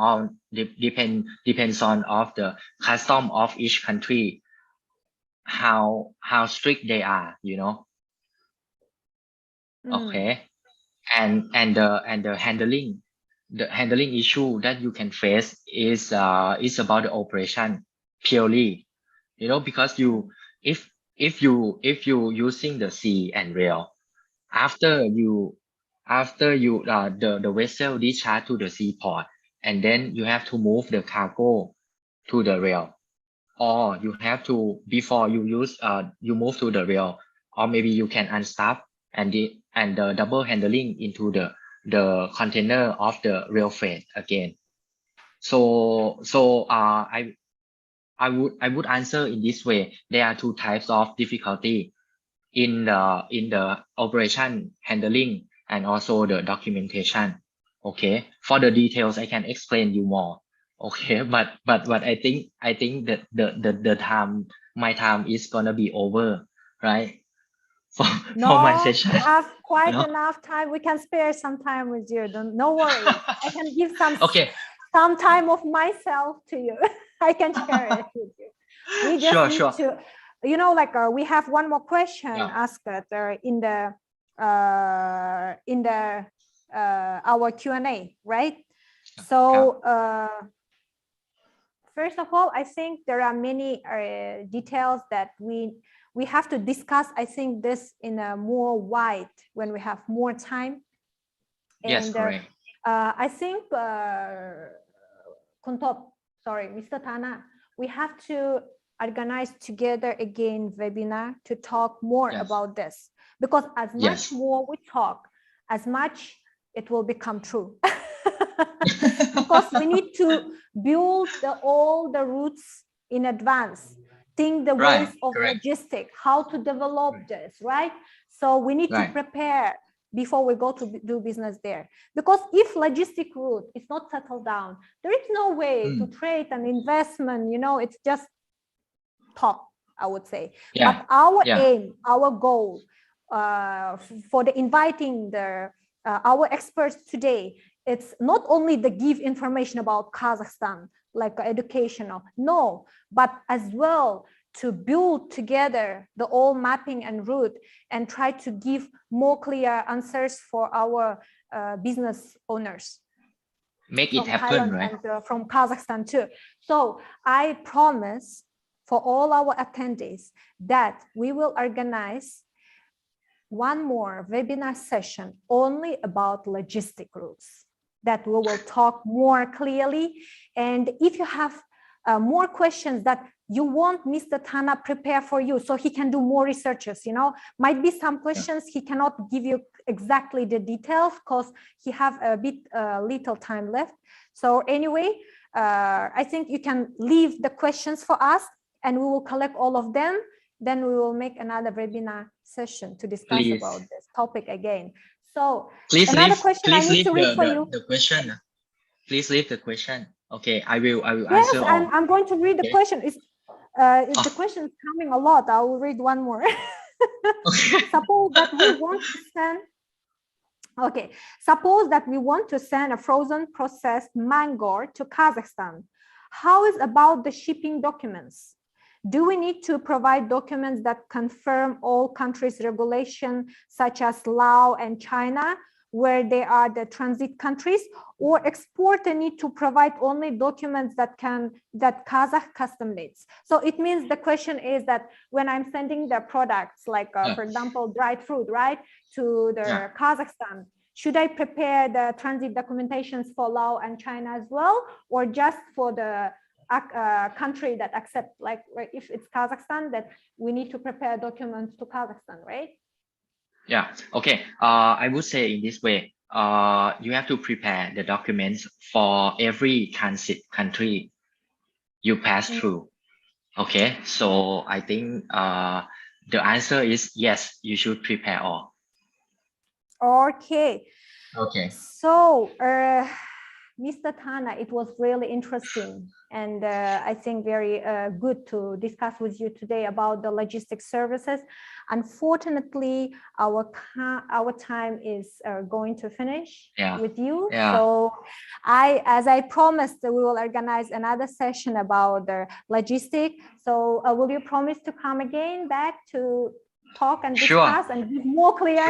on of the custom of each country, how strict they are, you know. Okay. And the handling issue that you can face is about the operation purely, you know, because you if you using the sea and rail, after you the vessel discharge to the seaport, and then you have to move the cargo to the rail, or you have to, before you use you move to the rail, or maybe you can unstuff and the double handling into the container of the rail freight again. So I would answer in this way. There are 2 types of difficulty in the operation handling and also the documentation. Okay, for the details I can explain you more. Okay, but I think that the time, my time is gonna be over, right? For my session. We have quite No? enough time. We can spare some time with you. No worry. I can give some time of myself to you. I can share it with you. We just need to, you know, like we have one more question asked in the our Q&A, right? So first of all, I think there are many details that we have to discuss. I think this in a more wide when we have more time. Yes, correct. I think Kuntop, sorry, Mr. Tana, we have to organize together again webinar to talk more about this, because as much more we talk, as much it will become true. Because we need to build all the routes in advance, think the ways of logistics, how to develop this, right? So we need to prepare before we go to do business there. Because if logistic route is not settled down, there is no way to trade and investment, you know, it's just talk, I would say. But our aim, our goal for the inviting our experts today, it's not only the give information about Kazakhstan, like educational, no, but as well to build together the all mapping and route and try to give more clear answers for our business owners. Make it happen, right? And from Kazakhstan too. So I promise for all our attendees that we will organize one more webinar session only about logistic routes, that we will talk more clearly. And if you have more questions that you want Mr. Tana prepare for you, so he can do more researches, you know, might be some questions he cannot give you exactly the details because he have a bit little time left. So anyway, I think you can leave the questions for us and we will collect all of them. Then we will make another webinar session to discuss about this topic again. So another question I need to read for you. The question. please leave the question. Okay, I will Yes, answer all. I'm going to read the Okay. question. The question is coming a lot. I will read one more. Suppose that we want to send. Okay, suppose that we want to send a frozen processed mango to Kazakhstan. How is about the shipping documents? Do we need to provide documents that confirm all countries' regulation, such as Laos and China, where they are the transit countries, or exporter need to provide only documents that Kazakh custom needs? So it means the question is that when I'm sending the products, like for example, dried fruit, right, to the Kazakhstan, should I prepare the transit documentations for Laos and China as well, or just for the country that accept, like if it's Kazakhstan, that we need to prepare documents to Kazakhstan, right? Yeah. Okay. I would say in this way, you have to prepare the documents for every transit country you pass through. Okay. So I think the answer is yes, you should prepare all. Okay. Okay. So, Mr. Tana, it was really interesting and I think very good to discuss with you today about the logistics services. Unfortunately, our time is going to finish with you. So as I promised, we will organize another session about the logistics. So will you promise to come again back to talk and discuss and give more clear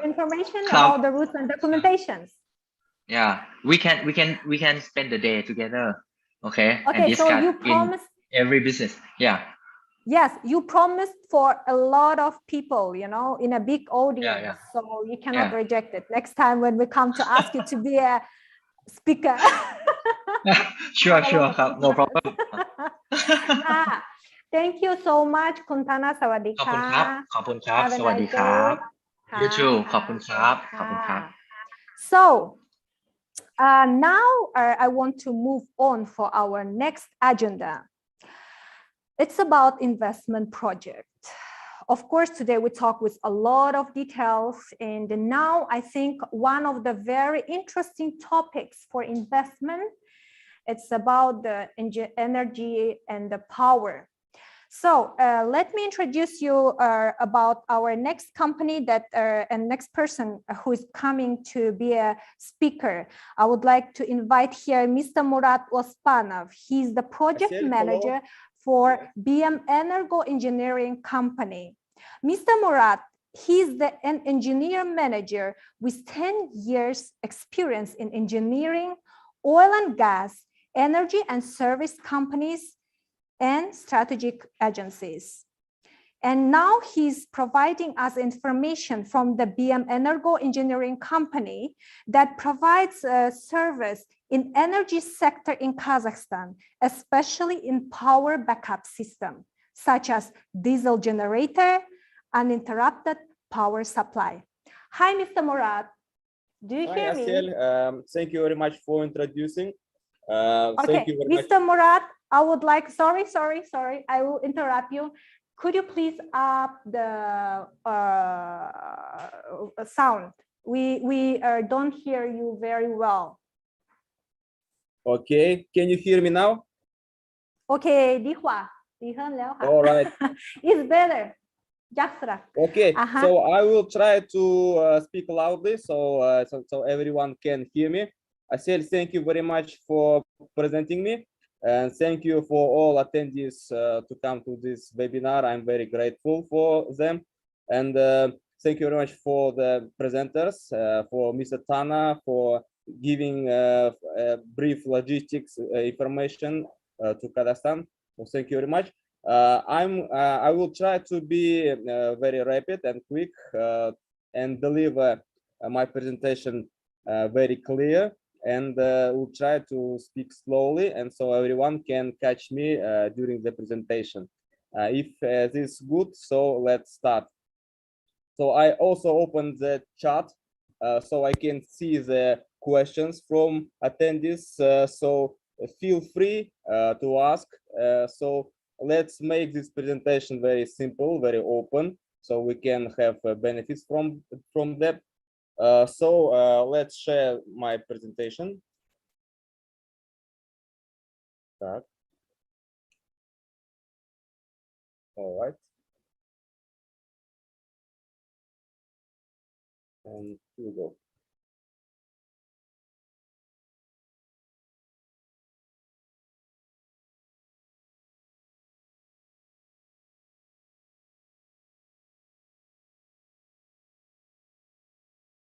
information about the routes and documentations? Yeah, we can spend the day together, okay, and Okay, so discuss you promised every business. Yeah. Yes, you promised for a lot of people, you know, in a big audience. So you cannot reject it. Next time when we come to ask you to be a speaker. Sure, no problem. Thank you so much,คุณธนาสวัสดีค่ะ ขอบคุณครับ Have a สวัสดี nice ครับ day. You too ขอบคุณครับ So now I want to move on for our next agenda. It's about investment project. Of course, today we talk with a lot of details, and now I think one of the very interesting topics for investment, it's about the energy and the power. So let me introduce you about our next company that and next person who is coming to be a speaker. I would like to invite here Mr. Murat Ospanov. He's the project manager for BM Energo Engineering Company. Mr. Murat, he's an engineer manager with 10 years experience in engineering, oil and gas, energy and service companies, and strategic agencies. And now he's providing us information from the BM Energo Engineering Company that provides a service in energy sector in Kazakhstan, especially in power backup system, such as diesel generator, uninterrupted power supply. Hi, Mr. Murat. Do you hear me? Thank you very much for introducing. Okay, thank you very Mr. much. Murat, I would like, sorry, I will interrupt you. Could you please up the sound? We don't hear you very well. Okay, can you hear me now? Okay, ดีกว่า ดีขึ้นแล้วค่ะ All right. It's better. Жақсырақ. Okay, so I will try to speak loudly so everyone can hear me. I say thank you very much for presenting me, and thank you for all attendees to come to this webinar. I'm very grateful for them, and thank you very much for the presenters, for Mr. Tana for giving brief logistics information to Kazakhstan. So thank you very much. I will try to be very rapid and quick and deliver my presentation very clear, and we'll try to speak slowly and so everyone can catch me during the presentation. If this is good, so let's start. So I also opened the chat so I can see the questions from attendees, so feel free to ask. So let's make this presentation very simple, very open, so we can have benefits from that. So let's share my presentation. Так. All right. And here we go.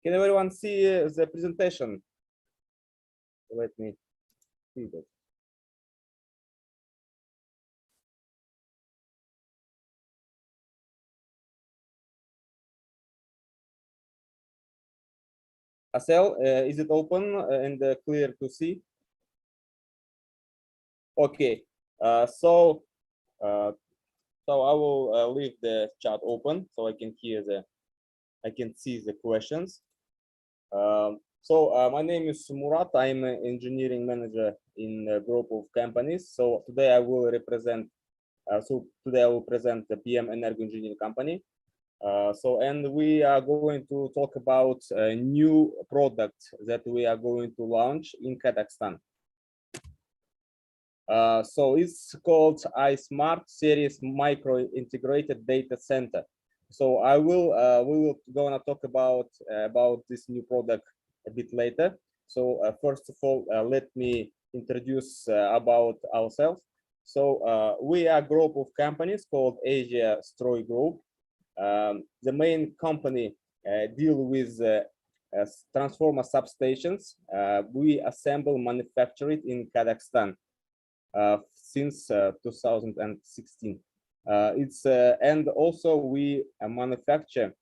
Can everyone see the presentation? Let me see that. Asel, is it open and clear to see? Okay, so I will leave the chat open so I can see the questions. My name is Murat. I'm an engineering manager in a group of companies. So today I will present the PM Energo Engineering company. And we are going to talk about a new product that we are going to launch in Kazakhstan. So it's called iSmart Series Micro Integrated Data Center. So we will gonna talk about this new product a bit later. So first of all, let me introduce about ourselves. So we are a group of companies called Asia Stroy Group. The main company deal with transformer substations. We assemble, manufacture it in Kazakhstan since 2016. And also we manufacture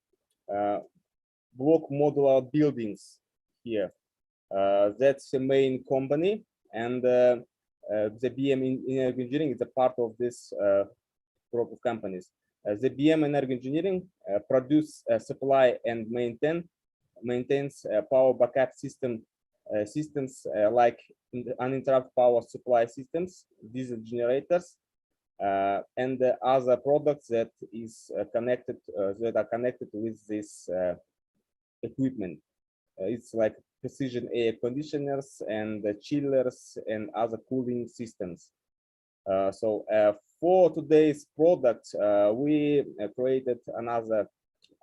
block modular buildings here. That's the main company, and the BM Energo Engineering is a part of this group of companies. The BM Energo Engineering produce, supply, and maintains power backup systems like uninterruptible power supply systems, diesel generators, and the other products that are connected with this equipment. It's like precision air conditioners and chillers and other cooling systems. For today's product, we created another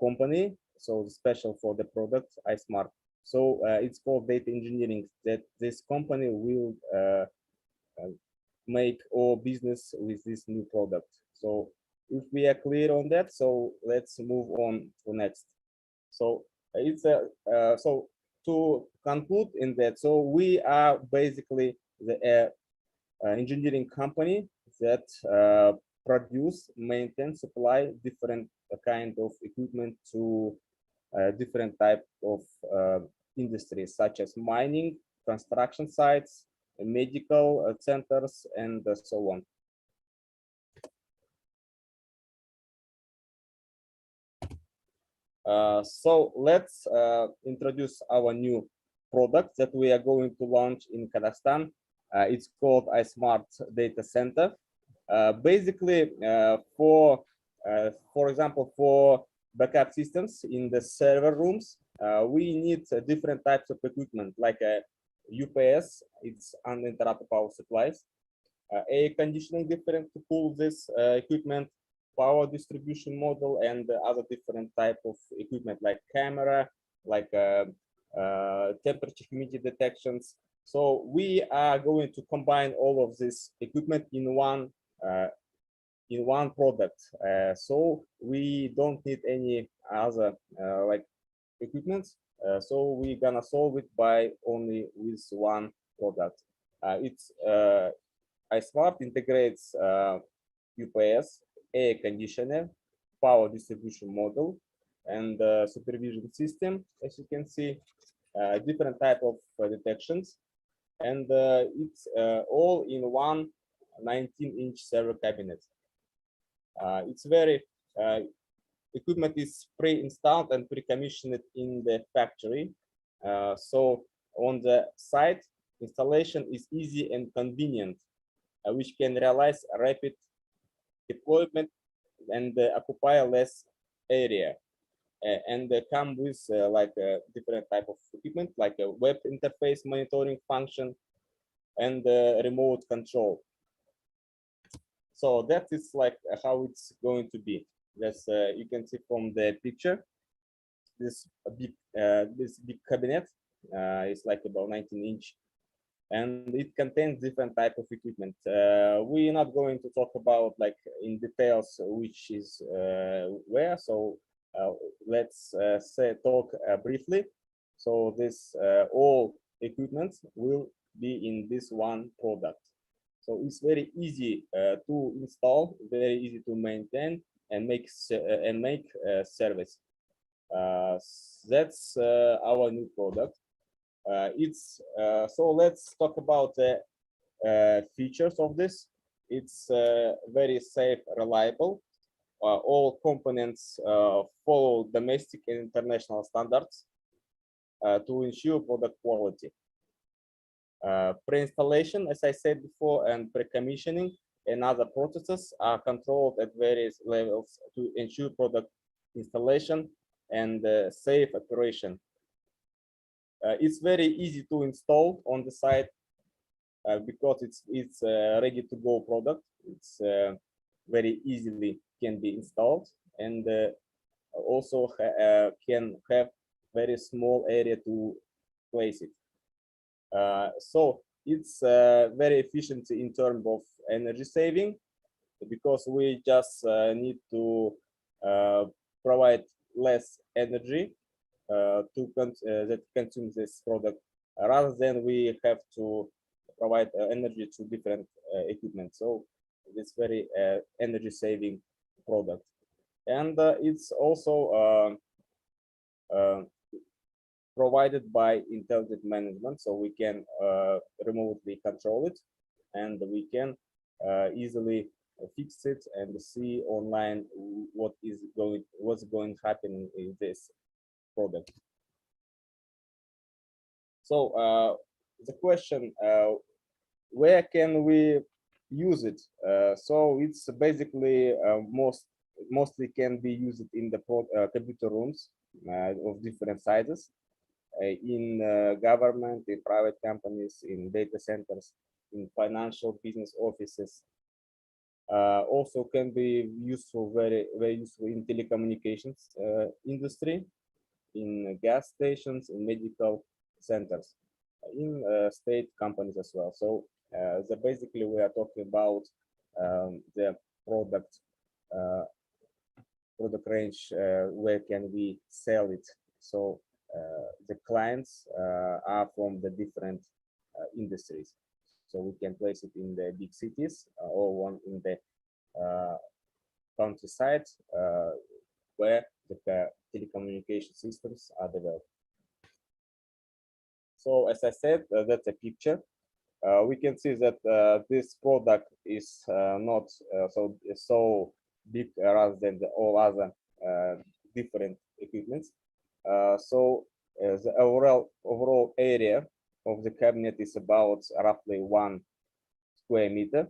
company, so special for the product, iSmart. So it's called Data Engineering. That this company will make all business with this new product. So if we are clear on that, so let's move on to next. So it's so to conclude in that, so we are basically the engineering company that produce, maintain, supply different kind of equipment to different type of industries, such as mining, construction sites, medical centers, and so on. So let's introduce our new product that we are going to launch in Kazakhstan. It's called iSmart Data Center. Basically, for example, for backup systems in the server rooms, we need different types of equipment, like a UPS, it's uninterruptible power supplies, air conditioning different to cool this equipment, power distribution model, and other different type of equipment like camera, like temperature humidity detections. So we are going to combine all of this equipment in one product. So we don't need any other like equipment. So we're gonna solve it by only with one product. It's iSmart integrates UPS, air conditioner, power distribution model, and supervision system. As you can see, different type of detections, and it's all in one 19-inch server cabinet. It's very equipment is pre-installed and pre-commissioned in the factory. So on the site, installation is easy and convenient, which can realize rapid deployment and occupy less area. And come with like a different type of equipment, like a web interface monitoring function and remote control. So that is like how it's going to be. That's you can see from the picture. This big cabinet is like about 19-inch, and it contains different type of equipment. We're not going to talk about like in details which is where. So let's talk briefly. So this all equipment will be in this one product. So it's very easy to install, very easy to maintain, and make service. That's our new product. So let's talk about the features of this. It's very safe, reliable. All components follow domestic and international standards to ensure product quality. Pre-installation, as I said before, and pre-commissioning and other processes are controlled at various levels to ensure product installation and safe operation. It's very easy to install on the site because it's ready-to-go product. It's very easily can be installed, and also can have very small area to place it. So it's very efficient in terms of energy saving, because we just need to provide less energy that consumes this product, rather than we have to provide energy to different equipment. So it's very energy saving product, and it's also provided by intelligent management, so we can remotely control it, and we can easily fix it and see online what's going to happen in this product. So the question, where can we use it? So it's basically mostly can be used in the computer rooms of different sizes, in government, in private companies, in data centers, in financial business offices. Also can be useful, very useful in telecommunications industry, in gas stations, in medical centers, in state companies as well. So basically we are talking about the product range, where can we sell it. So the clients are from the different industries. So we can place it in the big cities or one in the countryside where the telecommunication systems are developed. So as I said, that's a picture. We can see that this product is not so big rather than all other different equipments. So the overall area of the cabinet is about roughly 1 square meter,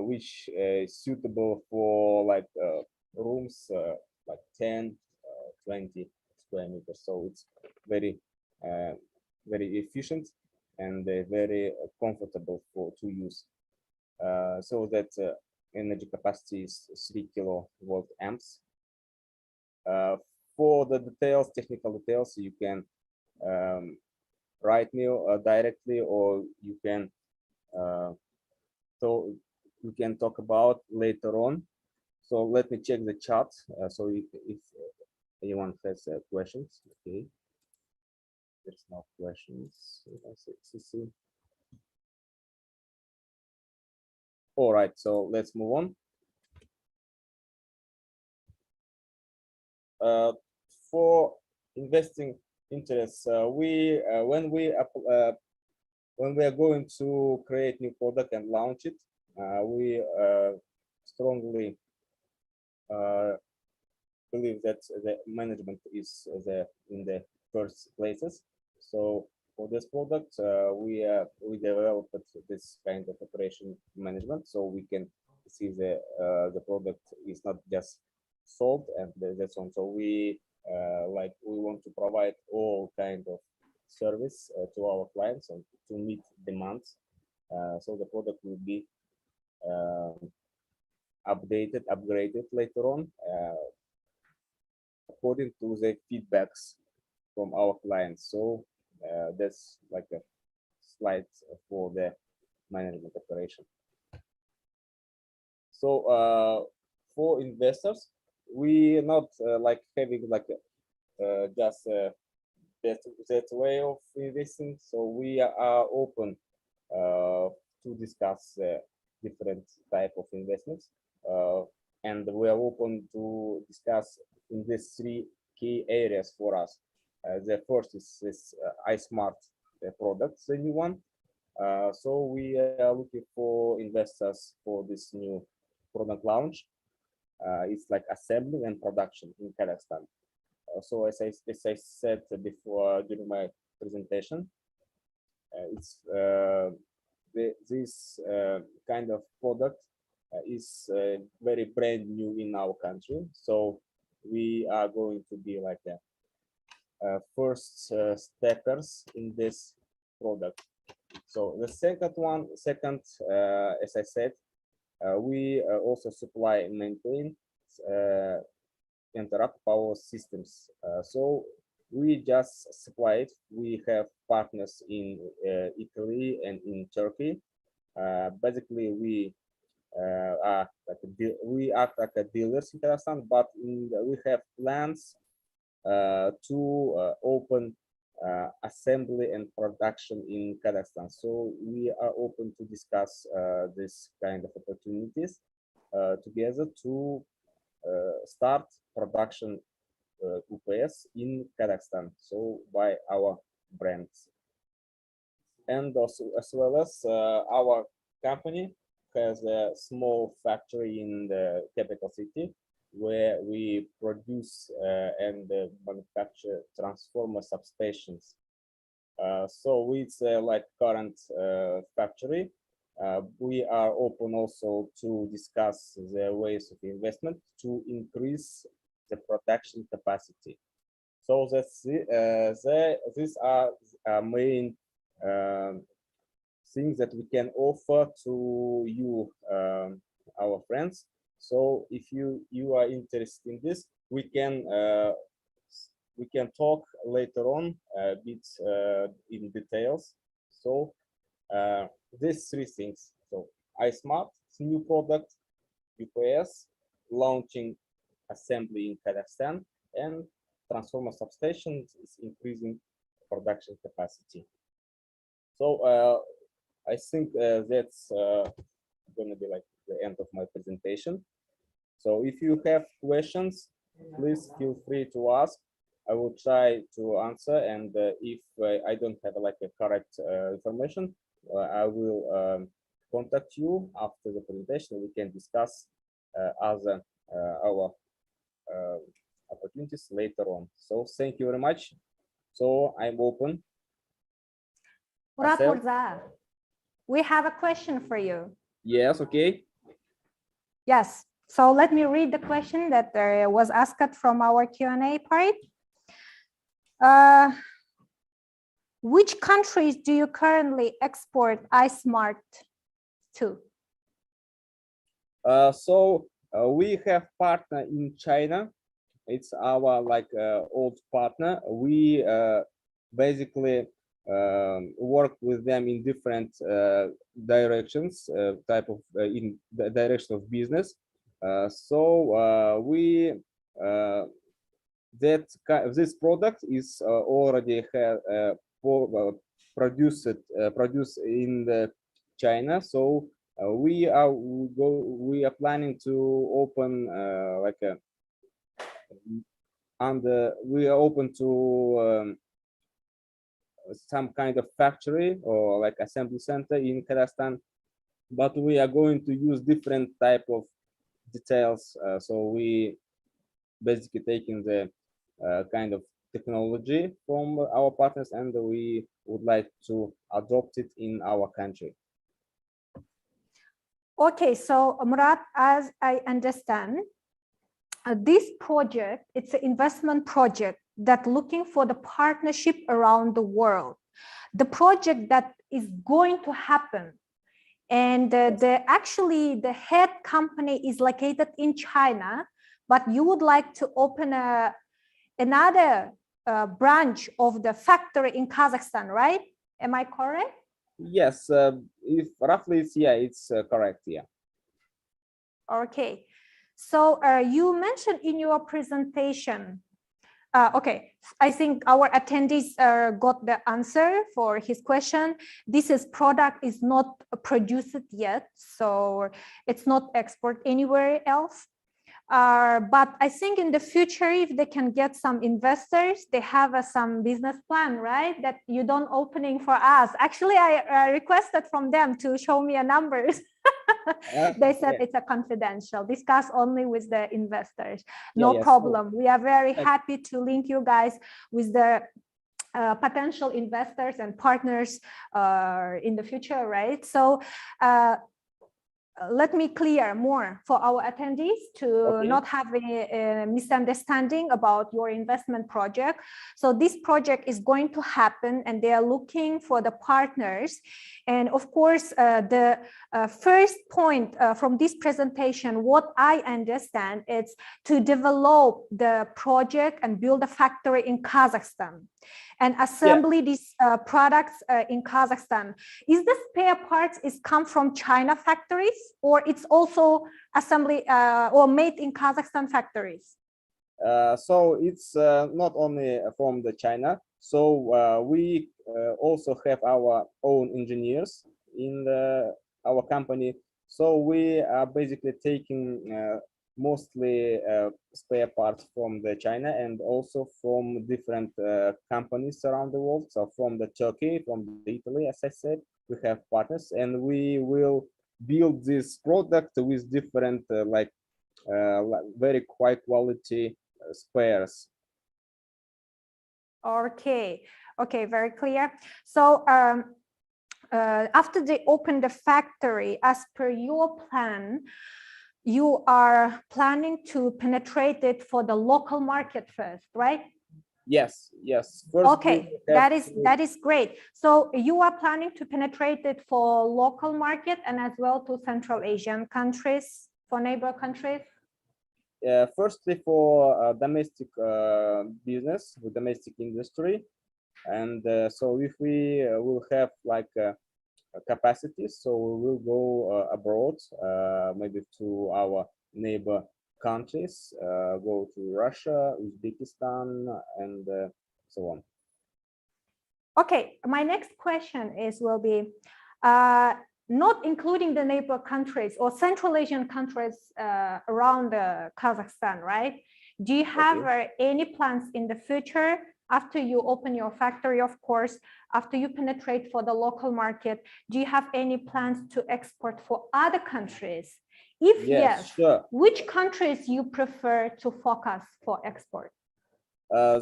which is suitable for like rooms like 10, 20 square meters. So it's very efficient and very comfortable to use. So that energy capacity is 3 kilowatt amps. For the details, technical details, you can write me directly, or you can we can talk about later on. So let me check the chat. So if anyone has questions, okay. There's no questions. All right, so let's move on. For investing interests, when we are going to create new product and launch it, we strongly believe that the management is in the first places. So for this product, we developed this kind of operation management, so we can see the product is not just sold and that's on. So we want to provide all kind of service to our clients and to meet demands. So the product will be upgraded later on, according to the feedbacks from our clients. So that's like a slide for the management operation. So for investors, we are not like having like just that way of investing. So we are open to discuss different type of investments, and we are open to discuss in these three key areas for us. The first is this iSmart product, the new one. So we are looking for investors for this new product launch. It's like assembly and production in Kazakhstan. So as I said before during my presentation, it's this kind of product is very brand new in our country. So we are going to be like the first steppers in this product. So the second, as I said, we also supply and maintain interrupt power systems. So we just supply it. We have partners in Italy and in Turkey. Basically, we act like a dealers in Kazakhstan, but we have plans to open assembly and production in Kazakhstan. So we are open to discuss this kind of opportunities together to start production UPS in Kazakhstan, so by our brands. And also, as well as our company has a small factory in the capital city where we produce and manufacture transformer substations. So it's like current factory. We are open also to discuss the ways of investment to increase the production capacity. So that's these are main things that we can offer to you, our friends. So if you are interested in this, we can talk later on a bit in details. So these three things. So iSmart, new product, UPS, launching assembly in Kazakhstan, and transformer substations is increasing production capacity. So I think that's going to be like the end of my presentation. So if you have questions, please feel free to ask. I will try to answer, and if I don't have like a correct information, I will contact you after the presentation. We can discuss other our opportunities later on. So thank you very much. So I'm open. Murat Murza, we have a question for you. Yes, okay. Yes, so let me read the question that was asked from our Q&A part. Which countries do you currently export iSmart to? So we have partner in China. It's our like old partner. We basically work with them in different directions, type of in the direction of business. So we this product is already produced in the China. So we are planning to open like a we are open to some kind of factory or like assembly center in Kazakhstan, but we are going to use different type of details. So we basically taking the kind of technology from our partners, and we would like to adopt it in our country. Okay, so Murat, as I understand, this project, it's an investment project that looking for the partnership around the world. The project that is going to happen, And actually the head company is located in China, but you would like to open another branch of the factory in Kazakhstan, right? Am I correct? Yes, if roughly it's correct, yeah. Okay, so you mentioned in your presentation, okay, I think our attendees got the answer for his question. This product is not produced yet, so it's not export anywhere else. But I think in the future, if they can get some investors, they have some business plan, right? That you don't opening for us. Actually, I requested from them to show me a numbers. They said it's a confidential, discuss only with the investors. No problem. We are very happy to link you guys with the potential investors and partners in the future, right? So let me clear more for our attendees to not have a misunderstanding about your investment project. So this project is going to happen and they are looking for the partners. And of course, the first point from this presentation, what I understand is to develop the project and build a factory in Kazakhstan and assembly these products in Kazakhstan. Is the spare parts come from China factories, or it's also assembly or made in Kazakhstan factories? So it's not only from the China. So we also have our own engineers in our company. So we are basically taking mostly spare parts from the China and also from different companies around the world. So from the Turkey, from the Italy, as I said, we have partners, and we will build this product with different like very high quality spares. Okay, very clear. So after they open the factory, as per your plan, you are planning to penetrate it for the local market first, right? Yes. First, okay, that is great. So you are planning to penetrate it for local market and as well to Central Asian countries, for neighbor countries? Firstly, for domestic business, with domestic industry, and so if we will have like capacity, so we will go abroad, maybe to our neighbor countries, go to Russia, Uzbekistan, and so on. Okay, my next question will be not including the neighbor countries or Central Asian countries around Kazakhstan, right? Do you have any plans in the future after you open your factory, of course, after you penetrate for the local market? Do you have any plans to export for other countries? If yes, sure. Which countries you prefer to focus for export?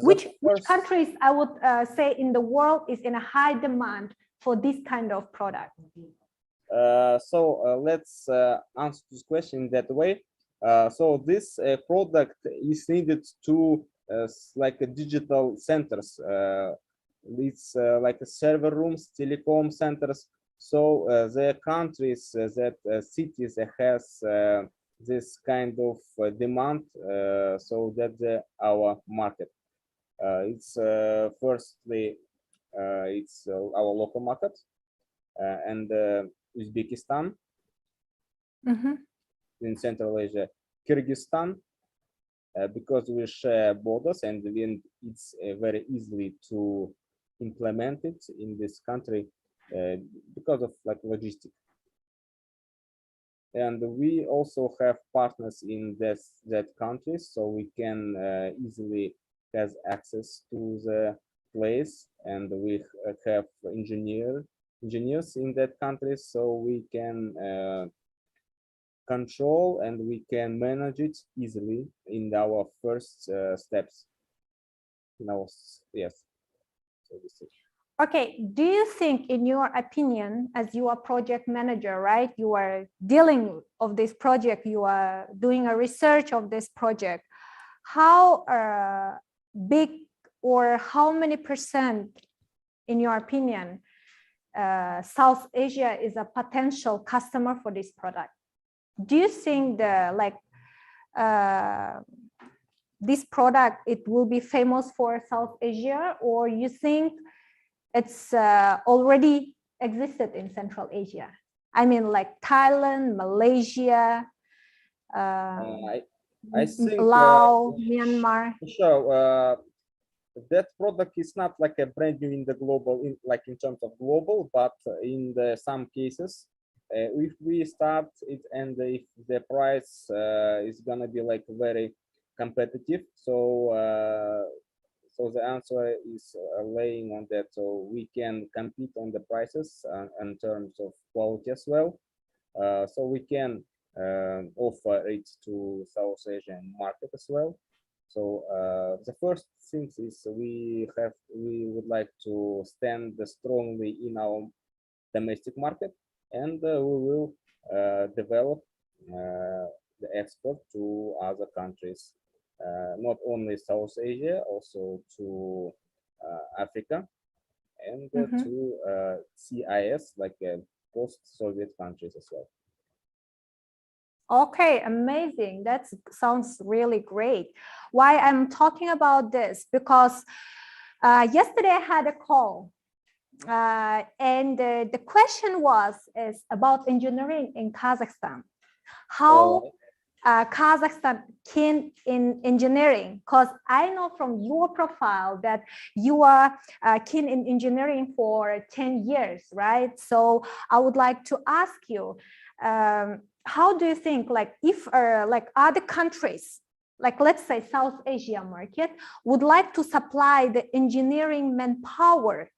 Which countries I would say in the world is in a high demand for this kind of product? So let's answer this question that way. So this product is needed to like a digital centers. It's like a server rooms, telecom centers. So the countries that cities has this kind of demand, so that's our market. It's firstly it's our local market and Uzbekistan, in Central Asia, Kyrgyzstan, because we share borders and it's very easily to implement it in this country because of like logistics. And we also have partners in that countries, so we can easily have access to the place, and we have engineers in that country, so we can control and we can manage it easily in our first steps. Yes. So this is. Okay, do you think, in your opinion, as you are project manager, right? You are dealing of this project, you are doing a research of this project. How big or how many percent, in your opinion, South Asia is a potential customer for this product. Do you think this product, it will be famous for South Asia, or you think it's already existed in Central Asia? I mean, like Thailand, Malaysia, I think Laos, Myanmar. sure. That product is not like a brand new in the global, in terms of global, but in some cases, if we start it and if the price is gonna be like very competitive, so the answer is laying on that, so we can compete on the prices in terms of quality as well. So we can offer it to South Asian market as well. So the first thing is we would like to stand strongly in our domestic market, and we will develop the export to other countries, not only South Asia, also to Africa and to CIS, like post-Soviet countries as well. Okay, amazing. That sounds really great. Why I'm talking about this? Because yesterday I had a call and the question is about engineering in Kazakhstan. How Kazakhstan keen in engineering? Because I know from your profile that you are keen in engineering for 10 years, right? So I would like to ask you, how do you think, like, if like other countries, like let's say South Asia market, would like to supply the engineering manpower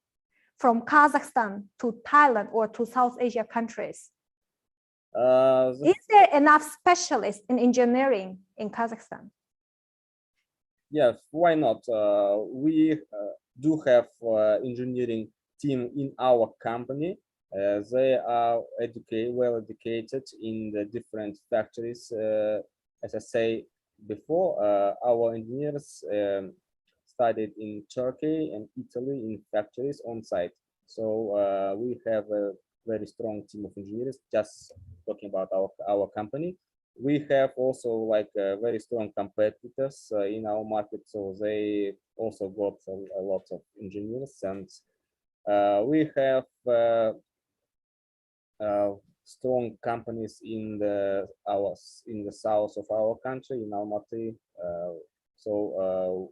from Kazakhstan to Thailand or to South Asia countries? Is there enough specialists in engineering in Kazakhstan? Yes, why not? We do have engineering team in our company. They are well educated in the different factories. As I say before, our engineers studied in Turkey and Italy in factories on site. So we have a very strong team of engineers. Just talking about our company, we have also like very strong competitors in our market. So they also got a lot of engineers, and we have strong companies in the south of our country, in Almaty. So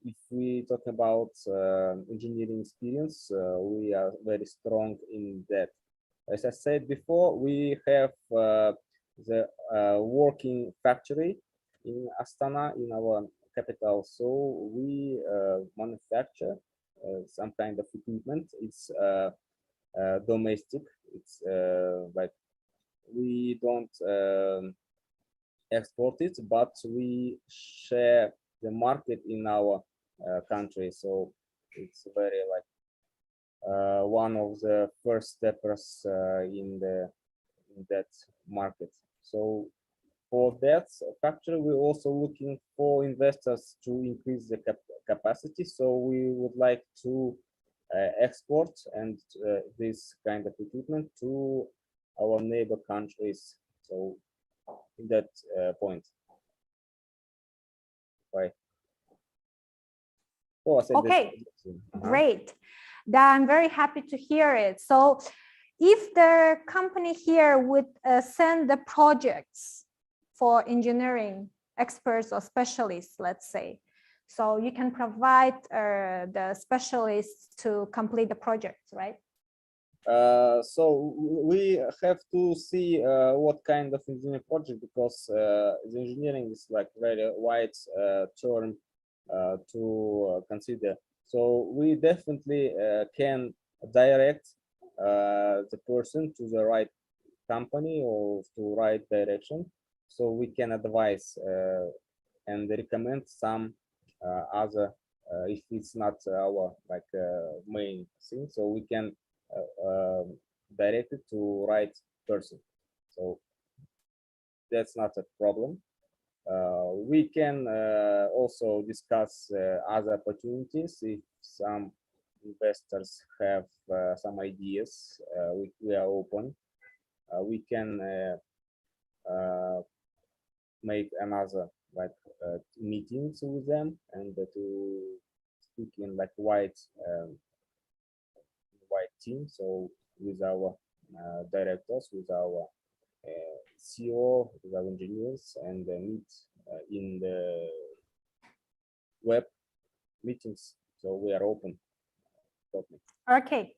if we talk about engineering experience, we are very strong in that. As I said before, we have the working factory in Astana, in our capital. So we manufacture some kind of equipment. It's domestic. It's like we don't export it, but we share the market in our country. So it's very like one of the first steppers in that market. So for that factory, we're also looking for investors to increase the capacity. So we would like to export and this kind of equipment to our neighbor countries. So in that point. Right. Oh, okay, great. I'm very happy to hear it. So if the company here would send the projects for engineering experts or specialists, let's say, so you can provide the specialists to complete the projects, right? So we have to see what kind of engineering project, because the engineering is like very wide term to consider. So we definitely can direct the person to the right company or to right direction. So we can advise and recommend some other if it's not our like main thing. So we can direct it to right person. So that's not a problem. We can also discuss other opportunities if some investors have some ideas, we are open. We can make another like meetings with them and to speak in like white team. So with our directors, with our CEO, with our engineers, and meet in the web meetings. So we are open. Okay.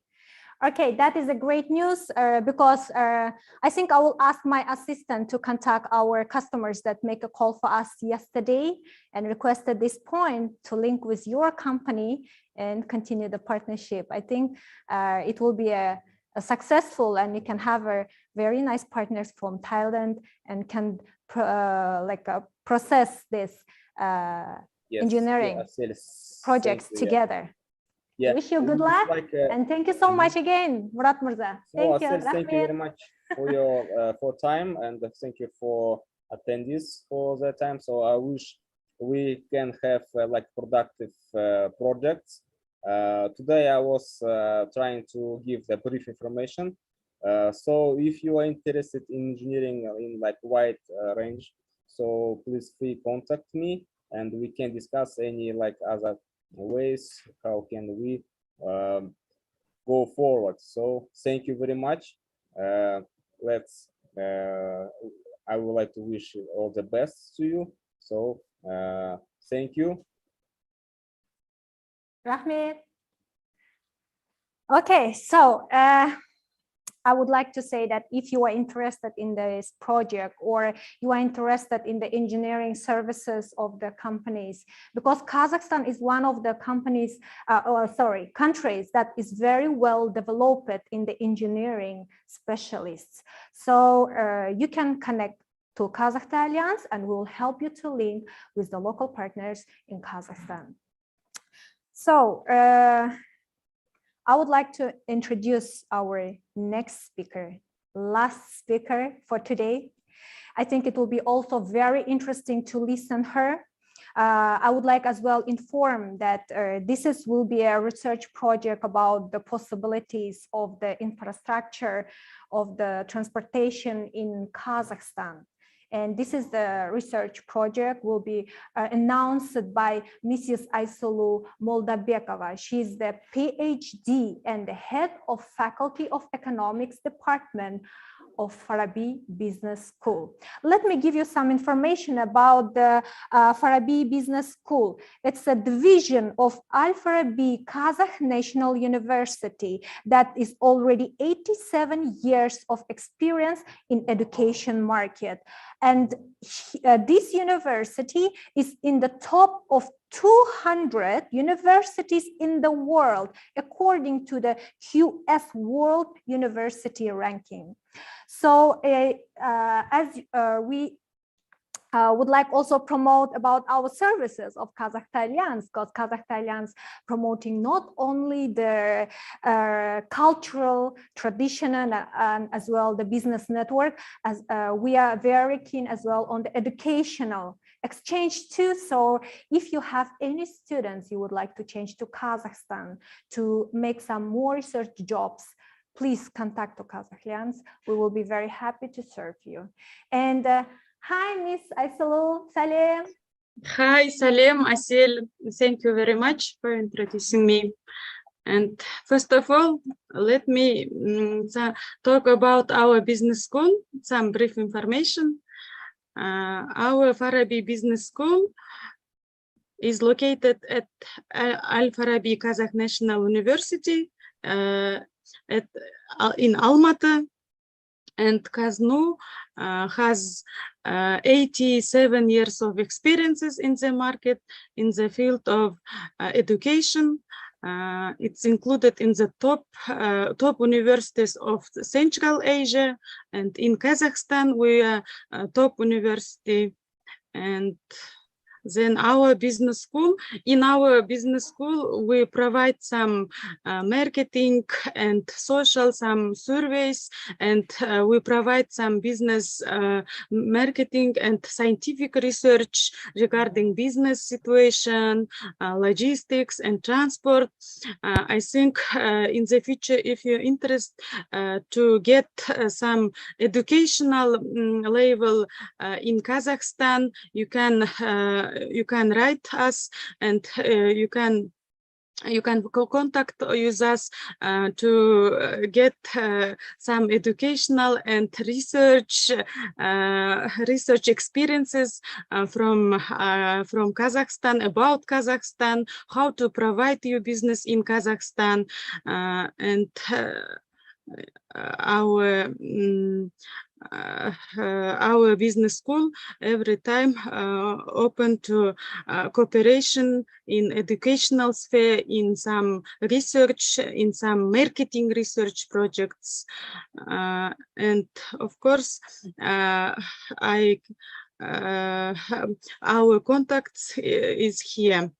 Okay, that is a great news because I think I will ask my assistant to contact our customers that make a call for us yesterday and requested this point to link with your company and continue the partnership. I think it will be a successful, and you can have a very nice partners from Thailand and can process this engineering projects together. Yeah. Wish you good luck, and thank you so much again, Murat Mirza. Thank you. Thank you very much for your for time, and thank you for attendees for the time. So I wish we can have like productive projects. Today I was trying to give the brief information. So if you are interested in engineering in like wide range, so please free contact me, and we can discuss any like other ways how can we go forward. So thank you very much. I would like to wish all the best to you. So thank you. Rahmet. Okay, so I would like to say that if you are interested in this project, or you are interested in the engineering services of the companies, because Kazakhstan is one of the countries that is very well developed in the engineering specialists. So you can connect to Kazakhstan Alliance, and we will help you to link with the local partners in Kazakhstan. So I would like to introduce our next speaker, last speaker for today. I think it will be also very interesting to listen her. I would like as well inform that will be a research project about the possibilities of the infrastructure of the transportation in Kazakhstan. And this is the research project will be announced by Mrs. Aysulu Moldabekova. She's the PhD and the head of Faculty of Economics Department of Farabi Business School. Let me give you some information about the Farabi Business School. It's a division of Al-Farabi Kazakh National University that is already 87 years of experience in education market. And this university is in the top of 200 universities in the world, according to the QS World University Ranking. So as we would like also promote about our services of Kazakhstan Alliance, because Kazakhstan Alliance promoting not only the cultural, traditional, and as well the business network, as we are very keen as well on the educational exchange too. So if you have any students you would like to change to Kazakhstan to make some more research jobs, please contact to Kazakhstan Alliance. We will be very happy to serve you. And hi, Miss Aysulu, Salem. Hi, Salem, Asil. Thank you very much for introducing me. And first of all, let me talk about our business school, some brief information. Our Farabi Business School is located at Al-Farabi Kazakh National University in Almaty, and Kaznu has 87 years of experiences in the market in the field of education. It's included in the top universities of Central Asia, and in Kazakhstan we are a top university. And then our business school. In our business school, we provide some marketing and social, some surveys, and we provide some business marketing and scientific research regarding business situation, logistics and transport. I think in the future, if you're interested to get some educational level in Kazakhstan, you can write us, and you can contact with us to get some educational and research experiences from Kazakhstan, about Kazakhstan, how to provide your business in Kazakhstan, and our business school every time open to cooperation in educational sphere, in some research, in some marketing research projects, and of course our contacts is here.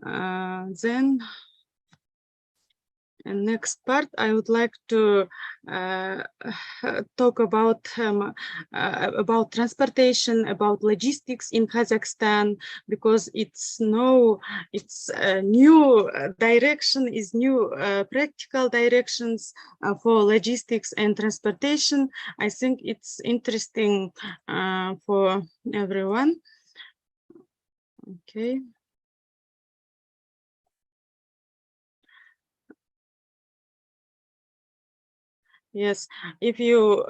Then and next part, I would like to talk about transportation, about logistics in Kazakhstan, because it's new direction, is new practical directions for logistics and transportation. I think it's interesting for everyone. Okay. Yes, if you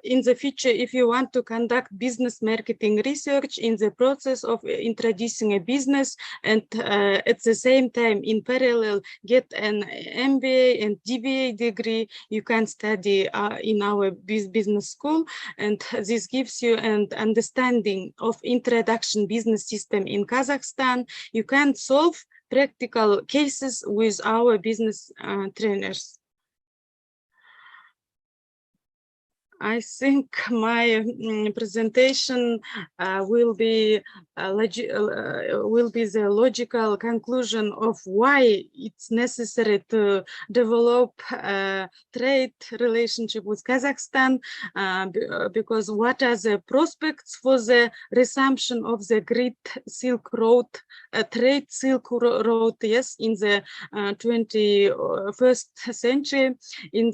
in the future, if you want to conduct business marketing research in the process of introducing a business, and at the same time in parallel get an MBA and DBA degree, you can study in our business school, and this gives you an understanding of introduction business system in Kazakhstan. You can solve practical cases with our business trainers. I think my presentation will be the logical conclusion of why it's necessary to develop a trade relationship with Kazakhstan, because what are the prospects for the resumption of the Great Silk Road, trade Silk Road, yes, in the 21st century. In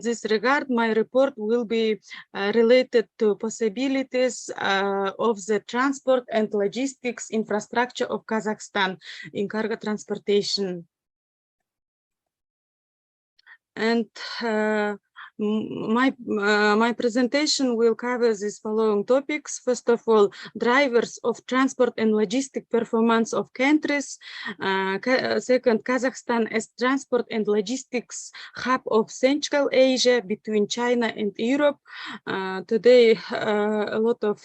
this regard, my report will be related to possibilities of the transport and logistics infrastructure of Kazakhstan in cargo transportation. And my presentation will cover these following topics. First of all, drivers of transport and logistic performance of countries. Second, Kazakhstan as transport and logistics hub of Central Asia between China and Europe. Today, a lot of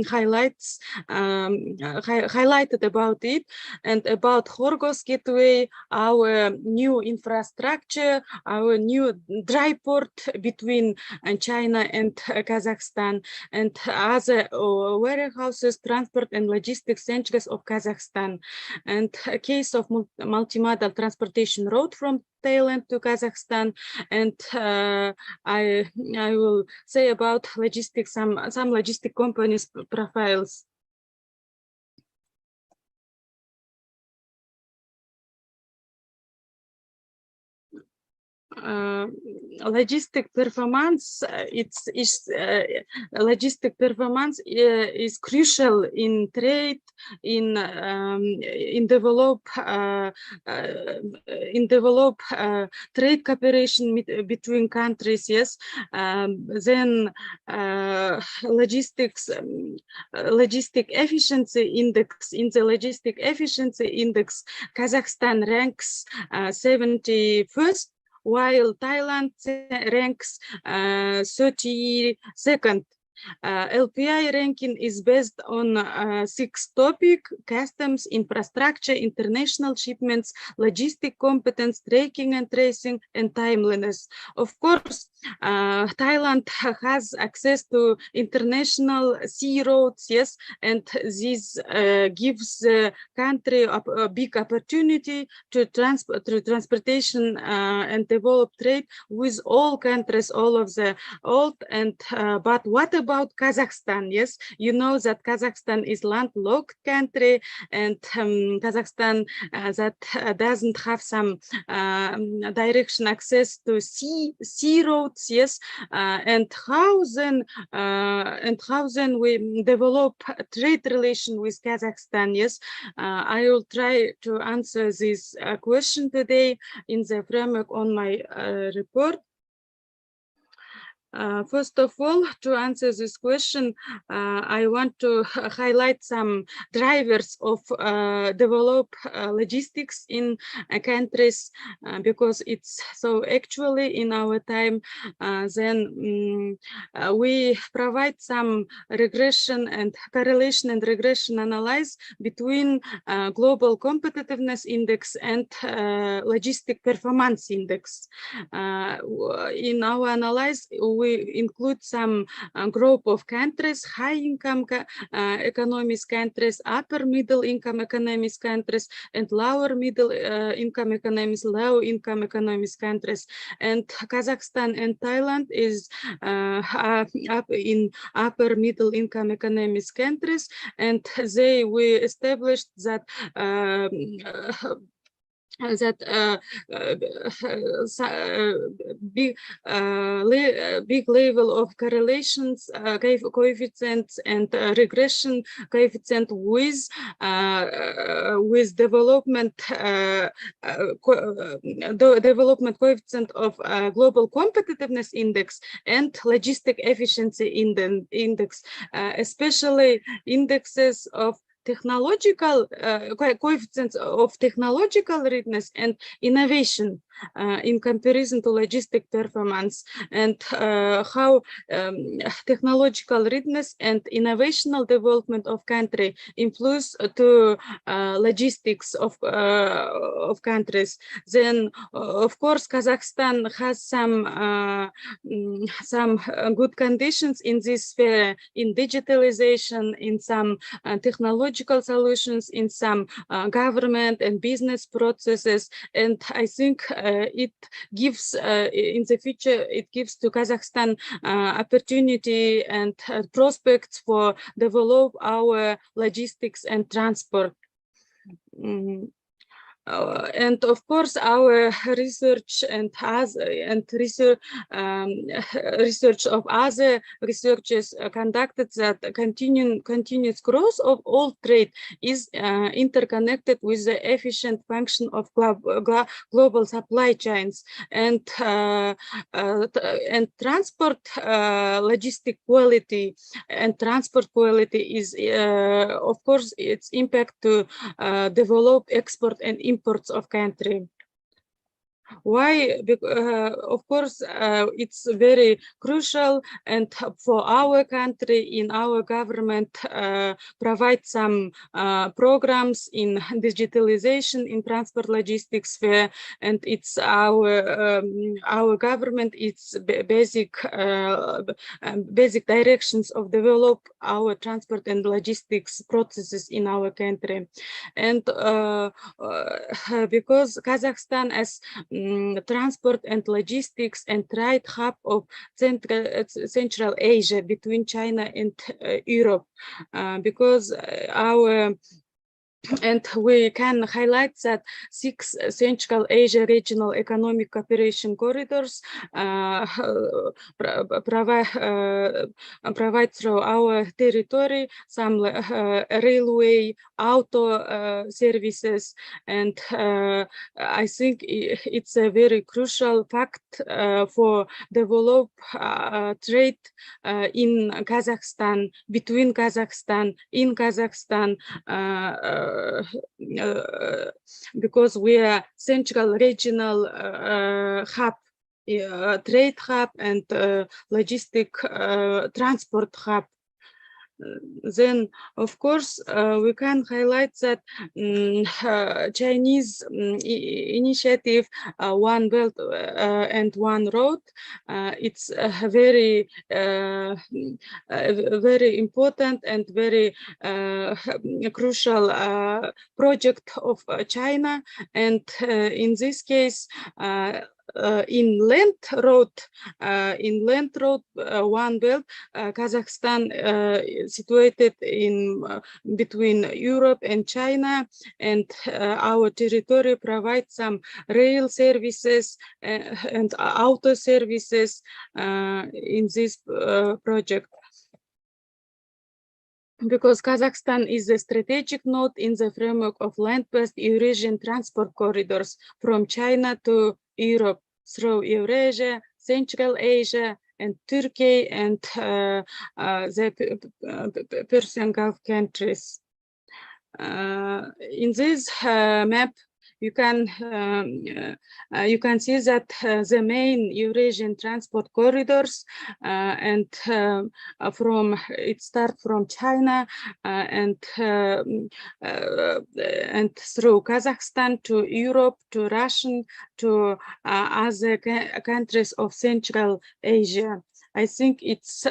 highlights highlighted about it, and about Horgos Gateway, our new infrastructure, our new dry port between China and Kazakhstan, and other warehouses, transport and logistics centers of Kazakhstan, and a case of multimodal transportation road from Thailand to Kazakhstan, and I will say about logistics, some logistic companies profiles. Logistic performance, logistic performance is crucial in trade, in develop trade cooperation between countries. Yes, then logistic efficiency index. In the logistic efficiency index, Kazakhstan ranks 71st. While Thailand ranks 32nd. LPI ranking is based on 6 topics: customs, infrastructure, international shipments, logistic competence, tracking and tracing, and timeliness. Of course, Thailand has access to international sea roads, yes, and this gives the country a big opportunity to transportation and develop trade with all countries, all of the world. And but what about Kazakhstan? Yes, you know that Kazakhstan is landlocked country, and Kazakhstan that doesn't have some direction access to sea roads. Yes, and how then we develop trade relation with Kazakhstan? Yes, I will try to answer this question today in the framework on my report. First of all, to answer this question, I want to highlight some drivers of develop logistics in countries, because it's so actually in our time, then we provide some regression and correlation and regression analysis between global competitiveness index and logistic performance index. In our analysis, we include some group of countries: high income economies countries, upper middle income economies countries, and lower middle income economies, low income economies countries. And Kazakhstan and Thailand is up in upper middle income economies countries, and we established that big level of correlations coefficients and regression coefficient with development development coefficient of global competitiveness index and logistic efficiency index, especially indexes of technological coefficients of technological readiness and innovation in comparison to logistic performance, and how technological readiness and innovational development of country influence to logistics of countries. Then, of course, Kazakhstan has some good conditions in this sphere, in digitalization, in some technological solutions, in some government and business processes, and I think it gives in the future, it gives to Kazakhstan opportunity and prospects for develop our logistics and transport. And of course, our research and research of other researchers conducted that continuous growth of all trade is interconnected with the efficient function of global supply chains, and transport logistic quality and transport quality is of course its impact to develop export and imports of country. Why? Of course, it's very crucial, and for our country, in our government, provide some programs in digitalization in transport logistics sphere, and it's our government, it's basic directions of develop our transport and logistics processes in our country. And because Kazakhstan as transport and logistics and trade hub of Central Asia between China and Europe, because and we can highlight that 6 Central Asia regional economic cooperation corridors provide through our territory some railway, auto services, and I think it's a very crucial fact for develop trade in Kazakhstan, between Kazakhstan, in Kazakhstan, because we are central regional hub trade hub and logistic transport hub. Then, of course, we can highlight that Chinese initiative, One Belt and One Road. It's a very, very important and very crucial project of China. And in this case, inland road, One Belt, Kazakhstan situated in between Europe and China, and our territory provides some rail services and auto services in this project. Because Kazakhstan is a strategic node in the framework of land-based Eurasian transport corridors from China to Europe through Eurasia, Central Asia, and Turkey and the Persian Gulf countries. In this map, you can see that the main Eurasian transport corridors and it starts from China and through Kazakhstan to Europe to Russia to other countries of Central Asia. I think it's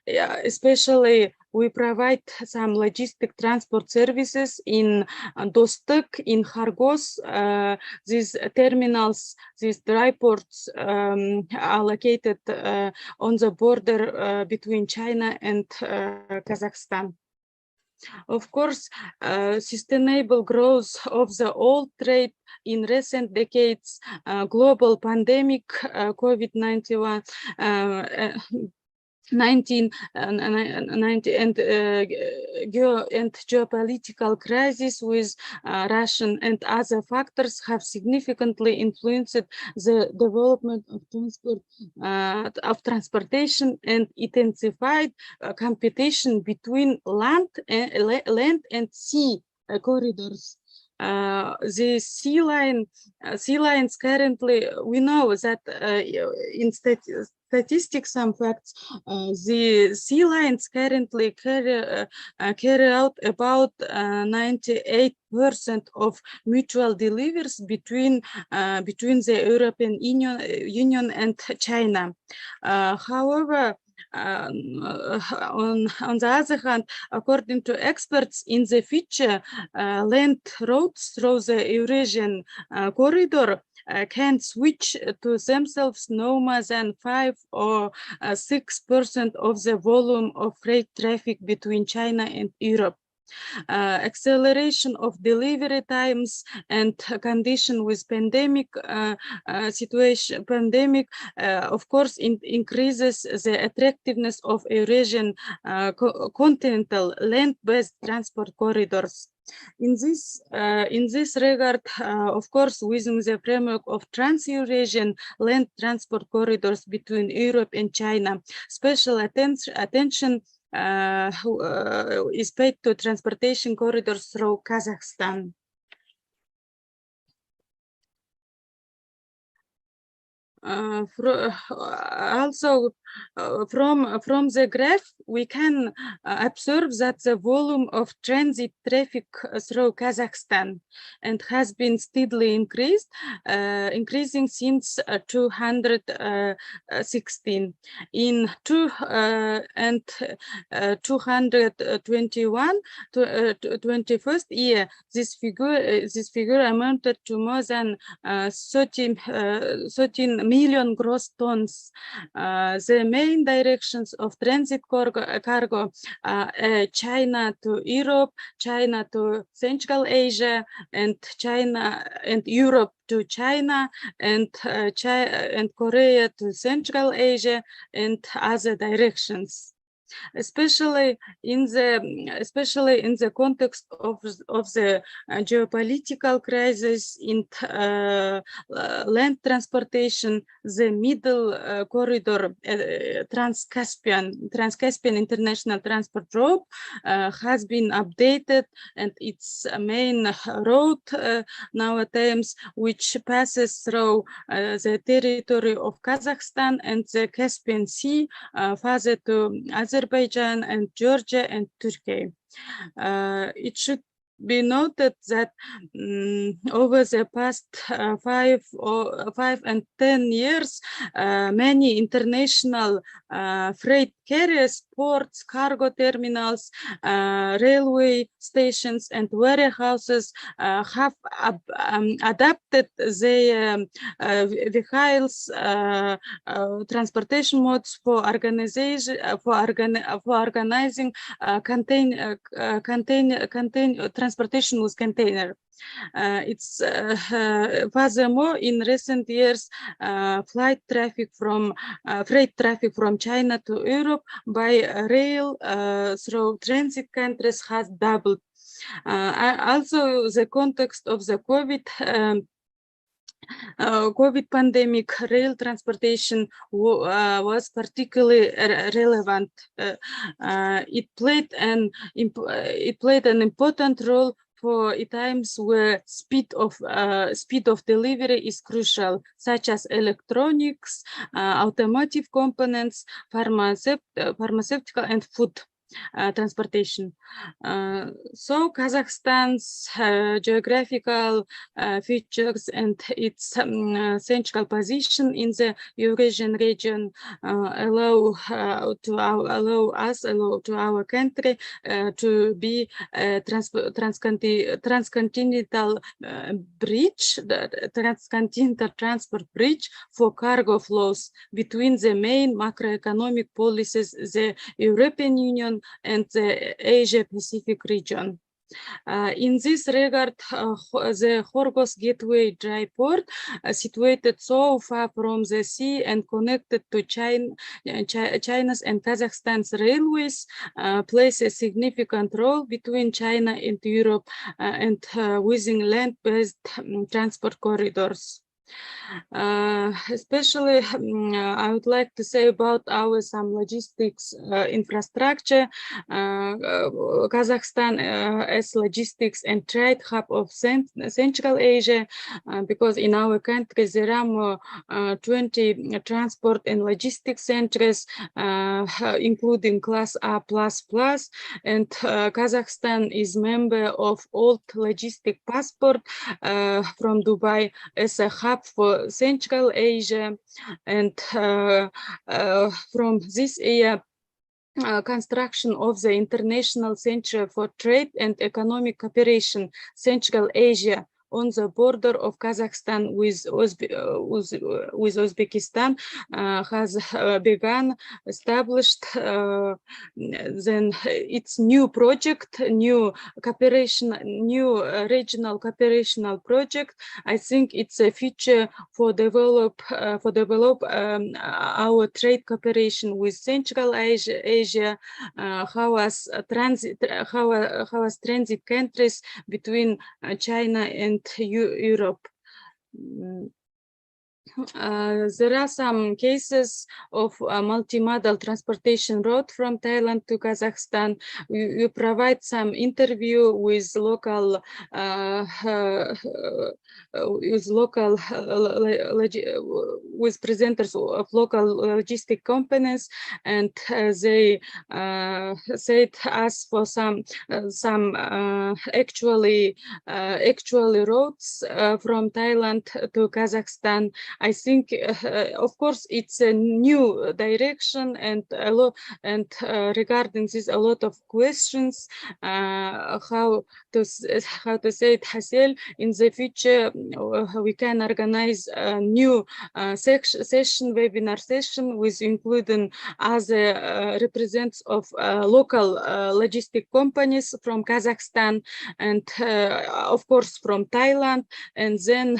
especially we provide some logistic transport services in Dostok, in Khargos. These terminals, these dry ports are located on the border between China and Kazakhstan. Of course, sustainable growth of the oil trade in recent decades, global pandemic, COVID-19, and geopolitical crisis with Russian and other factors have significantly influenced the development of transportation and intensified competition between land and sea corridors. The sea lines currently, we know that in statistics, some facts, the sea lines currently carry out about 98% of mutual deliveries between the European Union and China. However, on the other hand, according to experts, in the future, land roads through the Eurasian corridor can switch to themselves no more than 5 or 6% of the volume of freight traffic between China and Europe. Acceleration of delivery times and condition with pandemic situation, of course, increases the attractiveness of Eurasian continental land-based transport corridors. In this regard, of course, within the framework of Trans-Eurasian land transport corridors between Europe and China, special attention is paid to transportation corridors through Kazakhstan. Also, from the graph, we can observe that the volume of transit traffic through Kazakhstan and has been steadily increasing since 2016. In 221 to 21st year, this figure amounted to more than 13 million gross tons. The main directions of transit cargo are China to Europe, China to Central Asia, and China and Europe to China, and Korea to Central Asia, and other directions. especially in the context of the geopolitical crisis in land transportation. The middle corridor, Trans-Caspian International Transport Road, has been updated, and its main road nowadays, which passes through the territory of Kazakhstan and the Caspian Sea, further to Azerbaijan and Georgia and Turkey. It should be noted that over the past 5 and 10 years, many international freight carriers, ports, cargo terminals, railway stations, and warehouses have adapted their vehicles transportation modes for organizing transportation with container. It's furthermore, in recent years, freight traffic from China to Europe by rail through transit countries has doubled. Also, the context of the COVID pandemic, rail transportation was particularly relevant. It played an important role for times where speed of delivery is crucial, such as electronics, automotive components, pharmaceutical and food transportation. So Kazakhstan's geographical features and its central position in the Eurasian region allow to our country to be a transcontinental bridge, the transcontinental transport bridge for cargo flows between the main macroeconomic policies, the European Union and the Asia-Pacific region. In this regard, the Horgos Gateway dry port, situated so far from the sea and connected to China's and Kazakhstan's railways, plays a significant role between China and Europe and within land-based transport corridors. Especially, I would like to say about some logistics infrastructure. Kazakhstan as logistics and trade hub of Central Asia, because in our country there are more 20 transport and logistics centers, including Class A++, and Kazakhstan is member of Old Logistic Passport from Dubai as a hub for Central Asia, and from this year, construction of the International Center for Trade and Economic Cooperation, Central Asia, on the border of Kazakhstan with Uzbekistan has begun, established. Then its new project, new cooperation, new regional cooperational project. I think it's a feature for develop our trade cooperation with Central Asia, how as transit countries between China and Europe. There are some cases of multimodal transportation route from Thailand to Kazakhstan. We provide some interview with local presenters of local logistic companies, and they said us for some actually routes from Thailand to Kazakhstan. I think, of course, it's a new direction, and regarding this, a lot of questions. How to say it, Hassel, in the future, we can organize a new webinar session with including other representatives of local logistic companies from Kazakhstan and of course from Thailand, and then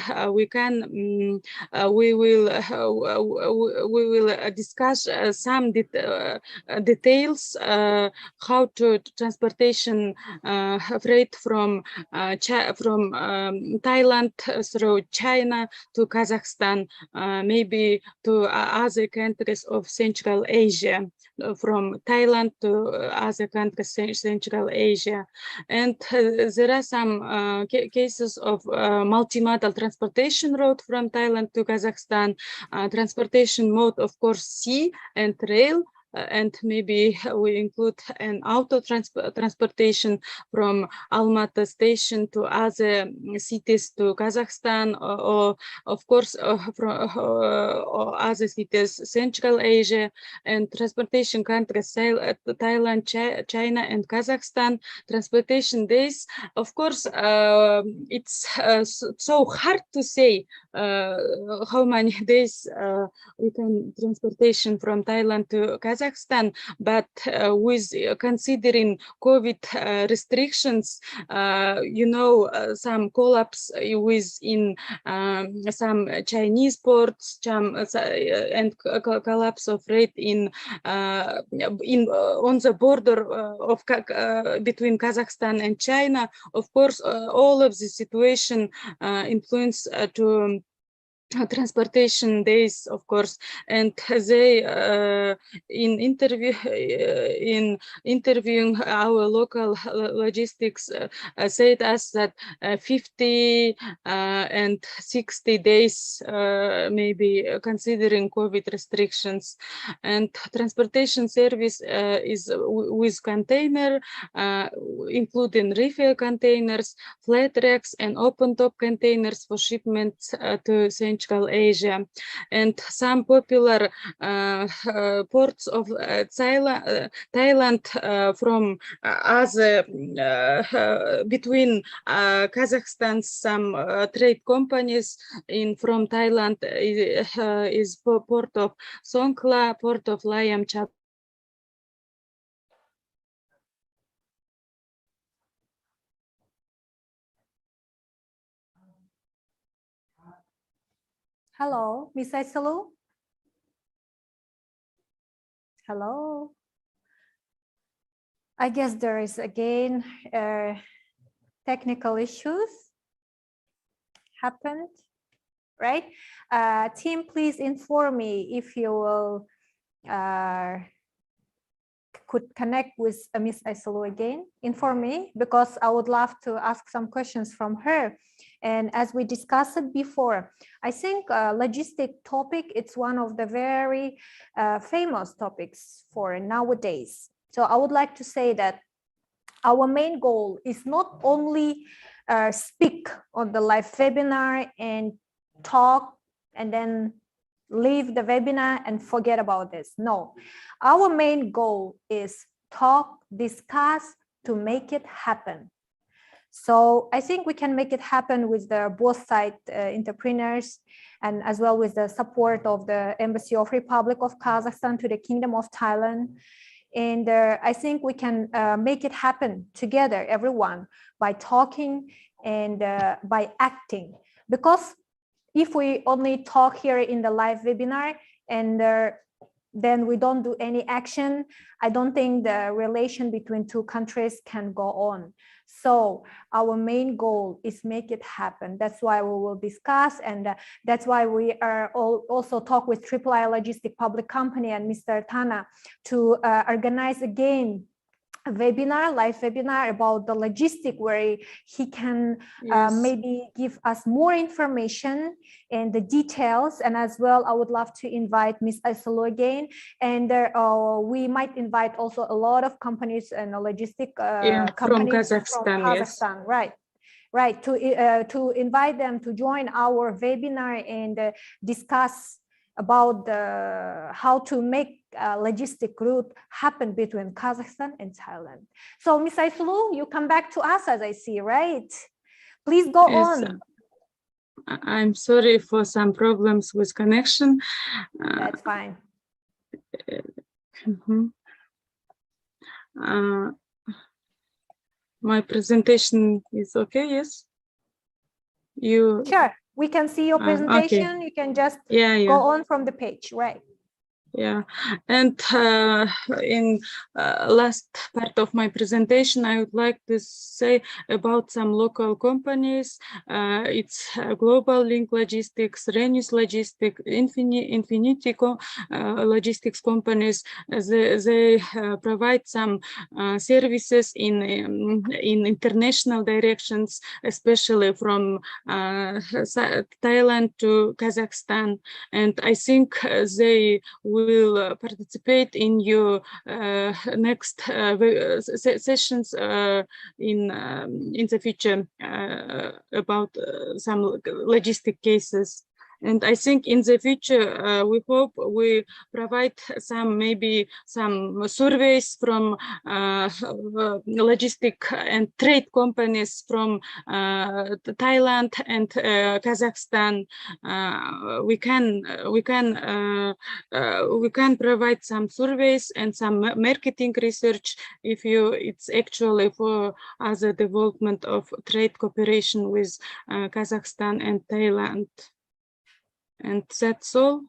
we will discuss some details how to transportation freight from Thailand through China to Kazakhstan, maybe to other countries of Central Asia, from Thailand to other countries Central Asia. And there are some cases of multimodal transportation route from Thailand to Kazakhstan, transportation mode, of course, sea and rail, and maybe we include an auto transportation from Almaty station to other cities to Kazakhstan, or of course from other cities Central Asia, and transportation countries Thailand, China, and Kazakhstan. Transportation days, of course, it's so hard to say how many days we can transportation from Thailand to Kazakhstan, but with considering COVID restrictions, some collapse within some Chinese ports, and collapse of rate on the border of between Kazakhstan and China. Of course, all of the situation influence to transportation days, of course, and they in interviewing our local logistics said us that 50 and 60 days maybe considering COVID restrictions. And transportation service is with container, including refill containers, flat racks, and open top containers for shipments to Central Asia. And some popular ports of Thailand from other between Kazakhstan, some trade companies from Thailand is port of Songkhla, port of Layam-Chat. Hello, Miss Aisalu? Hello? I guess there is again technical issues happened, right? Team, please inform me if you will could connect with Miss Aisalu again. Inform me, because I would love to ask some questions from her. And as we discussed it before, I think logistic topic, it's one of the very famous topics for nowadays. So I would like to say that our main goal is not only speak on the live webinar and talk and then leave the webinar and forget about this. No, our main goal is talk, discuss to make it happen. So I think we can make it happen with the both side entrepreneurs, and as well with the support of the Embassy of Republic of Kazakhstan to the Kingdom of Thailand. And I think we can make it happen together, everyone, by talking and by acting. Because if we only talk here in the live webinar and then we don't do any action, I don't think the relation between two countries can go on. So our main goal is make it happen. That's why we will discuss, and that's why we are also talk with III Logistic Public Company and Mr. Tana to organize again a webinar, live webinar about the logistic, where he can maybe give us more information and the details. And as well, I would love to invite Ms. Aisalu again, and we might invite also a lot of companies and logistic companies from Kazakhstan, right, to invite them to join our webinar and discuss about how to make logistic route happen between Kazakhstan and Thailand. So Ms. Aisalu, you come back to us, as I see, right? Please go on. I'm sorry for some problems with connection. That's fine. My presentation is okay, yes? You Sure, we can see your presentation. Okay. You can just Yeah. go on from the page, right? Yeah, and in last part of my presentation, I would like to say about some local companies. It's Global Link Logistics, Renus Logistics, Infinity Logistics companies. They provide some services in international directions, especially from Thailand to Kazakhstan. And I think they will participate in your next sessions in the future about some logistic cases. And I think in the future, we hope we provide maybe some surveys from logistic and trade companies from Thailand and Kazakhstan. We can provide some surveys and some marketing research if it's actually for other development of trade cooperation with Kazakhstan and Thailand. And that's all.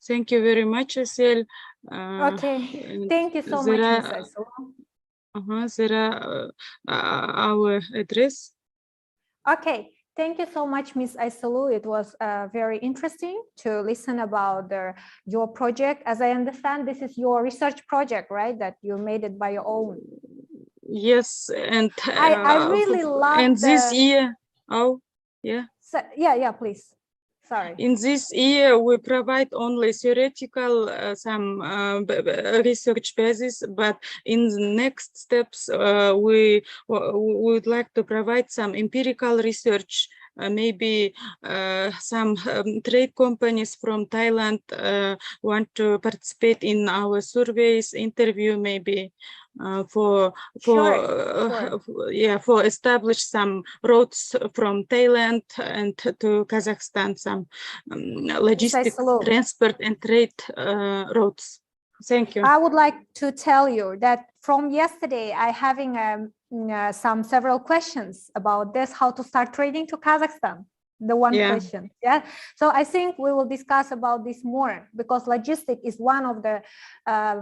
Thank you very much, Asel. Okay, thank you so much, Ms. Aysel. There are our address. Okay, thank you so much, Ms. Aysel. It was very interesting to listen about your project. As I understand, this is your research project, right? That you made it by your own. Yes, and I really love and this year. Oh, yeah. So, yeah, please. Sorry. In this year, we provide only theoretical some research basis, but in the next steps, we would like to provide some empirical research. Maybe some trade companies from Thailand want to participate in our surveys, interview, maybe for establish some routes from Thailand and to Kazakhstan, some logistics, transport and trade routes. Thank you. I would like to tell you that from yesterday, I having several questions about this, how to start trading to Kazakhstan. The one question. Yeah. So I think we will discuss about this more because logistics is one of the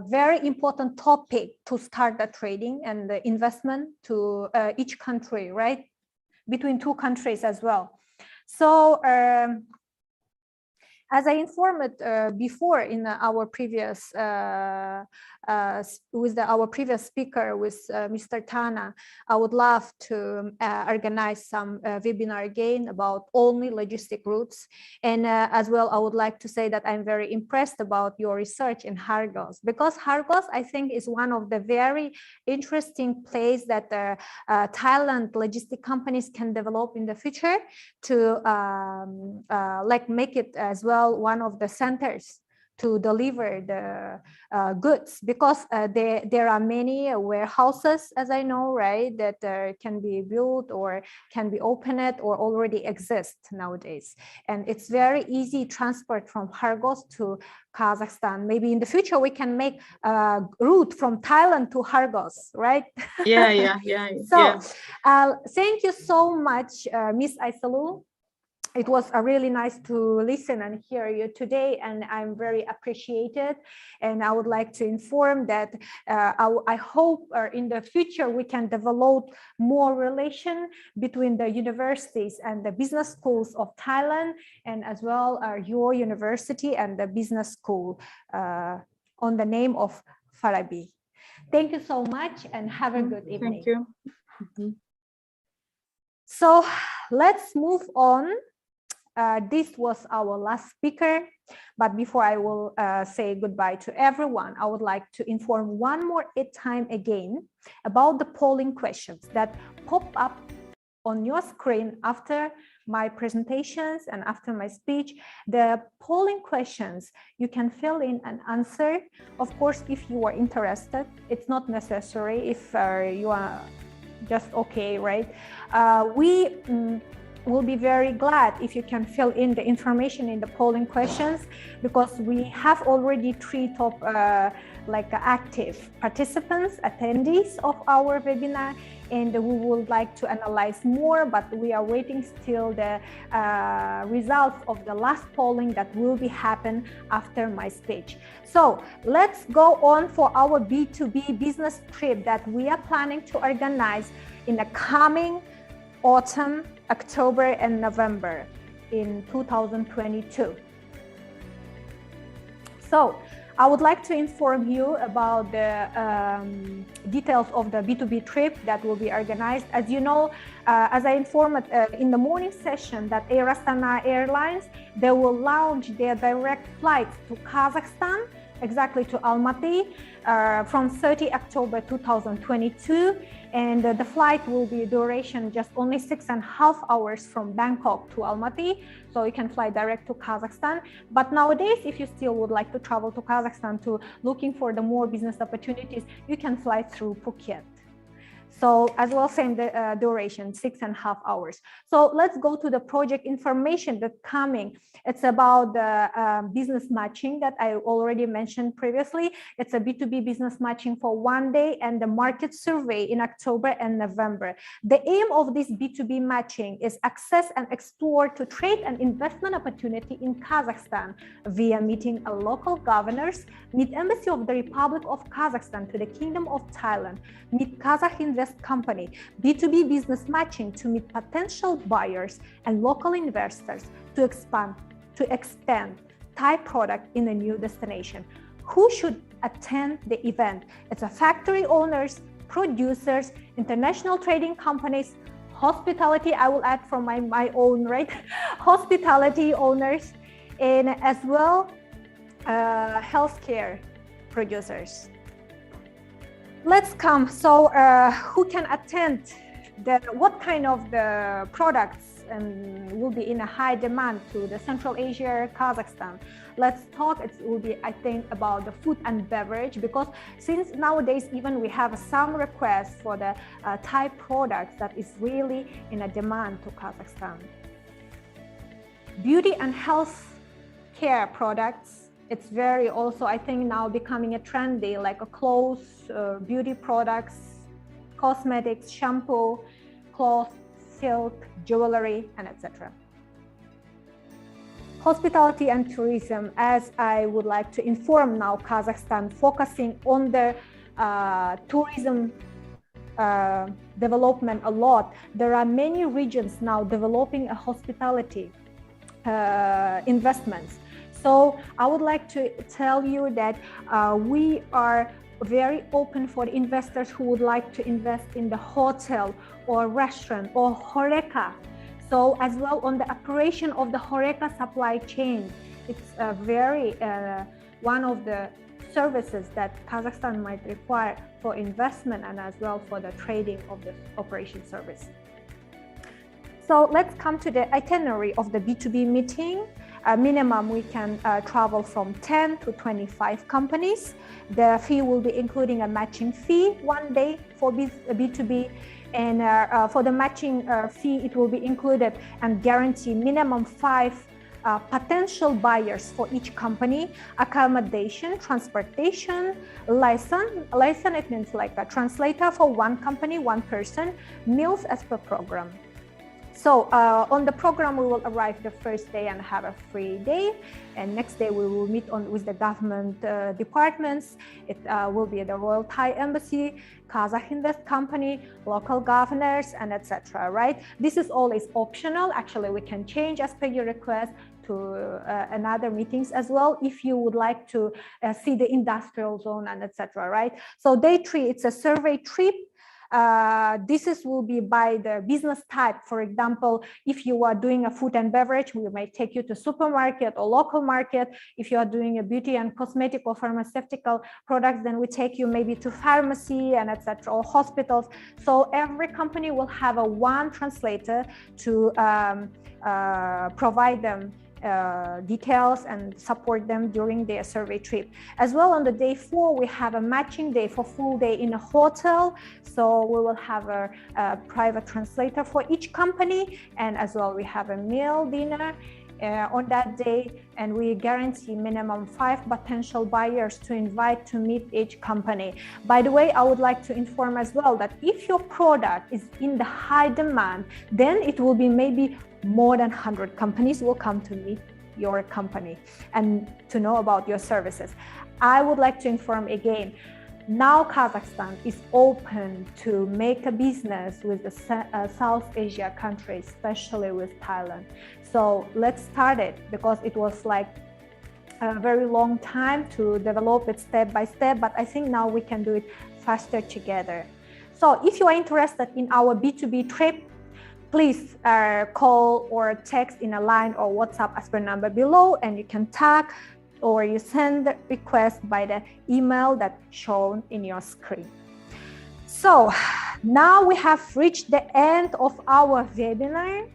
very important topic to start the trading and the investment to each country, right? Between two countries as well. So as I informed before in our previous with our previous speaker, with Mr. Tana, I would love to organize some webinar again about only logistic routes. And as well, I would like to say that I'm very impressed about your research in Hargos, because Hargos, I think, is one of the very interesting place that Thailand logistic companies can develop in the future to like make it as well one of the centers to deliver the goods, because there are many warehouses, as I know, right, that can be built or can be opened or already exist nowadays. And it's very easy transport from Hargos to Kazakhstan. Maybe in the future we can make a route from Thailand to Hargos, right? Yeah. So thank you so much, Ms. Aysel. It was really nice to listen and hear you today, and I'm very appreciated. And I would like to inform that I hope in the future we can develop more relation between the universities and the business schools of Thailand, and as well your university and the business school on the name of Farabi. Thank you so much and have a good evening. Thank you. So let's move on. This was our last speaker, but before I will say goodbye to everyone, I would like to inform one more time again about the polling questions that pop up on your screen after my presentations and after my speech. The polling questions, you can fill in an answer. Of course, if you are interested, it's not necessary if you are just okay, right? we'll be very glad if you can fill in the information in the polling questions, because we have already 3 top active participants, attendees of our webinar, and we would like to analyze more, but we are waiting still the results of the last polling that will be happen after my speech. So let's go on for our B2B business trip that we are planning to organize in the coming autumn, October and November in 2022. So I would like to inform you about the details of the B2B trip that will be organized. As you know, as I informed in the morning session, that Air Astana Airlines, they will launch their direct flights to Kazakhstan, exactly to Almaty, from 30 October 2022. And the flight will be duration just only 6.5 hours from Bangkok to Almaty. So you can fly direct to Kazakhstan. But nowadays, if you still would like to travel to Kazakhstan to looking for the more business opportunities, you can fly through Phuket. So as well, same the duration, 6.5 hours. So let's go to the project information that's coming. It's about the business matching that I already mentioned previously. It's a B2B business matching for 1 day and the market survey in October and November. The aim of this B2B matching is access and explore to trade and investment opportunity in Kazakhstan via meeting a local governors, meet Embassy of the Republic of Kazakhstan to the Kingdom of Thailand, meet Kazakh Invest Company, B2B business matching to meet potential buyers and local investors to expand Thai product in a new destination. Who should attend the event? It's a factory owners, producers, international trading companies, hospitality, I will add from my own, right? Hospitality owners, and as well healthcare producers. Let's come. So who can attend? What kind of the products will be in a high demand to the Central Asia, Kazakhstan? Let's talk. It will be, I think, about the food and beverage, because since nowadays even we have some requests for the Thai products that is really in a demand to Kazakhstan. Beauty and health care products. It's very also, I think, now becoming a trendy, like a clothes, beauty products, cosmetics, shampoo, cloth, silk, jewelry, and etc. Hospitality and tourism, as I would like to inform now, Kazakhstan focusing on the tourism development a lot. There are many regions now developing a hospitality investments. So I would like to tell you that we are very open for investors who would like to invest in the hotel or restaurant or HoReCa. So as well on the operation of the HoReCa supply chain, it's a very one of the services that Kazakhstan might require for investment and as well for the trading of the operation service. So let's come to the itinerary of the B2B meeting. Minimum, we can travel from 10 to 25 companies. The fee will be including a matching fee 1 day for B2B. And for the matching fee, it will be included and guarantee minimum 5 potential buyers for each company, accommodation, transportation, license, it means like a translator for 1 company, 1 person, meals as per program. So on the program, we will arrive the first day and have a free day. And next day, we will meet with the government departments. It will be the Royal Thai Embassy, Kazakh Invest Company, local governors, and etc. Right? This is always optional. Actually, we can change as per your request to another meetings as well if you would like to see the industrial zone and etc. Right? So day 3, it's a survey trip. This will be by the business type. For example, if you are doing a food and beverage, we might take you to supermarket or local market. If you are doing a beauty and cosmetic or pharmaceutical products, then we take you maybe to pharmacy and etc. or hospitals. So every company will have a 1 translator to provide them details and support them during their survey trip. As well, on the day 4, we have a matching day for full day in a hotel. So we will have a private translator for each company, and as well we have a meal dinner on that day, and we guarantee minimum 5 potential buyers to invite to meet each company. By the way, I would like to inform as well that if your product is in the high demand, then it will be maybe more than 100 companies will come to meet your company and to know about your services. I would like to inform again, now Kazakhstan is open to make a business with the South Asia countries, especially with Thailand. So let's start it, because it was like a very long time to develop it step by step, but I think now we can do it faster together. So if you are interested in our B2B trip, please call or text in a line or WhatsApp as per number below, and you can tag or you send the request by the email that's shown in your screen. So now we have reached the end of our webinar,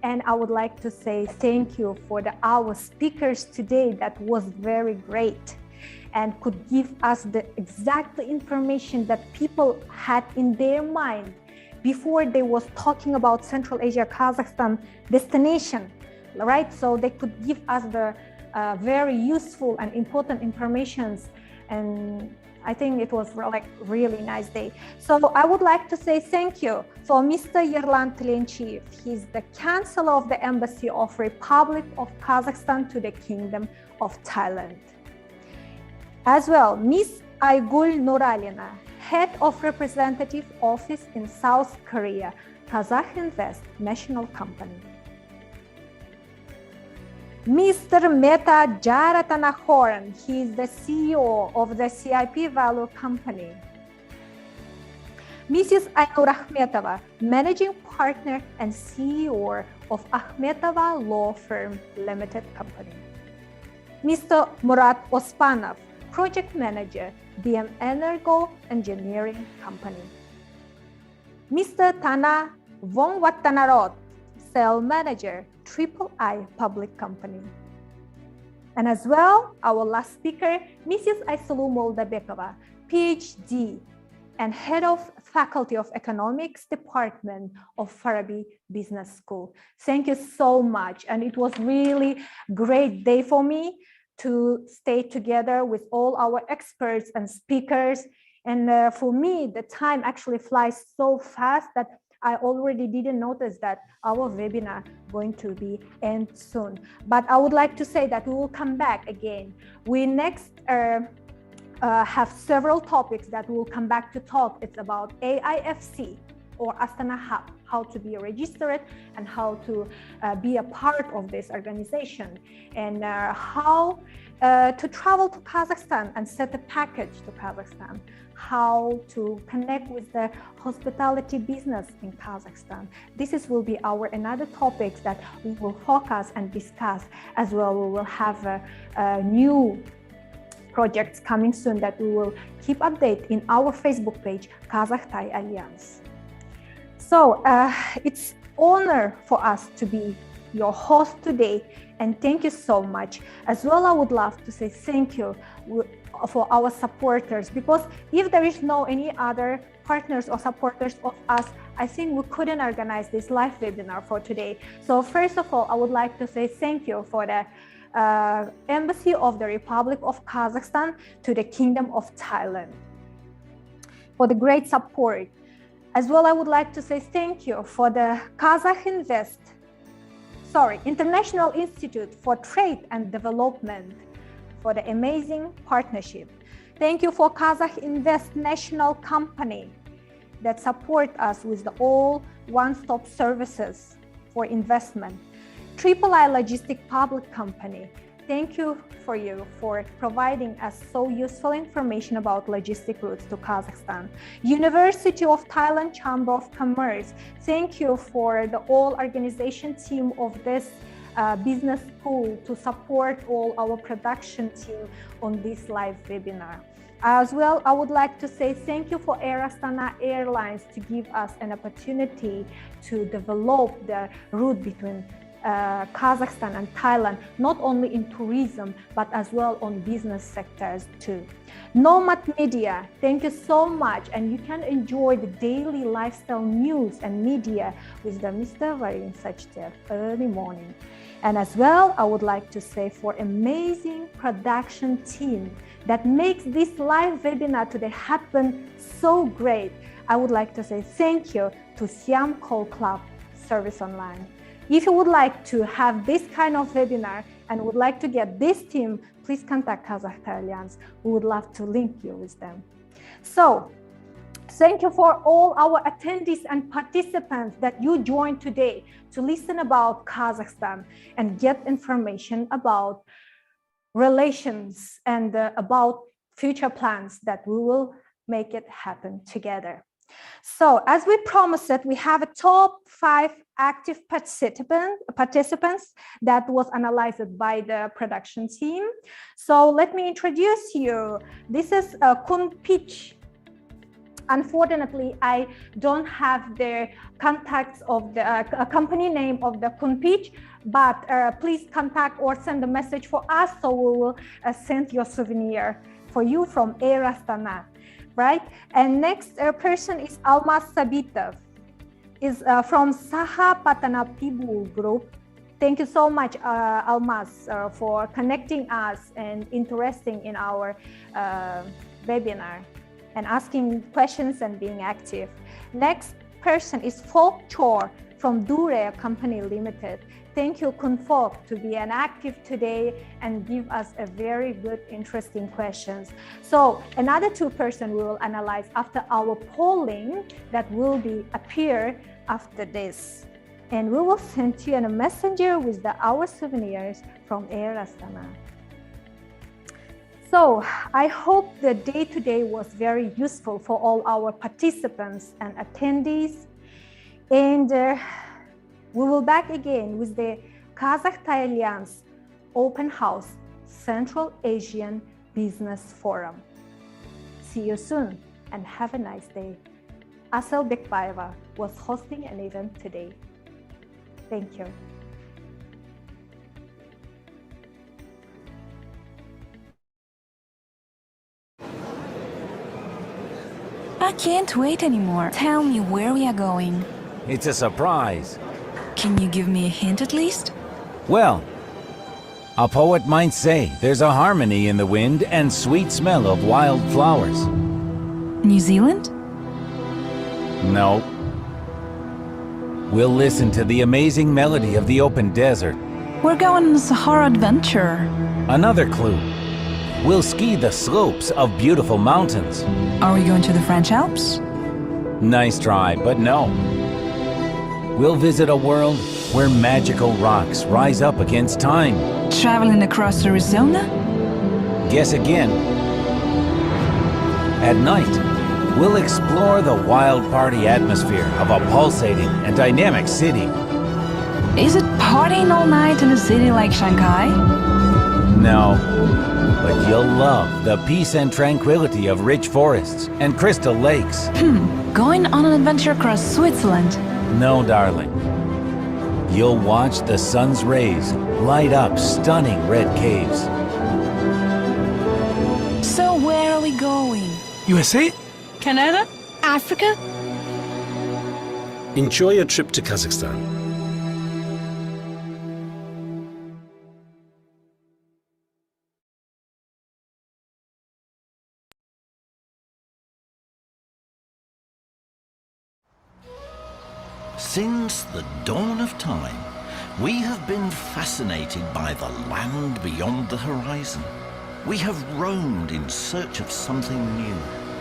and I would like to say thank you for our speakers today. That was very great and could give us the exact information that people had in their mind before they was talking about Central Asia, Kazakhstan destination, right? So they could give us the very useful and important informations, and I think it was like really nice day. So I would like to say thank you for Mr. Yerlan Tlenchiev. He's the Chancellor of the Embassy of Republic of Kazakhstan to the Kingdom of Thailand. As well, Ms. Aygul Nuralina, Head of Representative Office in South Korea, Kazakh Invest National Company. Mr. Meta Jaratanahoran, he is the CEO of the CIP Value Company. Mrs. Ainur Akhmetova, Managing Partner and CEO of Akhmetova Law Firm Limited Company. Mr. Murat Ospanov, Project Manager, BM Energo Engineering Company. Mr. Tana Vongwatanarot, Sales Manager, Triple I Public Company. And as well, our last speaker, Mrs. Aysulu Moldabekova, PhD and Head of Faculty of Economics Department of Farabi Business School. Thank you so much. And it was really great day for me to stay together with all our experts and speakers. And for me, the time actually flies so fast that I already didn't notice that our webinar going to be end soon. But I would like to say that we will come back again. We next have several topics that we will come back to talk. It's about AIFC or Astana Hub, how to be registered and how to be a part of this organization, and how to travel to Kazakhstan and set a package to Kazakhstan, how to connect with the hospitality business in Kazakhstan. This will be our another topics that we will focus and discuss as well. We will have new projects coming soon that we will keep update in our Facebook page, Kazakh Thai Alliance. So it's honor for us to be your host today, and thank you so much. As well, I would love to say thank you for our supporters, because if there is no any other partners or supporters of us, I think we couldn't organize this live webinar for today. So first of all, I would like to say thank you for the Embassy of the Republic of Kazakhstan to the Kingdom of Thailand for the great support. As well, I would like to say thank you for the International Institute for Trade and Development for the amazing partnership. Thank you for Kazakh Invest National Company that support us with the all one-stop services for investment. Triple I Logistic Public Company, thank you for providing us so useful information about logistic routes to Kazakhstan. University of Thailand Chamber of Commerce, thank you for the all organization team of this business school to support all our production team on this live webinar. As well, I would like to say thank you for Air Astana Airlines to give us an opportunity to develop the route between Kazakhstan and Thailand, not only in tourism, but as well on business sectors too. Nomad Media, thank you so much. And you can enjoy the daily lifestyle news and media with the Mr. Varin Sachdev early morning. And as well, I would like to say for amazing production team that makes this live webinar today happen so great. I would like to say thank you to Siam Coal Club Service Online. If you would like to have this kind of webinar and would like to get this team, please contact Kazakhstan Alliance. We would love to link you with them. So, thank you for all our attendees and participants that you joined today to listen about Kazakhstan and get information about relations and about future plans that we will make it happen together. So as we promised that we have a top 5 active participants that was analyzed by the production team. So let me introduce you. This is Kun Pich. Unfortunately, I don't have the contacts of the company name of the Kun Pich, but please contact or send a message for us, so we will send your souvenir for you from Air Astana, right? And next person is Almas Sabitov, is from Saha Patanaptibu Group. Thank you so much, Almas, for connecting us and interesting in our webinar and asking questions and being active. Next person is Folk Chor from Dure Company Limited. Thank you, Kun Folk, to be an active today and give us a very good, interesting questions. So another 2 persons we will analyze after our polling that will be appear after this. And we will send you a messenger with our souvenirs from Air Astana. So I hope the day today was very useful for all our participants and attendees. And we will back again with the Kazakhstan Alliance Open House Central Asian Business Forum. See you soon and have a nice day. Asel Bekbayeva was hosting an event today. Thank you. I can't wait anymore. Tell me where we are going. It's a surprise. Can you give me a hint at least? Well, a poet might say there's a harmony in the wind and sweet smell of wild flowers. New Zealand? No. We'll listen to the amazing melody of the open desert. We're going on a Sahara adventure. Another clue. We'll ski the slopes of beautiful mountains. Are we going to the French Alps? Nice try, but no. We'll visit a world where magical rocks rise up against time. Traveling across Arizona? Guess again. At night, we'll explore the wild party atmosphere of a pulsating and dynamic city. Is it partying all night in a city like Shanghai? No, but you'll love the peace and tranquility of rich forests and crystal lakes. Going on an adventure across Switzerland? No, darling. You'll watch the sun's rays light up stunning red caves. So where are we going? USA? Canada? Africa? Enjoy your trip to Kazakhstan. Since the dawn of time, we have been fascinated by the land beyond the horizon. We have roamed in search of something new,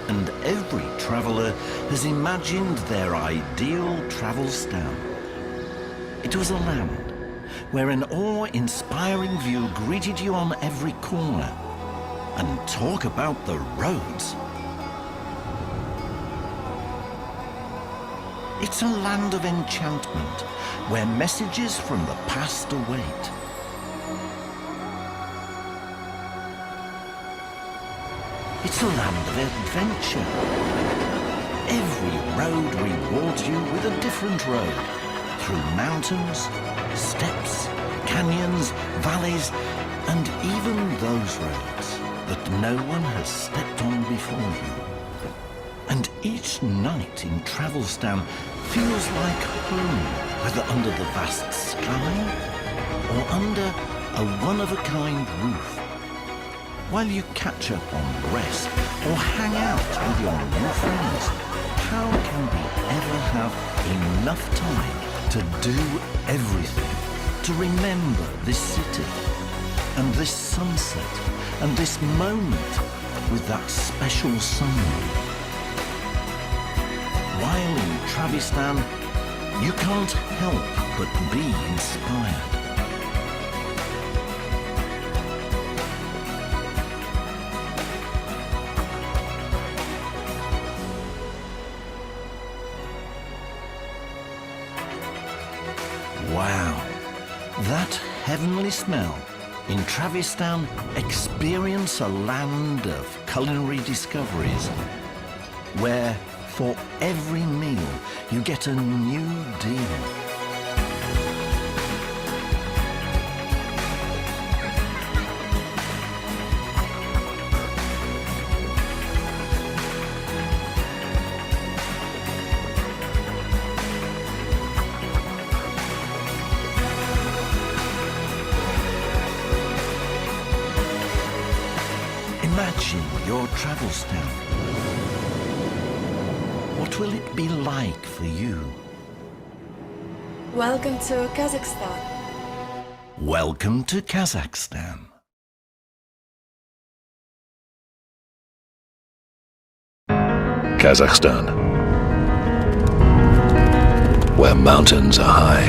and every traveler has imagined their ideal travel stamp. It was a land where an awe-inspiring view greeted you on every corner. And talk about the roads. It's a land of enchantment, where messages from the past await. It's a land of adventure. Every road rewards you with a different road, through mountains, steppes, canyons, valleys, and even those roads that no one has stepped on before you. And each night in Travelstan feels like home, whether under the vast sky or under a one-of-a-kind roof. While you catch up on rest or hang out with your new friends, how can we ever have enough time to do everything, to remember this city and this sunset and this moment with that special sunrise? While in Travelstan, you can't help but be inspired. Wow, that heavenly smell. In Travelstan, experience a land of culinary discoveries, where for every meal you get a new deal. Imagine your Travelstan. What will it be like for you? Welcome to Kazakhstan. Welcome to Kazakhstan. Kazakhstan, where mountains are high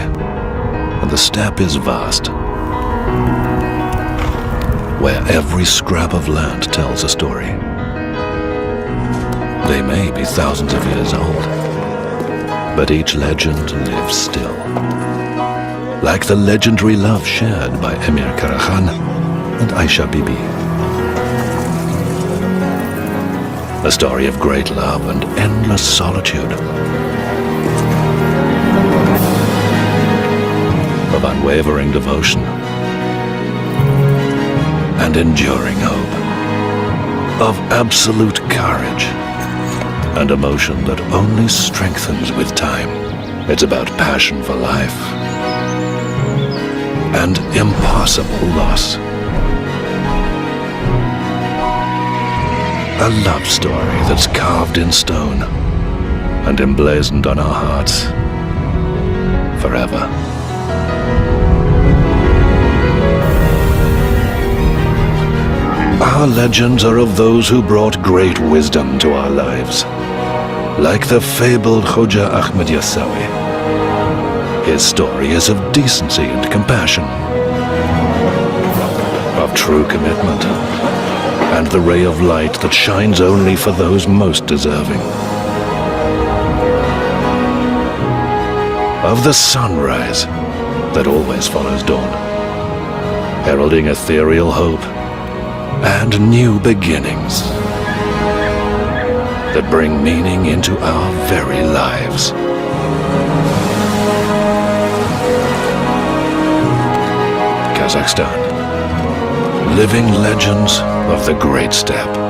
and the steppe is vast, where every scrap of land tells a story. They may be thousands of years old, but each legend lives still. Like the legendary love shared by Emir Karahan and Aisha Bibi. A story of great love and endless solitude. Of unwavering devotion and enduring hope. Of absolute courage and emotion that only strengthens with time. It's about passion for life and impossible loss. A love story that's carved in stone and emblazoned on our hearts forever. Our legends are of those who brought great wisdom to our lives, like the fabled Khoja Ahmed Yassawi. His story is of decency and compassion, of true commitment, and the ray of light that shines only for those most deserving. Of the sunrise that always follows dawn, heralding ethereal hope and new beginnings that bring meaning into our very lives. Kazakhstan, living legends of the Great Steppe.